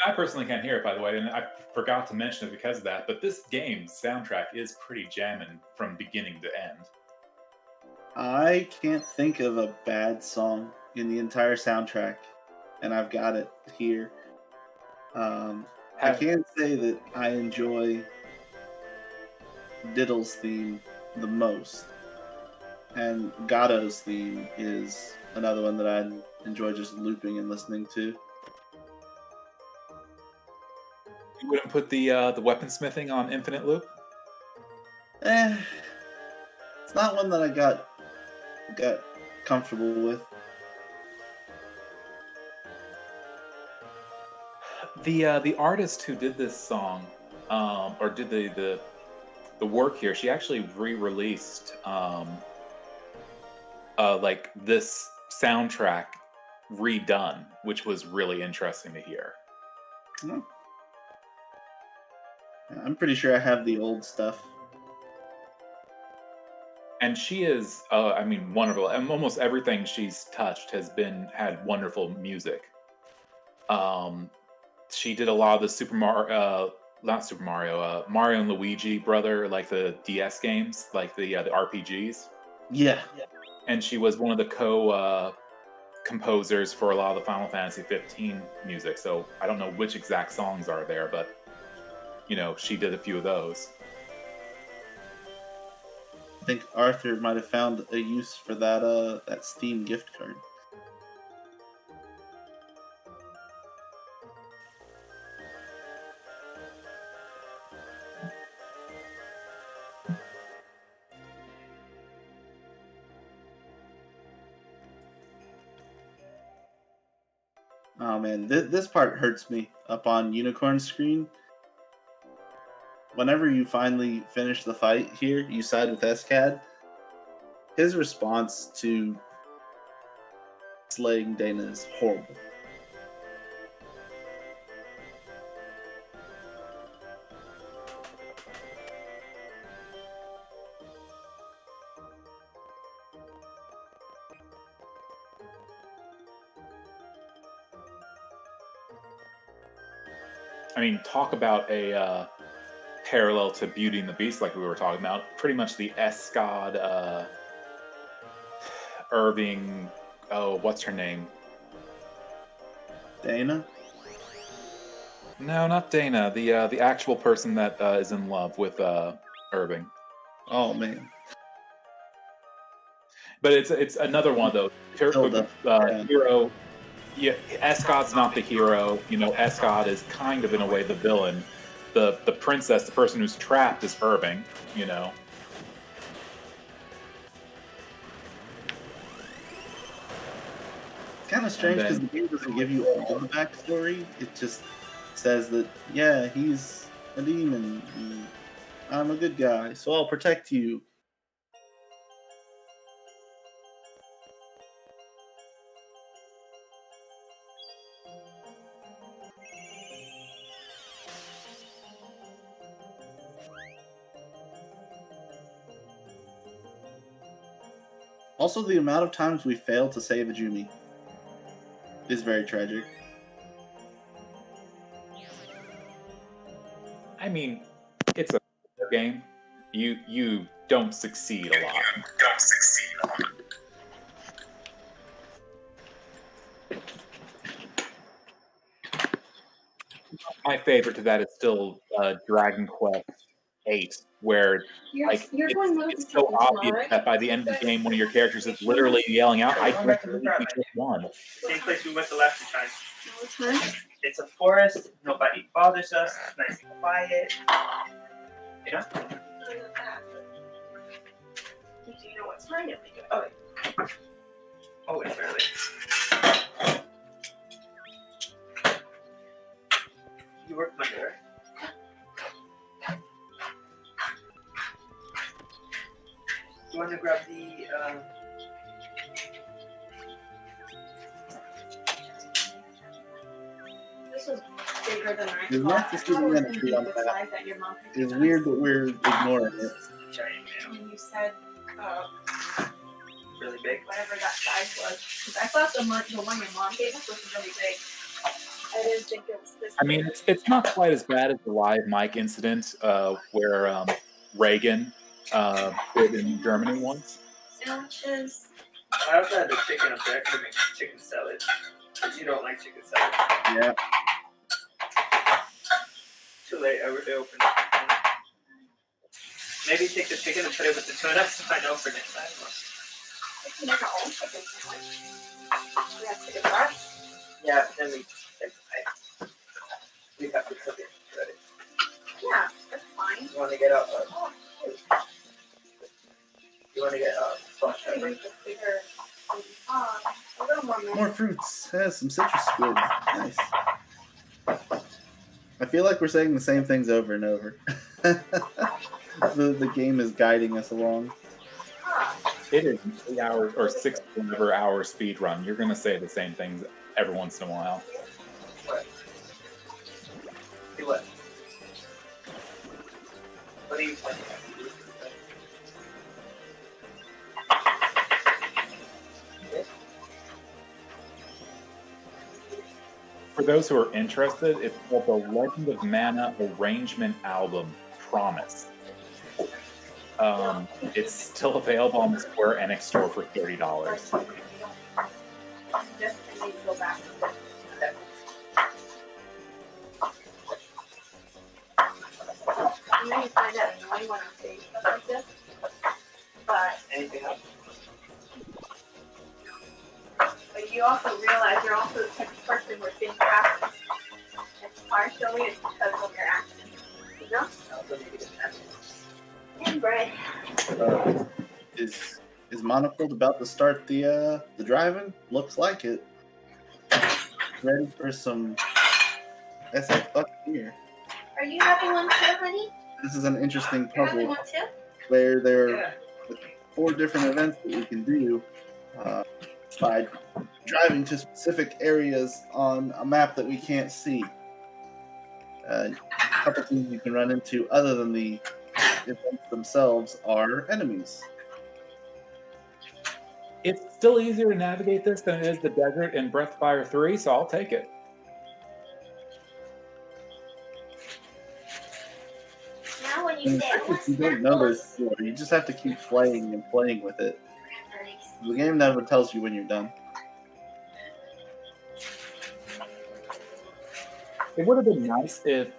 I personally can't hear it, by the way, and I forgot to mention it because of that, but this game's soundtrack is pretty jamming from beginning to end. I can't think of a bad song in the entire soundtrack. and I've got it here. I can say that I enjoy Diddle's theme the most, and Gatto's theme is another one that I enjoy just looping and listening to. You wouldn't put the weaponsmithing on infinite loop? It's not one that I got comfortable with. The artist who did this song, or did the work here, she actually re-released like this soundtrack redone, which was really interesting to hear. Oh. I'm pretty sure I have the old stuff. And she is, I mean, wonderful. And almost everything she's touched has had wonderful music. She did a lot of the Mario and Luigi brother, like the DS games, like the RPGs. Yeah. And she was one of the composers for a lot of the Final Fantasy 15 music. So I don't know which exact songs are there, but she did a few of those. I think Arthur might have found a use for that Steam gift card. Oh man, this part hurts me up on Unicorn's screen. Whenever you finally finish the fight here, you side with SCAD. His response to slaying Dana is horrible. I mean, talk about a parallel to Beauty and the Beast, like we were talking about. Pretty much the SCAD Irving. Oh, what's her name? Dana? No, not Dana. The actual person that is in love with Irving. Oh man. But it's another one of those. Hero. Yeah, Escod's not the hero. Escod is kind of in a way the villain. The princess, the person who's trapped, is Irving. It's kind of strange because the game doesn't give you all the backstory. It just says that, yeah, he's a demon. I'm a good guy, so I'll protect you. Also, the amount of times we failed to save Ajumi is very tragic. I mean, it's a game. You don't succeed a lot. My favorite to that is still Dragon Quest VIII, where it's so obvious that by the end of the game, one of your characters is literally yelling out, "I don't believe we just won." Same place we went the last time. It's a forest. Nobody bothers us. It's nice and quiet. Yeah. Do you know what time it is? Oh, wait. Oh, it's early. You work Monday, right? You want to grab the This was bigger than I There's thought. lots of shooting in it on that. It's weird that we're ignoring it. When you said really big. whatever that size was, because I thought the one your mom gave us was really big. I didn't think it was this. I mean, it's not quite as bad as the live mic incident where Reagan did in Germany once. Sandwiches. I also had the chicken up there. I could make chicken salad. You don't like chicken salad. Yeah. Too late. I would open it. Maybe take the chicken and put it with the tuna so I know for next time. We can make our own chicken sandwich. We have chicken breast. Yeah, then we have to cook it. Ready. Yeah, that's fine. You want to get out? Oh, shoot. You want to get salt I pepper? think the bigger. A little more mint. More fruits. Yeah, some citrus squid. Nice. I feel like we're saying the same things over and over. the game is guiding us along. It is 8 hours or 6 whatever hour speed run. You're going to say the same things every once in a while. What? Do what? What are you playing? For those who are interested, it's called the Legend of Mana Arrangement Album Promise. It's still available on the Square Enix store for $30. Just I need to go back. You know you find that annoying when I'm saying stuff like this. But Anything else? you also realize you're also the type of person where things happen. And partially it's because of your actions. You know? Also maybe the family. And bread. Is Monofold about to start the driving? Looks like it. Ready for some SF Buccaneer. Are you having one too, honey? This is an interesting You're having puzzle one too? where there Yeah. are 4 different events that we can do by driving to specific areas on a map that we can't see. A couple things you can run into other than the events themselves are enemies. It's still easier to navigate this than it is the desert in Breath of Fire 3, so I'll take it. Now when you say If you don't know this before, you just have to keep playing and playing with it. The game never tells you when you're done. It would have been nice if it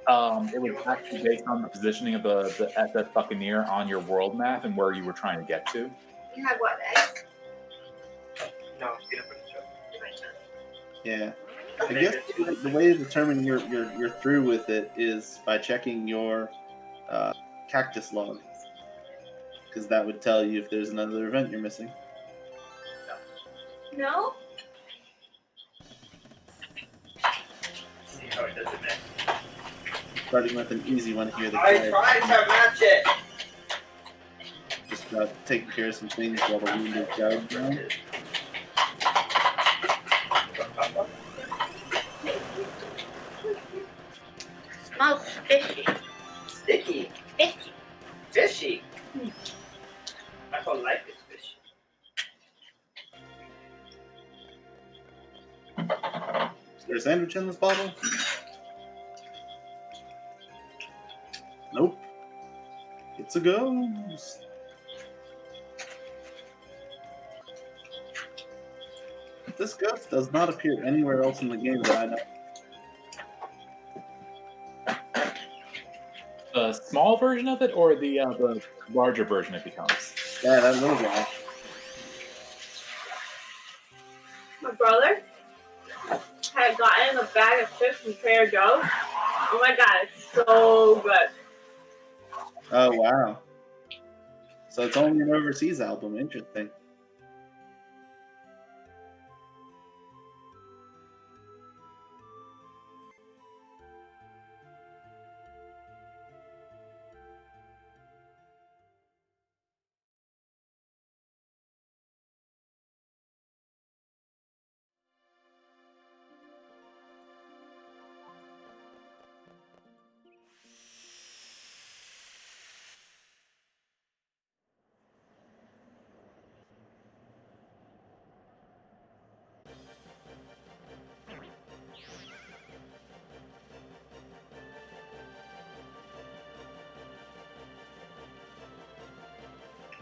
was actually based on the positioning of the SS Buccaneer on your world map and where you were trying to get to. You had what, eggs? No, peanut butter chocolate. Yeah. I guess the way to determine you're through with it is by checking your cactus log. Because that would tell you if there's another event you're missing. No? See how it does it next. Starting with an easy one here. I tried to match it! Just taking care of some things while the wounded guard around. Smells fishy. Sticky. Fishy. Fishy. I thought life is fishy. Is there a sandwich in this bottle? Nope. It's a ghost. This ghost does not appear anywhere else in the game that I know. The small version of it, or the larger version it becomes? Yeah, that little guy. My brother had gotten a bag of chips from Trader Joe's. Oh my god, it's so good. Oh, wow. So it's only an overseas album. Interesting.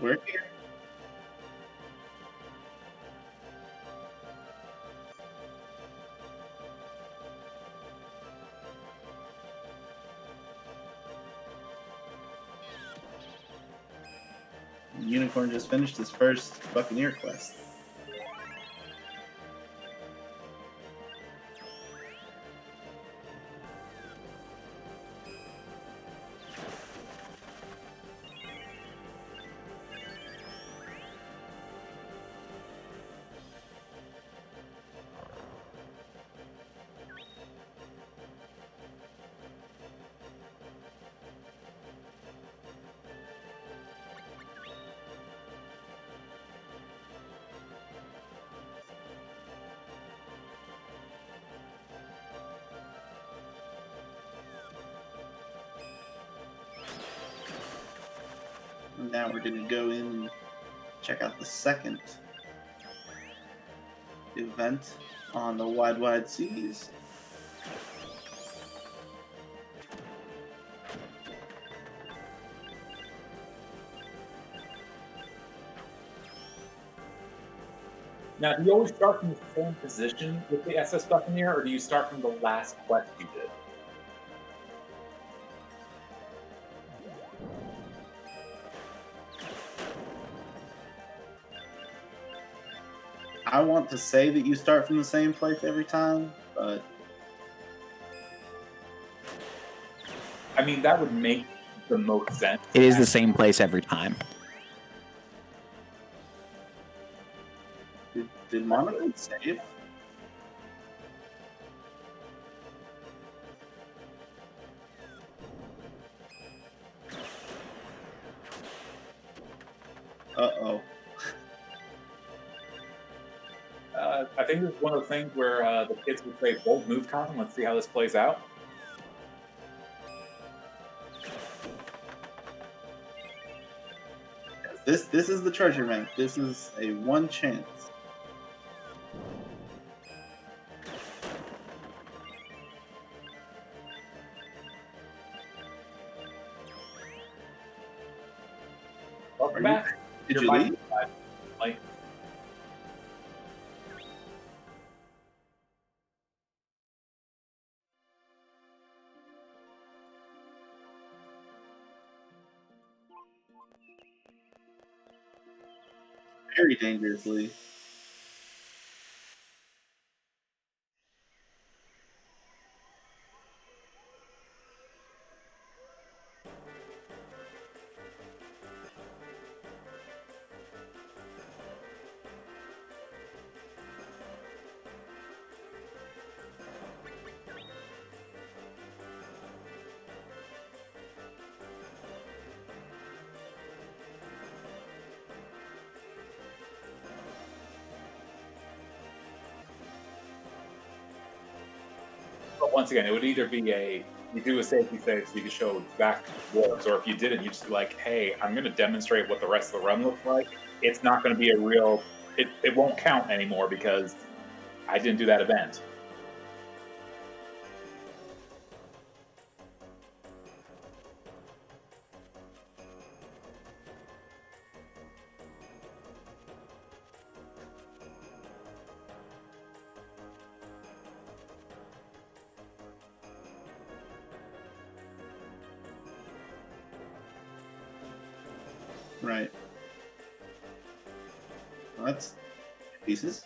We're here. Unicorn just finished his first Buccaneer quest. Now we're going to go in and check out the second event on the Wide Wide Seas. Now, do you always start from the same position with the SS Buccaneer, or do you start from the last quest you did? I want to say that you start from the same place every time, but I mean, that would make the most sense. It is the same place every time. did Monaco save? Uh-oh. I think this is one of the things where the kids would say, bold move, Colin. Let's see how this plays out. This is the treasure map. This is a one chance. Welcome back. Did You're you by leave? my side. Like, Very dangerously. but once again, it would either be you do a safety save so you can show back warps, or if you didn't, you just be like, hey, I'm going to demonstrate what the rest of the run looks like. It's not going to be a real, it won't count anymore because I didn't do that event. Right. Well, that's pieces.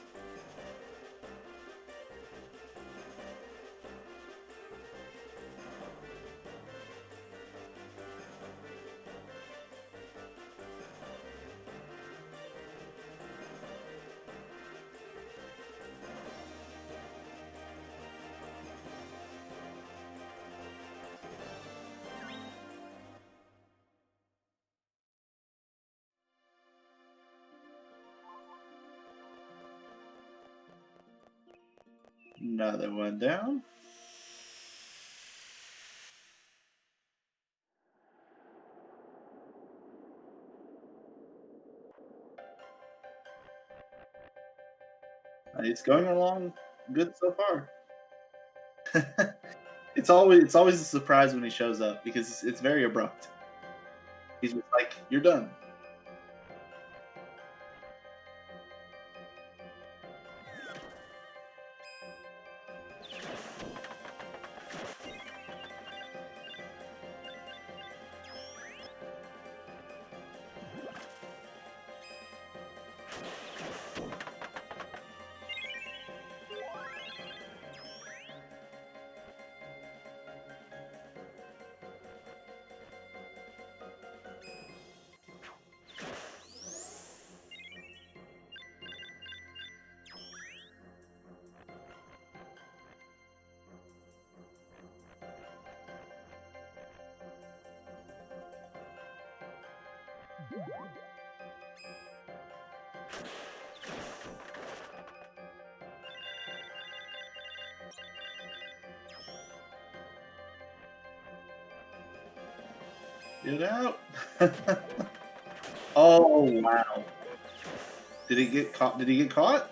Another one down. It's going along good so far. It's always a surprise when he shows up because it's very abrupt. He's just like, "You're done." Get out! Oh wow! Did he get caught? Did he get caught?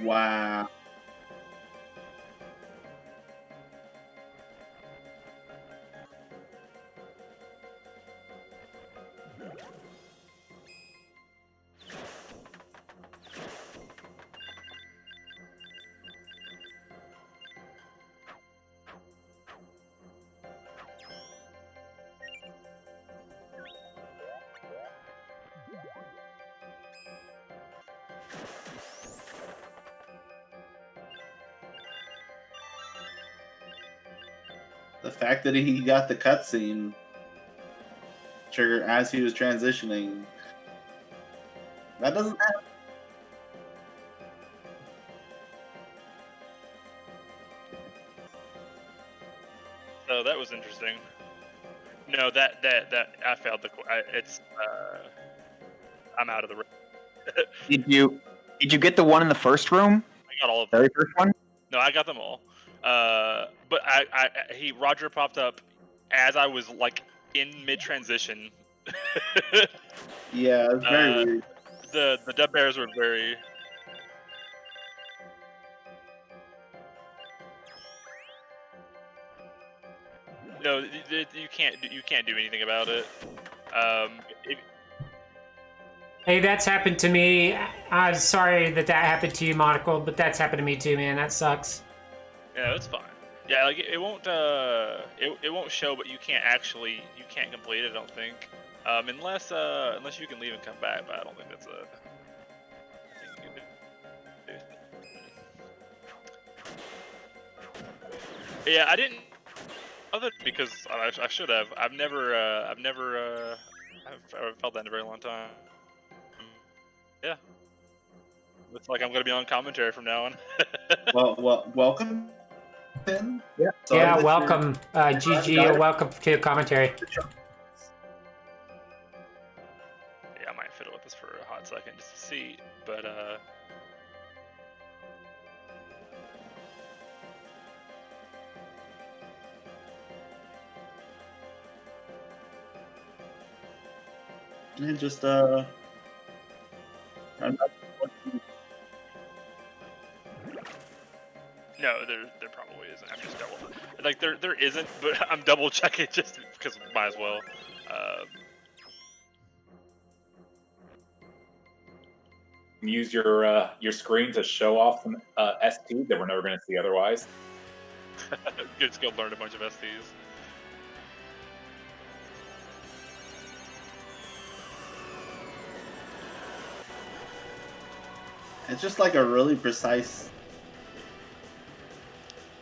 Wow! The fact that he got the cutscene trigger as he was transitioning, that doesn't happen. So that was interesting. No, that I failed the. I'm out of the. Did you get the one in the first room? I got all of them. Very first one? No, I got them all. But Roger popped up as I was like in mid transition. Yeah, it's very weird. The dead bears were very. No, you can't do anything about it. Hey, that's happened to me. I'm sorry that happened to you, Monocle, but that's happened to me too, man. That sucks. Yeah, it's fine. Yeah, like it won't it won't show, but you can't complete it. I don't think, unless you can leave and come back. But I don't think that's a thing you can do. Yeah, I didn't. Other because I should have. I've never felt that in a very long time. Yeah. Looks like I'm gonna be on commentary from now on. Well, welcome. Ben. Yeah. Sorry Yeah, that welcome, GG. You're welcome to commentary. Yeah, I might fiddle with this for a hot second just to see, but And just I'm not- no, there probably isn't. I'm just there isn't, but I'm double checking just because might as well. Use your screen to show off some ST that we're never going to see otherwise. Good skill, learned a bunch of STs. It's just like a really precise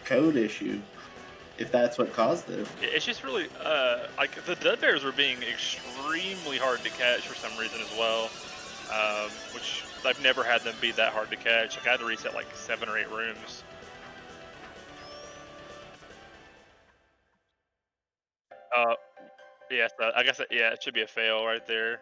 code issue, if that's what caused it. It's just really like the dead bears were being extremely hard to catch for some reason as well, which I've never had them be that hard to catch. Like I had to reset like 7 or 8 rooms. Yeah, so I guess yeah, it should be a fail right there.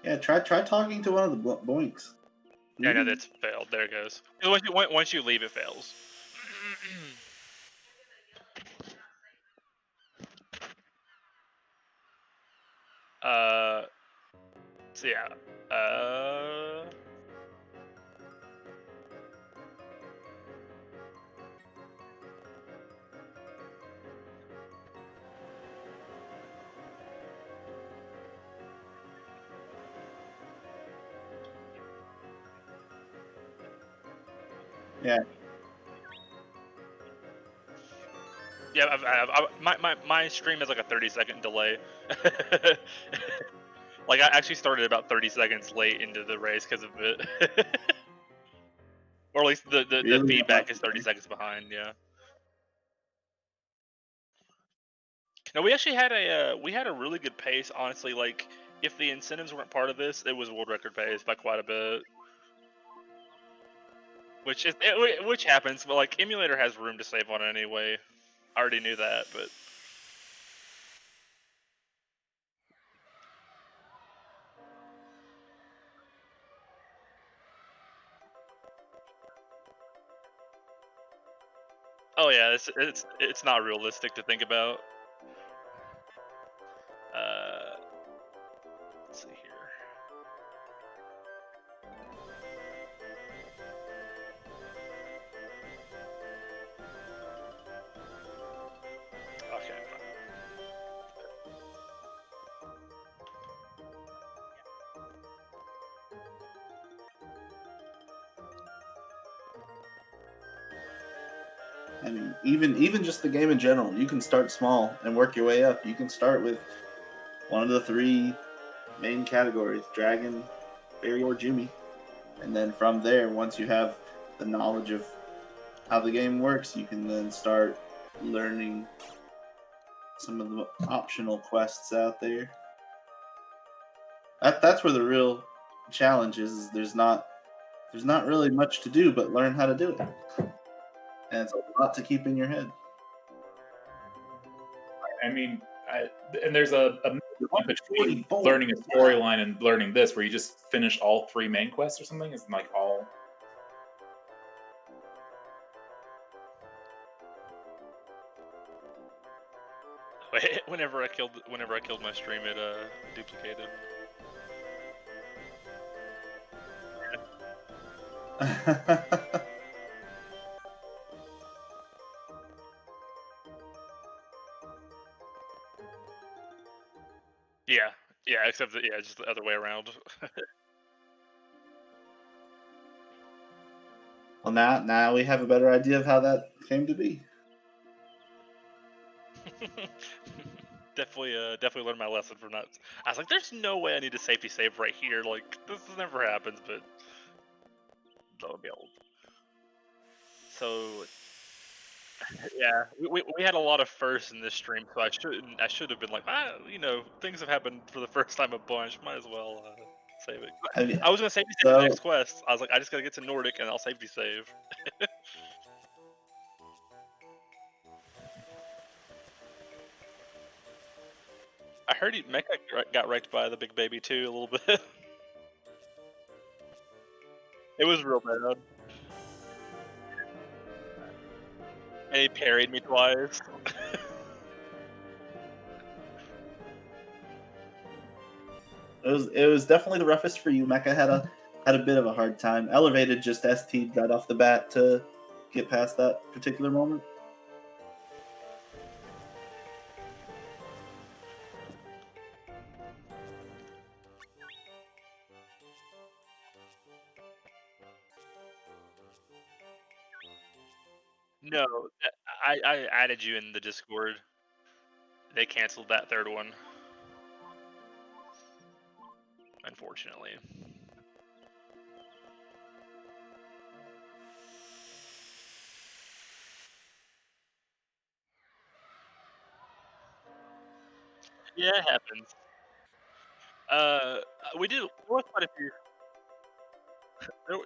Yeah, try talking to one of the boinks. Yeah, no, that's failed. There it goes. Once you leave, it fails. So yeah. Yeah. Yeah, my stream has like a 30-second delay. Like I actually started about 30 seconds late into the race because of it. Or at least the Really? feedback is 30 seconds behind, yeah. No, we actually had a really good pace. Honestly, like if the incentives weren't part of this, it was world record pace by quite a bit. Which happens, but like emulator has room to save on it anyway. I already knew that, but oh yeah, it's not realistic to think about. Let's see here. Okay, fine. I mean, even just the game in general, you can start small and work your way up. You can start with one of the three main categories: dragon, fairy, or Jimmy, and then from there, once you have the knowledge of how the game works, you can then start learning some of the optional quests out there. That's where the real challenge is there's not really much to do but learn how to do it, and it's a lot to keep in your head. I mean, and there's a between 44. learning a storyline and learning this, where you just finish all three main quests or something. It's like all. Wait, whenever I killed my stream, it duplicated. Yeah, except that just the other way around. Well, now we have a better idea of how that came to be. Definitely learned my lesson from that. I was like, there's no way I need a safety save right here. Like this never happens, but lo and behold. So yeah, we had a lot of firsts in this stream, so I should have been like, things have happened for the first time a bunch. Might as well save it. I mean, I was gonna safety save so the next quest. I was like, I just gotta get to Nordic and I'll safety save. I heard Mecha got wrecked by the big baby too a little bit. It was real bad. And he parried me twice. it was definitely the roughest for you. Mecha had a bit of a hard time. Elevated just ST'd right off the bat to get past that particular moment. No, I added you in the Discord. They canceled that third one. Unfortunately. Yeah, it happens. We did. There was quite a few.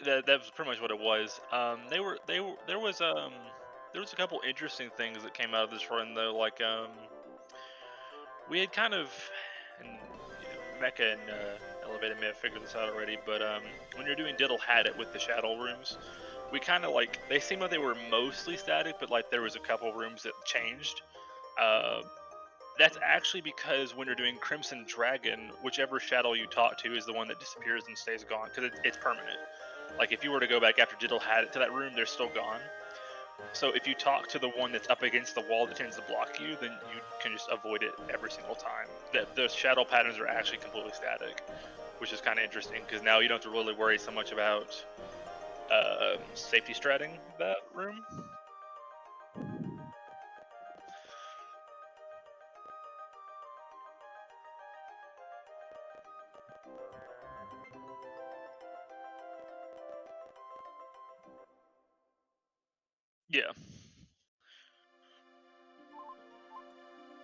That was pretty much what it was. There was a couple interesting things that came out of this run though. Like we had kind of, and Mecha and Elevated may have figured this out already, but when you're doing Diddle Had It with the shadow rooms, we kind of like they seemed like they were mostly static, but like there was a couple rooms that changed. That's actually because when you're doing Crimson Dragon, whichever shadow you talk to is the one that disappears and stays gone, because it's permanent. Like if you were to go back after Diddle Had It to that room, they're still gone. So if you talk to the one that's up against the wall that tends to block you, then you can just avoid it every single time. The shadow patterns are actually completely static, which is kind of interesting because now you don't have to really worry so much about safety stratting that room. Yeah.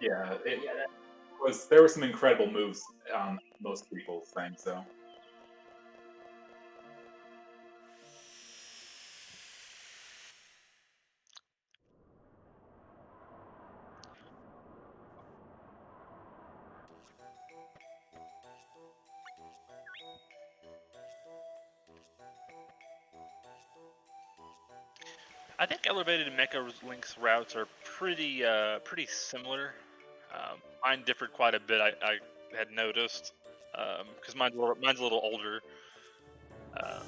Yeah, there were some incredible moves on most people's thing, so. I think elevated and mechalinks routes are pretty similar. Mine differed quite a bit. I had noticed because mine's a little older. Uh,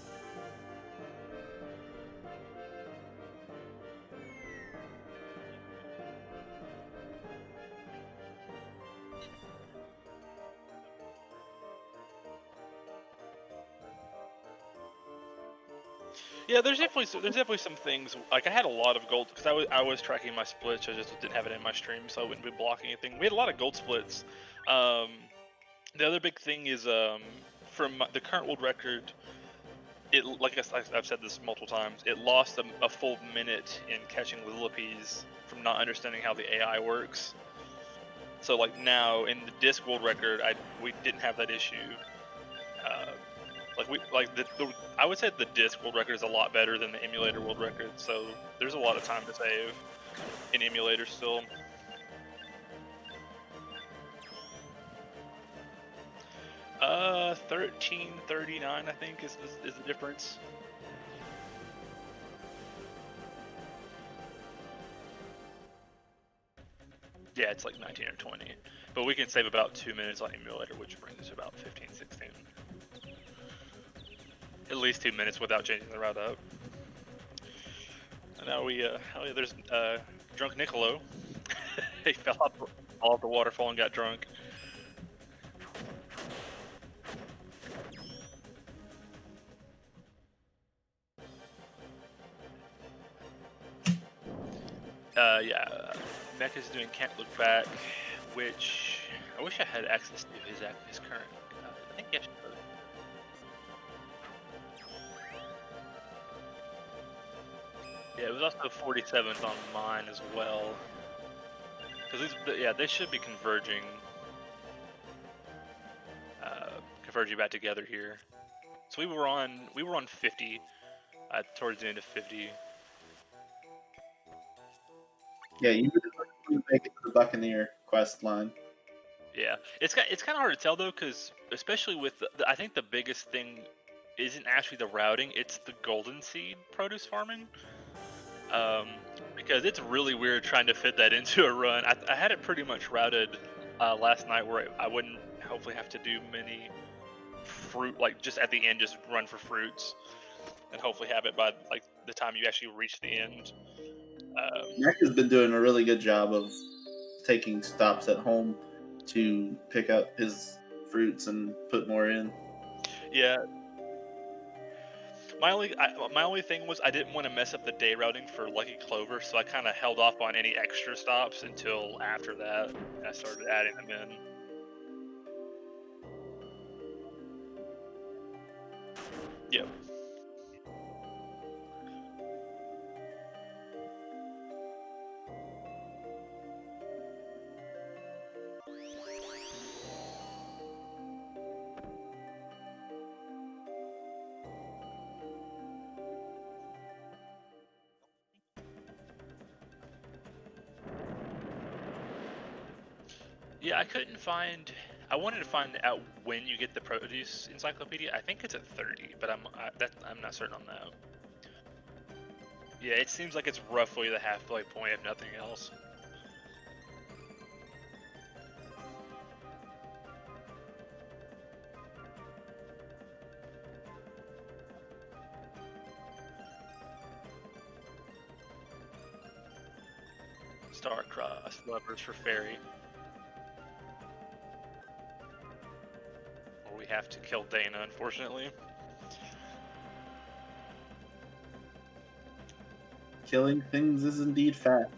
Yeah, there's definitely some things. Like I had a lot of gold because I was tracking my splits. I just didn't have it in my stream, so I wouldn't be blocking anything. We had a lot of gold splits. The other big thing is from the current world record. It like I've said this multiple times. It lost a full minute in catching Lillipees from not understanding how the AI works. So like now in the disc world record, we didn't have that issue. I would say the disc world record is a lot better than the emulator world record, so there's a lot of time to save in emulator still. Uh, 1339 I think is the difference. Yeah, it's like 19 or 20, but we can save about 2 minutes on emulator, which brings us to about 15, 16. At least 2 minutes without changing the route up. And now there's drunk Niccolo. He fell off the waterfall and got drunk. Yeah, Mecha's doing Can't Look Back, which I wish I had access to his current. I think yes. Yeah, it was also 47th on mine as well. Because they should be converging back together here. So we were on 50 towards the end of 50. Yeah, you would make it to the Buccaneer quest line. Yeah, it's kind of hard to tell though, because especially with I think the biggest thing isn't actually the routing; it's the golden seed produce farming. Because it's really weird trying to fit that into a run. I had it pretty much routed last night where I wouldn't hopefully have to do many fruit, like just at the end, just run for fruits, and hopefully have it by like the time you actually reach the end. Mac has been doing a really good job of taking stops at home to pick up his fruits and put more in. Yeah. My only thing was I didn't want to mess up the day routing for Lucky Clover, so I kind of held off on any extra stops until after that. And I started adding them in. Yep. Yeah, I couldn't find. I wanted to find out when you get the produce encyclopedia. I think it's at 30, but I'm not certain on that. Yeah, it seems like it's roughly the halfway point, if nothing else. Star-crossed lovers for fairy. Or we have to kill Dana, unfortunately. Killing things is indeed fast.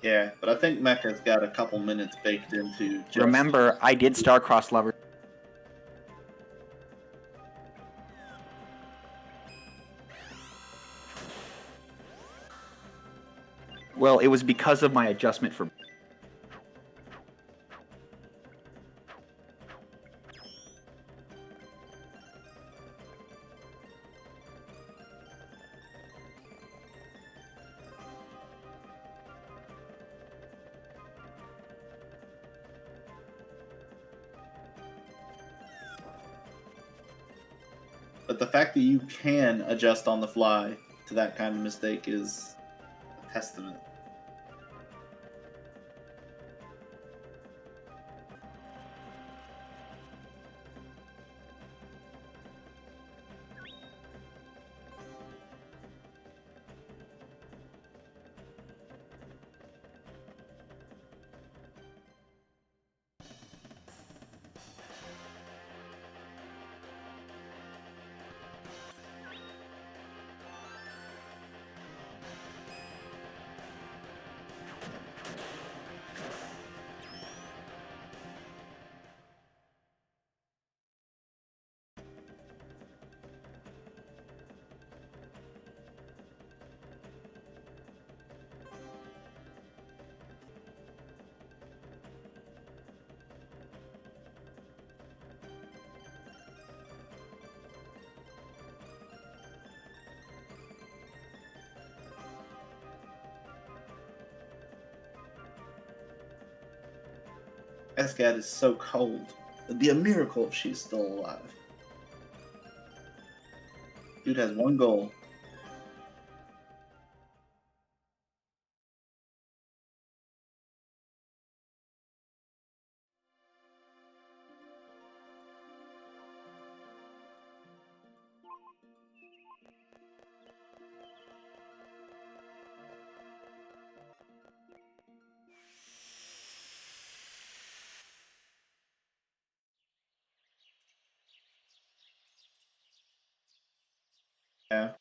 Yeah, but I think Mecha's got a couple minutes baked into. Just... Remember, I did Star-Crossed Lover. Well, it was because of my adjustment for... But the fact that you can adjust on the fly to that kind of mistake is a testament. Escad is so cold. It'd be a miracle if she's still alive. Dude has one goal. Yeah.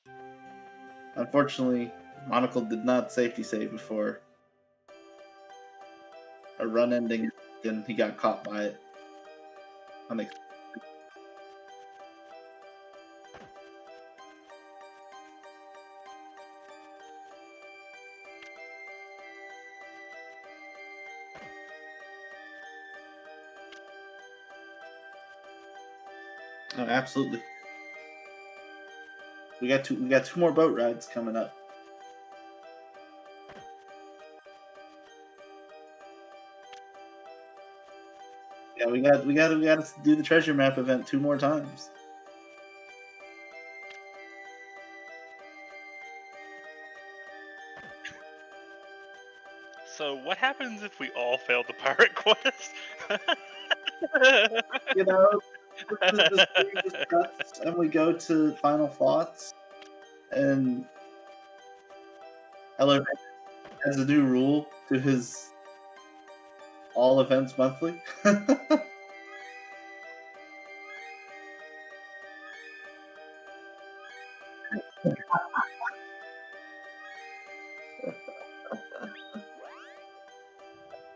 Unfortunately, Monocle did not safety save before a run ending, and he got caught by it. Oh, absolutely. We got two more boat rides coming up. Yeah, we got to do the treasure map event 2 more times. So what happens if we all fail the pirate quest? You know, the series just cuts and we go to final thoughts, and Eller has a new rule to his all events monthly.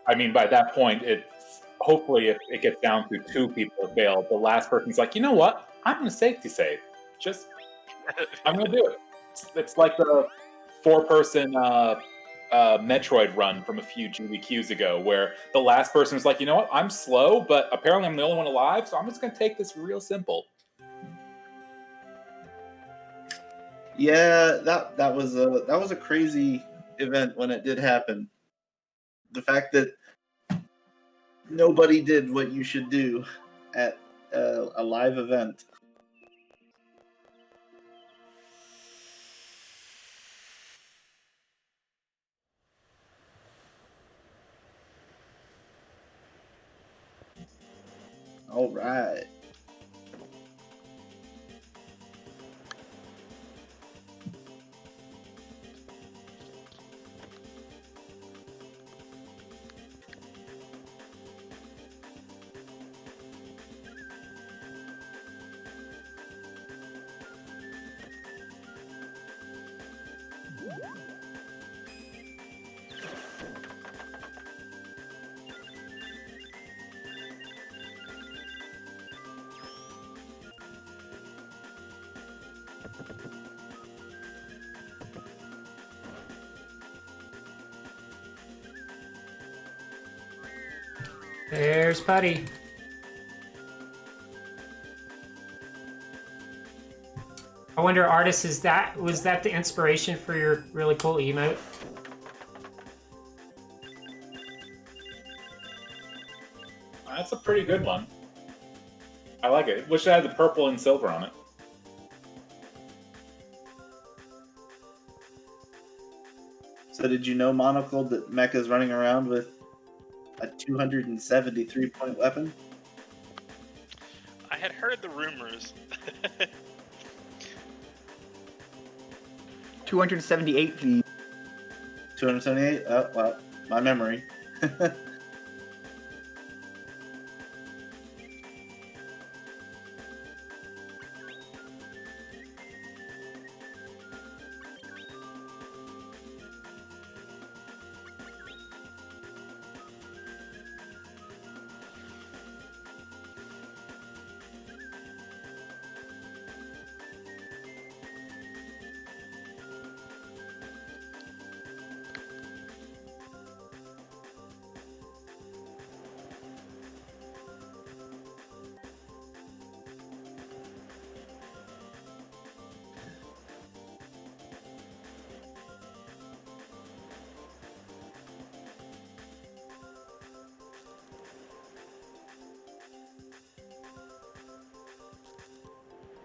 I mean, by that point, it's hopefully if it gets down to 2 people to fail, the last person's like, you know what? I'm going to safety save. I'm going to do it. It's like the 4-person Metroid run from a few GBQs ago, where the last person was like, you know what? I'm slow, but apparently I'm the only one alive, so I'm just going to take this real simple. Yeah, that was a crazy event when it did happen. The fact that nobody did what you should do at a live event. All right. There's Putty. I wonder, artist, was that the inspiration for your really cool emote? That's a pretty good one. I like it. Wish I had the purple and silver on it. So did you know, Monocle, that Mecha's running around with a 273-point weapon? I had heard the rumors. 278 feet. 278? Oh, well, my memory.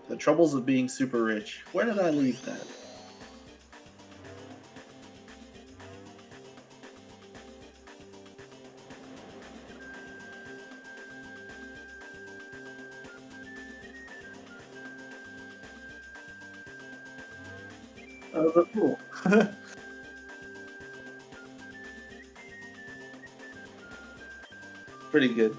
The troubles of being super rich. Where did I leave that? Oh, but cool. Pretty good.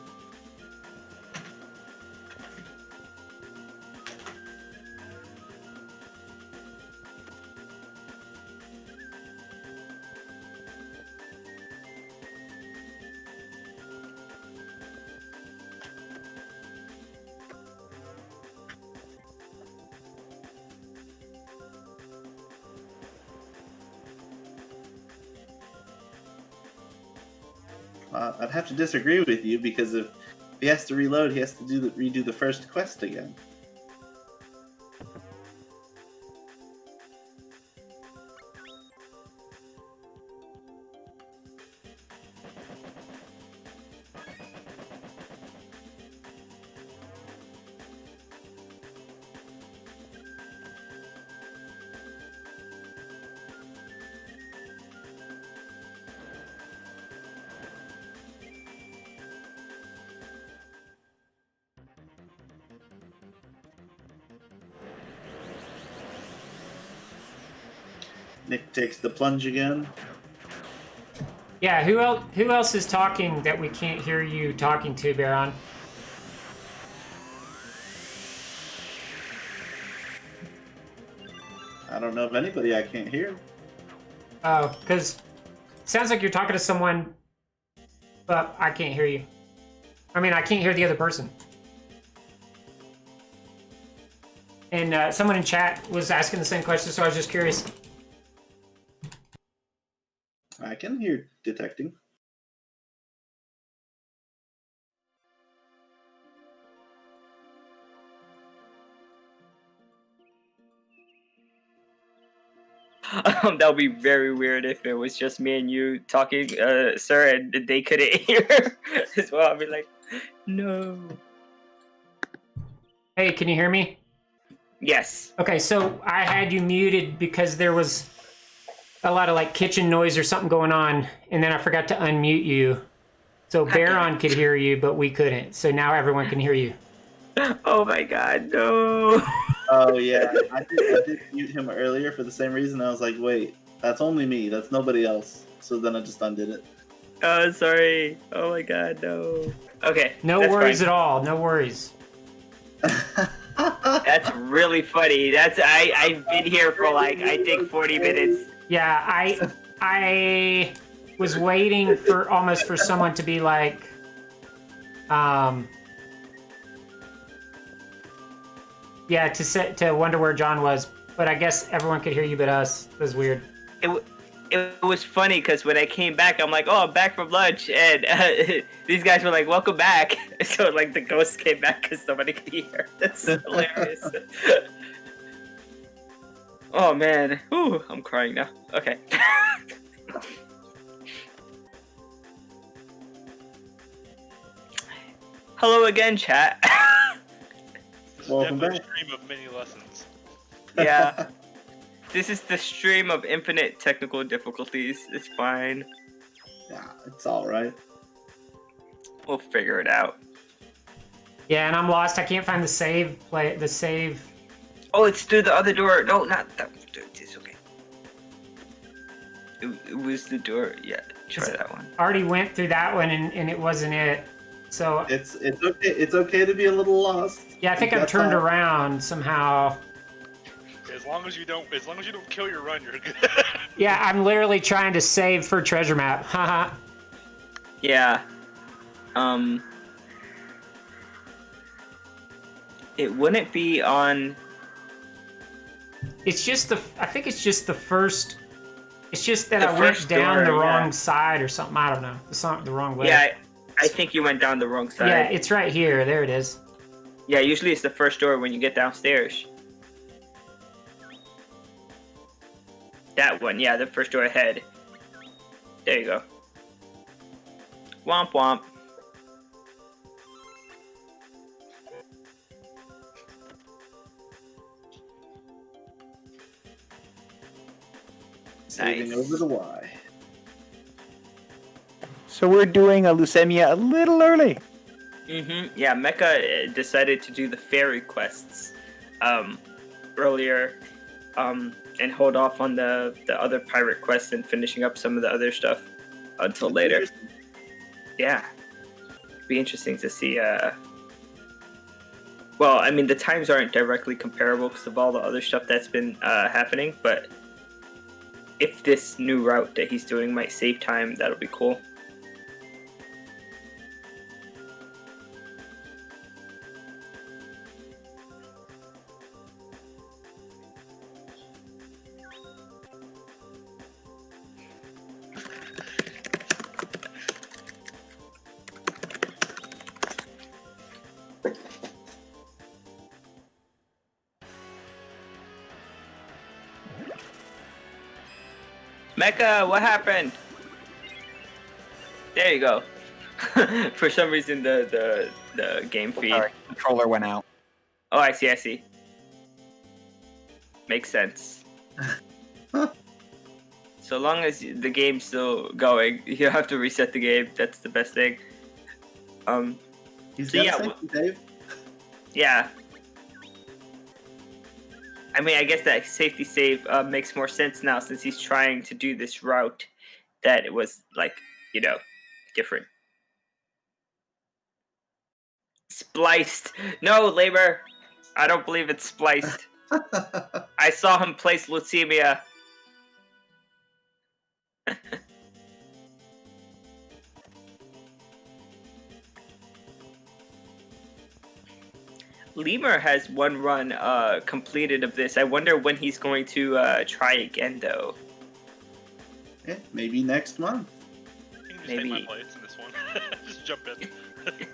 I'd have to disagree with you, because if he has to reload, he has to redo the first quest again. Nick takes the plunge again. Yeah, who else is talking that we can't hear you talking to, Baron? I don't know of anybody I can't hear. Oh, because sounds like you're talking to someone, but I can't hear you. I mean, I can't hear the other person. And someone in chat was asking the same question, so I was just curious. I can hear detecting. That would be very weird if it was just me and you talking, sir, and they couldn't hear as well. I'd be like, no. Hey, can you hear me? Yes. Okay, so I had you muted because there was a lot of like kitchen noise or something going on, and then I forgot to unmute you. So Baron could hear you, but we couldn't. So now everyone can hear you. Oh my god, no. Oh yeah, I did mute him earlier for the same reason. I was like, wait, that's only me. That's nobody else. So then I just undid it. Oh, sorry. Oh my god, no. Okay. No worries at all. No worries. That's really funny. I've been here for like, I think 40 minutes. Yeah, I was waiting for almost for someone to be like, yeah, to wonder where John was, but I guess everyone could hear you but us. It was weird. it was funny because when I came back, I'm like, oh, I'm back from lunch, and these guys were like, welcome back. So like the ghosts came back because somebody could hear. That's hilarious. Oh man, ooh, I'm crying now. Okay. Hello again, chat. Welcome Definitely back. a stream of many lessons. Yeah. This is the stream of infinite technical difficulties. It's fine. Yeah, it's all right. We'll figure it out. Yeah, and I'm lost. I can't find the save. The save. Oh, it's through the other door. No, not that. It's okay. It was the door. Yeah, try that one. Already went through that one, and it wasn't it. So It's okay. It's okay to be a little lost. yeah, I think I've That's turned all. around somehow. As long as you don't kill your run, you're good. Yeah, I'm literally trying to save for treasure map. Haha. Yeah. It wouldn't be on. It's just I think it's just the first. It's just that The I went first down door, the yeah. wrong side or something. I don't know. The wrong way. Yeah, I think you went down the wrong side. Yeah, it's right here. There it is. Yeah, usually it's the first door when you get downstairs. That one, yeah, the first door ahead. There you go. Womp womp. Saving Nice. over the Y. So we're doing a leucemia a little early. Yeah, Mecha decided to do the fairy quests earlier and hold off on the other pirate quests and finishing up some of the other stuff until later. Yeah. Be interesting to see. Well, I mean, the times aren't directly comparable because of all the other stuff that's been happening, but if this new route that he's doing might save time, that'll be cool. Mecha, what happened? There you go. For some reason, the game feed. Sorry, controller went out. Oh, I see. Makes sense. So long as the game's still going, you have to reset the game. That's the best thing. He's So got yeah, a safety save. Yeah. I mean, I guess that safety save makes more sense now since he's trying to do this route that it was, like, different. Spliced. No, Labor. I don't believe it's spliced. I saw him place leukemia. Lemur has one run completed of this. I wonder when he's going to try again, though. Yeah, maybe next month. You can just Maybe. take my place in this one. Just jump in.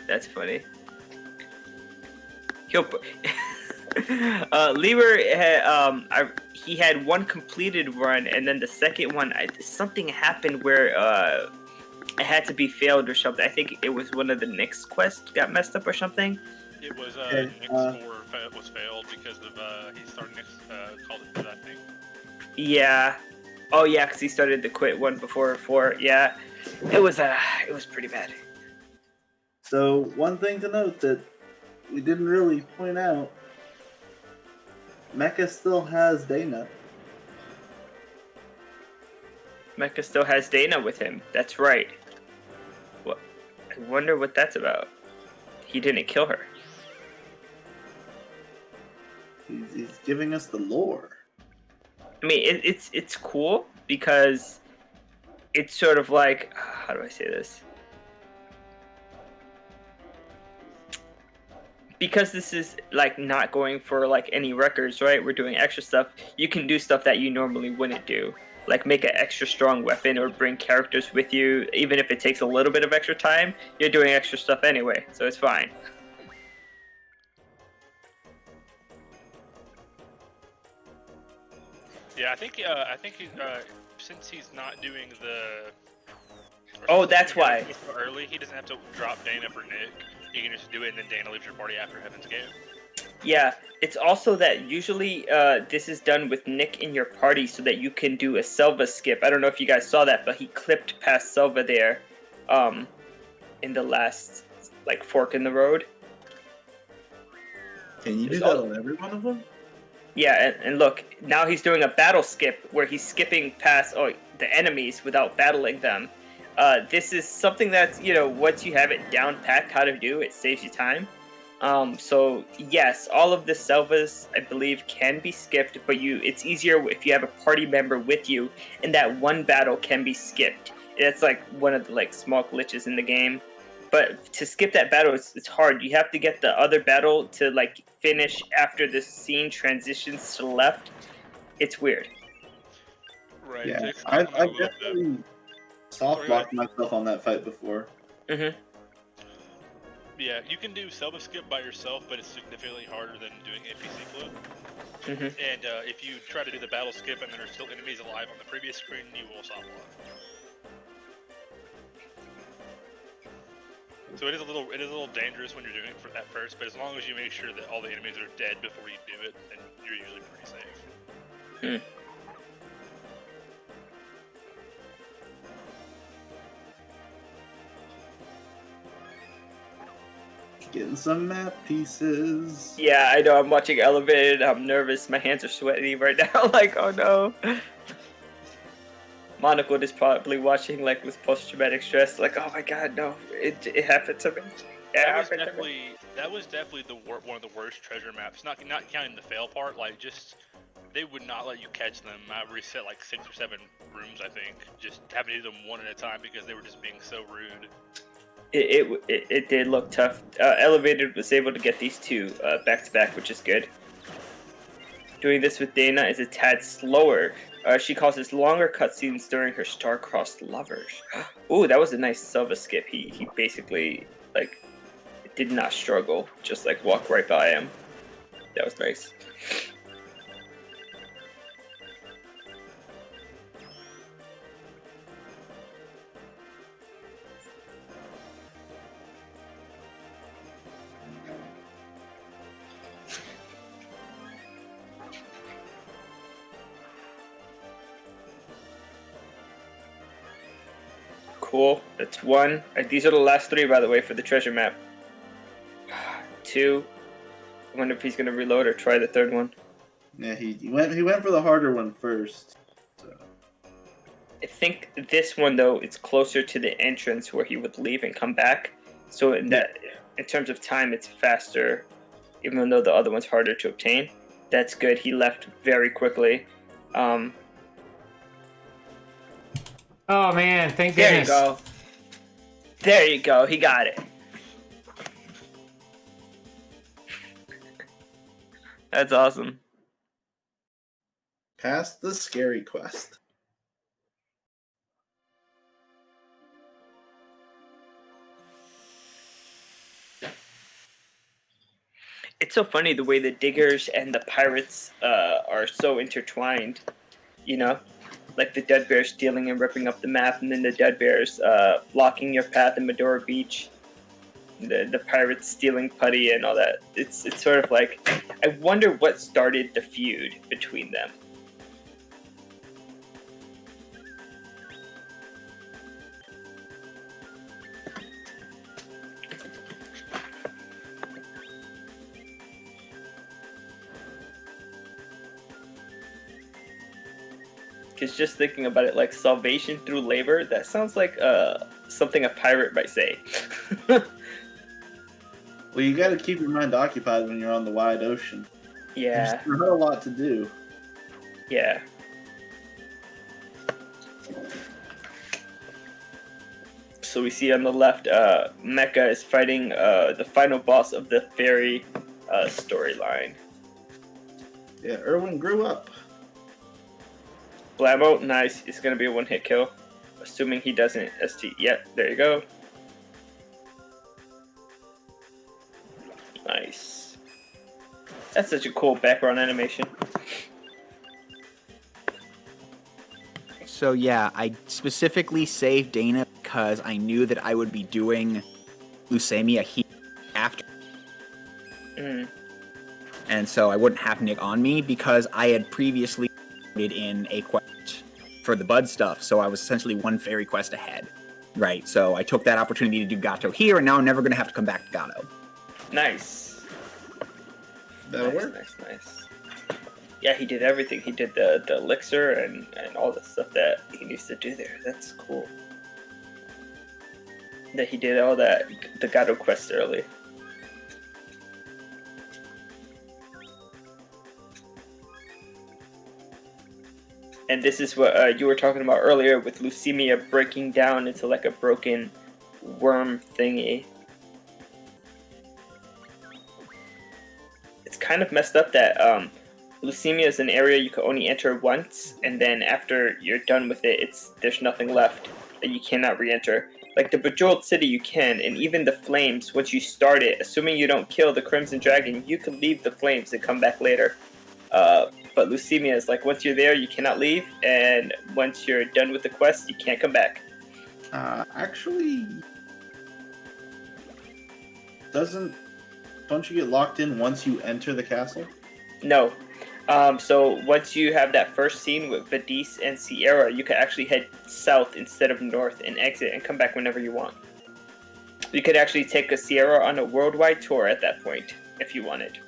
That's funny. Lemur had he had one completed run, and then the second one, something happened where it had to be failed or something. I think it was one of the Nyx quests got messed up or something. It was Okay, Nyx 4 was failed because of he started Nyx called it that thing. Yeah. Oh yeah, because he started the quit one before 4. Yeah. It was pretty bad. So one thing to note that we didn't really point out, Mecha still has Dana. Mecha still has Dana with him. That's right. What? I wonder what that's about. He didn't kill her. He's giving us the lore. I mean, it's cool because it's sort of like, how do I say this? Because this is like not going for like any records, right? We're doing extra stuff. You can do stuff that you normally wouldn't do. like make an extra strong weapon or bring characters with you, even if it takes a little bit of extra time, you're doing extra stuff anyway, so it's fine. Yeah, I think since he's not doing the. Oh, that's why. Early, he doesn't have to drop Dana for Nick. He can just do it, and then Dana leaves your party after Heaven's Gate. Yeah, it's also that usually this is done with Nick in your party so that you can do a Selva skip. I don't know if you guys saw that, but he clipped past Selva there in the last like fork in the road. Can you do that on every one of them? Yeah, and look, now he's doing a battle skip where he's skipping past the enemies without battling them. This is something that's, once you have it down packed how to do, it saves you time. So yes, all of the Selvas, I believe, can be skipped, but it's easier if you have a party member with you, and that one battle can be skipped. It's like one of the small glitches in the game. But to skip that battle, it's hard. You have to get the other battle to finish after the scene transitions to the left. It's weird. Right. Yeah, I've definitely soft locked myself on that fight before. Mm-hmm. Yeah, you can do Selva skip by yourself, but it's significantly harder than doing NPC flip. Mm-hmm. And if you try to do the battle skip and there are still enemies alive on the previous screen, you will soft lock. So it is a little dangerous when you're doing it at first, but as long as you make sure that all the enemies are dead before you do it, then you're usually pretty safe. Getting some map pieces. Yeah, I know. I'm watching Elevated. I'm nervous. My hands are sweaty right now. Oh no. Monaco is probably watching with post-traumatic stress. Oh my god, no! It happened to me. That was definitely one of the worst treasure maps. Not counting the fail part. They would not let you catch them. I reset 6 or 7 rooms, I think, just having to do them one at a time because they were just being so rude. It did look tough. Elevated was able to get these two back to back, which is good. Doing this with Dana is a tad slower. She causes longer cutscenes during her star-crossed lovers. Ooh, that was a nice Selva skip. He basically did not struggle, just walk right by him. That was nice. Cool. That's 1. These are the last 3, by the way, for the treasure map. 2. I wonder if he's gonna reload or try the 3rd one. Yeah, he went for the harder one first. So. I think this one though, it's closer to the entrance where he would leave and come back. So in terms of time, it's faster, even though the other one's harder to obtain. That's good. He left very quickly. Oh man, thank There goodness. you go. There you go. He got it. That's awesome. Past the scary quest. It's so funny the way the diggers and the pirates are so intertwined, the dead bears stealing and ripping up the map, and then the dead bears blocking your path in Medora Beach, the pirates stealing putty and all that. It's sort of I wonder what started the feud between them. Because just thinking about it, salvation through labor, that sounds like something a pirate might say. Well, you got to keep your mind occupied when you're on the wide ocean. Yeah. There's not a lot to do. Yeah. So we see on the left, Mecha is fighting the final boss of the fairy storyline. Yeah, Erwin grew up. Blammo, nice. It's gonna be a one-hit kill, assuming he doesn't ST. Yep, there you go. Nice. That's such a cool background animation. So yeah, I specifically saved Dana because I knew that I would be doing Leucemia here after. And so I wouldn't have Nick on me because I had previously made in a quest for the Bud stuff, so I was essentially one fairy quest ahead. Right, so I took that opportunity to do Gato here, and now I'm never going to have to come back to Gato. Nice. That'll work. Nice. Yeah, he did everything. He did the elixir and all the stuff that he needs to do there. That's cool. That he did all that, the Gato quest early. And this is what you were talking about earlier with Leucemia breaking down into like a broken worm thingy. It's kind of messed up that Leucemia is an area you can only enter once, and then after you're done with it, there's nothing left that you cannot re-enter. Like the Bejeweled City you can, and even the Flames, once you start it, assuming you don't kill the Crimson Dragon, you can leave the Flames and come back later. But Leucemia is like, once you're there, you cannot leave, and once you're done with the quest, you can't come back. Actually, don't you get locked in once you enter the castle? No. So once you have that first scene with Vadis and Sierra, you can actually head south instead of north and exit and come back whenever you want. You could actually take a Sierra on a worldwide tour at that point, if you wanted.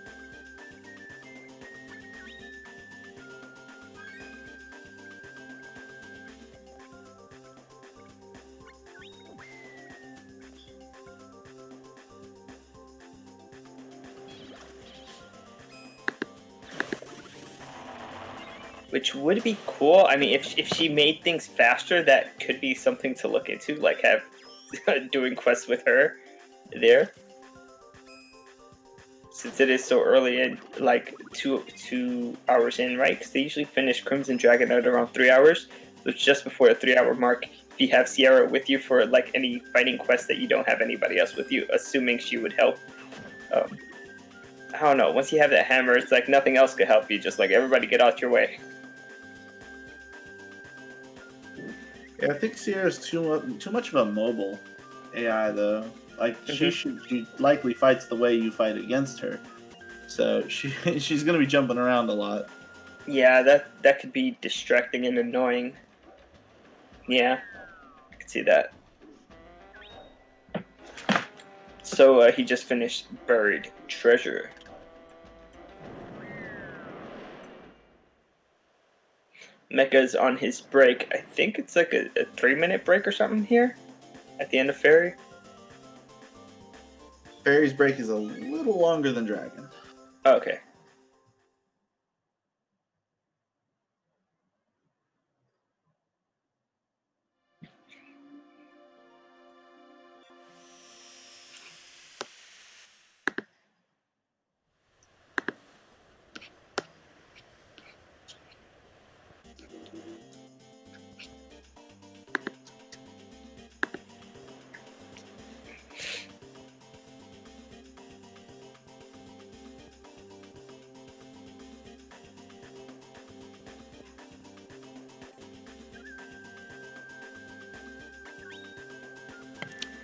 Which would be cool. I mean, if she made things faster, that could be something to look into, like have doing quests with her there. Since it is so early in, like 2 hours in, right? Because they usually finish Crimson Dragon at around 3 hours. So it's just before the 3 hour mark. If you have Sierra with you for like any fighting quest that you don't have anybody else with you, assuming she would help. I don't know. Once you have that hammer, it's like nothing else could help you. Just like everybody get out your way. Yeah, I think Sierra's too much of a mobile AI, though. Like, she likely fights the way you fight against her. So she's going to be jumping around a lot. Yeah, that could be distracting and annoying. Yeah, I could see that. So he just finished Buried Treasure. Mecha's on his break. I think it's like a 3-minute break or something here at the end of Fairy. Fairy's break is a little longer than Dragon. Okay.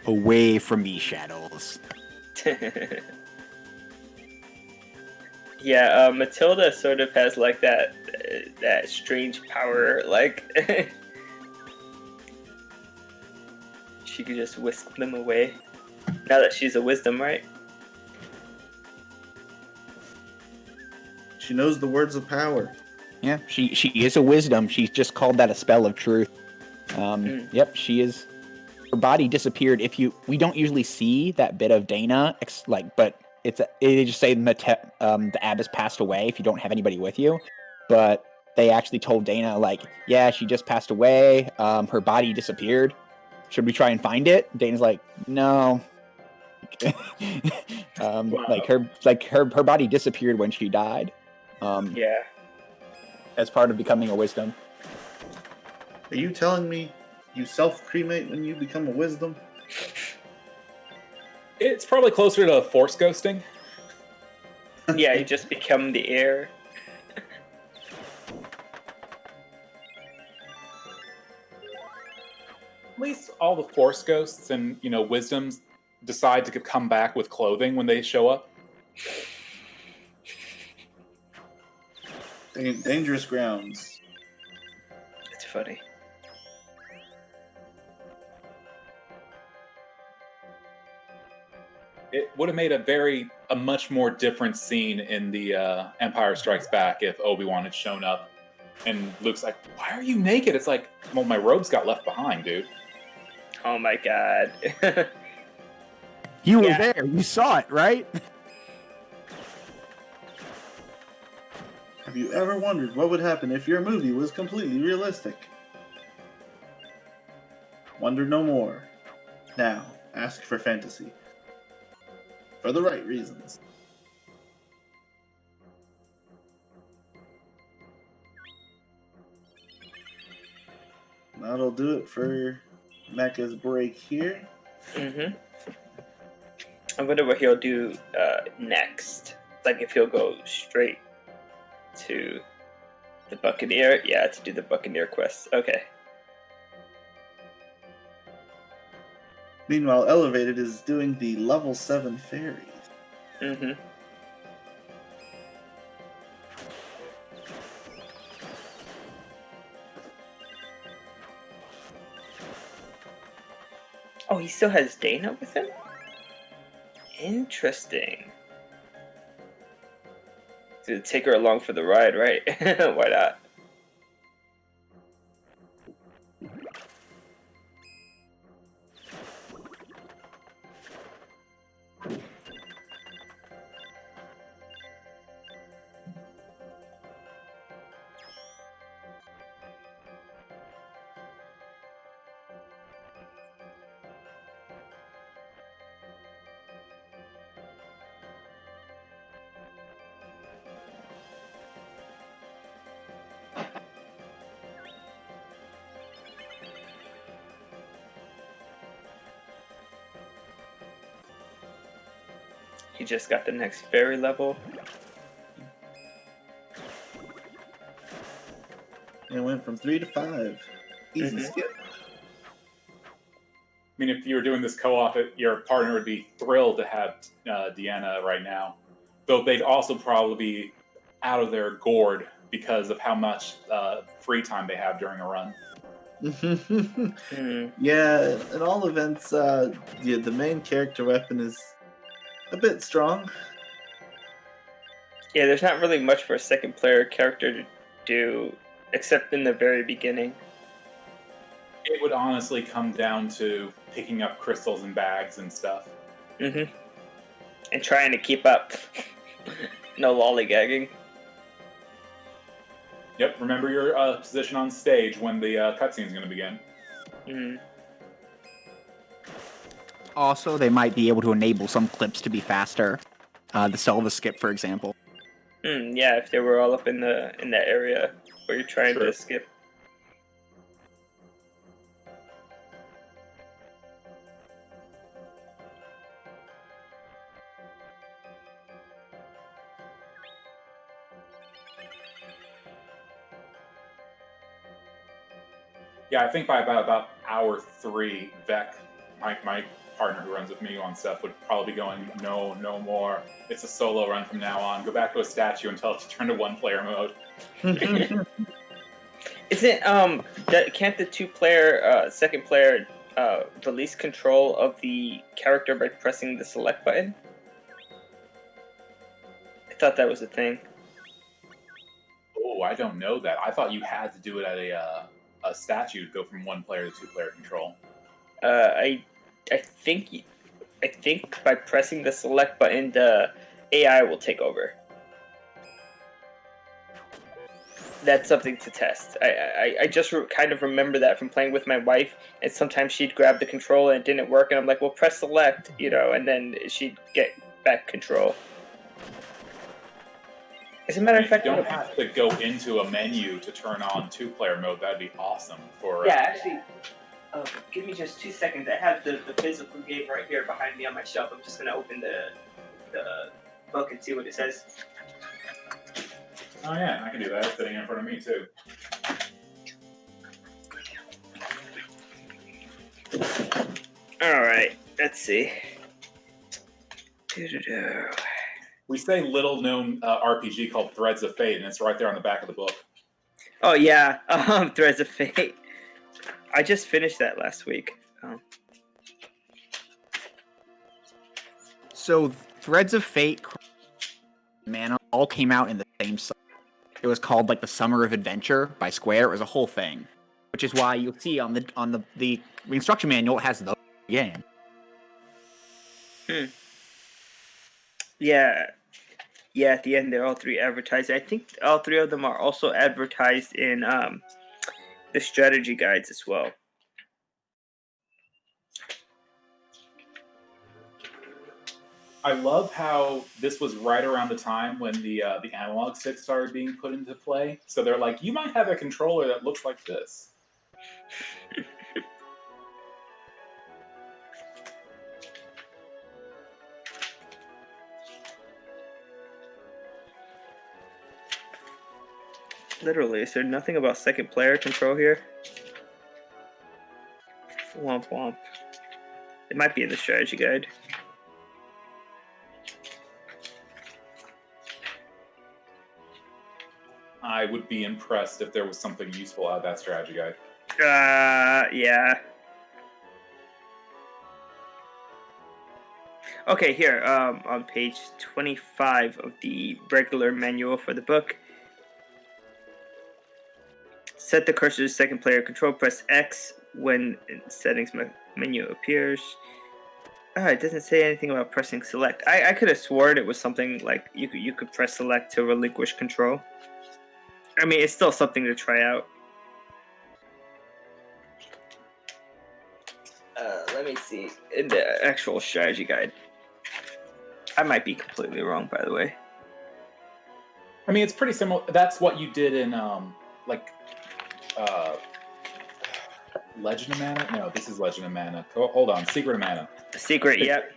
Away from me, shadows. Yeah, Matilda sort of has like that strange power, like she could just whisk them away. Now that she's a wisdom, right? She knows the words of power. Yeah, she is a wisdom. She's just called that a spell of truth. Yep, she is. Her body disappeared. We don't usually see that bit of Dana, but they just say the abbess passed away if you don't have anybody with you. But they actually told Dana, like, yeah, she just passed away. Her body disappeared. Should we try and find it? Dana's like, no. Wow. her body disappeared when she died. Yeah. As part of becoming a wisdom. Are you telling me you self-cremate when you become a wisdom? It's probably closer to force ghosting. Yeah, you just become the air. At least all the force ghosts and wisdoms decide to come back with clothing when they show up. Dangerous grounds. It's funny. It would have made a much more different scene in the Empire Strikes Back if Obi-Wan had shown up and Luke's like, "Why are you naked?" It's like, well, my robes got left behind, dude. Oh my god. You were there. You saw it, right? Have you ever wondered what would happen if your movie was completely realistic? Wonder no more. Now, ask for fantasy. For the right reasons. That'll do it for Mecha's break here. Mm-hmm. I wonder what he'll do next. Like if he'll go straight to the Buccaneer. Yeah, to do the Buccaneer quest. Okay. Meanwhile, Elevated is doing the level 7 fairies. Mm-hmm. Oh, he still has Dana with him? Interesting. To take her along for the ride, right? Why not? He just got the next fairy level. It went from 3 to 5. Easy skip. I mean, if you were doing this co-op, your partner would be thrilled to have Deanna right now. Though they'd also probably be out of their gourd because of how much free time they have during a run. Yeah, in all events, the main character weapon is a bit strong. Yeah, there's not really much for a second player character to do, except in the very beginning. It would honestly come down to picking up crystals and bags and stuff. Mm-hmm. And trying to keep up. No lollygagging. Yep, remember your position on stage when the cutscene is going to begin. Mm. Also, they might be able to enable some clips to be faster. The Selva skip, for example. Yeah, if they were all up in that area where you're trying to skip. Yeah, I think by about hour 3, Vec, my partner who runs with me on stuff, would probably be going, no more. It's a solo run from now on. Go back to a statue and tell it to turn to one-player mode. Isn't can't the two-player second player release control of the character by pressing the select button? I thought that was a thing. Oh, I don't know that. I thought you had to do it at a statue to go from one player to two-player control. I think by pressing the select button, the AI will take over. That's something to test. I just kind of remember that from playing with my wife, and sometimes she'd grab the controller and it didn't work, and I'm like, well, press select, and then she'd get back control. As a matter of If fact, you don't have to go into a menu to turn on 2-player mode, that'd be awesome for. Yeah, actually, give me just 2 seconds. I have the physical game right here behind me on my shelf. I'm just gonna open the book and see what it says. Oh yeah, I can do that. It's sitting in front of me too. All right, let's see. We say little-known RPG called Threads of Fate, and it's right there on the back of the book. Oh yeah, Threads of Fate. I just finished that last week. So Threads of Fate, Mana all came out in the same summer. It was called like the Summer of Adventure by Square. It was a whole thing, which is why you'll see on the instruction manual it has the game. Yeah. Yeah, at the end, they're all 3 advertised. I think all 3 of them are also advertised in the strategy guides as well. I love how this was right around the time when the analog stick started being put into play. So they're like, you might have a controller that looks like this. Literally, is there nothing about second player control here? Womp womp. It might be in the strategy guide. I would be impressed if there was something useful out of that strategy guide. Yeah. Okay, here, on page 25 of the regular manual for the book. Set the cursor to second player control, press X when settings menu appears. It doesn't say anything about pressing select. I could have sworn it was something like you could press select to relinquish control. I mean, it's still something to try out. Let me see in the actual strategy guide. I might be completely wrong, by the way. I mean, it's pretty similar. That's what you did in Legend of Mana? No, this is Legend of Mana. Hold on, Secret of Mana. Secret, yep.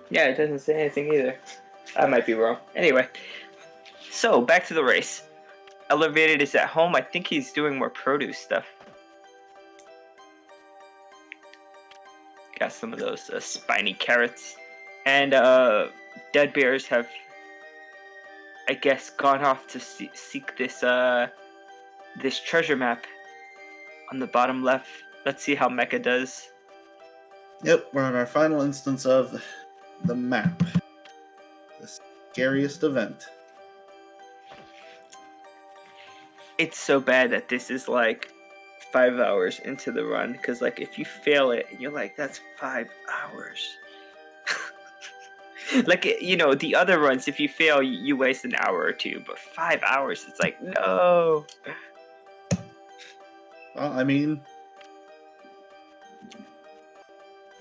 Yeah, it doesn't say anything either. I might be wrong. Anyway, so back to the race. Ellervated is at home. I think he's doing more produce stuff. Got some of those spiny carrots. And dead bears have, I guess, gone off to seek this this treasure map on the bottom left. Let's see how Mecha does. Yep, we're on our final instance of the map. The scariest event. It's so bad that this is like 5 hours into the run, because like if you fail it, you're like, that's 5 hours. Like, you know, the other runs, if you fail, you waste an hour or 2, but 5 hours, it's like, no. Well, I mean,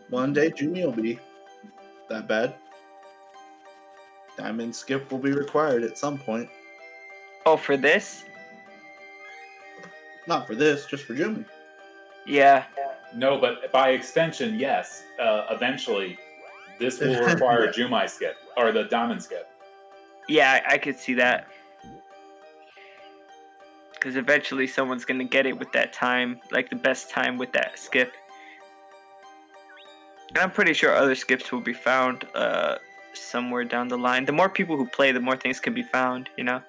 one day Jimmy will be that bad. Diamond skip will be required at some point. Oh, for this? Not for this, just for Jimmy. Yeah. No, but by extension, yes. Eventually, this will require Jumai skip, or the Diamond skip. Yeah, I could see that. Because eventually someone's going to get it with that time, like the best time with that skip. And I'm pretty sure other skips will be found somewhere down the line. The more people who play, the more things can be found, you know?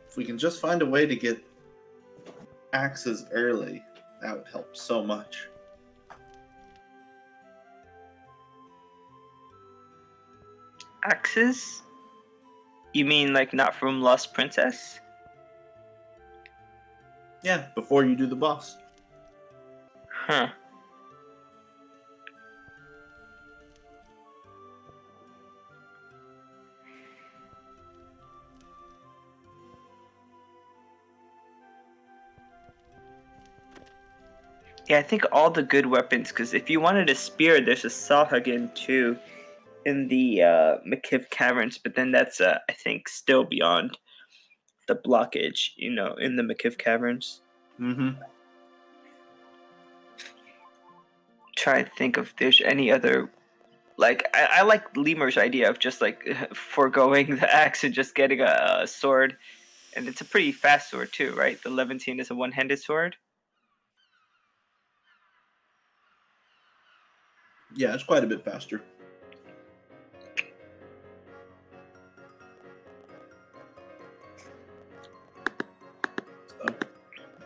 If we can just find a way to get axes early, that would help so much. Axes? You mean like not from Lost Princess? Yeah, before you do the boss. Huh. Yeah, I think all the good weapons, because if you wanted a spear, there's a Sawhagen too in the McKiv Caverns, but then that's, I think, still beyond the blockage, in the McKiv Caverns. Mm-hmm. Try to think if there's any other, like, I like Lemur's idea of just, like, foregoing the axe and just getting a sword, and it's a pretty fast sword too, right? The Levantine is a one-handed sword. Yeah, it's quite a bit faster.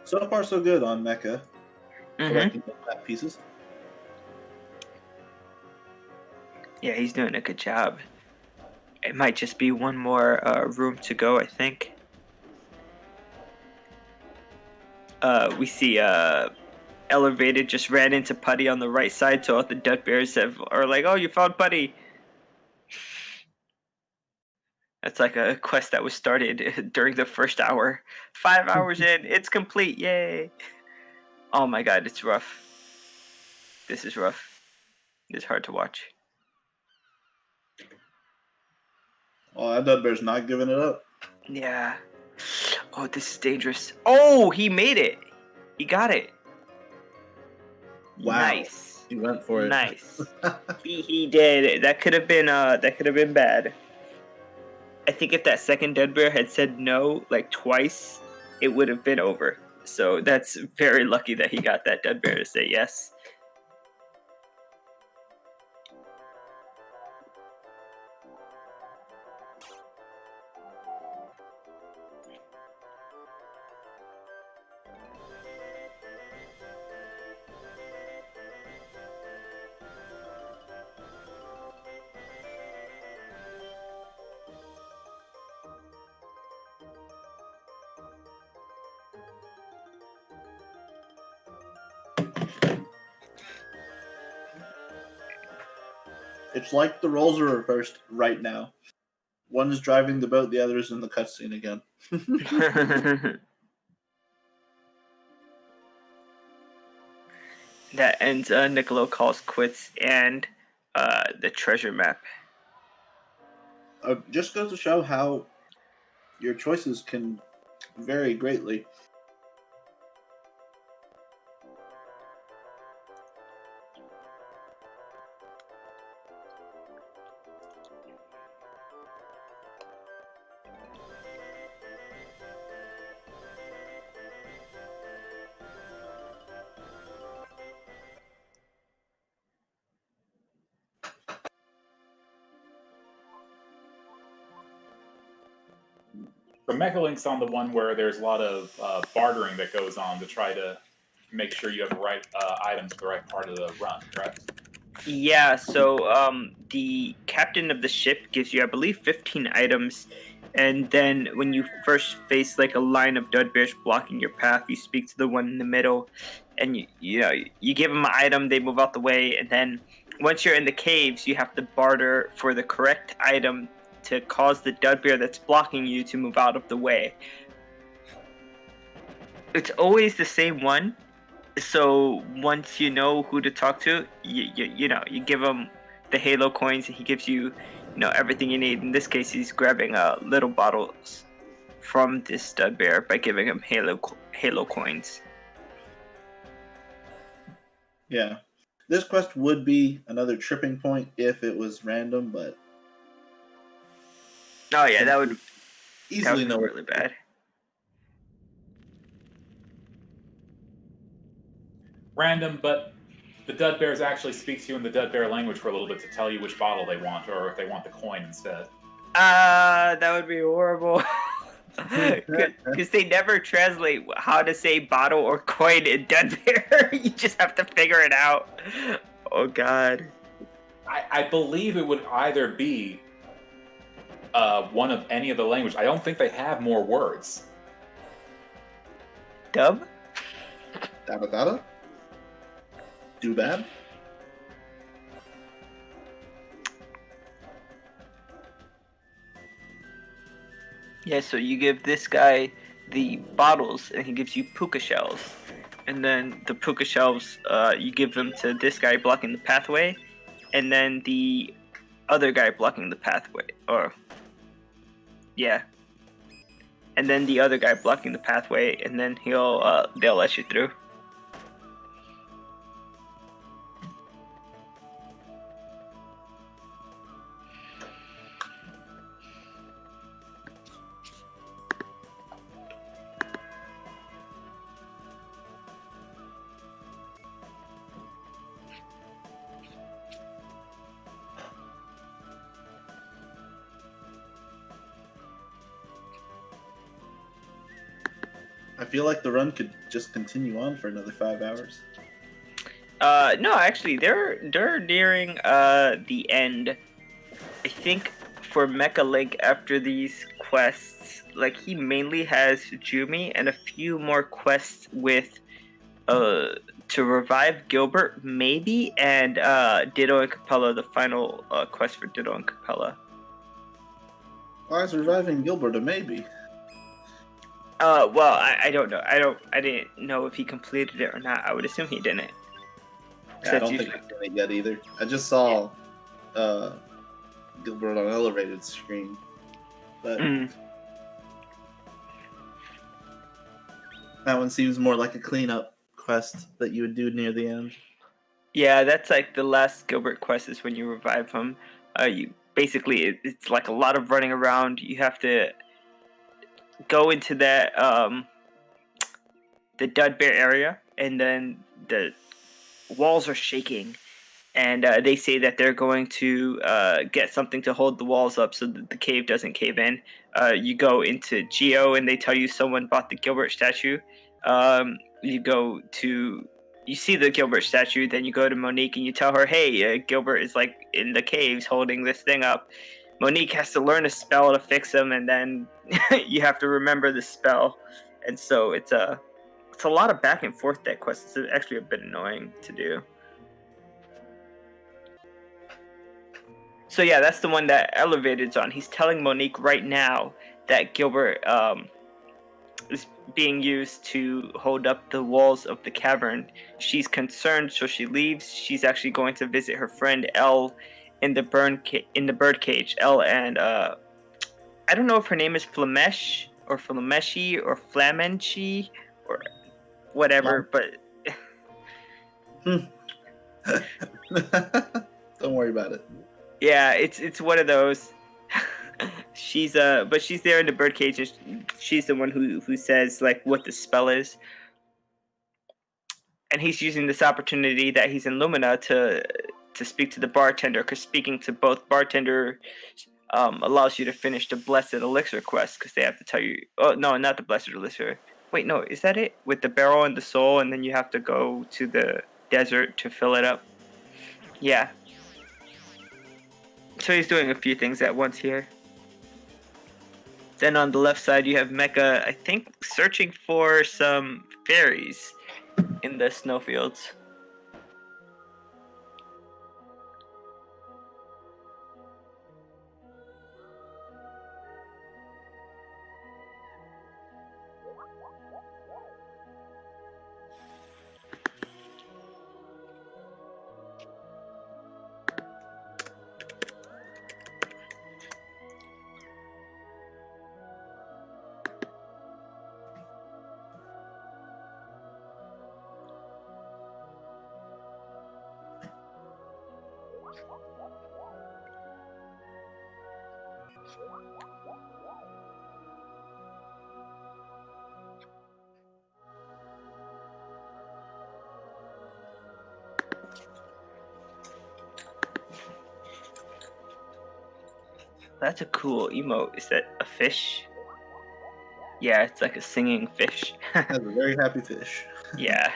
So far, so good on Mecha. Collecting those map pieces. Yeah, he's doing a good job. It might just be one more room to go, I think. We see Elevated just ran into Putty on the right side, so all the Duck Bears are like, "Oh, you found Putty." That's like a quest that was started during the first hour. 5 hours in, it's complete, yay! Oh my god, it's rough. This is rough. It's hard to watch. Oh, that Dud Bear's not giving it up. Yeah. Oh, this is dangerous. Oh, he made it. He got it. Wow. Nice. He went for it. Nice. he did. That could have been bad. I think if that second Dead Bear had said no like twice, it would have been over. So that's very lucky that he got that Dead Bear to say yes. It's like the roles are reversed right now. One is driving the boat, the other is in the cutscene again. That ends Niccolo calls quits and the treasure map. Just goes to show how your choices can vary greatly. The Mechalink's on the one where there's a lot of bartering that goes on to try to make sure you have the right items at the right part of the run, correct? Yeah, so the captain of the ship gives you, I believe, 15 items, and then when you first face like a line of Dud Bears blocking your path, you speak to the one in the middle, and you give them an item, they move out the way, and then once you're in the caves, you have to barter for the correct item to cause the Dud Bear that's blocking you to move out of the way. It's always the same one. So once you know who to talk to, you give him the Halo coins, and he gives you, everything you need. In this case, he's grabbing little bottles from this Stud Bear by giving him Halo coins. Yeah, this quest would be another tripping point if it was random, but oh yeah, that would easily be really bad. Random, but the Dud Bears actually speak to you in the Dud Bear language for a little bit to tell you which bottle they want, or if they want the coin instead. That would be horrible. Because they never translate how to say bottle or coin in Dud Bear. You just have to figure it out. Oh god. I believe it would either be one of any of the language. I don't think they have more words. Dub? Dada dada? Do bad? Yeah, so you give this guy the bottles, and he gives you puka shells. And then the puka shells, you give them to this guy blocking the pathway, and then the other guy blocking the pathway. Yeah. And then the other guy blocking the pathway, and then they'll let you through. I feel like the run could just continue on for another 5 hours. No, actually, they're nearing the end. I think for mechalink after these quests, like he mainly has Jumi and a few more quests with to revive Gilbert maybe, and Ditto and Capella, the final quest for Ditto and Capella. Why is reviving Gilbert a maybe? Well, I don't know. I didn't know if he completed it or not. I would assume he didn't. Yeah, I don't think I've done it yet either. I just saw Gilbert on ellervated screen, but that one seems more like a cleanup quest that you would do near the end. Yeah, that's like the last Gilbert quest is when you revive him. You basically it's like a lot of running around. You have to go into that the Dudbear area, and then the walls are shaking, and they say that they're going to get something to hold the walls up so that the cave doesn't cave in. You go into Geo, and they tell you someone bought the Gilbert statue. You see the Gilbert statue, then you go to Monique and you tell her, hey, Gilbert is like in the caves holding this thing up. Monique has to learn a spell to fix him, and then you have to remember the spell. And so it's a lot of back and forth, that quest. It's actually a bit annoying to do. So yeah, that's the one that Elevated's on. He's telling Monique right now that Gilbert is being used to hold up the walls of the cavern. She's concerned, so she leaves. She's actually going to visit her friend Elle in the birdcage. Elle and I don't know if her name is Flamesh or Flameshi or Flamenchi or whatever, but Don't worry about it. yeah, it's one of those. But she's there in the birdcage, and she's the one who says like what the spell is, and he's using this opportunity that he's in Lumina to speak to the bartender, because speaking to both bartender allows you to finish the Blessed Elixir quest, because they have to tell you. Oh no, not the Blessed Elixir. Wait, no, is that it? With the barrel and the soul, and then you have to go to the desert to fill it up. Yeah. So he's doing a few things at once here. Then on the left side, you have Mecha, I think, searching for some fairies in the snowfields. That's a cool emote. Is that a fish? Yeah, it's like a singing fish. That's a very happy fish. Yeah.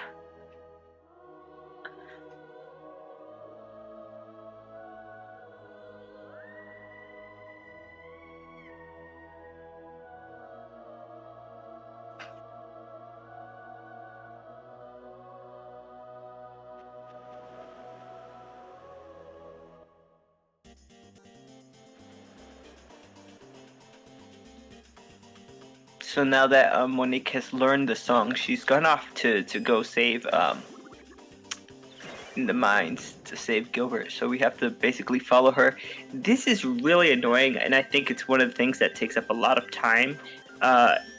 So now that Monique has learned the song, she's gone off to go save in the mines to save Gilbert. So we have to basically follow her. This is really annoying, and I think it's one of the things that takes up a lot of time.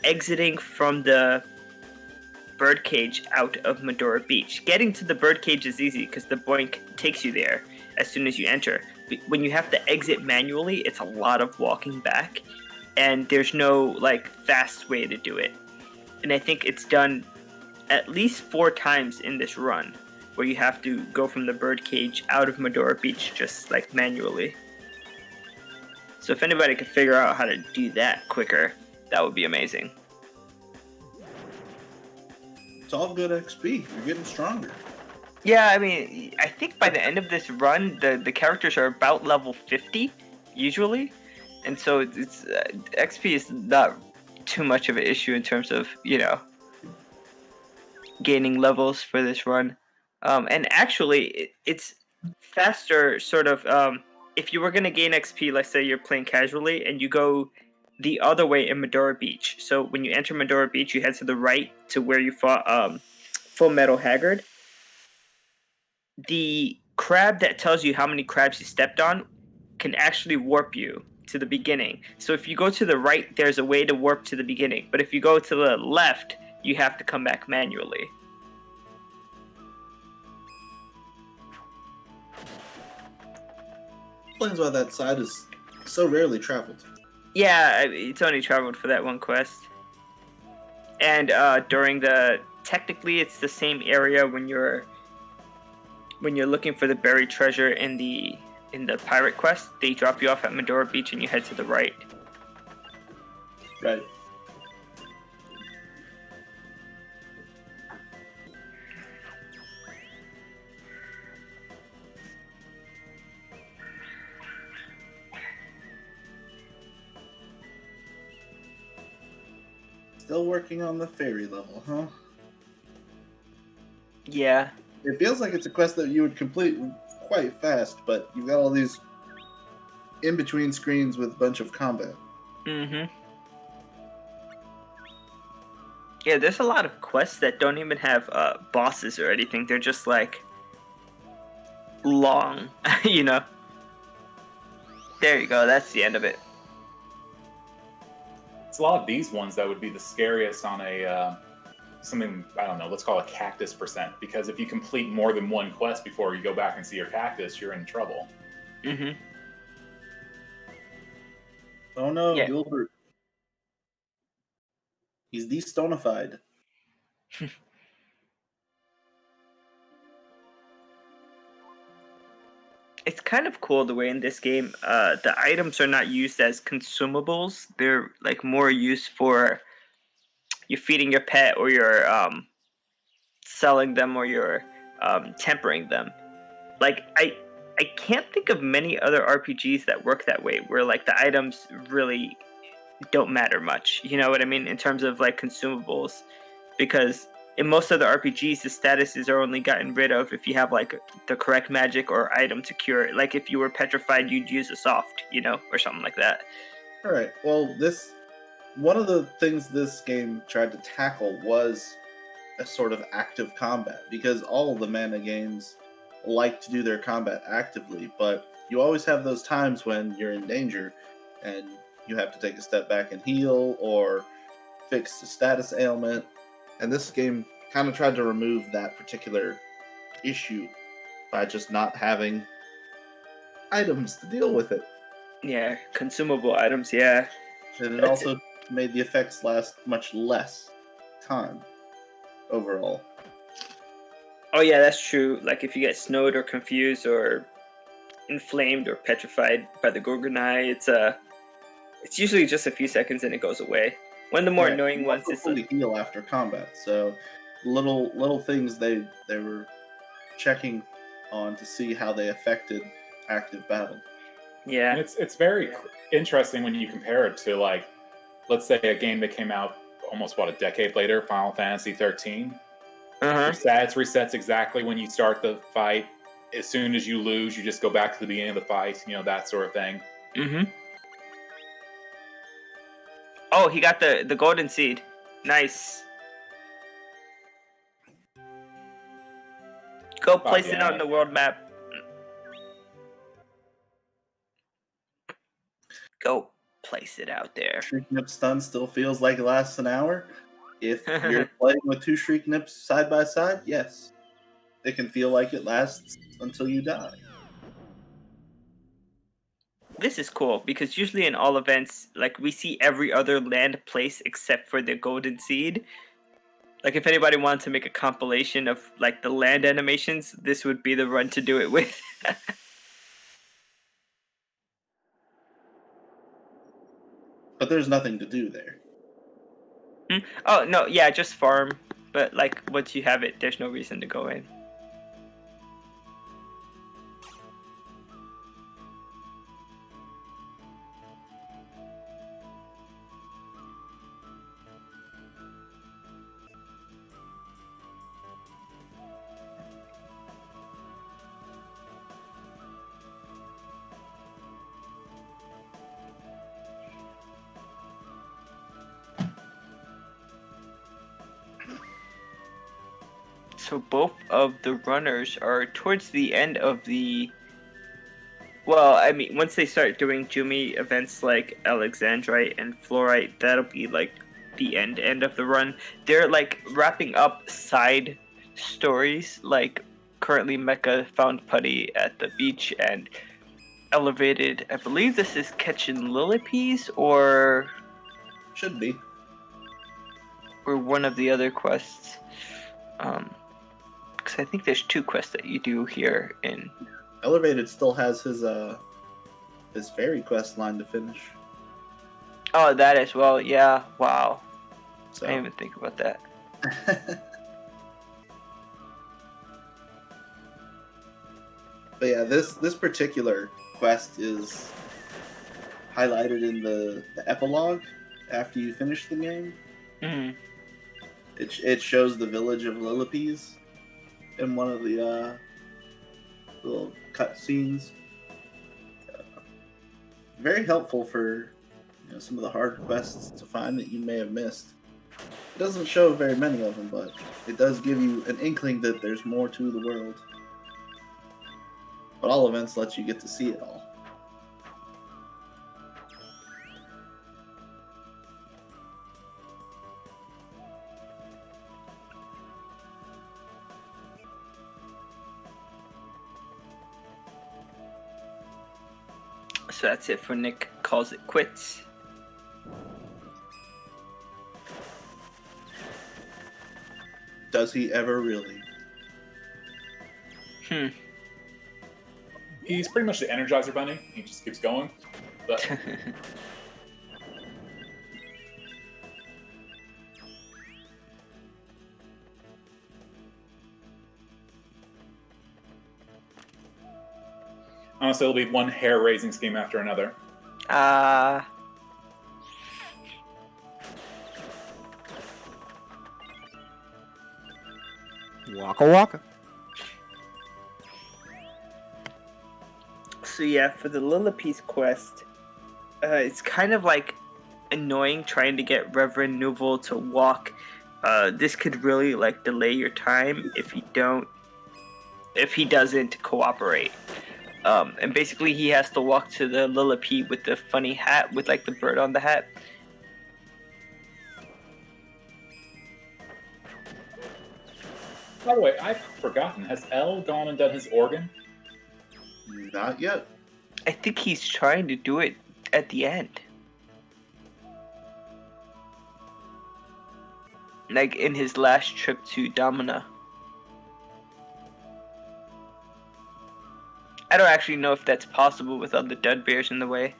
Exiting from the birdcage out of Medora Beach. Getting to the birdcage is easy because the boink takes you there as soon as you enter. But when you have to exit manually, it's a lot of walking back, and there's no like fast way to do it. And I think it's done at least 4 times in this run, where you have to go from the birdcage out of Medora Beach just like manually. So if anybody could figure out how to do that quicker, that would be amazing. It's all good XP. You're getting stronger. Yeah, I mean, I think by the end of this run, the characters are about level 50, usually. And so it's XP is not too much of an issue in terms of, gaining levels for this run. And actually, it's faster, sort of, if you were going to gain XP, let's say you're playing casually, and you go the other way in Medora Beach. So when you enter Medora Beach, you head to the right to where you fought Full Metal Haggard. The crab that tells you how many crabs you stepped on can actually warp you to the beginning. So if you go to the right, there's a way to warp to the beginning. But if you go to the left, you have to come back manually. Explains why that side is so rarely traveled. Yeah, it's only traveled for that one quest. And technically it's the same area when you're looking for the buried treasure in the pirate quest. They drop you off at Medora Beach and you head to the right. Right. Still working on the ferry level, huh? Yeah. It feels like it's a quest that you would complete quite fast, but you've got all these in-between screens with a bunch of combat. Mm-hmm. Yeah, there's a lot of quests that don't even have bosses or anything. They're just like long, There you go. That's the end of it. It's a lot of these ones that would be the scariest on a something, I don't know, let's call it cactus percent, because if you complete more than one quest before you go back and see your cactus, you're in trouble. Mm-hmm. Oh no, Yeah. Gilbert. He's de-stonified. It's kind of cool the way in this game the items are not used as consumables. They're like more used for you feeding your pet, or you're selling them, or you're tempering them. Like I can't think of many other RPGs that work that way, where like the items really don't matter much. You know what I mean? In terms of like consumables, because in most other RPGs, the statuses are only gotten rid of if you have like the correct magic or item to cure it. Like if you were petrified, you'd use a soft, or something like that. All right. Well, one of the things this game tried to tackle was a sort of active combat, because all of the mana games like to do their combat actively, but you always have those times when you're in danger and you have to take a step back and heal or fix a status ailment. And this game kind of tried to remove that particular issue by just not having items to deal with it. Yeah, consumable items, yeah. And it also made the effects last much less time overall. Oh yeah, that's true. Like if you get snowed or confused or inflamed or petrified by the Gorgonite, it's usually just a few seconds and it goes away. One of the more annoying ones is to heal after combat. So little things they were checking on to see how they affected active battle. Yeah, and it's very interesting when you compare it to, like, let's say a game that came out almost a decade later, Final Fantasy 13. Your stats resets exactly when you start the fight. As soon as you lose, you just go back to the beginning of the fight. That sort of thing. Mm-hmm. Oh, Oh, he got the golden seed. Nice. Go place it on the world map. Go place it out there. Shriek Nip stun still feels like it lasts an hour. If you're playing with 2 Shriek Nips side by side, yes. It can feel like it lasts until you die. This is cool because usually in all events, like we see every other land place except for the golden seed. Like if anybody wanted to make a compilation of like the land animations, this would be the run to do it with. But there's nothing to do there. Oh no, yeah, just farm. But like once you have it, there's no reason to go in. So both of the runners are towards the end of the... Well, I mean, once they start doing Jumi events like Alexandrite and Fluorite, that'll be like the end of the run. They're like wrapping up side stories, like currently Mecha found Putty at the beach and Elevated. I believe this is catching Lillipees or Should be. or one of the other quests. Because I think there's 2 quests that you do here in... Elevated still has his fairy quest line to finish. Oh, that as well. Yeah. Wow. So. I didn't even think about that. But yeah, this particular quest is highlighted in the epilogue after you finish the game. Mm-hmm. It shows the village of Lillipees in one of the little cutscenes. Very helpful for some of the hard quests to find that you may have missed. It doesn't show very many of them, but it does give you an inkling that there's more to the world. But all events let you get to see it all. So that's it for Nick Calls It Quits. Does he ever really? He's pretty much the Energizer Bunny. He just keeps going. But honestly, it'll be one hair-raising scheme after another. Waka waka. So yeah, for the Lillipees quest, it's kind of like annoying trying to get Reverend Nouveau to walk. This could really like delay your time if he doesn't cooperate. And basically he has to walk to the Lillipede with the funny hat with like the bird on the hat. By the way, I've forgotten. Has L gone and done his organ? Not yet. I think he's trying to do it at the end. Like in his last trip to Domina. I don't actually know if that's possible with all the dud bears in the way.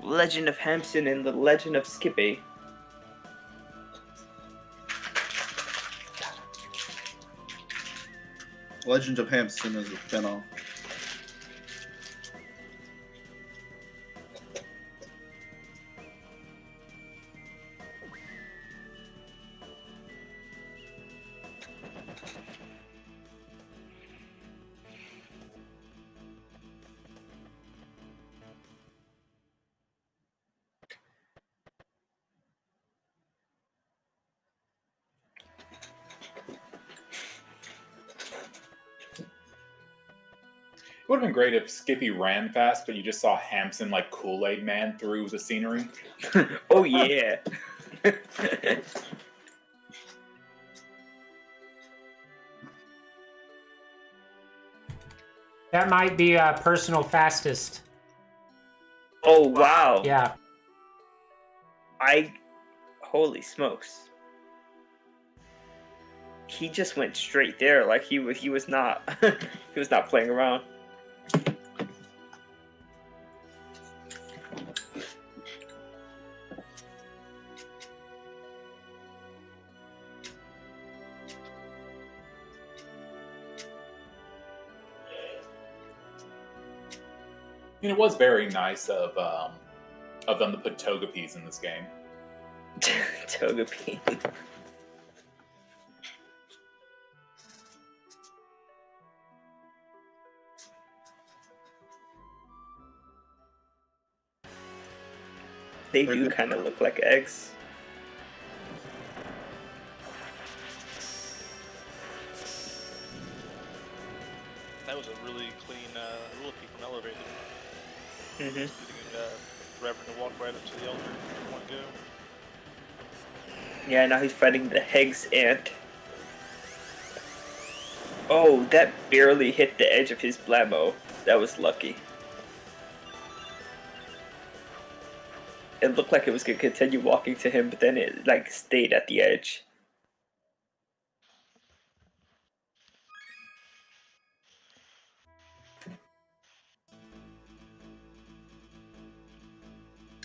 Legend of Hampson and the Legend of Skippy. Legend of Hampson is a spinoff. would have been great if Skippy ran fast, but you just saw Hampson like Kool-Aid Man through the scenery. Oh yeah. That might be personal fastest. Oh wow. Yeah. Holy smokes. He just went straight there, like he was not he was not playing around. It was very nice of them to put Togepi's in this game. Togepi. They do kind of look like eggs. That was a really clean rookie from Elevated. Mm-hmm. Getting Reverend to walk right up to the Elder in one go. Yeah, now he's fighting the Heg's ant. Oh, that barely hit the edge of his Blammo. That was lucky. It looked like it was gonna continue walking to him, but then it like stayed at the edge.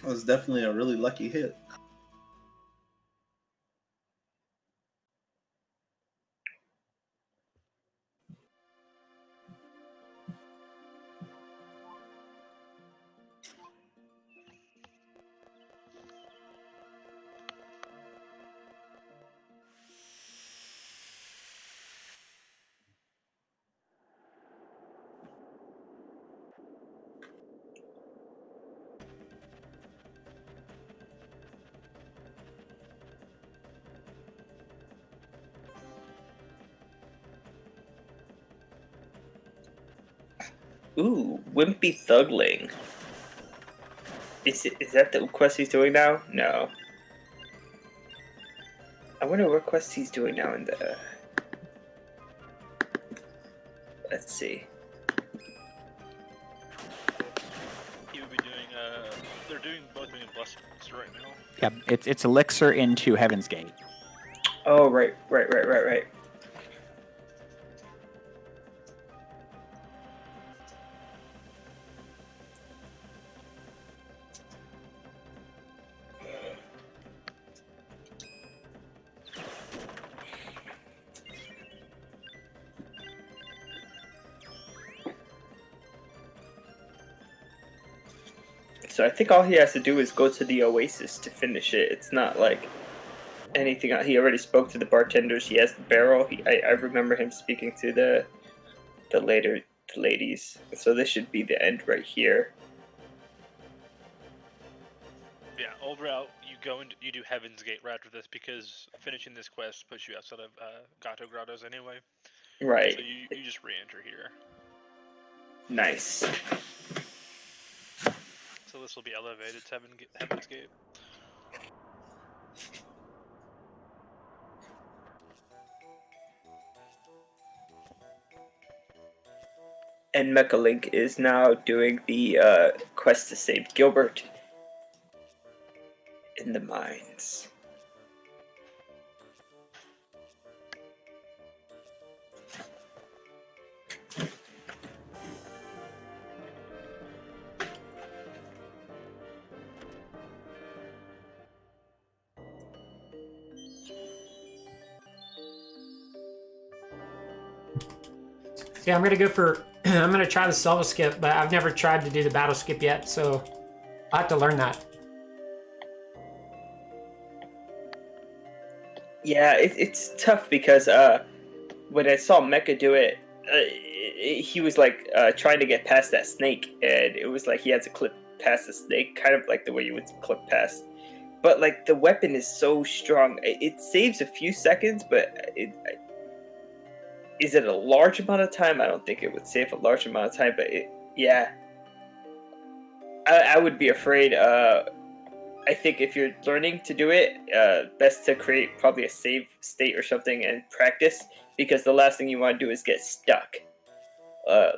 That was definitely a really lucky hit. Ooh, Wimpy Thugling. Is that the quest he's doing now? No. I wonder what quest he's doing now in the... Let's see. He would be doing, they're both doing Blessings right now. Yeah, it's Elixir into Heaven's Gate. Oh, right. So I think all he has to do is go to the Oasis to finish it. It's not like anything. He already spoke to the bartenders. He has the barrel. I remember him speaking to the ladies. So this should be the end right here. Yeah, old route. You do Heaven's Gate right after this because finishing this quest puts you outside of Gato Grottos anyway. Right. So you just re-enter here. Nice. So this will be elevated to Heaven's Gate. And Mechalink is now doing the quest to save Gilbert in the mines. Yeah, I'm gonna go for. I'm gonna try the Silva skip, but I've never tried to do the battle skip yet, so I will have to learn that. Yeah, it's tough because when I saw Mecha do it, he was like trying to get past that snake, and it was like he had to clip past the snake, kind of like the way you would clip past. But like the weapon is so strong, it saves a few seconds, but is it a large amount of time? I don't think it would save a large amount of time, but yeah. I would be afraid. I think if you're learning to do it, best to create probably a save state or something and practice, because the last thing you want to do is get stuck,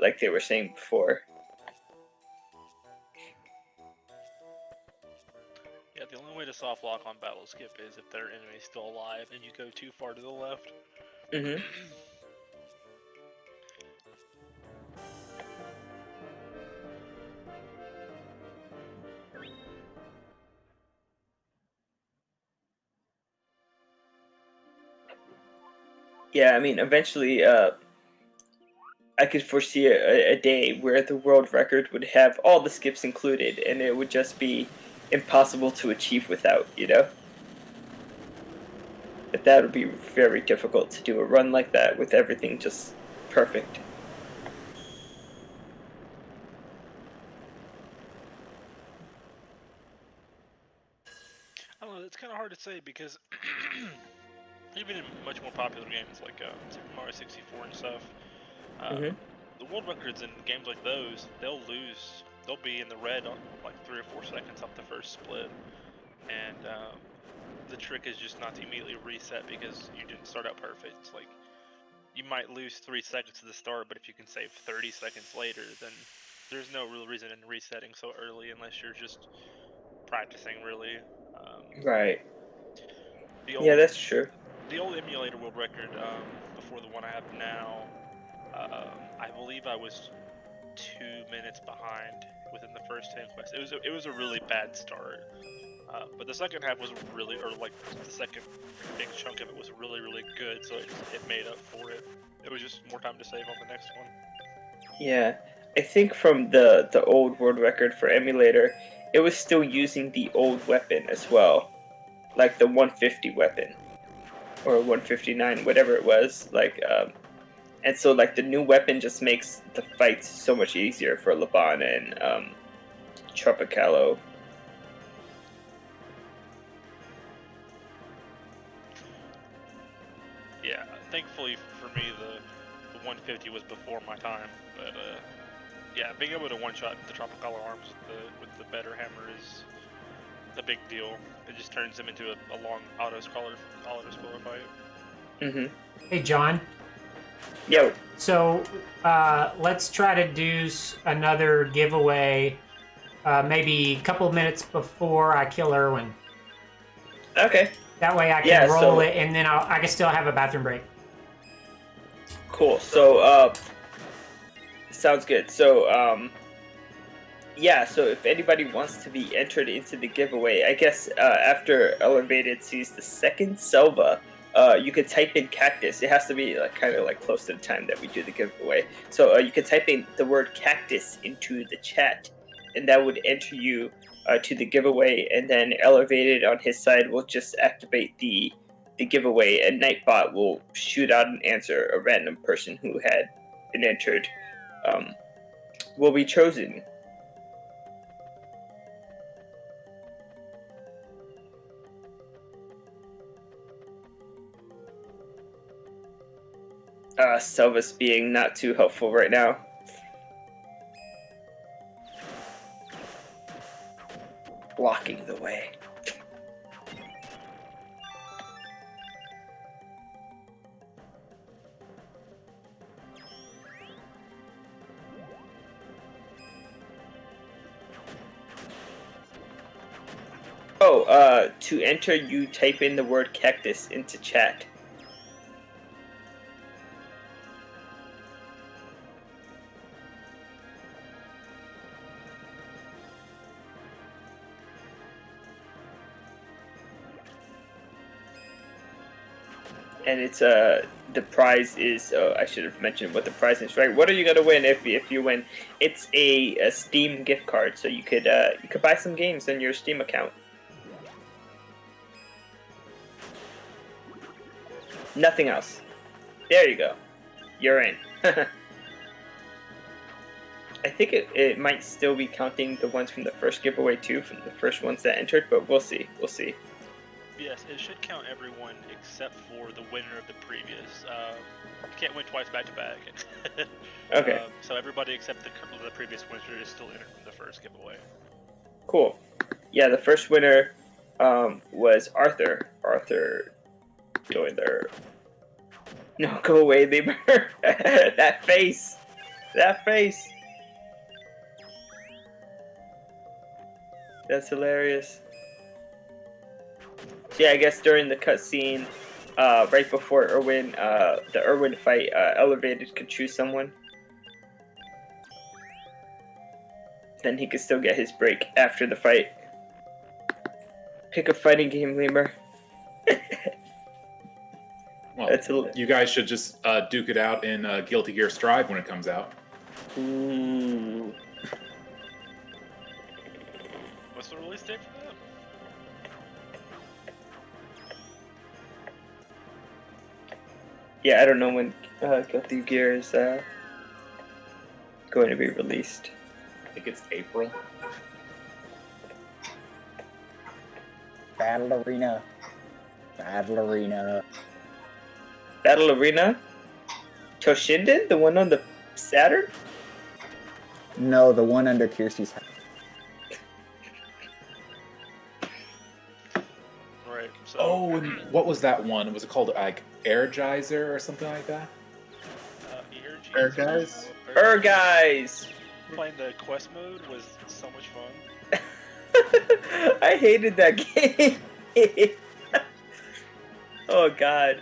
like they were saying before. Yeah, the only way to soft lock on battle skip is if their enemy's still alive and you go too far to the left. Mm-hmm. Yeah, I mean, eventually, I could foresee a day where the world record would have all the skips included, and it would just be impossible to achieve without, you know? But that would be very difficult to do a run like that with everything just perfect. I don't know, it's kind of hard to say because even in much more popular games like Super Mario 64 and stuff, Mm-hmm. the world records in games like those, they'll lose. They'll be in the red on like 3 or 4 seconds off the first split, and the trick is just not to immediately reset because you didn't start out perfect. It's like you might lose 3 seconds to the start, but if you can save 30 seconds later, then there's no real reason in resetting so early unless you're just practicing really. Right. The Yeah, old that's true. the old emulator world record before the one I have now, I believe I was 2 minutes behind within the first 10 quests. It was a really bad start, but the second half was really, or like the second big chunk of it was really good. So it made up for it. It was just more time to save on the next one. Yeah, I think from the old world record for emulator, it was still using the old weapon as well, like the 150 weapon or 159, whatever it was. Like, and so like the new weapon just makes the fights so much easier for Laban and Tropicalo. Yeah, thankfully for me, the 150 was before my time, but yeah, being able to one-shot the Tropicolor arms with the better hammer is a big deal. It just turns them into a long auto-scroller fight. Mm-hmm. Hey, John. Yo. So let's try to do another giveaway maybe a couple minutes before I kill Irwin. Okay. That way I can roll so, it, and then I can still have a bathroom break. Cool. So, sounds good. So, yeah, so if anybody wants to be entered into the giveaway, I guess after Elevated sees the second Selva, you could type in cactus. It has to be like kind of like close to the time that we do the giveaway. So you could type in the word cactus into the chat, and that would enter you to the giveaway. And then Elevated on his side will just activate the giveaway, and Nightbot will shoot out an answer. A random person who had been entered will be chosen. Selva's being not too helpful right now. Blocking the way. Oh, to enter, you type in the word cactus into chat. And it's the prize is I should have mentioned what the prize is, right? What are you gonna win if you win? It's a Steam gift card, so you could buy some games on your Steam account. Nothing else. There you go. You're in. I think it might still be counting the ones from the first giveaway too, from the first ones that entered, but we'll see. We'll see. Yes, it should count everyone except for the winner of the previous. You can't win twice back to back. Okay. So everybody except the previous winner is still entered from the first giveaway. Cool. Yeah, the first winner was Arthur. Arthur, go in there. No, go away, Lemur. That face. That face. That's hilarious. So yeah, I guess during the cutscene, right before Irwin, the Irwin fight, Elevated could choose someone. Then he could still get his break after the fight. Pick a fighting game, Lemur. Well, you guys should just duke it out in Guilty Gear Strive when it comes out. Ooh. What's the release date for that? Yeah, I don't know when Guilty Gear is going to be released. I think it's April. Battle Arena. Battle Arena. Battle Arena? Toshinden? The one on the Saturn? No, the one under Kirsty's house. Right. So. Oh, and what was that one? Was it called like Energizer or something like that? Guys. Guys! Playing the quest mode was so much fun. I hated that game. Oh god.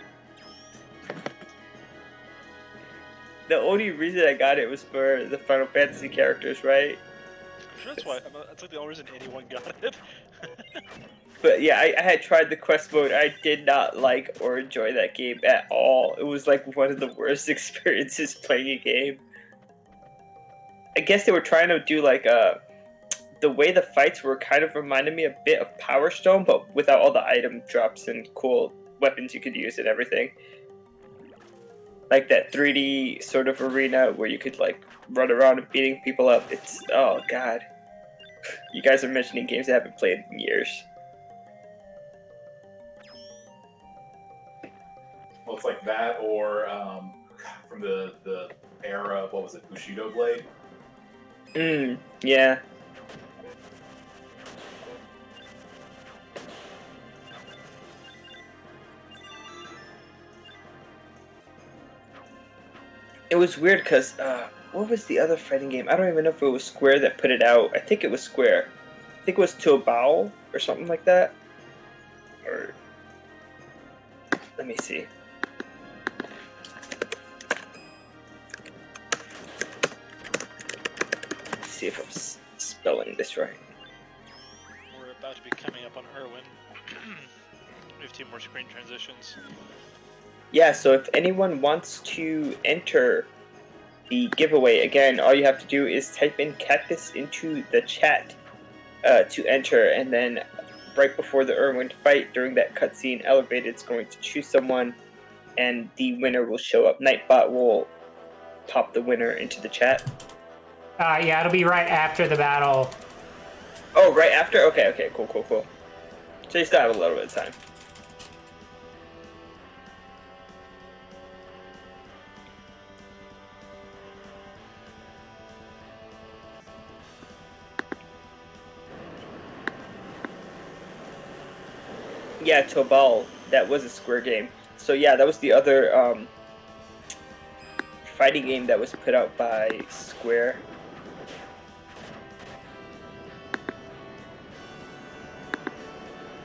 The only reason I got it was for the Final Fantasy characters, right? I'm sure that's why. That's like the only reason anyone got it. But yeah, I had tried the quest mode. I did not like or enjoy that game at all. It was like one of the worst experiences playing a game. I guess they were trying to do like the way the fights were kind of reminded me a bit of Power Stone, but without all the item drops and cool weapons you could use and everything. Like that 3D sort of arena where you could like run around and beating people up. It's, oh god. You guys are mentioning games I haven't played in years. Well, it's like that, or from the era of, what was it, Bushido Blade? Yeah. It was weird because, what was the other fighting game? I don't even know if it was Square that put it out. I think it was Square. I think it was Tobao or something like that. Or, let me see. Let's see if I'm spelling this right. We're about to be coming up on Irwin. We have 2 more screen transitions. Yeah, so if anyone wants to enter the giveaway, again, all you have to do is type in Cactus into the chat to enter, and then right before the Irwin fight, during that cutscene, Elevated's going to choose someone, and the winner will show up. Nightbot will pop the winner into the chat. Yeah, it'll be right after the battle. Oh, right after? Okay, cool. So you still have a little bit of time. Yeah, Tobal. That was a Square game. So yeah, that was the other fighting game that was put out by Square.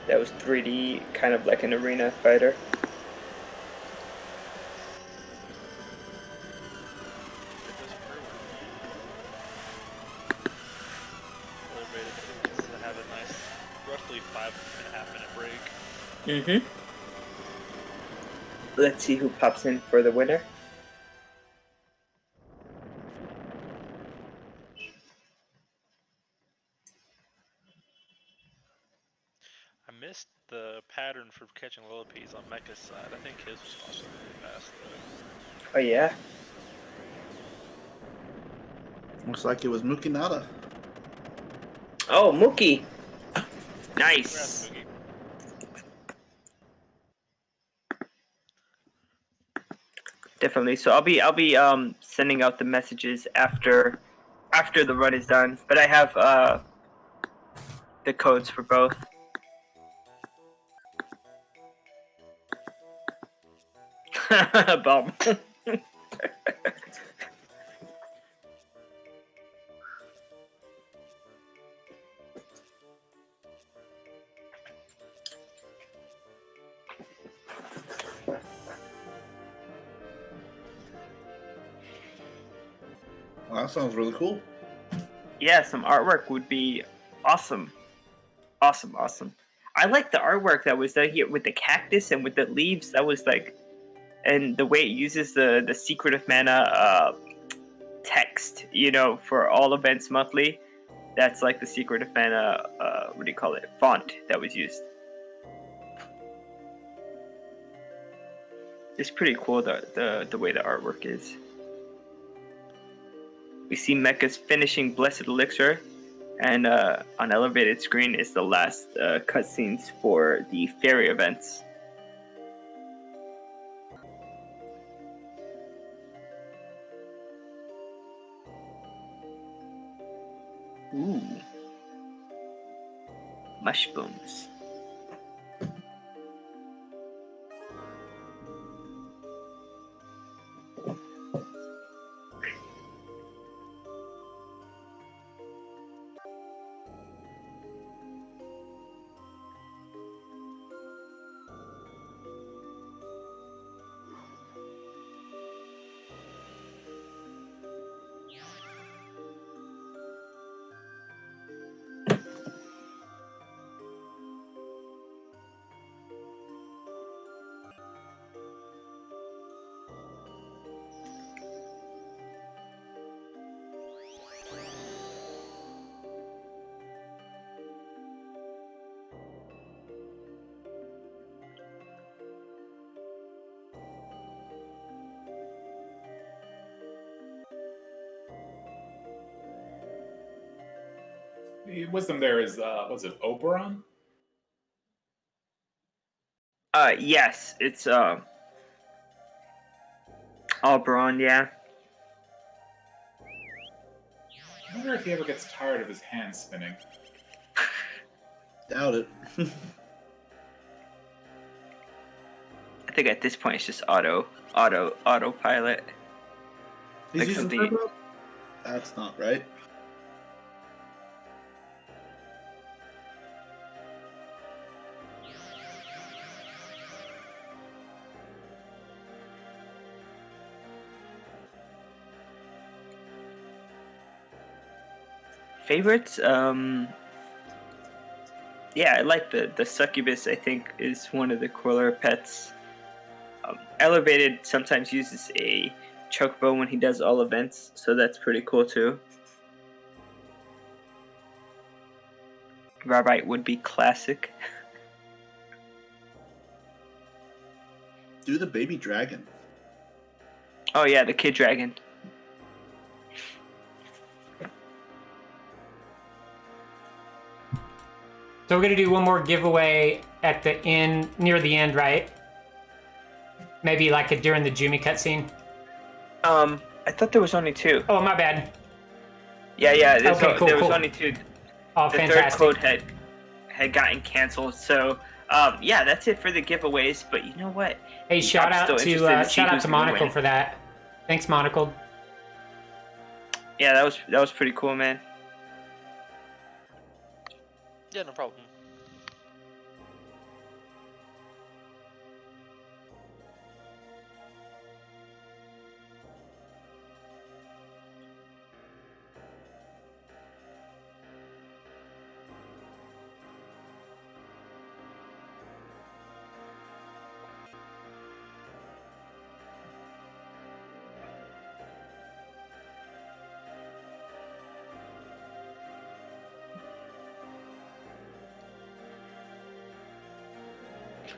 That was 3D, kind of like an arena fighter. Have a nice, roughly 5.5 minute break. Let's see who pops in for the winner. I missed the pattern for catching Lillipedes on Mecha's side. I think his was also really fast though. Oh yeah? Looks like it was Mukinata. Oh, Mookie! Congrats, Nice! Mookie. definitely. So I'll be sending out the messages after the run is done. But I have the codes for both. Bob. Well, that sounds really cool. Yeah, some artwork would be awesome. Awesome. I like the artwork that was done here with the cactus and with the leaves. That was like, and the way it uses the Secret of Mana text, for all events monthly. That's like the Secret of Mana, what do you call it? Font that was used. It's pretty cool the way the artwork is. We see Mecha's finishing Blessed Elixir, and on elevated screen is the last cutscenes for the fairy events. Ooh. Mushrooms. The wisdom there is, was it Oberon? Yes, it's Oberon, yeah. I wonder if he ever gets tired of his hand spinning. Doubt it. I think at this point it's just autopilot. He's Like using something- turbo? That's not right. Favorites? Yeah, I like the succubus. I think is one of the cooler pets. Elevated sometimes uses a chocobo when he does all events, so that's pretty cool too. Rabite would be classic. Do the baby dragon. Oh yeah, the kid dragon. So we're gonna do one more giveaway at the end, near the end, right? Maybe like during the Jumi cutscene. I thought there was only two. Oh, my bad. Yeah, Okay, cool, there was cool. only two. Oh, The fantastic. third code had gotten canceled, so yeah, that's it for the giveaways. But you know what? Hey, shout out still interested to see who's to gonna Monocle win. for that. Thanks, Monocle. Yeah, that was pretty cool, man. Yeah, no problem.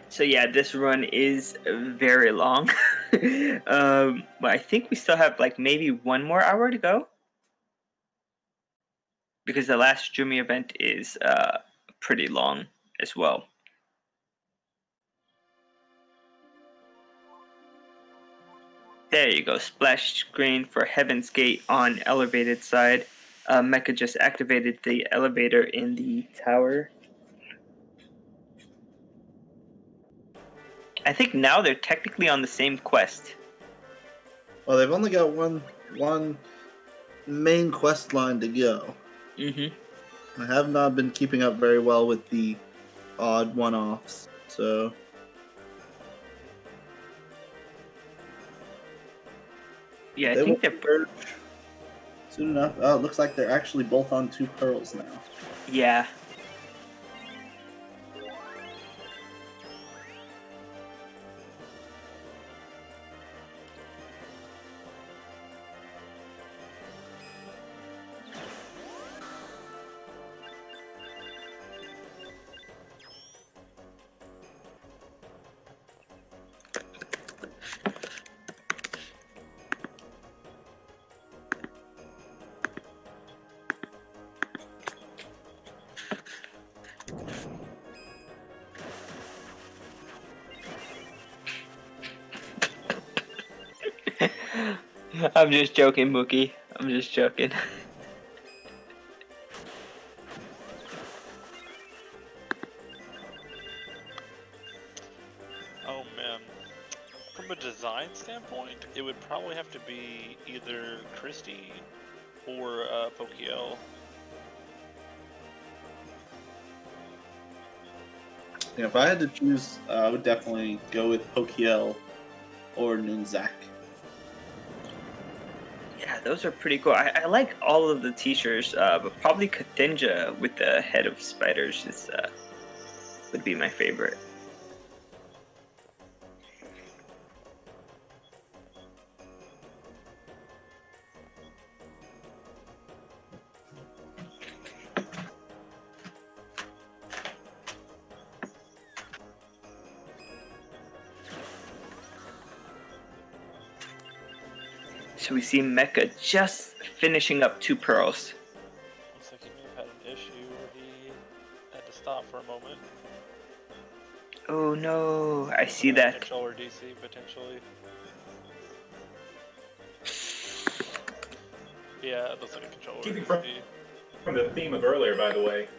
So yeah, this run is very long. But I think we still have like maybe 1 more hour to go. Because the last Jumi event is pretty long as well. There you go. Splash screen for Heaven's Gate on elevated side. Mecha just activated the elevator in the tower. I think now they're technically on the same quest. Well, they've only got one main quest line to go. Mm-hmm. I have not been keeping up very well with the odd one-offs, so... Yeah, I They think will they're... merge soon enough. Oh, it looks like they're actually both on 2 pearls now. Yeah. I'm just joking, Mookie. I'm just joking. Oh man. From a design standpoint, it would probably have to be either Christie or Pokiel. Yeah, if I had to choose, I would definitely go with Pokiel or Nunzak. Yeah, those are pretty cool. I like all of the t-shirts, but probably Kathinja with the head of spiders is would be my favorite. So we see Mecha just finishing up 2 pearls. Looks like he may have had an issue where he had to stop for a moment. Oh no, I see that. Controller DC potentially. Yeah, it looks like a controller Keeping DC. from the theme of earlier, by the way,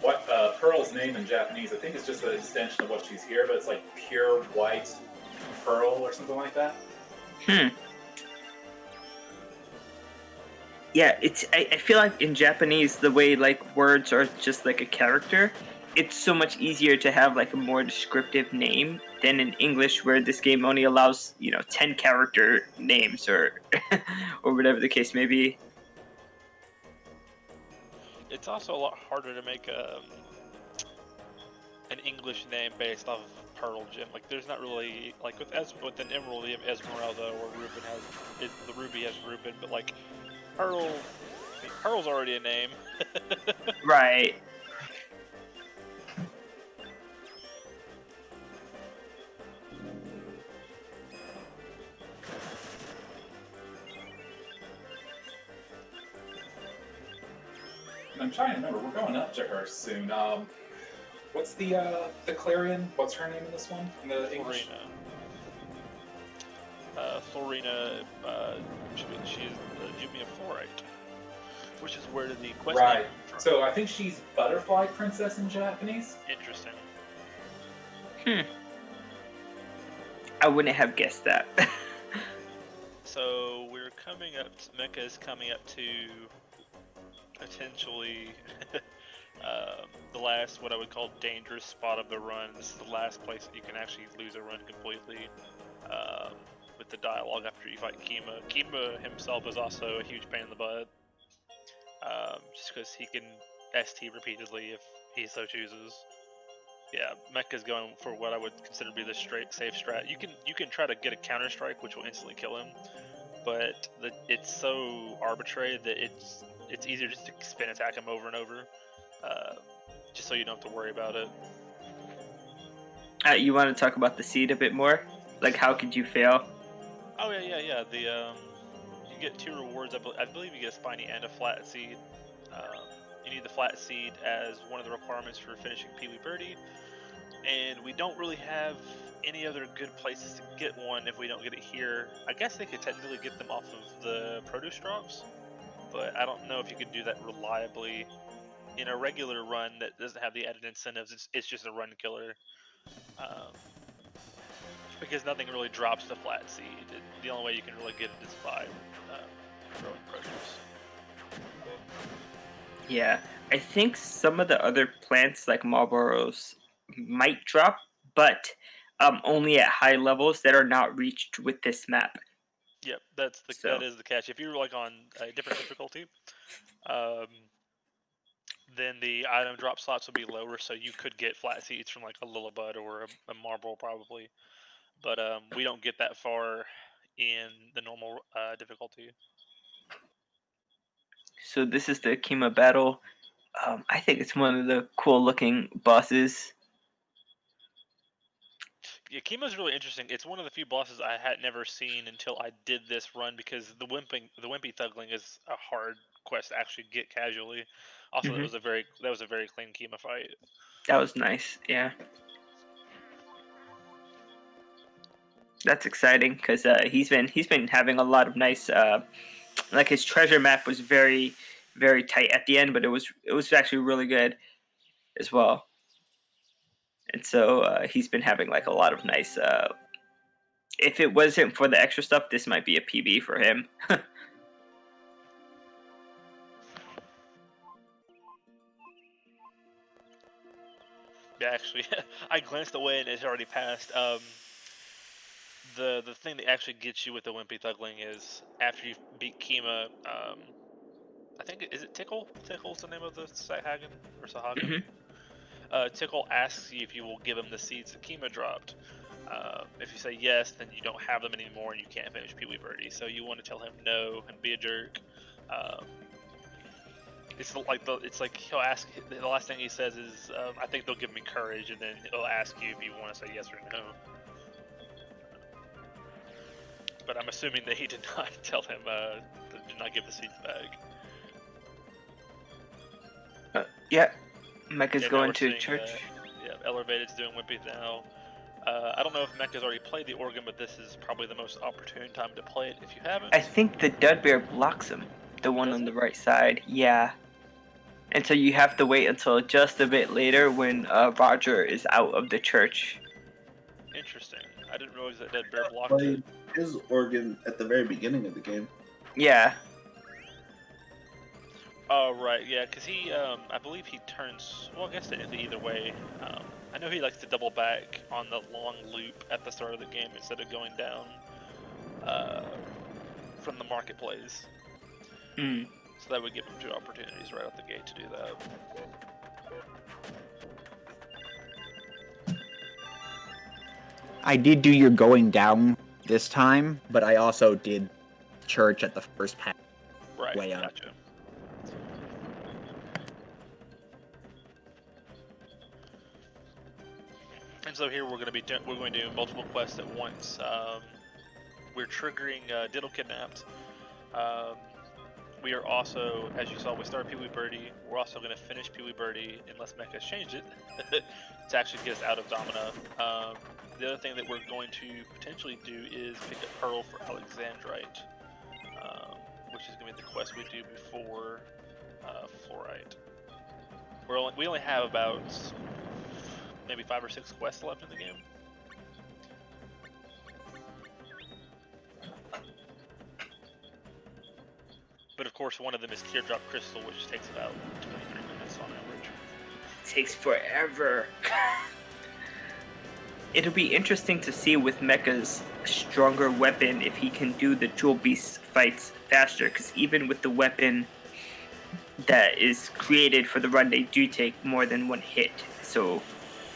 what Pearl's name in Japanese, I think it's just an extension of what she's here, but it's like pure white pearl or something like that. Yeah, I feel like in Japanese, the way like words are just like a character, it's so much easier to have like a more descriptive name than in English, where this game only allows 10 character names or or whatever the case may be. It's also a lot harder to make an English name based off of Pearl Gem. Like, there's not really like with an Emerald, you have Esmeralda, or Ruben has the Ruby has Ruben, but like Pearl, I mean, Pearl's already a name. Right. I'm trying to remember. We're going up to her soon. What's the Clarion? What's her name in this one? In the English? Florina, she is the Jumia Fluorite, which is where the quest Right. name came from. So I think she's Butterfly Princess in Japanese. Interesting. I wouldn't have guessed that. So we're coming up. Mecha is coming up to potentially the last, what I would call, dangerous spot of the run. This is the last place that you can actually lose a run completely. With the dialogue after you fight Kima. Kima himself is also a huge pain in the butt. Just because he can ST repeatedly if he so chooses. Yeah, Mecha's going for what I would consider to be the straight safe strat. You can try to get a counter strike, which will instantly kill him, but it's so arbitrary that it's easier just to spin attack him over and over, just so you don't have to worry about it. You want to talk about the seed a bit more? Like, how could you fail? Oh yeah. The you get 2 rewards. I believe you get a spiny and a flat seed. You need the flat seed as one of the requirements for finishing Pee Wee Birdie, and we don't really have any other good places to get one if we don't get it here. I guess they could technically get them off of the produce drops, but I don't know if you could do that reliably in a regular run that doesn't have the added incentives. It's just a run killer. Because nothing really drops the flat seed. The only way you can really get it is by growing produce. Yeah, I think some of the other plants like Marlboros might drop, but only at high levels that are not reached with this map. Yep, So that is the catch. If you're like on a different difficulty, then the item drop slots will be lower, so you could get flat seeds from like a Lillibud or a Marble probably. But we don't get that far in the normal difficulty. so this is the Kima battle. I think it's one of the cool looking bosses. Yeah, Kima's really interesting. It's one of the few bosses I had never seen until I did this run because the Wimpy Thugling is a hard quest to actually get casually. Also, that was a very clean Kima fight. That was nice. Yeah, that's exciting because he's been having a lot of nice. Like his treasure map was very tight at the end, but it was actually really good as well. And so he's been having like a lot of nice. If it wasn't for the extra stuff, this might be a PB for him. Yeah, actually, I glanced away and it's already passed. The thing that actually gets you with the Wimpy Thugling is after you beat Kima. I think is it Tickle? Tickle's the name of the Sahagan or Sahagan. Tickle asks you if you will give him the seeds that Kima dropped. If you say yes, then you don't have them anymore and you can't finish Pee Wee Birdie. So you want to tell him no and be a jerk. It's like he'll ask. The last thing he says is, "I think they'll give me courage," and then he'll ask you if you want to say yes or no. But I'm assuming that he did not tell him did not give the seeds back. Yeah, Mecha's going to church. Yeah, Ellervated's doing Wimpy now. I don't know if Mecha's already played the organ, but this is probably the most opportune time to play it if you haven't. I think the Dud Bear blocks him, the one on the right side. Yeah. And so you have to wait until just a bit later when Roger is out of the church. Interesting. I didn't realize that Dead Bear blocked it. His organ at the very beginning of the game. Yeah. Oh, right, yeah, because he, I believe he turns, well, I guess technically either way. I know he likes to double back on the long loop at the start of the game instead of going down from the marketplace. So that would give him 2 opportunities right out the gate to do that. I did do your going down this time, but I also did church at the first pass. Right, way up. Gotcha. And so here we're going to do multiple quests at once. We're triggering Diddle Kidnapped. We are also, as you saw, we started Pee Wee Birdie. We're also going to finish Pee Wee Birdie, unless Mecha's changed it, to actually get us out of Domina. The other thing that we're going to potentially do is pick up Pearl for Alexandrite, which is going to be the quest we do before Fluorite. We only have about maybe 5 or 6 quests left in the game. But of course, one of them is Teardrop Crystal, which takes about 23 minutes on average. It takes forever. It'll be interesting to see with Mecha's stronger weapon if he can do the Jewel Beast fights faster, because even with the weapon that is created for the run, they do take more than 1 hit. So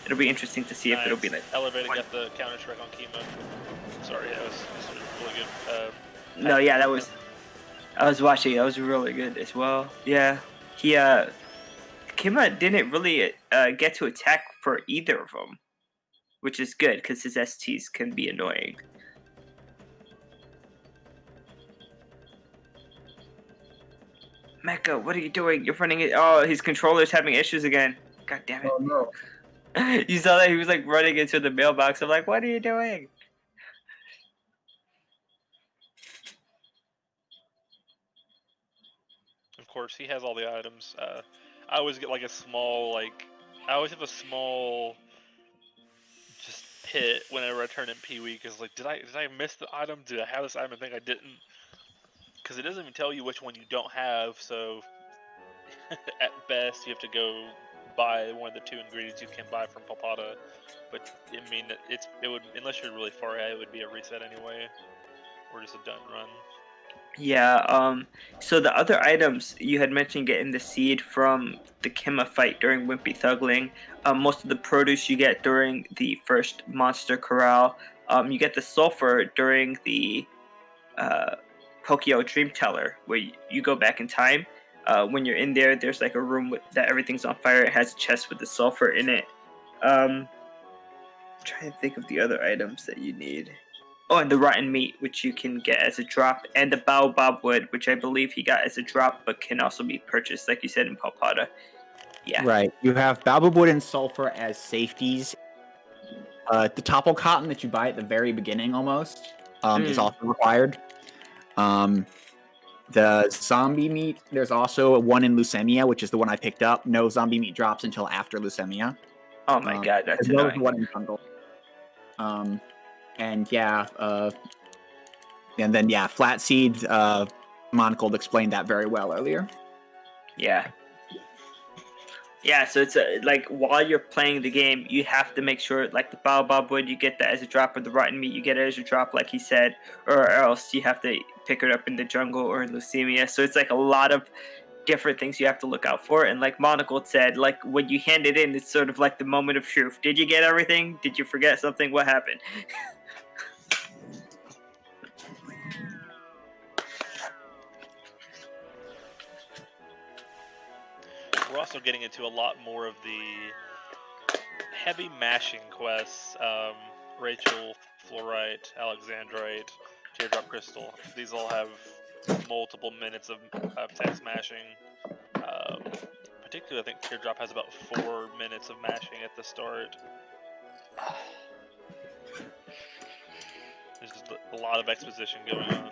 it'll be interesting to see if it'll be like... Elevated got the counter strike on Kima. Sorry, that was really good. No, yeah, that was... I was watching, that was really good as well. Yeah, he, Kima didn't really get to attack for either of them, which is good, because his STs can be annoying. Mecha, what are you doing? You're running it. Oh, his controller's having issues again. God damn it. Oh no. You saw that he was like running into the mailbox. I'm like, what are you doing? Of course, he has all the items. I always get like a small I always have a small just pit whenever I turn in Pee-wee, because like, did I miss the item? Did I have this item? I think I didn't, because it doesn't even tell you which one you don't have. So at best, you have to go buy one of the 2 ingredients you can buy from Palpata. But I mean, it would, unless you're really far ahead, it would be a reset anyway, or just a done run. Yeah, so the other items, you had mentioned getting the seed from the Kima fight during Wimpy Thugling. Most of the produce you get during the first Monster Corral. You get the sulfur during the Pokio Dream Teller, where you go back in time. When you're in there, there's like a room that everything's on fire. It has a chest with the sulfur in it. Trying to think of the other items that you need. Oh, and the rotten meat, which you can get as a drop, and the baobab wood, which I believe he got as a drop, but can also be purchased, like you said, in Palpata. Yeah. Right. You have baobab wood and sulfur as safeties. The topple cotton that you buy at the very beginning, almost, is also required. The zombie meat, there's also one in Leucemia, which is the one I picked up. No zombie meat drops until after Leucemia. Oh my god, that's as well as annoying. the one in Jungle. And yeah, and then yeah, flat seeds. Monocold explained that very well earlier. Yeah. Yeah, so it's like while you're playing the game, you have to make sure like the baobab wood, you get that as a drop, or the rotten meat, you get it as a drop, like he said, or else you have to pick it up in the jungle or in Leucemia. So it's like a lot of different things you have to look out for. And like Monocold said, like when you hand it in, it's sort of like the moment of truth. Did you get everything? Did you forget something? What happened? We're also getting into a lot more of the heavy mashing quests. Rachel, Fluorite, Alexandrite, Teardrop Crystal. These all have multiple minutes of text mashing. Particularly, I think Teardrop has about 4 minutes of mashing at the start. There's just a lot of exposition going on.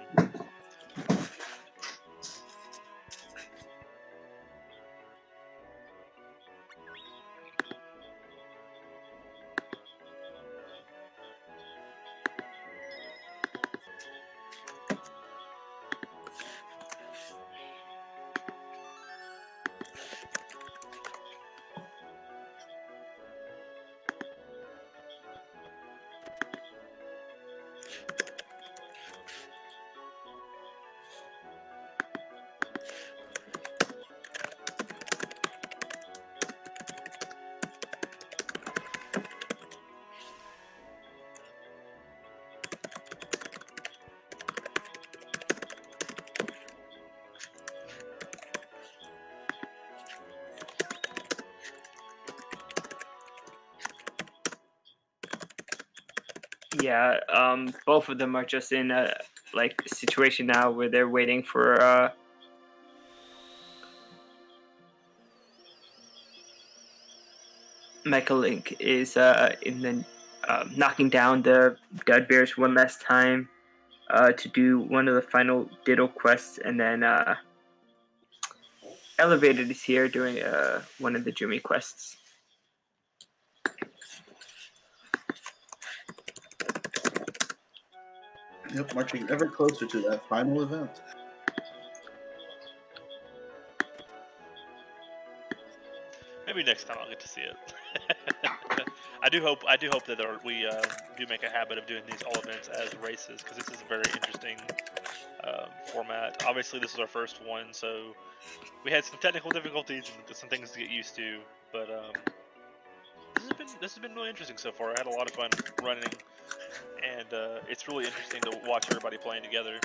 Yeah, both of them are just in a like situation now where they're waiting for Mechalink is in the knocking down the Dead Bears one last time to do one of the final Diddle quests, and then Ellervated is here doing one of the Jimmy quests. Yep, marching ever closer to that final event. Maybe next time I'll get to see it. I do hope that we do make a habit of doing these all events as races, because this is a very interesting format. Obviously, this is our first one, so we had some technical difficulties and some things to get used to. But this has been really interesting so far. I had a lot of fun running, and it's really interesting to watch everybody playing together.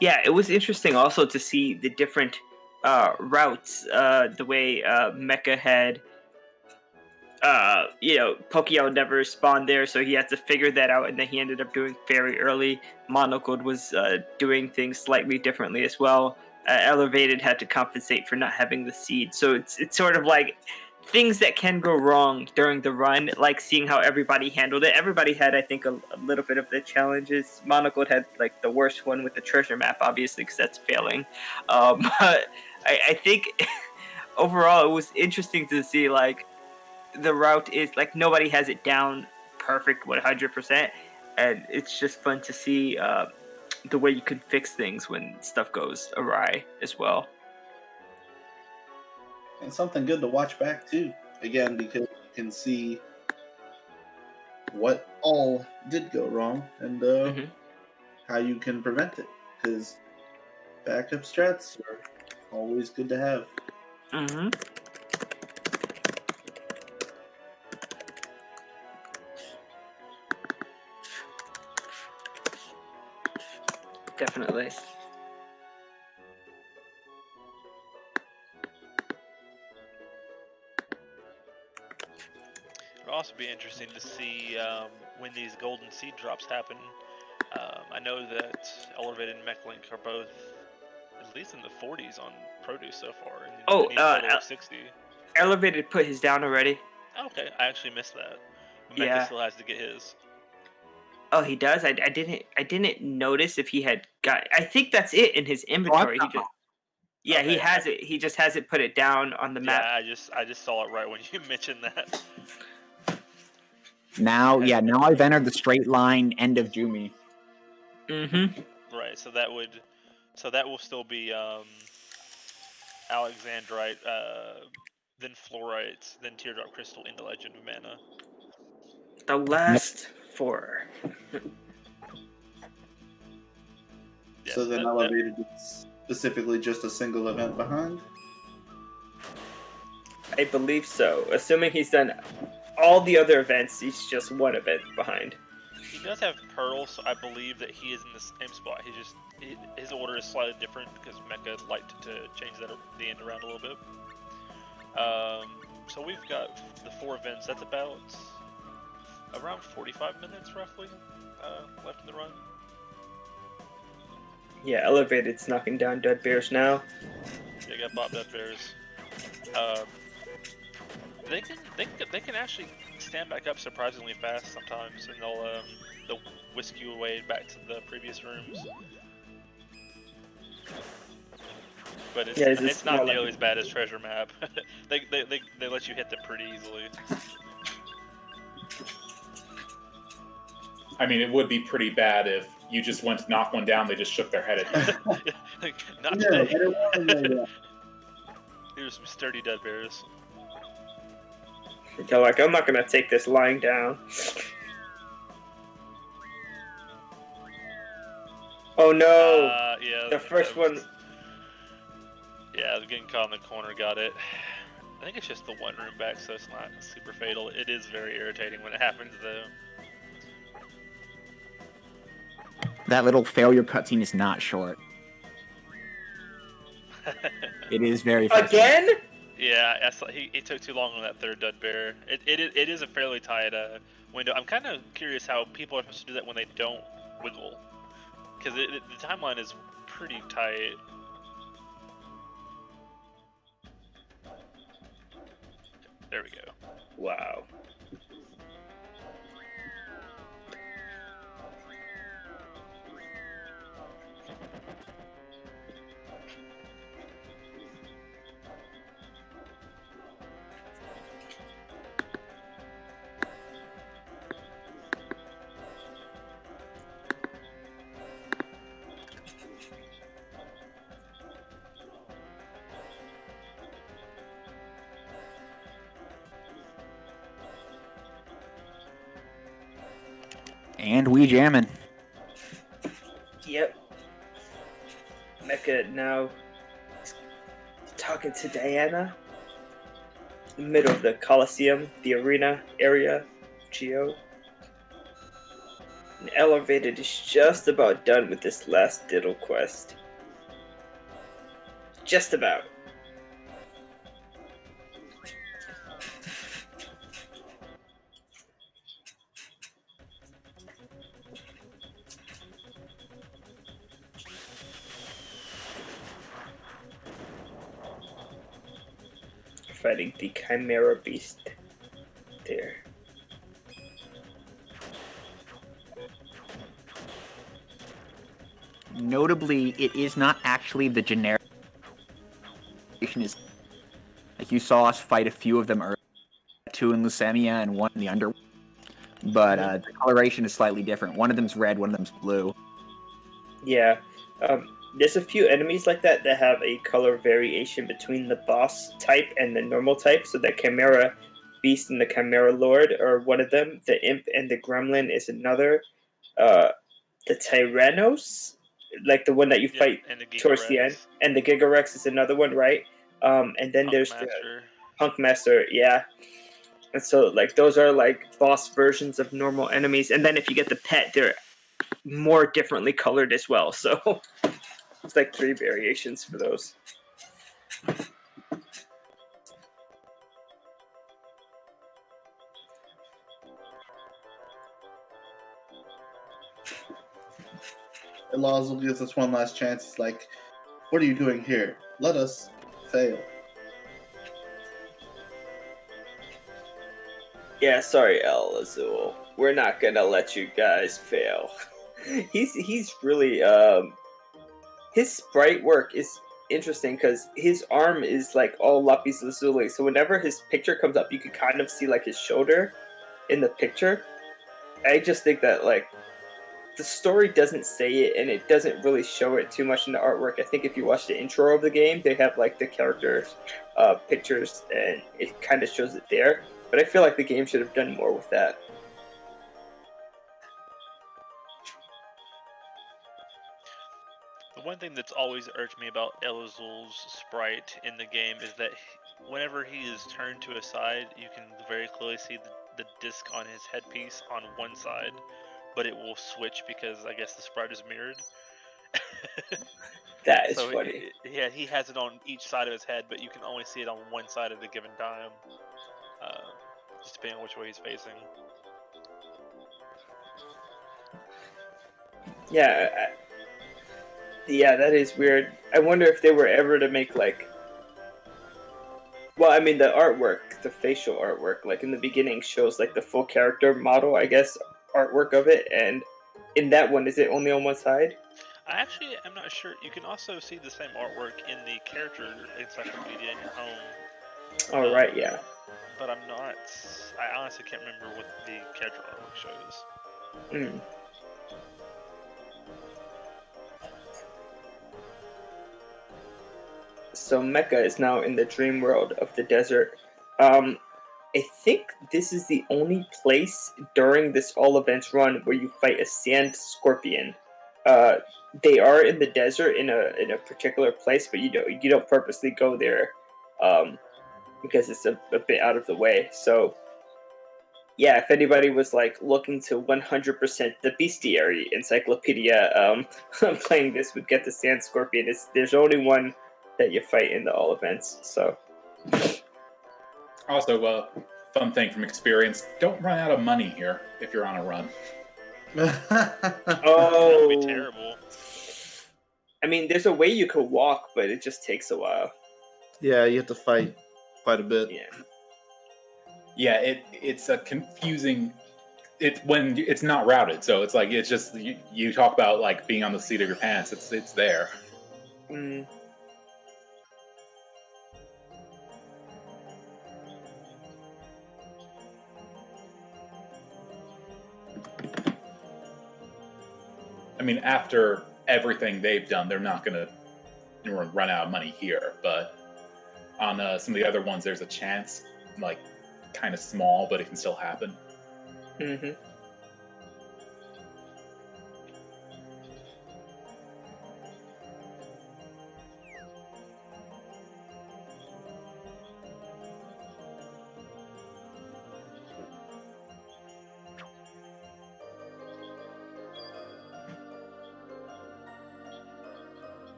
Yeah, it was interesting also to see the different routes, the way Mecha had, Pokio never spawned there, so he had to figure that out, and then he ended up doing very early. Monocold was doing things slightly differently as well. Elevated had to compensate for not having the seed. So it's sort of like things that can go wrong during the run, like seeing how everybody handled it. Everybody had, I think, a little bit of the challenges. Monocle had like the worst one with the treasure map, obviously, because that's failing. But I think overall it was interesting to see like the route is like nobody has it down perfect 100%, and it's just fun to see the way you can fix things when stuff goes awry as well. And something good to watch back too. Again, because you can see what all did go wrong and how you can prevent it. Because backup strats are always good to have. Mm-hmm. Definitely. It'll also be interesting to see when these golden seed drops happen. I know that Elevated and Mechalink are both at least in the 40s on produce so far. And Oh, they need a total of 60. Elevated put his down already. Okay, I actually missed that. But Mecha Yeah. still has to get his. Oh, he does. I didn't notice if he had got. I think that's it in his inventory. He Okay, has it. He just hasn't put it down on the map. Yeah, I just saw it right when you mentioned that. Now I've entered the straight line end of Jumi. Mm-hmm. Right, so that will still be Alexandrite, then Fluorite, then Teardrop Crystal into Legend of Mana. The last 4. Yeah, So then Elevated is specifically just a single event behind? I believe so. Assuming he's done all the other events, he's just one event behind. He does have Pearl, so I believe that he is in the same spot. His order is slightly different because Mecha liked to change the end around a little bit. So we've got the 4 events. That's about around 45 minutes roughly left in the run. Yeah, Elevated's knocking down dead bears now. They got Bob Death Bears. They can actually stand back up surprisingly fast sometimes, and they'll whisk you away back to the previous rooms. But it's not nearly as bad as Treasure Map. they let you hit them pretty easily. I mean, it would be pretty bad if you just went to knock one down, they just shook their head at you. Not today. Here's some sturdy dead bears. They're like, I'm not gonna take this lying down. Oh no! Yeah. The first one. Yeah, getting caught in the corner got it. I think it's just the one room back, so it's not super fatal. It is very irritating when it happens, though. That little failure cutscene is not short. It is very Again? Yeah, he took too long on that third dead bear. It is a fairly tight window. I'm kind of curious how people are supposed to do that when they don't wiggle, because the timeline is pretty tight. There we go. Wow. And we jamming. Yep. Mecha now talking to Diana. In the middle of the Coliseum, the arena area, Geo. And Elevated is just about done with this last diddle quest. Just about. fighting the Chimera Beast there. Notably, it is not actually the generic. Is like you saw us fight a few of them earlier, 2 in Leucemia and 1 in the Underworld. But the coloration is slightly different. One of them's red, one of them's blue. Yeah. There's a few enemies like that have a color variation between the boss type and the normal type. So the Chimera Beast and the Chimera Lord are one of them. The Imp and the Gremlin is another. The Tyrannos, like the one that you fight and the towards the end, and the Gigarex is another one, right? And then there's the Punk Master, yeah. And so, like, those are like boss versions of normal enemies. And then if you get the pet, they're more differently colored as well. So it's like 3 variations for those. Lazzle gives us one last chance. He's like, "What are you doing here? Let us fail." Yeah, sorry, El Azul. We're not gonna let you guys fail. He's really his sprite work is interesting because his arm is like all lapis lazuli. So whenever his picture comes up, you can kind of see like his shoulder in the picture. I just think that like the story doesn't say it and it doesn't really show it too much in the artwork. I think if you watch the intro of the game, they have like the characters' pictures and it kind of shows it there. But I feel like the game should have done more with that. The one thing that's always irked me about Elazul's sprite in the game is that whenever he is turned to a side, you can very clearly see the disc on his headpiece on one side, but it will switch because I guess the sprite is mirrored. That is funny. He has it on each side of his head, but you can only see it on one side at a given time, just depending on which way he's facing. Yeah, that is weird. I wonder if they were ever to make like... Well, I mean, the artwork, the facial artwork, like in the beginning shows like the full character model, I guess, artwork of it, and in that one, is it only on one side? I actually am not sure. You can also see the same artwork in the character encyclopedia in your home. Oh, right, yeah. But I honestly can't remember what the character artwork shows. Mm. So Mecha is now in the dream world of the desert. I think this is the only place during this all events run where you fight a sand scorpion. They are in the desert in a particular place, but you don't purposely go there because it's a bit out of the way. So yeah, if anybody was like looking to 100% the bestiary encyclopedia, playing this would get the sand scorpion. There's only one that you fight in the all events. So also, fun thing from experience: don't run out of money here if you're on a run. That would be terrible. I mean, there's a way you could walk, but it just takes a while. Yeah, you have to fight quite a bit. Yeah, it's a confusing. It's when it's not routed, so it's like it's just you talk about like being on the seat of your pants. It's there. Mm. I mean, after everything they've done, they're not going to run out of money here. But on some of the other ones, there's a chance, like kind of small, but it can still happen. Mm-hmm.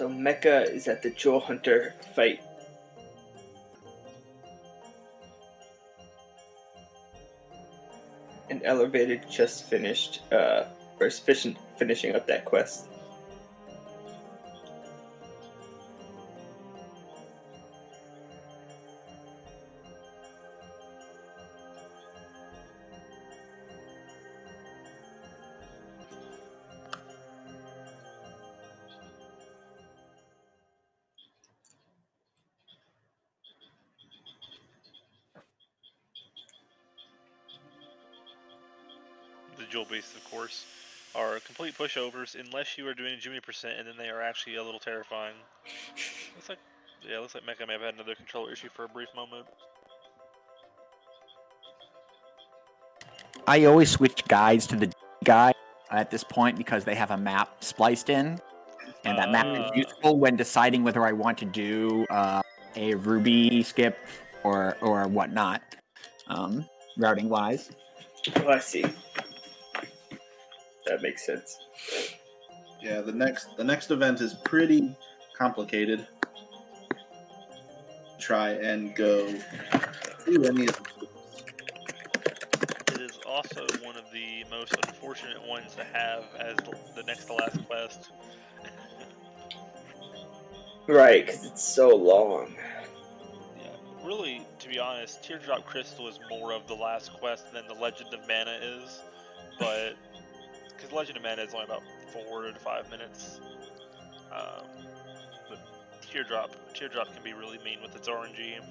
So Mecha is at the Jewel Hunter fight. And Elevated just finished, or is finishing up that quest. The jewel beasts, of course, are complete pushovers unless you are doing Jimmy percent, and then they are actually a little terrifying. Looks like Mecha may have had another controller issue for a brief moment. I always switch guides to the guide at this point because they have a map spliced in, and that map is useful when deciding whether I want to do a Ruby skip or whatnot, routing wise. Oh, I see. That makes sense. Yeah, the next event is pretty complicated. Try and go through any of them. It is also one of the most unfortunate ones to have as the next to last quest. Right, because it's so long. Yeah, really, to be honest, Teardrop Crystal is more of the last quest than the Legend of Mana is, but because Legend of Mana is only about 4 to 5 minutes. But Teardrop can be really mean with its RNG.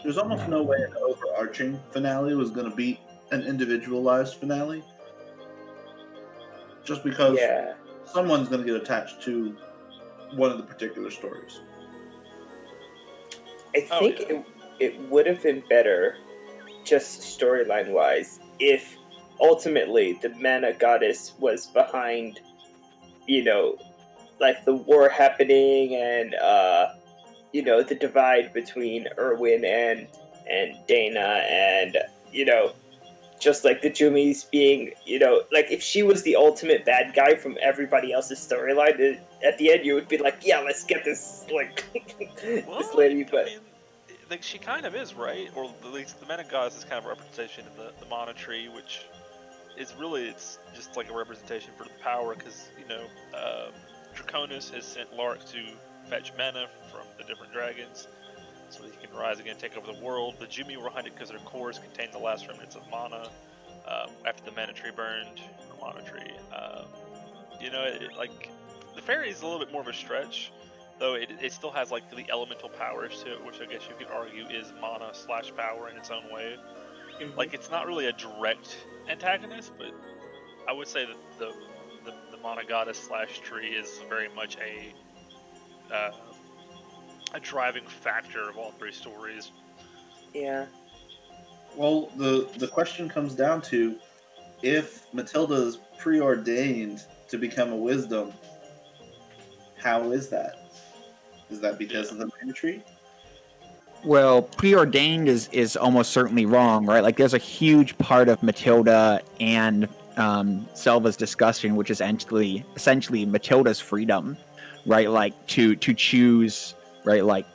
There's almost no way an overarching finale was going to beat an individualized finale. Just because someone's going to get attached to one of the particular stories. I think it would have been better, just storyline wise, if ultimately the Mana Goddess was behind, like the war happening and the divide between Erwin and Dana, and just like the Jumis being, like if she was the ultimate bad guy from everybody else's storyline, at the end you would be like, yeah, let's get this this lady. But I mean, she kind of is, right? Or at least the Mana Goddess is kind of a representation in the Mana Tree, which is really, it's just like a representation for the power, because Draconis has sent Lark to fetch mana from the different dragons so that he can rise again and take over the world. The Jumi were hunted because their cores contain the last remnants of mana after the Mana Tree burned, or Mana Tree. Like the fairy is a little bit more of a stretch, though it still has like the elemental powers to it, which I guess you could argue is mana / power in its own way. Mm-hmm. Like it's not really a direct antagonist, but I would say that the Mana Goddess / tree is very much a driving factor of all three stories. Yeah. Well, the question comes down to, if Matilda's preordained to become a wisdom, how is that? Is that because of the Mana Tree? Well, preordained is almost certainly wrong, right? Like, there's a huge part of Matilda and Selva's discussion, which is essentially Matilda's freedom, right? Like to choose, right? Like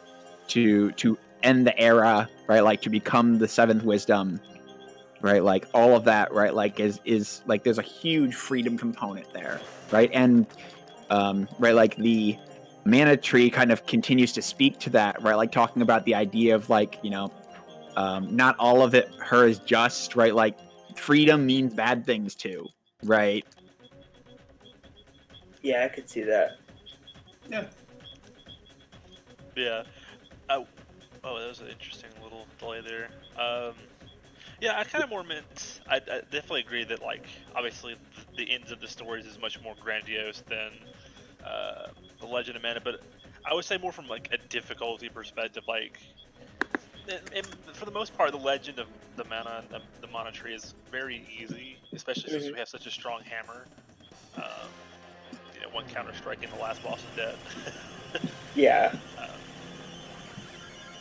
to end the era, right? Like to become the seventh wisdom, right? Like all of that, right? Like is like there's a huge freedom component there, right? And right, like the Mana Tree kind of continues to speak to that, right? Like talking about the idea of like, not all of it her is just, right? Like freedom means bad things too, right? Yeah, I could see that. Yeah. Yeah. Oh, that was an interesting little delay there. Yeah, I kind of more meant. I definitely agree that, like, obviously the ends of the stories is much more grandiose than the Legend of Mana, but I would say more from like a difficulty perspective. Like, for the most part, the Legend of the Mana and the Mana Tree is very easy, especially since we have such a strong hammer. One counter striking the last boss is dead. Yeah.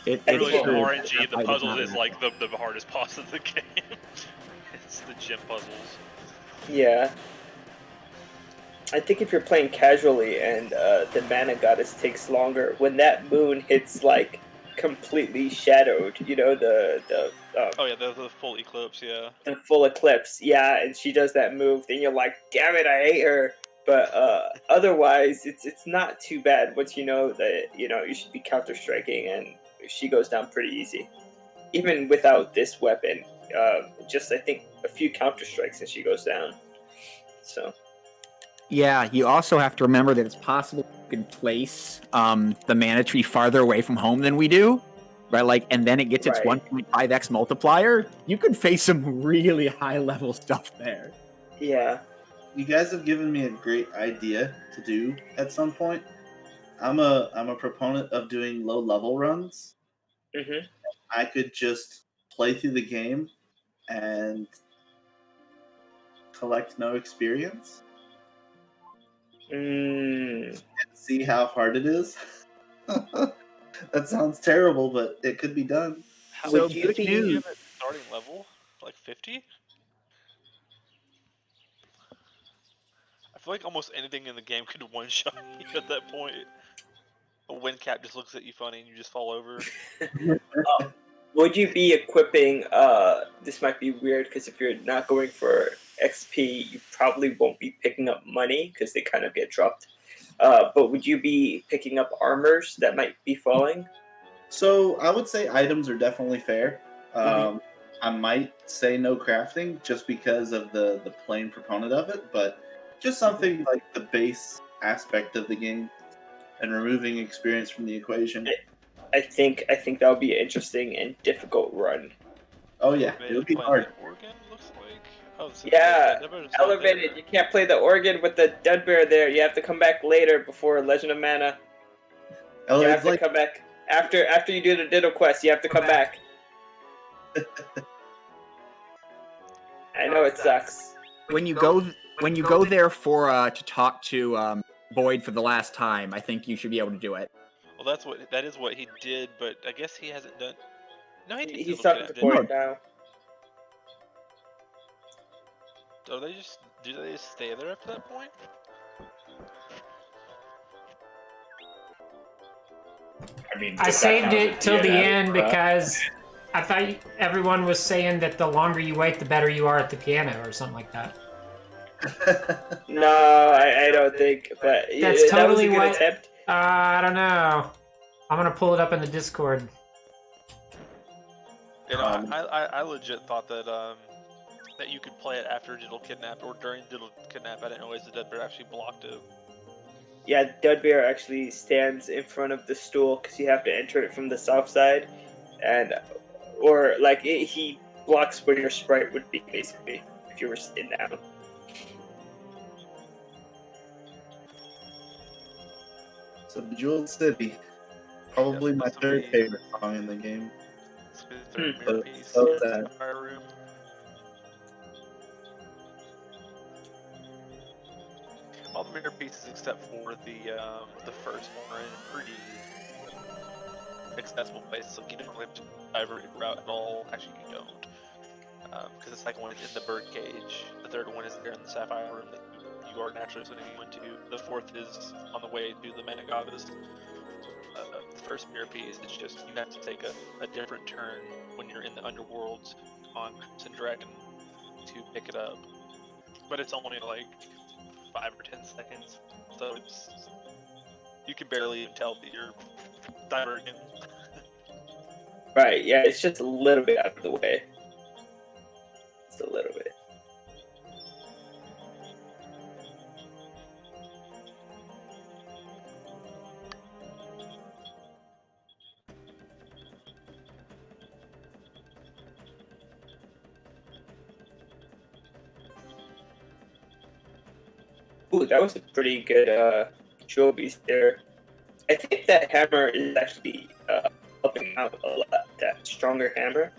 Really, the RNG, the puzzles is like the hardest boss of the game. It's the gym puzzles. Yeah. I think if you're playing casually and the mana goddess takes longer, when that moon hits like completely shadowed, you know, Oh yeah, the full eclipse, yeah. the full eclipse, yeah, and she does that move, then you're like, damn it, I hate her. But otherwise, it's not too bad once you know that you should be counter striking, and she goes down pretty easy, even without this weapon. Just I think a few counter strikes and she goes down. So. Yeah, you also have to remember that it's possible you can place the mana tree farther away from home than we do, right? Like, and then it gets its Right. 1.5x multiplier. You could face some really high level stuff there. Yeah. You guys have given me a great idea to do at some point. I'm a proponent of doing low level runs. Mm-hmm. I could just play through the game and collect no experience and see how hard it is. That sounds terrible, but it could be done. How So much good do you news. have at starting level? Like 50? I feel like almost anything in the game could one-shot you at that point. A wind cap just looks at you funny and you just fall over. Would you be equipping? This might be weird because if you're not going for XP, you probably won't be picking up money because they kind of get dropped. But would you be picking up armors that might be falling? So I would say items are definitely fair. Mhm. I might say no crafting just because of the plain proponent of it, but just something like the base aspect of the game and removing experience from the equation. I think that would be an interesting and difficult run. Oh yeah, it would be Playing hard. the organ, looks like. Oh, this is Yeah, that bear's not elevated. there. You can't play the organ with the dead bear there. You have to come back later before Legend of Mana. Oh, You it's have to like come back after you do the Ditto quest. You have to come back. I know it sucks. When you go there for to talk to Boyd for the last time, I think you should be able to do it. Well, that is what he did, but I guess he hasn't done. No, he did. He's Digital talking Kidnap, to didn't he? Boyd now. Do they just stay there after that point? I mean, I does that saved count as a it till the DNF? end because I thought everyone was saying that the longer you wait, the better you are at the piano or something like that. No, I don't think. But That's that was a totally good what. attempt. I don't know. I'm gonna pull it up in the Discord. You know, I legit thought that that you could play it after Digital Kidnap or during Digital Kidnap. I didn't realize the Dead Bear actually blocked it. Yeah, Dead Bear actually stands in front of the stool because you have to enter it from the south side, or like he blocks where your sprite would be basically if you were sitting down. so Bejeweled City, probably my third favorite song in the game. It's the third So- mirror piece. so in the sad. Sapphire room. All the mirror pieces except for the first one are in pretty accessible places. Like you don't have to divert route at all. Actually, you don't. Because the second one is in the bird cage. The third one is there in the Sapphire room that you are naturally swimming into. The fourth is on the way to the Mana Goddess. The first mirror piece is just you have to take a different turn when you're in the underworld on Crimson Dragon to pick it up. But it's only like 5 or 10 seconds, so you can barely even tell that you're diverging. Right, yeah, it's just a little bit out of the way. Just a little bit. Ooh, that was a pretty good jewel piece there. I think that hammer is actually helping out a lot. That stronger hammer.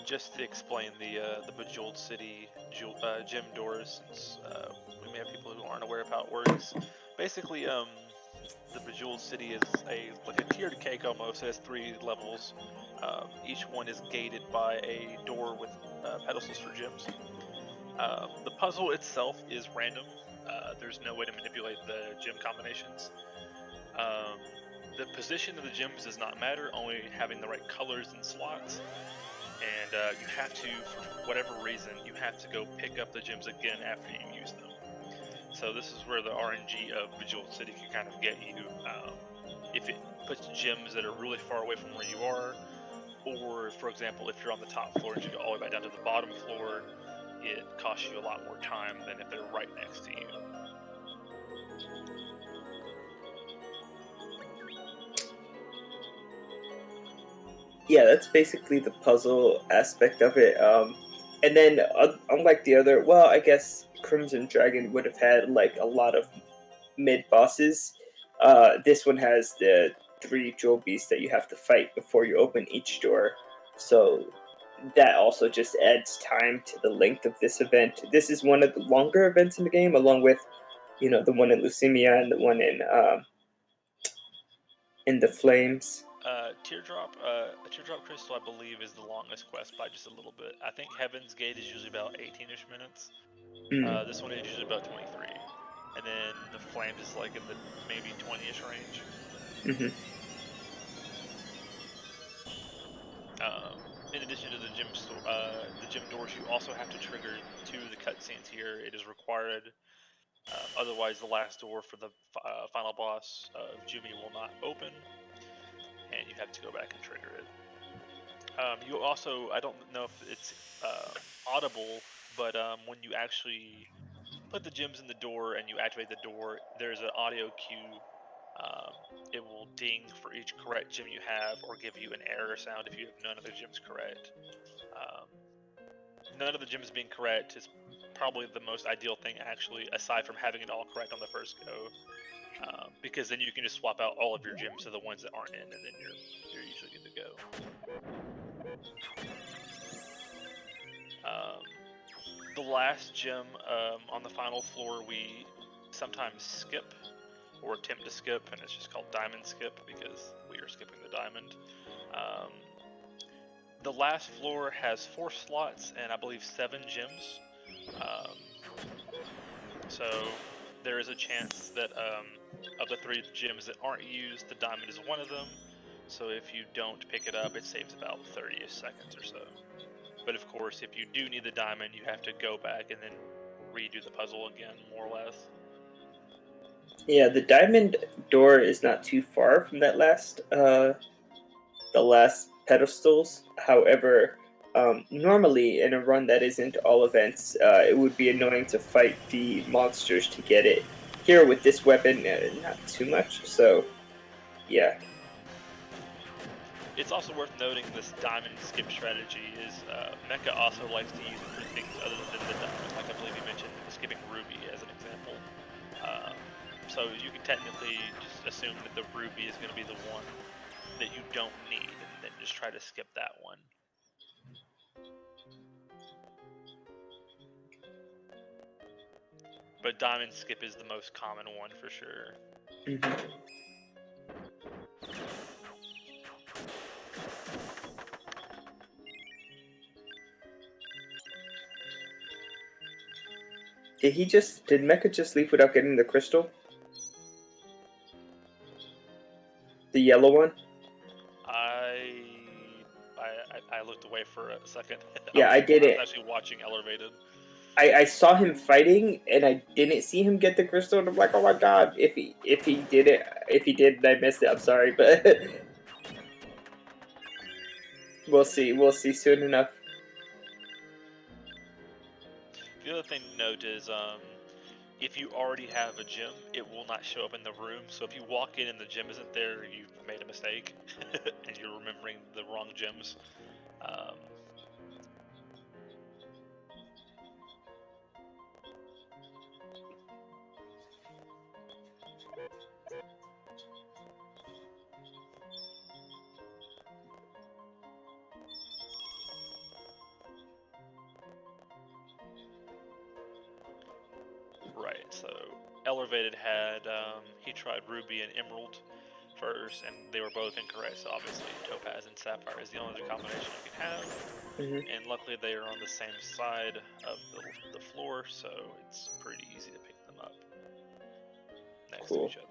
just to explain the Bejeweled City gym doors, since we may have people who aren't aware of how it works. Basically, the Bejeweled City is like a tiered cake almost. It has 3 levels. Each one is gated by a door with pedestals for gyms. The puzzle itself is random. There's no way to manipulate the gym combinations. The position of the gyms does not matter, only having the right colors and slots. And you have to, for whatever reason, you have to go pick up the gyms again after you use them. So this is where the RNG of Bejeweled City can kind of get you. If it puts gyms that are really far away from where you are, or for example, if you're on the top floor and you go all the way back down to the bottom floor, it costs you a lot more time than if they're right next to you. Yeah, that's basically the puzzle aspect of it. And then unlike the other, well, I guess Crimson Dragon would have had like a lot of mid bosses. This one has the 3 jewel beasts that you have to fight before you open each door. So that also just adds time to the length of this event. This is one of the longer events in the game, along with, you know, the one in Leucemia and the one in the Flames. Teardrop Crystal, I believe, is the longest quest by just a little bit. I think Heaven's Gate is usually about 18-ish minutes. This one is usually about 23. And then the Flames is like in the maybe 20-ish range. In addition to the gym doors, you also have to trigger 2 of the cutscenes here. It is required. Otherwise, the last door for the final boss of Jumi will not open, and you have to go back and trigger it. You also, I don't know if it's audible, but when you actually put the gems in the door and you activate the door, there's an audio cue. It will ding for each correct gem you have, or give you an error sound if you have none of the gems correct. None of the gems being correct is probably the most ideal thing, actually, aside from having it all correct on the first go. Because then you can just swap out all of your gems to the ones that aren't in, and then you're usually good to go. The last gem on the final floor we sometimes skip, or attempt to skip, and it's just called Diamond Skip because we are skipping the diamond. The last floor has 4 slots and I believe 7 gems. So there is a chance that of the 3 gems that aren't used, the diamond is one of them. So if you don't pick it up, it saves about 30 seconds or so. But of course, if you do need the diamond, you have to go back and then redo the puzzle again, more or less. Yeah, the diamond door is not too far from that the last pedestals. However, normally in a run that isn't all events, it would be annoying to fight the monsters to get it. Here with this weapon, not too much. So, yeah. It's also worth noting this diamond skip strategy is Mecha also likes to use it for things other than the diamond. Like I believe you mentioned skipping Ruby as an example. So you can technically just assume that the Ruby is going to be the one that you don't need, and then just try to skip that one. But diamond skip is the most common one for sure. Did Mecha just leave without getting the crystal? The yellow one? I looked away for a second. Yeah, I did it. I was actually watching Ellervated. I saw him fighting, and I didn't see him get the crystal, and I'm like, oh my god, if he did it, if he did, I missed it, I'm sorry, but we'll see soon enough. The other thing to note is, if you already have a gem, it will not show up in the room, so if you walk in and the gem isn't there, you've made a mistake, and you're remembering the wrong gems. Ellervated had he tried Ruby and Emerald first, and they were both incorrect. So obviously, Topaz and Sapphire is the only other combination you can have. And luckily, they are on the same side of the floor, so it's pretty easy to pick them up next to each other.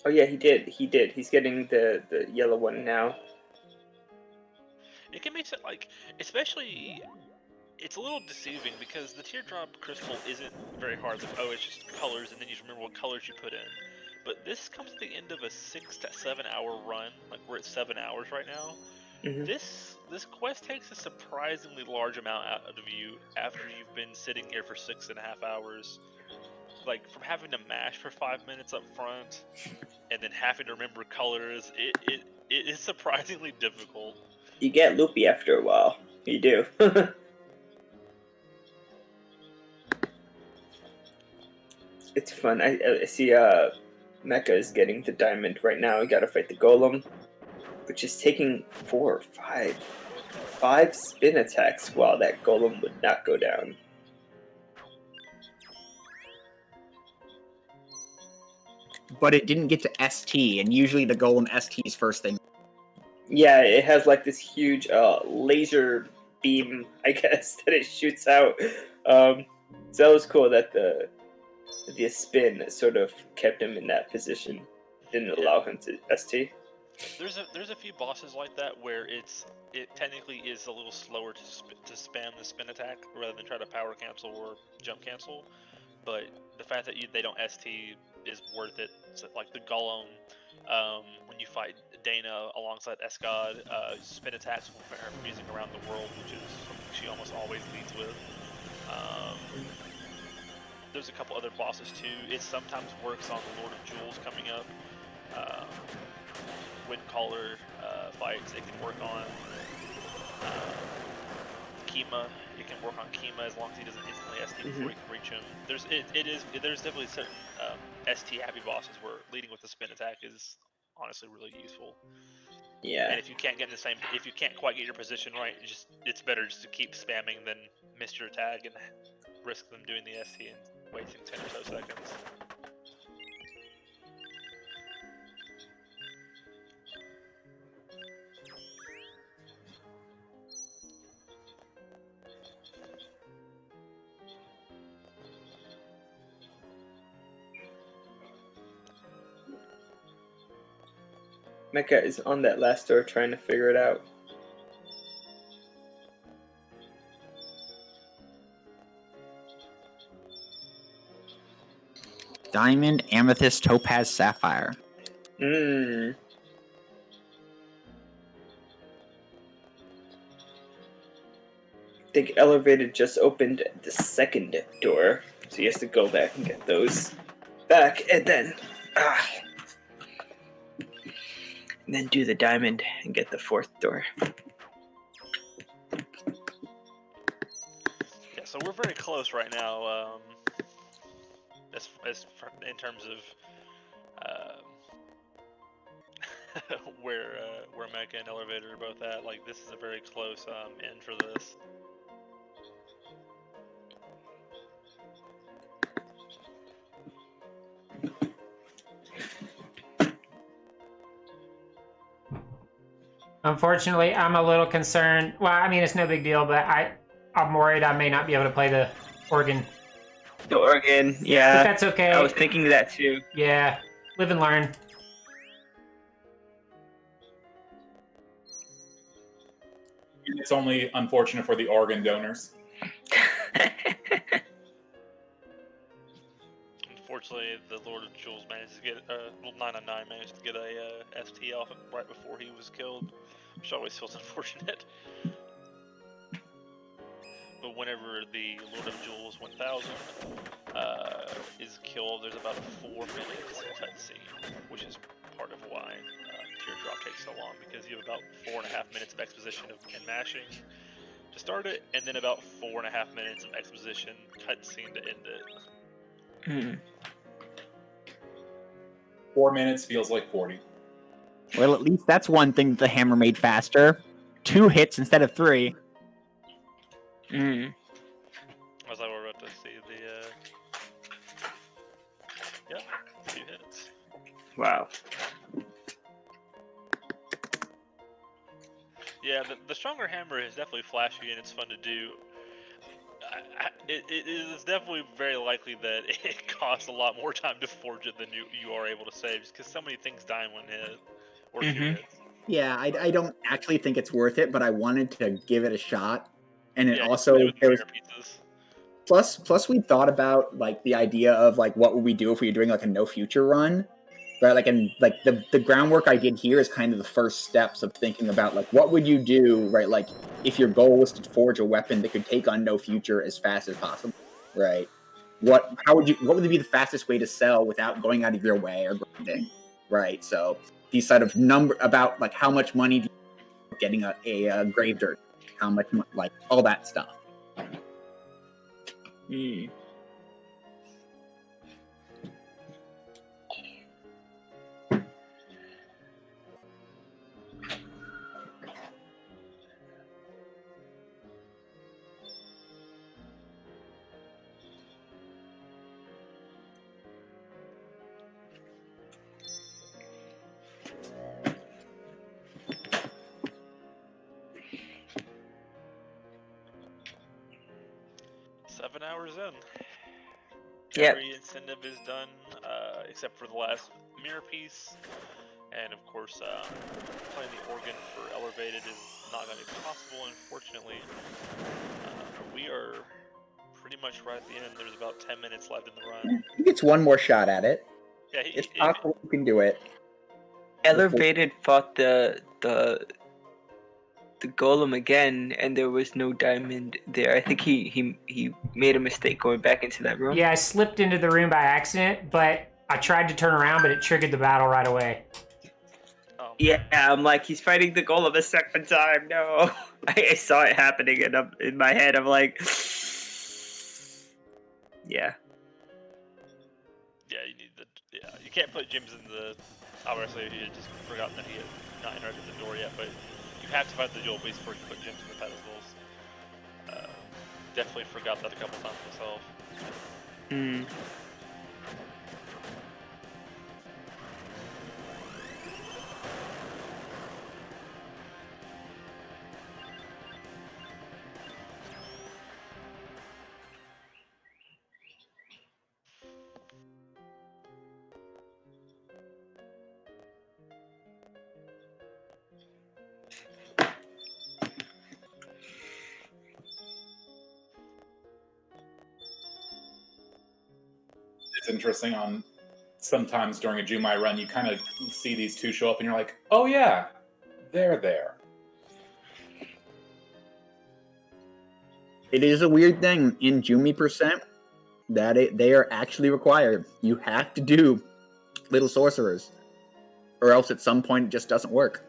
Oh yeah, he did. He's getting the yellow one now. It can make sense, like, especially, it's a little deceiving because the teardrop crystal isn't very hard. It's like, oh, it's just colors, and then you just remember what colors you put in. But this comes at the end of a 6 to 7 hour run. Like, we're at 7 hours right now. This quest takes a surprisingly large amount out of you after you've been sitting here for 6.5 hours. Like, from having to mash for 5 minutes up front, and then having to remember colors, it is surprisingly difficult. You get loopy after a while. You do. It's fun. I see Mecha is getting the diamond right now. We gotta fight the golem, which is taking 4 or 5 spin attacks while that golem would not go down. But it didn't get to ST, and usually the golem ST's first thing. Yeah, it has like this huge laser beam, I guess, that it shoots out. So that was cool that the spin sort of kept him in that position, didn't allow him to ST. There's a few bosses like that where it technically is a little slower to spam the spin attack rather than try to power cancel or jump cancel, but the fact that they don't ST is worth it. So, like the golem, when you fight Dana alongside Escod, spin attacks will prevent her from using around the world, which is something she almost always leads with. There's a couple other bosses too. It sometimes works on the Lord of Jewels coming up. Windcaller fights, it can work on Kima. It can work on Kima as long as he doesn't instantly ST before you can reach him. There's definitely certain ST happy bosses where leading with the spin attack is honestly really useful. Yeah. And if you can't quite get your position right, it's better just to keep spamming than miss your tag and risk them doing the ST and wasting 10 or so seconds. Mecha is on that last door trying to figure it out. Diamond, amethyst, topaz, sapphire. I think Elevated just opened the second door, so he has to go back and get those back, and then do the diamond and get the fourth door. Yeah, so we're very close right now. In terms of where Mecha and Elevator are both at, like this is a very close end for this. Unfortunately, I'm a little concerned. Well, I mean, it's no big deal, but I'm worried I may not be able to play the organ. The organ, yeah. But that's okay. I was thinking that too. Yeah, live and learn. It's only unfortunate for the organ donors. Unfortunately, the Lord of Jewels managed to get 909 managed to get a ST off right before he was killed, which always feels unfortunate. But whenever the Lord of Jewels 1000 is killed, there's about a 4-minute cutscene, which is part of why Teardrop takes so long, because you have about 4.5 minutes of exposition and mashing to start it, and then about 4.5 minutes of exposition cutscene to end it. 4 minutes feels like 40. Well, at least that's one thing that the hammer made faster. 2 hits instead of 3. I was like, we're about to see Wow. Yeah, the stronger hammer is definitely flashy and it's fun to do. It is definitely very likely that it costs a lot more time to forge it than you are able to save, just because so many things die in one hit or two hits. Yeah, I don't actually think it's worth it, but I wanted to give it a shot. And it Yeah, also with there was pieces. plus we thought about like the idea of like what would we do if we were doing like a no future run. Right, like, and like the groundwork I did here is kind of the first steps of thinking about like what would you do, right? Like if your goal was to forge a weapon that could take on no future as fast as possible, right? What would be the fastest way to sell without going out of your way or grinding, right? So these sort of number about like how much money do you getting a grave dirt, how much like all that stuff. Mm. Seven hours in. Yep. Every incentive is done, except for the last mirror piece. And of course, playing the organ for Ellervated is not going to be possible, unfortunately. We are pretty much right at the end. There's about 10 minutes left in the run. He gets one more shot at it. Yeah, It's possible you can do it. Ellervated fought the golem again, and there was no diamond there. I think he made a mistake going back into that room. Yeah, I slipped into the room by accident, but I tried to turn around, but it triggered the battle right away. Oh, Yeah, I'm like, he's fighting the golem a second time. No, I saw it happening, and in my head, I'm like, yeah. yeah, you can't put gems in the. Obviously, he had just forgotten that he had not interrupted the door yet, but you have to fight the dual beast before you put gems in the pedestals. Definitely forgot that a couple times myself. Hmm. It's interesting on sometimes during a Jumai run, you kind of see these two show up and you're like, oh yeah, they're there. It is a weird thing in Jumi percent that they are actually required. You have to do little sorcerers, or else at some point it just doesn't work.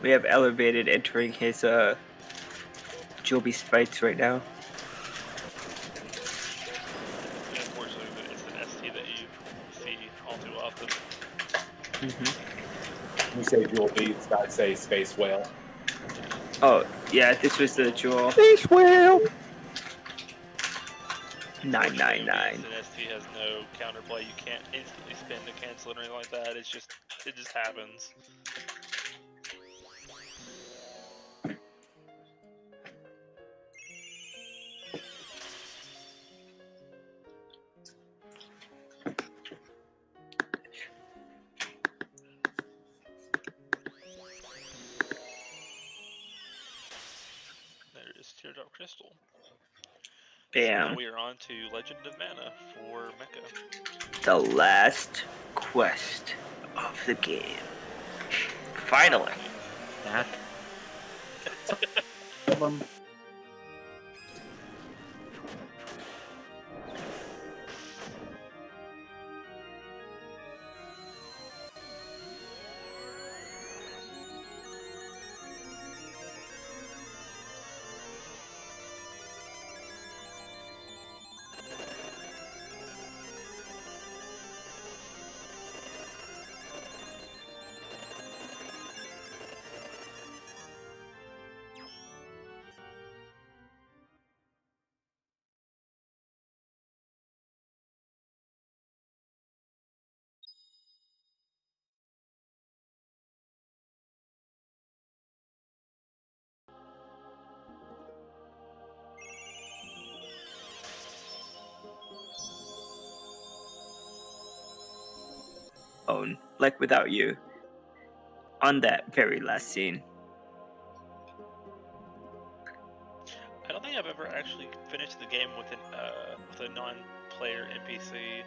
We have Ellervated entering his Joby's fights right now. Unfortunately, it's an ST that you see all too often. Mm-hmm. When you say jewel beads, I say space whale. Oh, yeah, this was the jewel. Space whale! 999. An ST has no counterplay. You can't instantly spin to cancel it or anything like that. It just happens. There is Teardrop Crystal. Bam. So now we are on to Legend of Mana for Mecha. The last quest of the game. Finally. That. own, like without you, on that very last scene. I don't think I've ever actually finished the game with a non-player NPC.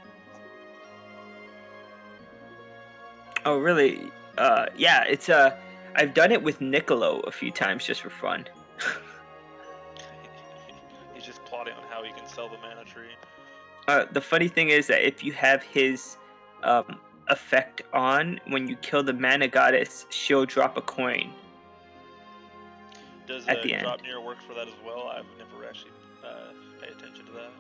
Oh, really? Yeah, it's I've done it with Niccolo a few times just for fun. He's just plotting on how he can sell the mana tree. The funny thing is that if you have his effect on, when you kill the mana goddess, she'll drop a coin. Does at the end. drop near work for that as well? I've never actually paid attention to that.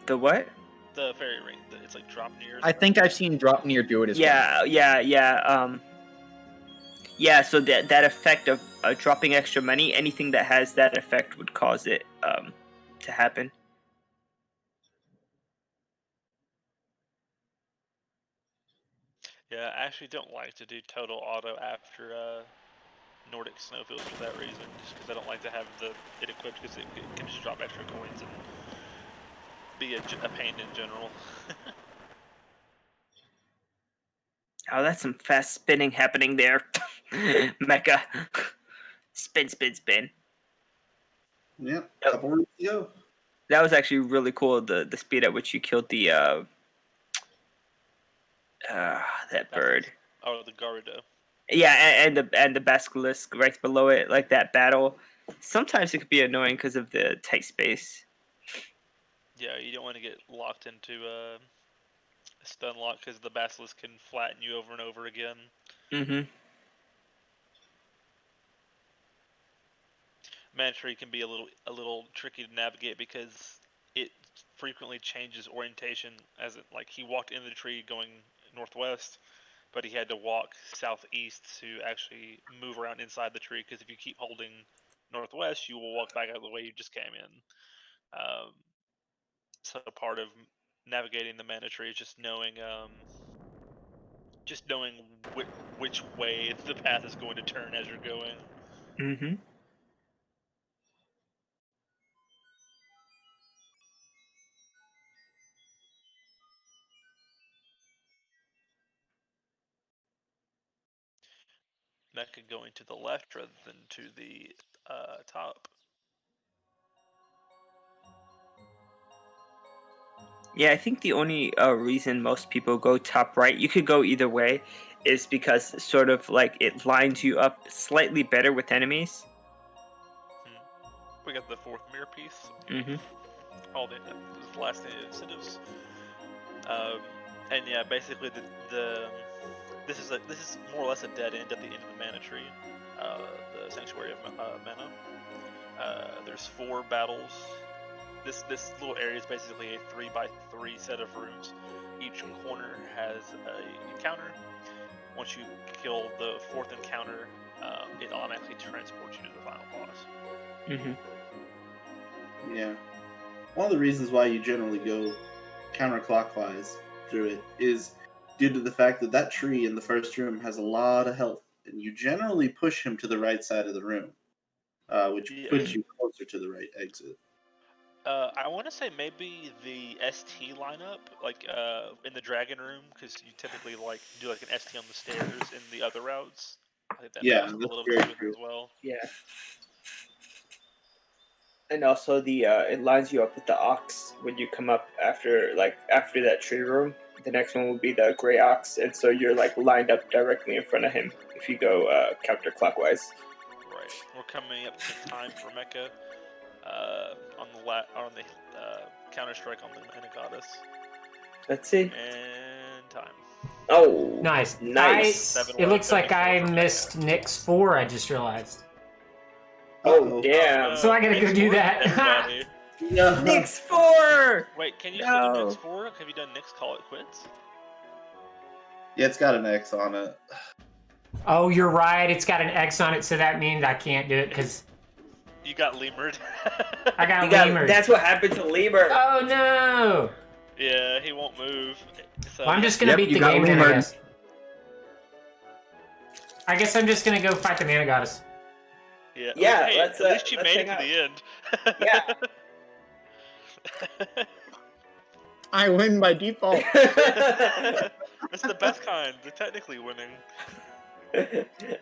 The what? The fairy ring. It's like drop near. I think I've seen Drop Near do it as well. Yeah, so that effect of dropping extra money, anything that has that effect would cause it to happen. Yeah, I actually don't like to do total auto after Nordic Snowfields for that reason, just because I don't like to have it equipped, because it can just drop extra coins and be a pain in general. Oh, that's some fast spinning happening there. Mecha. Spin, spin, spin. Yep, a couple rounds to go. That was actually really cool, the speed at which you killed the that bird. Oh, the Garuda. Yeah, and the basilisk right below it, like that battle. Sometimes it could be annoying because of the tight space. Yeah, you don't want to get locked into a stun lock, because the basilisk can flatten you over and over again. Mm-hmm. Mana tree can be a little tricky to navigate, because it frequently changes orientation. As like he walked in the tree going northwest, but he had to walk southeast to actually move around inside the tree, because if you keep holding northwest, you will walk back out of the way you just came in. So part of navigating the mana tree is just knowing which way the path is going to turn as you're going. Mm-hmm. Mecha going to the left rather than to the top. Yeah, I think the only reason most people go top right, you could go either way, is because sort of like it lines you up slightly better with enemies. We got the fourth mirror piece. Mm-hmm. All the last incentives. And yeah, basically this is more or less a dead end at the end of the mana tree. The Sanctuary of Mana. There's 4 battles. This little area is basically a 3x3 set of rooms. Each corner has a encounter. Once you kill the 4th encounter, it automatically transports you to the final boss. Mm-hmm. Yeah. One of the reasons why you generally go counterclockwise through it is due to the fact that that tree in the first room has a lot of health, and you generally push him to the right side of the room, which puts you closer to the right exit. I want to say maybe the ST lineup, like in the dragon room, because you typically like do like an ST on the stairs in the other routes. I think that makes a little bit as well. Yeah. And also the it lines you up with the ox when you come up after that tree room. The next one will be the gray ox, and so you're like lined up directly in front of him if you go counterclockwise. Right. We're coming up to time for Mecha. On the Counter Strike on the Mana Goddess. Let's see. And time. Oh, Nice. nice. It looks like I missed Nyx 4, I just realized. Oh, damn. So I gotta go do that. No. Nyx 4! Wait, can you still do Nyx 4? Have you done Nyx Call It Quits? Yeah, it's got an X on it. Oh, you're right. It's got an X on it, so that means I can't do it because you got lemurred. I got lemurred. That's what happened to Lemur. Oh no! Yeah, he won't move. So well, I'm just gonna beat the game then, I guess. I guess I'm just gonna go fight the Mana Goddess. Yeah. Yeah. Hey, Let's. At least you made it to the end. Yeah. I win by default. It's the best kind. They're technically winning.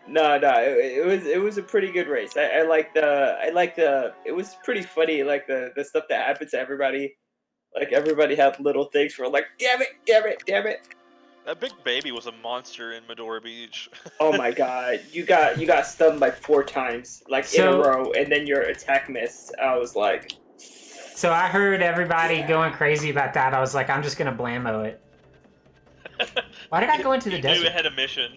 No, it was a pretty good race. I like the it was pretty funny, like the stuff that happened to everybody. Like everybody had little things for like, damn it. That big baby was a monster in Medora Beach. Oh my god, you got stunned like 4 times, like in a row, and then your attack missed. I was like, So I heard everybody going crazy about that. I was like, I'm just gonna blammo it. Why did I go into the You desert? knew it had a mission.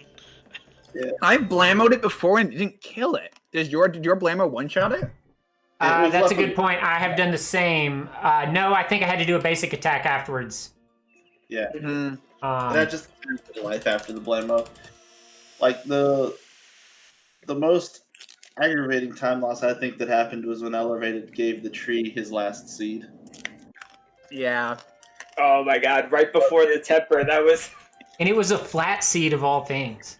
Yeah. I've blammoed it before and didn't kill it. Did your blammo one-shot it? That's a good point. I have done the same. No, I think I had to do a basic attack afterwards. Yeah. That just turned to life after the blammo. Like the most aggravating time loss I think that happened was when Ellervated gave the tree his last seed. Yeah. oh my god, right before the temper, that was. And it was a flat seed of all things.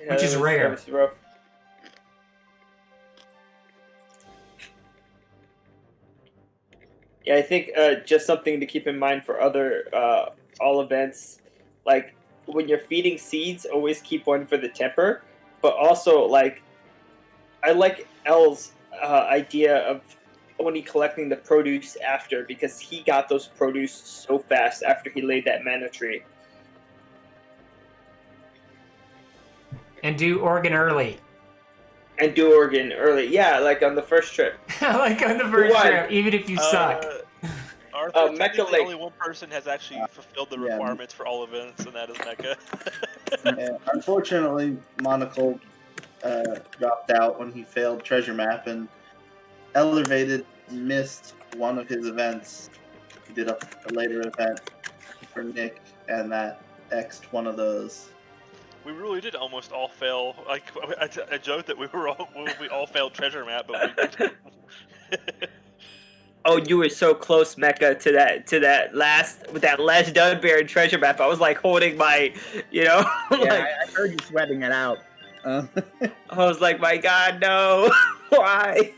Which is rare. That was rough. Yeah, I think just something to keep in mind for other all events, like when you're feeding seeds, always keep one for the temper, but also like I like L's idea of only collecting the produce after, because he got those produce so fast after he laid that mana tree. And do Oregon early. And do Oregon early, yeah, like on the first trip. Like on the first Why? trip, even if you suck. Arthur, technically Mechalink. only one person has actually fulfilled the requirements for all events, and that is Mecha. Yeah, unfortunately, Monocle dropped out when he failed Treasure Map, and Ellervated missed one of his events. He did a later event for Nick, and that X'd one of those. We really did almost all fail. Like I joked that we all failed Treasure Map, but we. Oh, you were so close, Mecca, to that last Dudbear and Treasure Map. I was like holding my, Yeah, like, I heard you sweating it out. I was like, my God, no, why?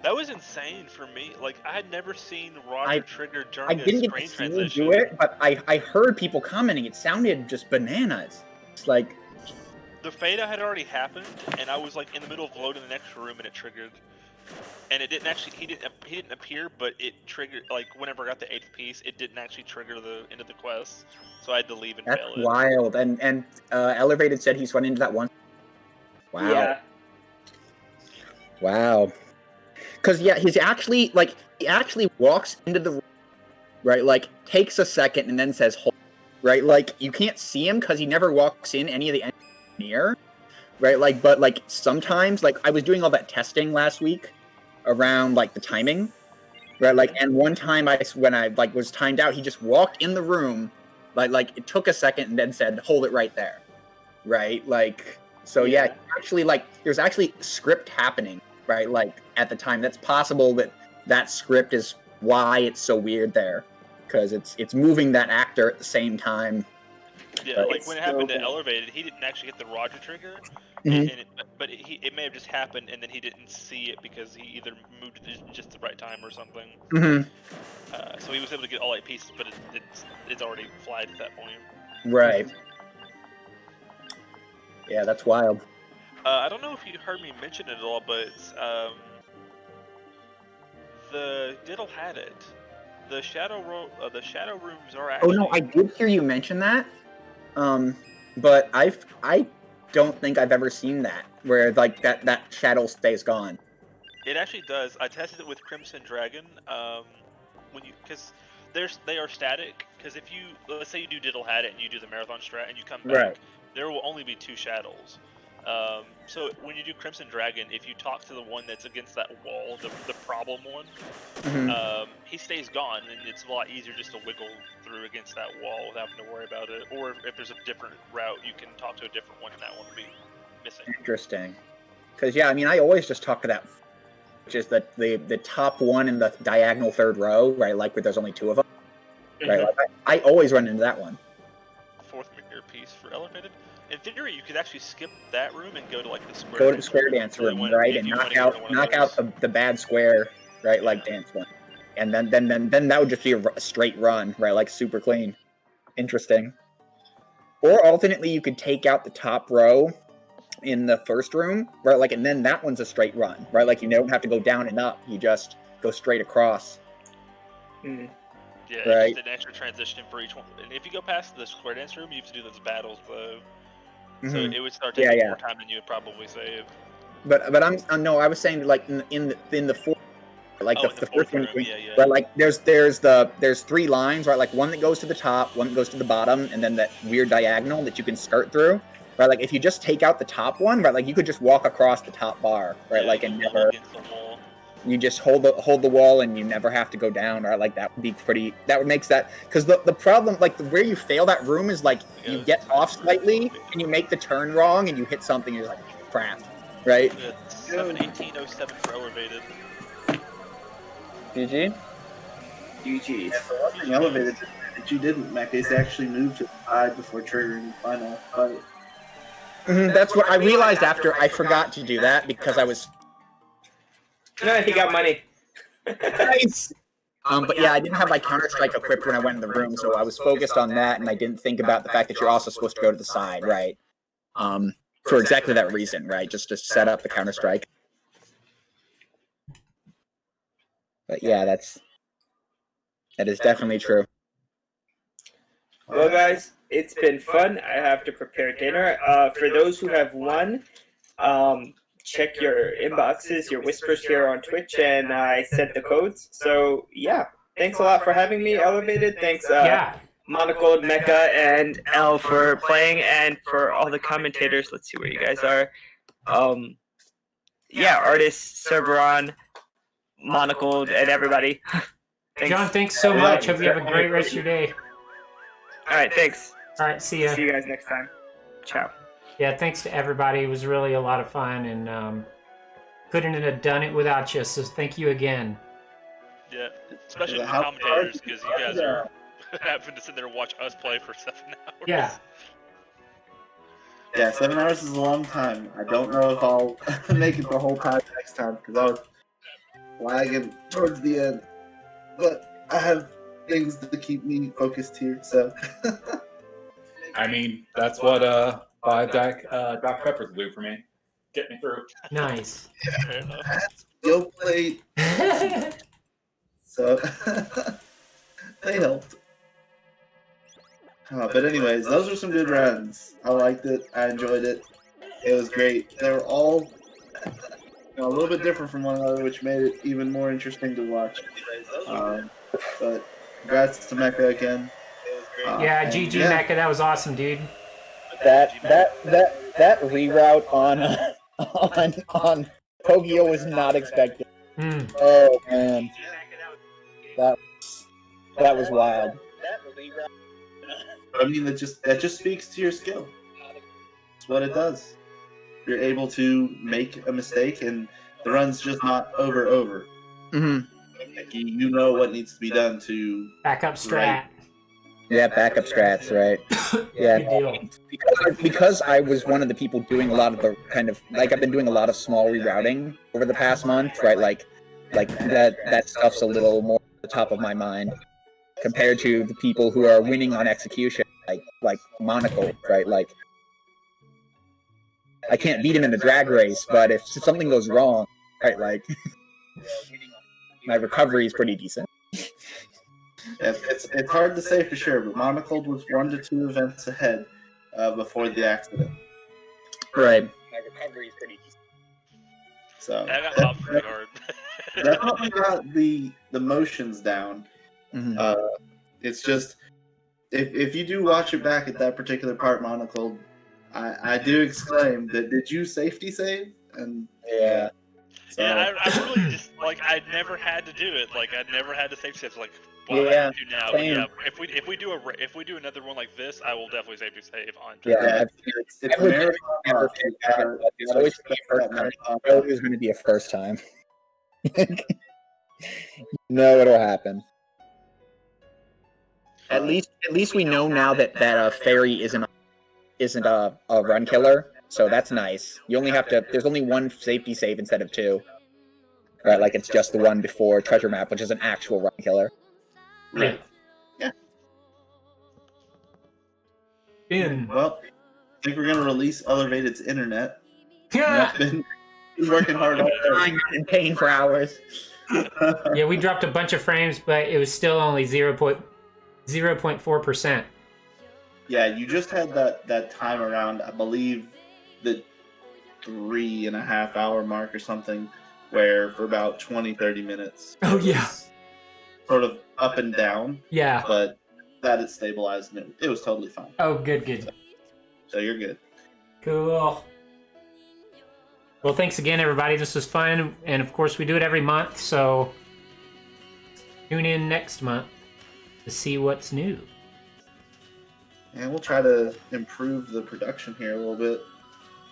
That was insane for me. Like I had never seen Roger trigger I during didn't a get screen to see you transition. do it, but I heard people commenting. It sounded just bananas. It's like, The Fada had already happened, and I was like in the middle of loading the next room, and it triggered. And it didn't actually. He didn't appear, but it triggered. Like whenever I got the 8th piece, it didn't actually trigger the end of the quest, so I had to leave and that's fail it. wild. And Elevated said he's run into that one. Wow. Yeah. Wow. Because yeah, he actually walks into the room, right? Like takes a second and then says, "Hold," right? Like you can't see him because he never walks in any of the enemies near, right? Like, but like sometimes, like I was doing all that testing last week around like the timing, right? Like, and one time when I like was timed out, he just walked in the room, like it took a second and then said, "Hold it right there," right? Like, so yeah, actually, like there's actually script happening. Right, like at the time, that's possible that script is why it's so weird there, because it's moving that actor at the same time. Yeah, like when it happened to Elevated, he didn't actually hit the Roger trigger, but it may have just happened, and then he didn't see it because he either moved at just the right time or something. So he was able to get all 8 pieces, but it's already flagged at that point. Right. Yeah, that's wild. I don't know if you heard me mention it at all, but the Diddle had it. The shadow rooms are actually. Oh no, I did hear you mention that. But I don't think I've ever seen that where like that shadow stays gone. It actually does. I tested it with Crimson Dragon. Because they are static. Because if you let's say you do Diddle had it and you do the marathon strat and you come back, there will only be 2 shadows. So when you do Crimson Dragon, if you talk to the one that's against that wall, the problem one, he stays gone, and it's a lot easier just to wiggle through against that wall without having to worry about it. Or if there's a different route, you can talk to a different one, and that one will be missing. Interesting. Because yeah, I mean, I always just talk to that, which is the top one in the diagonal 3rd row, right? Like where there's only 2 of them, right? Like, I always run into that one. 4th mirror piece for Elevated. In theory, you could actually skip that room and go to like the square. Go to the square dance room, right, and knock out the bad square, right, like dance one. and then that would just be a straight run, right? Like super clean. Interesting. Or alternately, you could take out the top row in the first room, right? Like, and then that one's a straight run, right? Like, you don't have to go down and up. You just go straight across. Mm. Yeah, Right. it's an extra transition for each one. And if you go past the square dance room, you have to do those battles though. So it would start taking more time than you would probably save. But I'm no, I was saying like in the fourth, like the first one, room, right? Like there's 3 lines, right? Like one that goes to the top, one that goes to the bottom, and then that weird diagonal that you can skirt through, right? Like if you just take out the top one, right? Like you could just walk across the top bar, right? Yeah, like and hold never. against the wall. You just hold the wall and you never have to go down, right? Like that would be pretty. That would make that because the problem, like where you fail that room is like you get off slightly and you make the turn wrong and you hit something. You're like crap, right? 71807 for elevated. GG. GG's. Yeah, for one thing, elevated that you didn't, Mech, is actually moved to the side before triggering the final fight. That's what I realized after I forgot to do that because I was. No, he got money. Nice. But yeah, I didn't have my Counter-Strike equipped when I went in the room, so I was focused on that, and I didn't think about the fact that you're also supposed to go to the side, right? For exactly that reason, right? Just to set up the Counter-Strike. But yeah, that is definitely true. Well, guys, it's been fun. I have to prepare dinner. For those who have won, check your inboxes, your whispers here on Twitch, and I sent the codes. So yeah, thanks a lot for having me, Elevated. Thanks, Monocled, Mecha, and L for playing, and for all the commentators. Let's see where you guys are. Yeah, artists, Cereberon, Monocled, and everybody. Thanks. John, thanks so much. Hope you have a great rest of your day. All right, thanks. All right, see ya. See you guys next time. Ciao. Yeah, thanks to everybody. It was really a lot of fun, and couldn't have done it without you. So thank you again. Yeah, especially the commentators, because you guys are having to sit there and watch us play for 7 hours. Yeah. Yeah, 7 hours is a long time. I don't know if I'll make it the whole time next time because I was lagging towards the end. But I have things to keep me focused here, so. I mean, that's what 5 Doc Peppers will do for me. Get me through. Nice. Skill plate. So they helped. But anyways, those were some good runs. I liked it. I enjoyed it. It was great. They were all a little bit different from one another, which made it even more interesting to watch. But congrats to Mecha again. Yeah, GG Mecha, that was awesome, dude. That reroute on Tokyo was not expected. Oh man, that was wild. I mean, that just speaks to your skill. It's what it does. You're able to make a mistake, and the run's just not over. Mm-hmm. Like, you know what needs to be done to backup strat. Right. Yeah, backup strats, right? Yeah, because I was one of the people doing a lot of the kind of like I've been doing a lot of small rerouting over the past month, right? Like that stuff's a little more at the top of my mind compared to the people who are winning on execution, like Monaco, right? Like I can't beat him in a drag race, but if something goes wrong, right? Like my recovery is pretty decent. It's hard to say for sure, but Monocold was 1 to 2 events ahead before the accident. Right. My recovery is pretty decent. So I got popped pretty hard. definitely got the motions down. Mm-hmm. It's just if you do watch it back at that particular part, Monocold, I do exclaim that did you safety save? And yeah. So. Yeah, I really just I never had to do it. Like I never had to safety save. Like what I have to do now. But yeah, if we do another one like this, I will definitely safety save on. Yeah, it's always going to be a first time. No, it'll happen. At least we know now that Fairy isn't a run killer, so that's nice. You only have to. There's only one safety save instead of 2. Right, like it's just the one before Treasure Map, which is an actual run killer. Right. Yeah. Well, I think we're gonna release Ellervated's internet. Yeah. Been working hard on it. In pain for hours. Yeah, we dropped a bunch of frames, but it was still only 0.4%. Yeah, you just had that time around, I believe, the 3.5 hour mark or something, where for about 20-30 minutes. Oh, it yeah. was sort of up and down. Yeah. But that it stabilized and it was totally fine. Oh, good. So you're good. Cool. Well, thanks again, everybody. This was fun. And of course, we do it every month. So tune in next month to see what's new. And we'll try to improve the production here a little bit.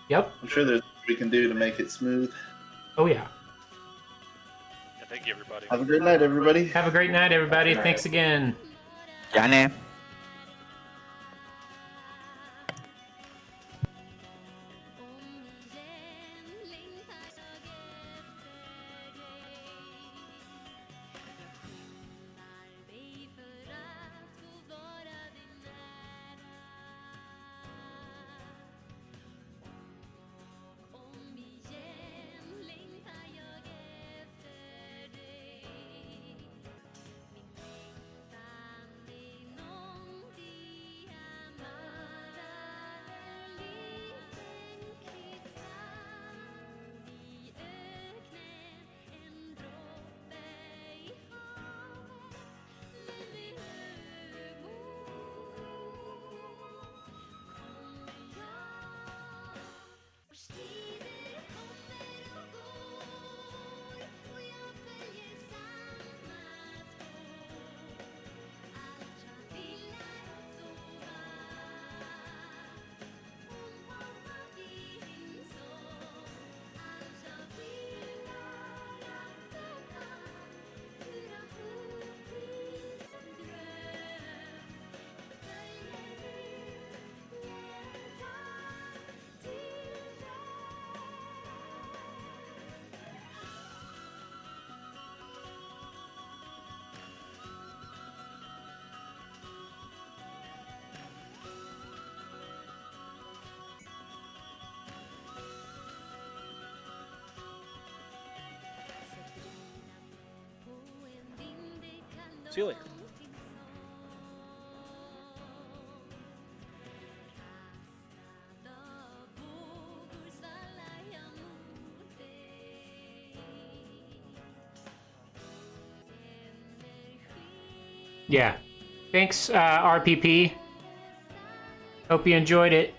Yep. I'm sure there's what we can do to make it smooth. Oh, yeah. Thank you, everybody. Have a great night, everybody. Have a great night, everybody. Thanks again. Janne. See you later. Yeah. Thanks, RPP. Hope you enjoyed it.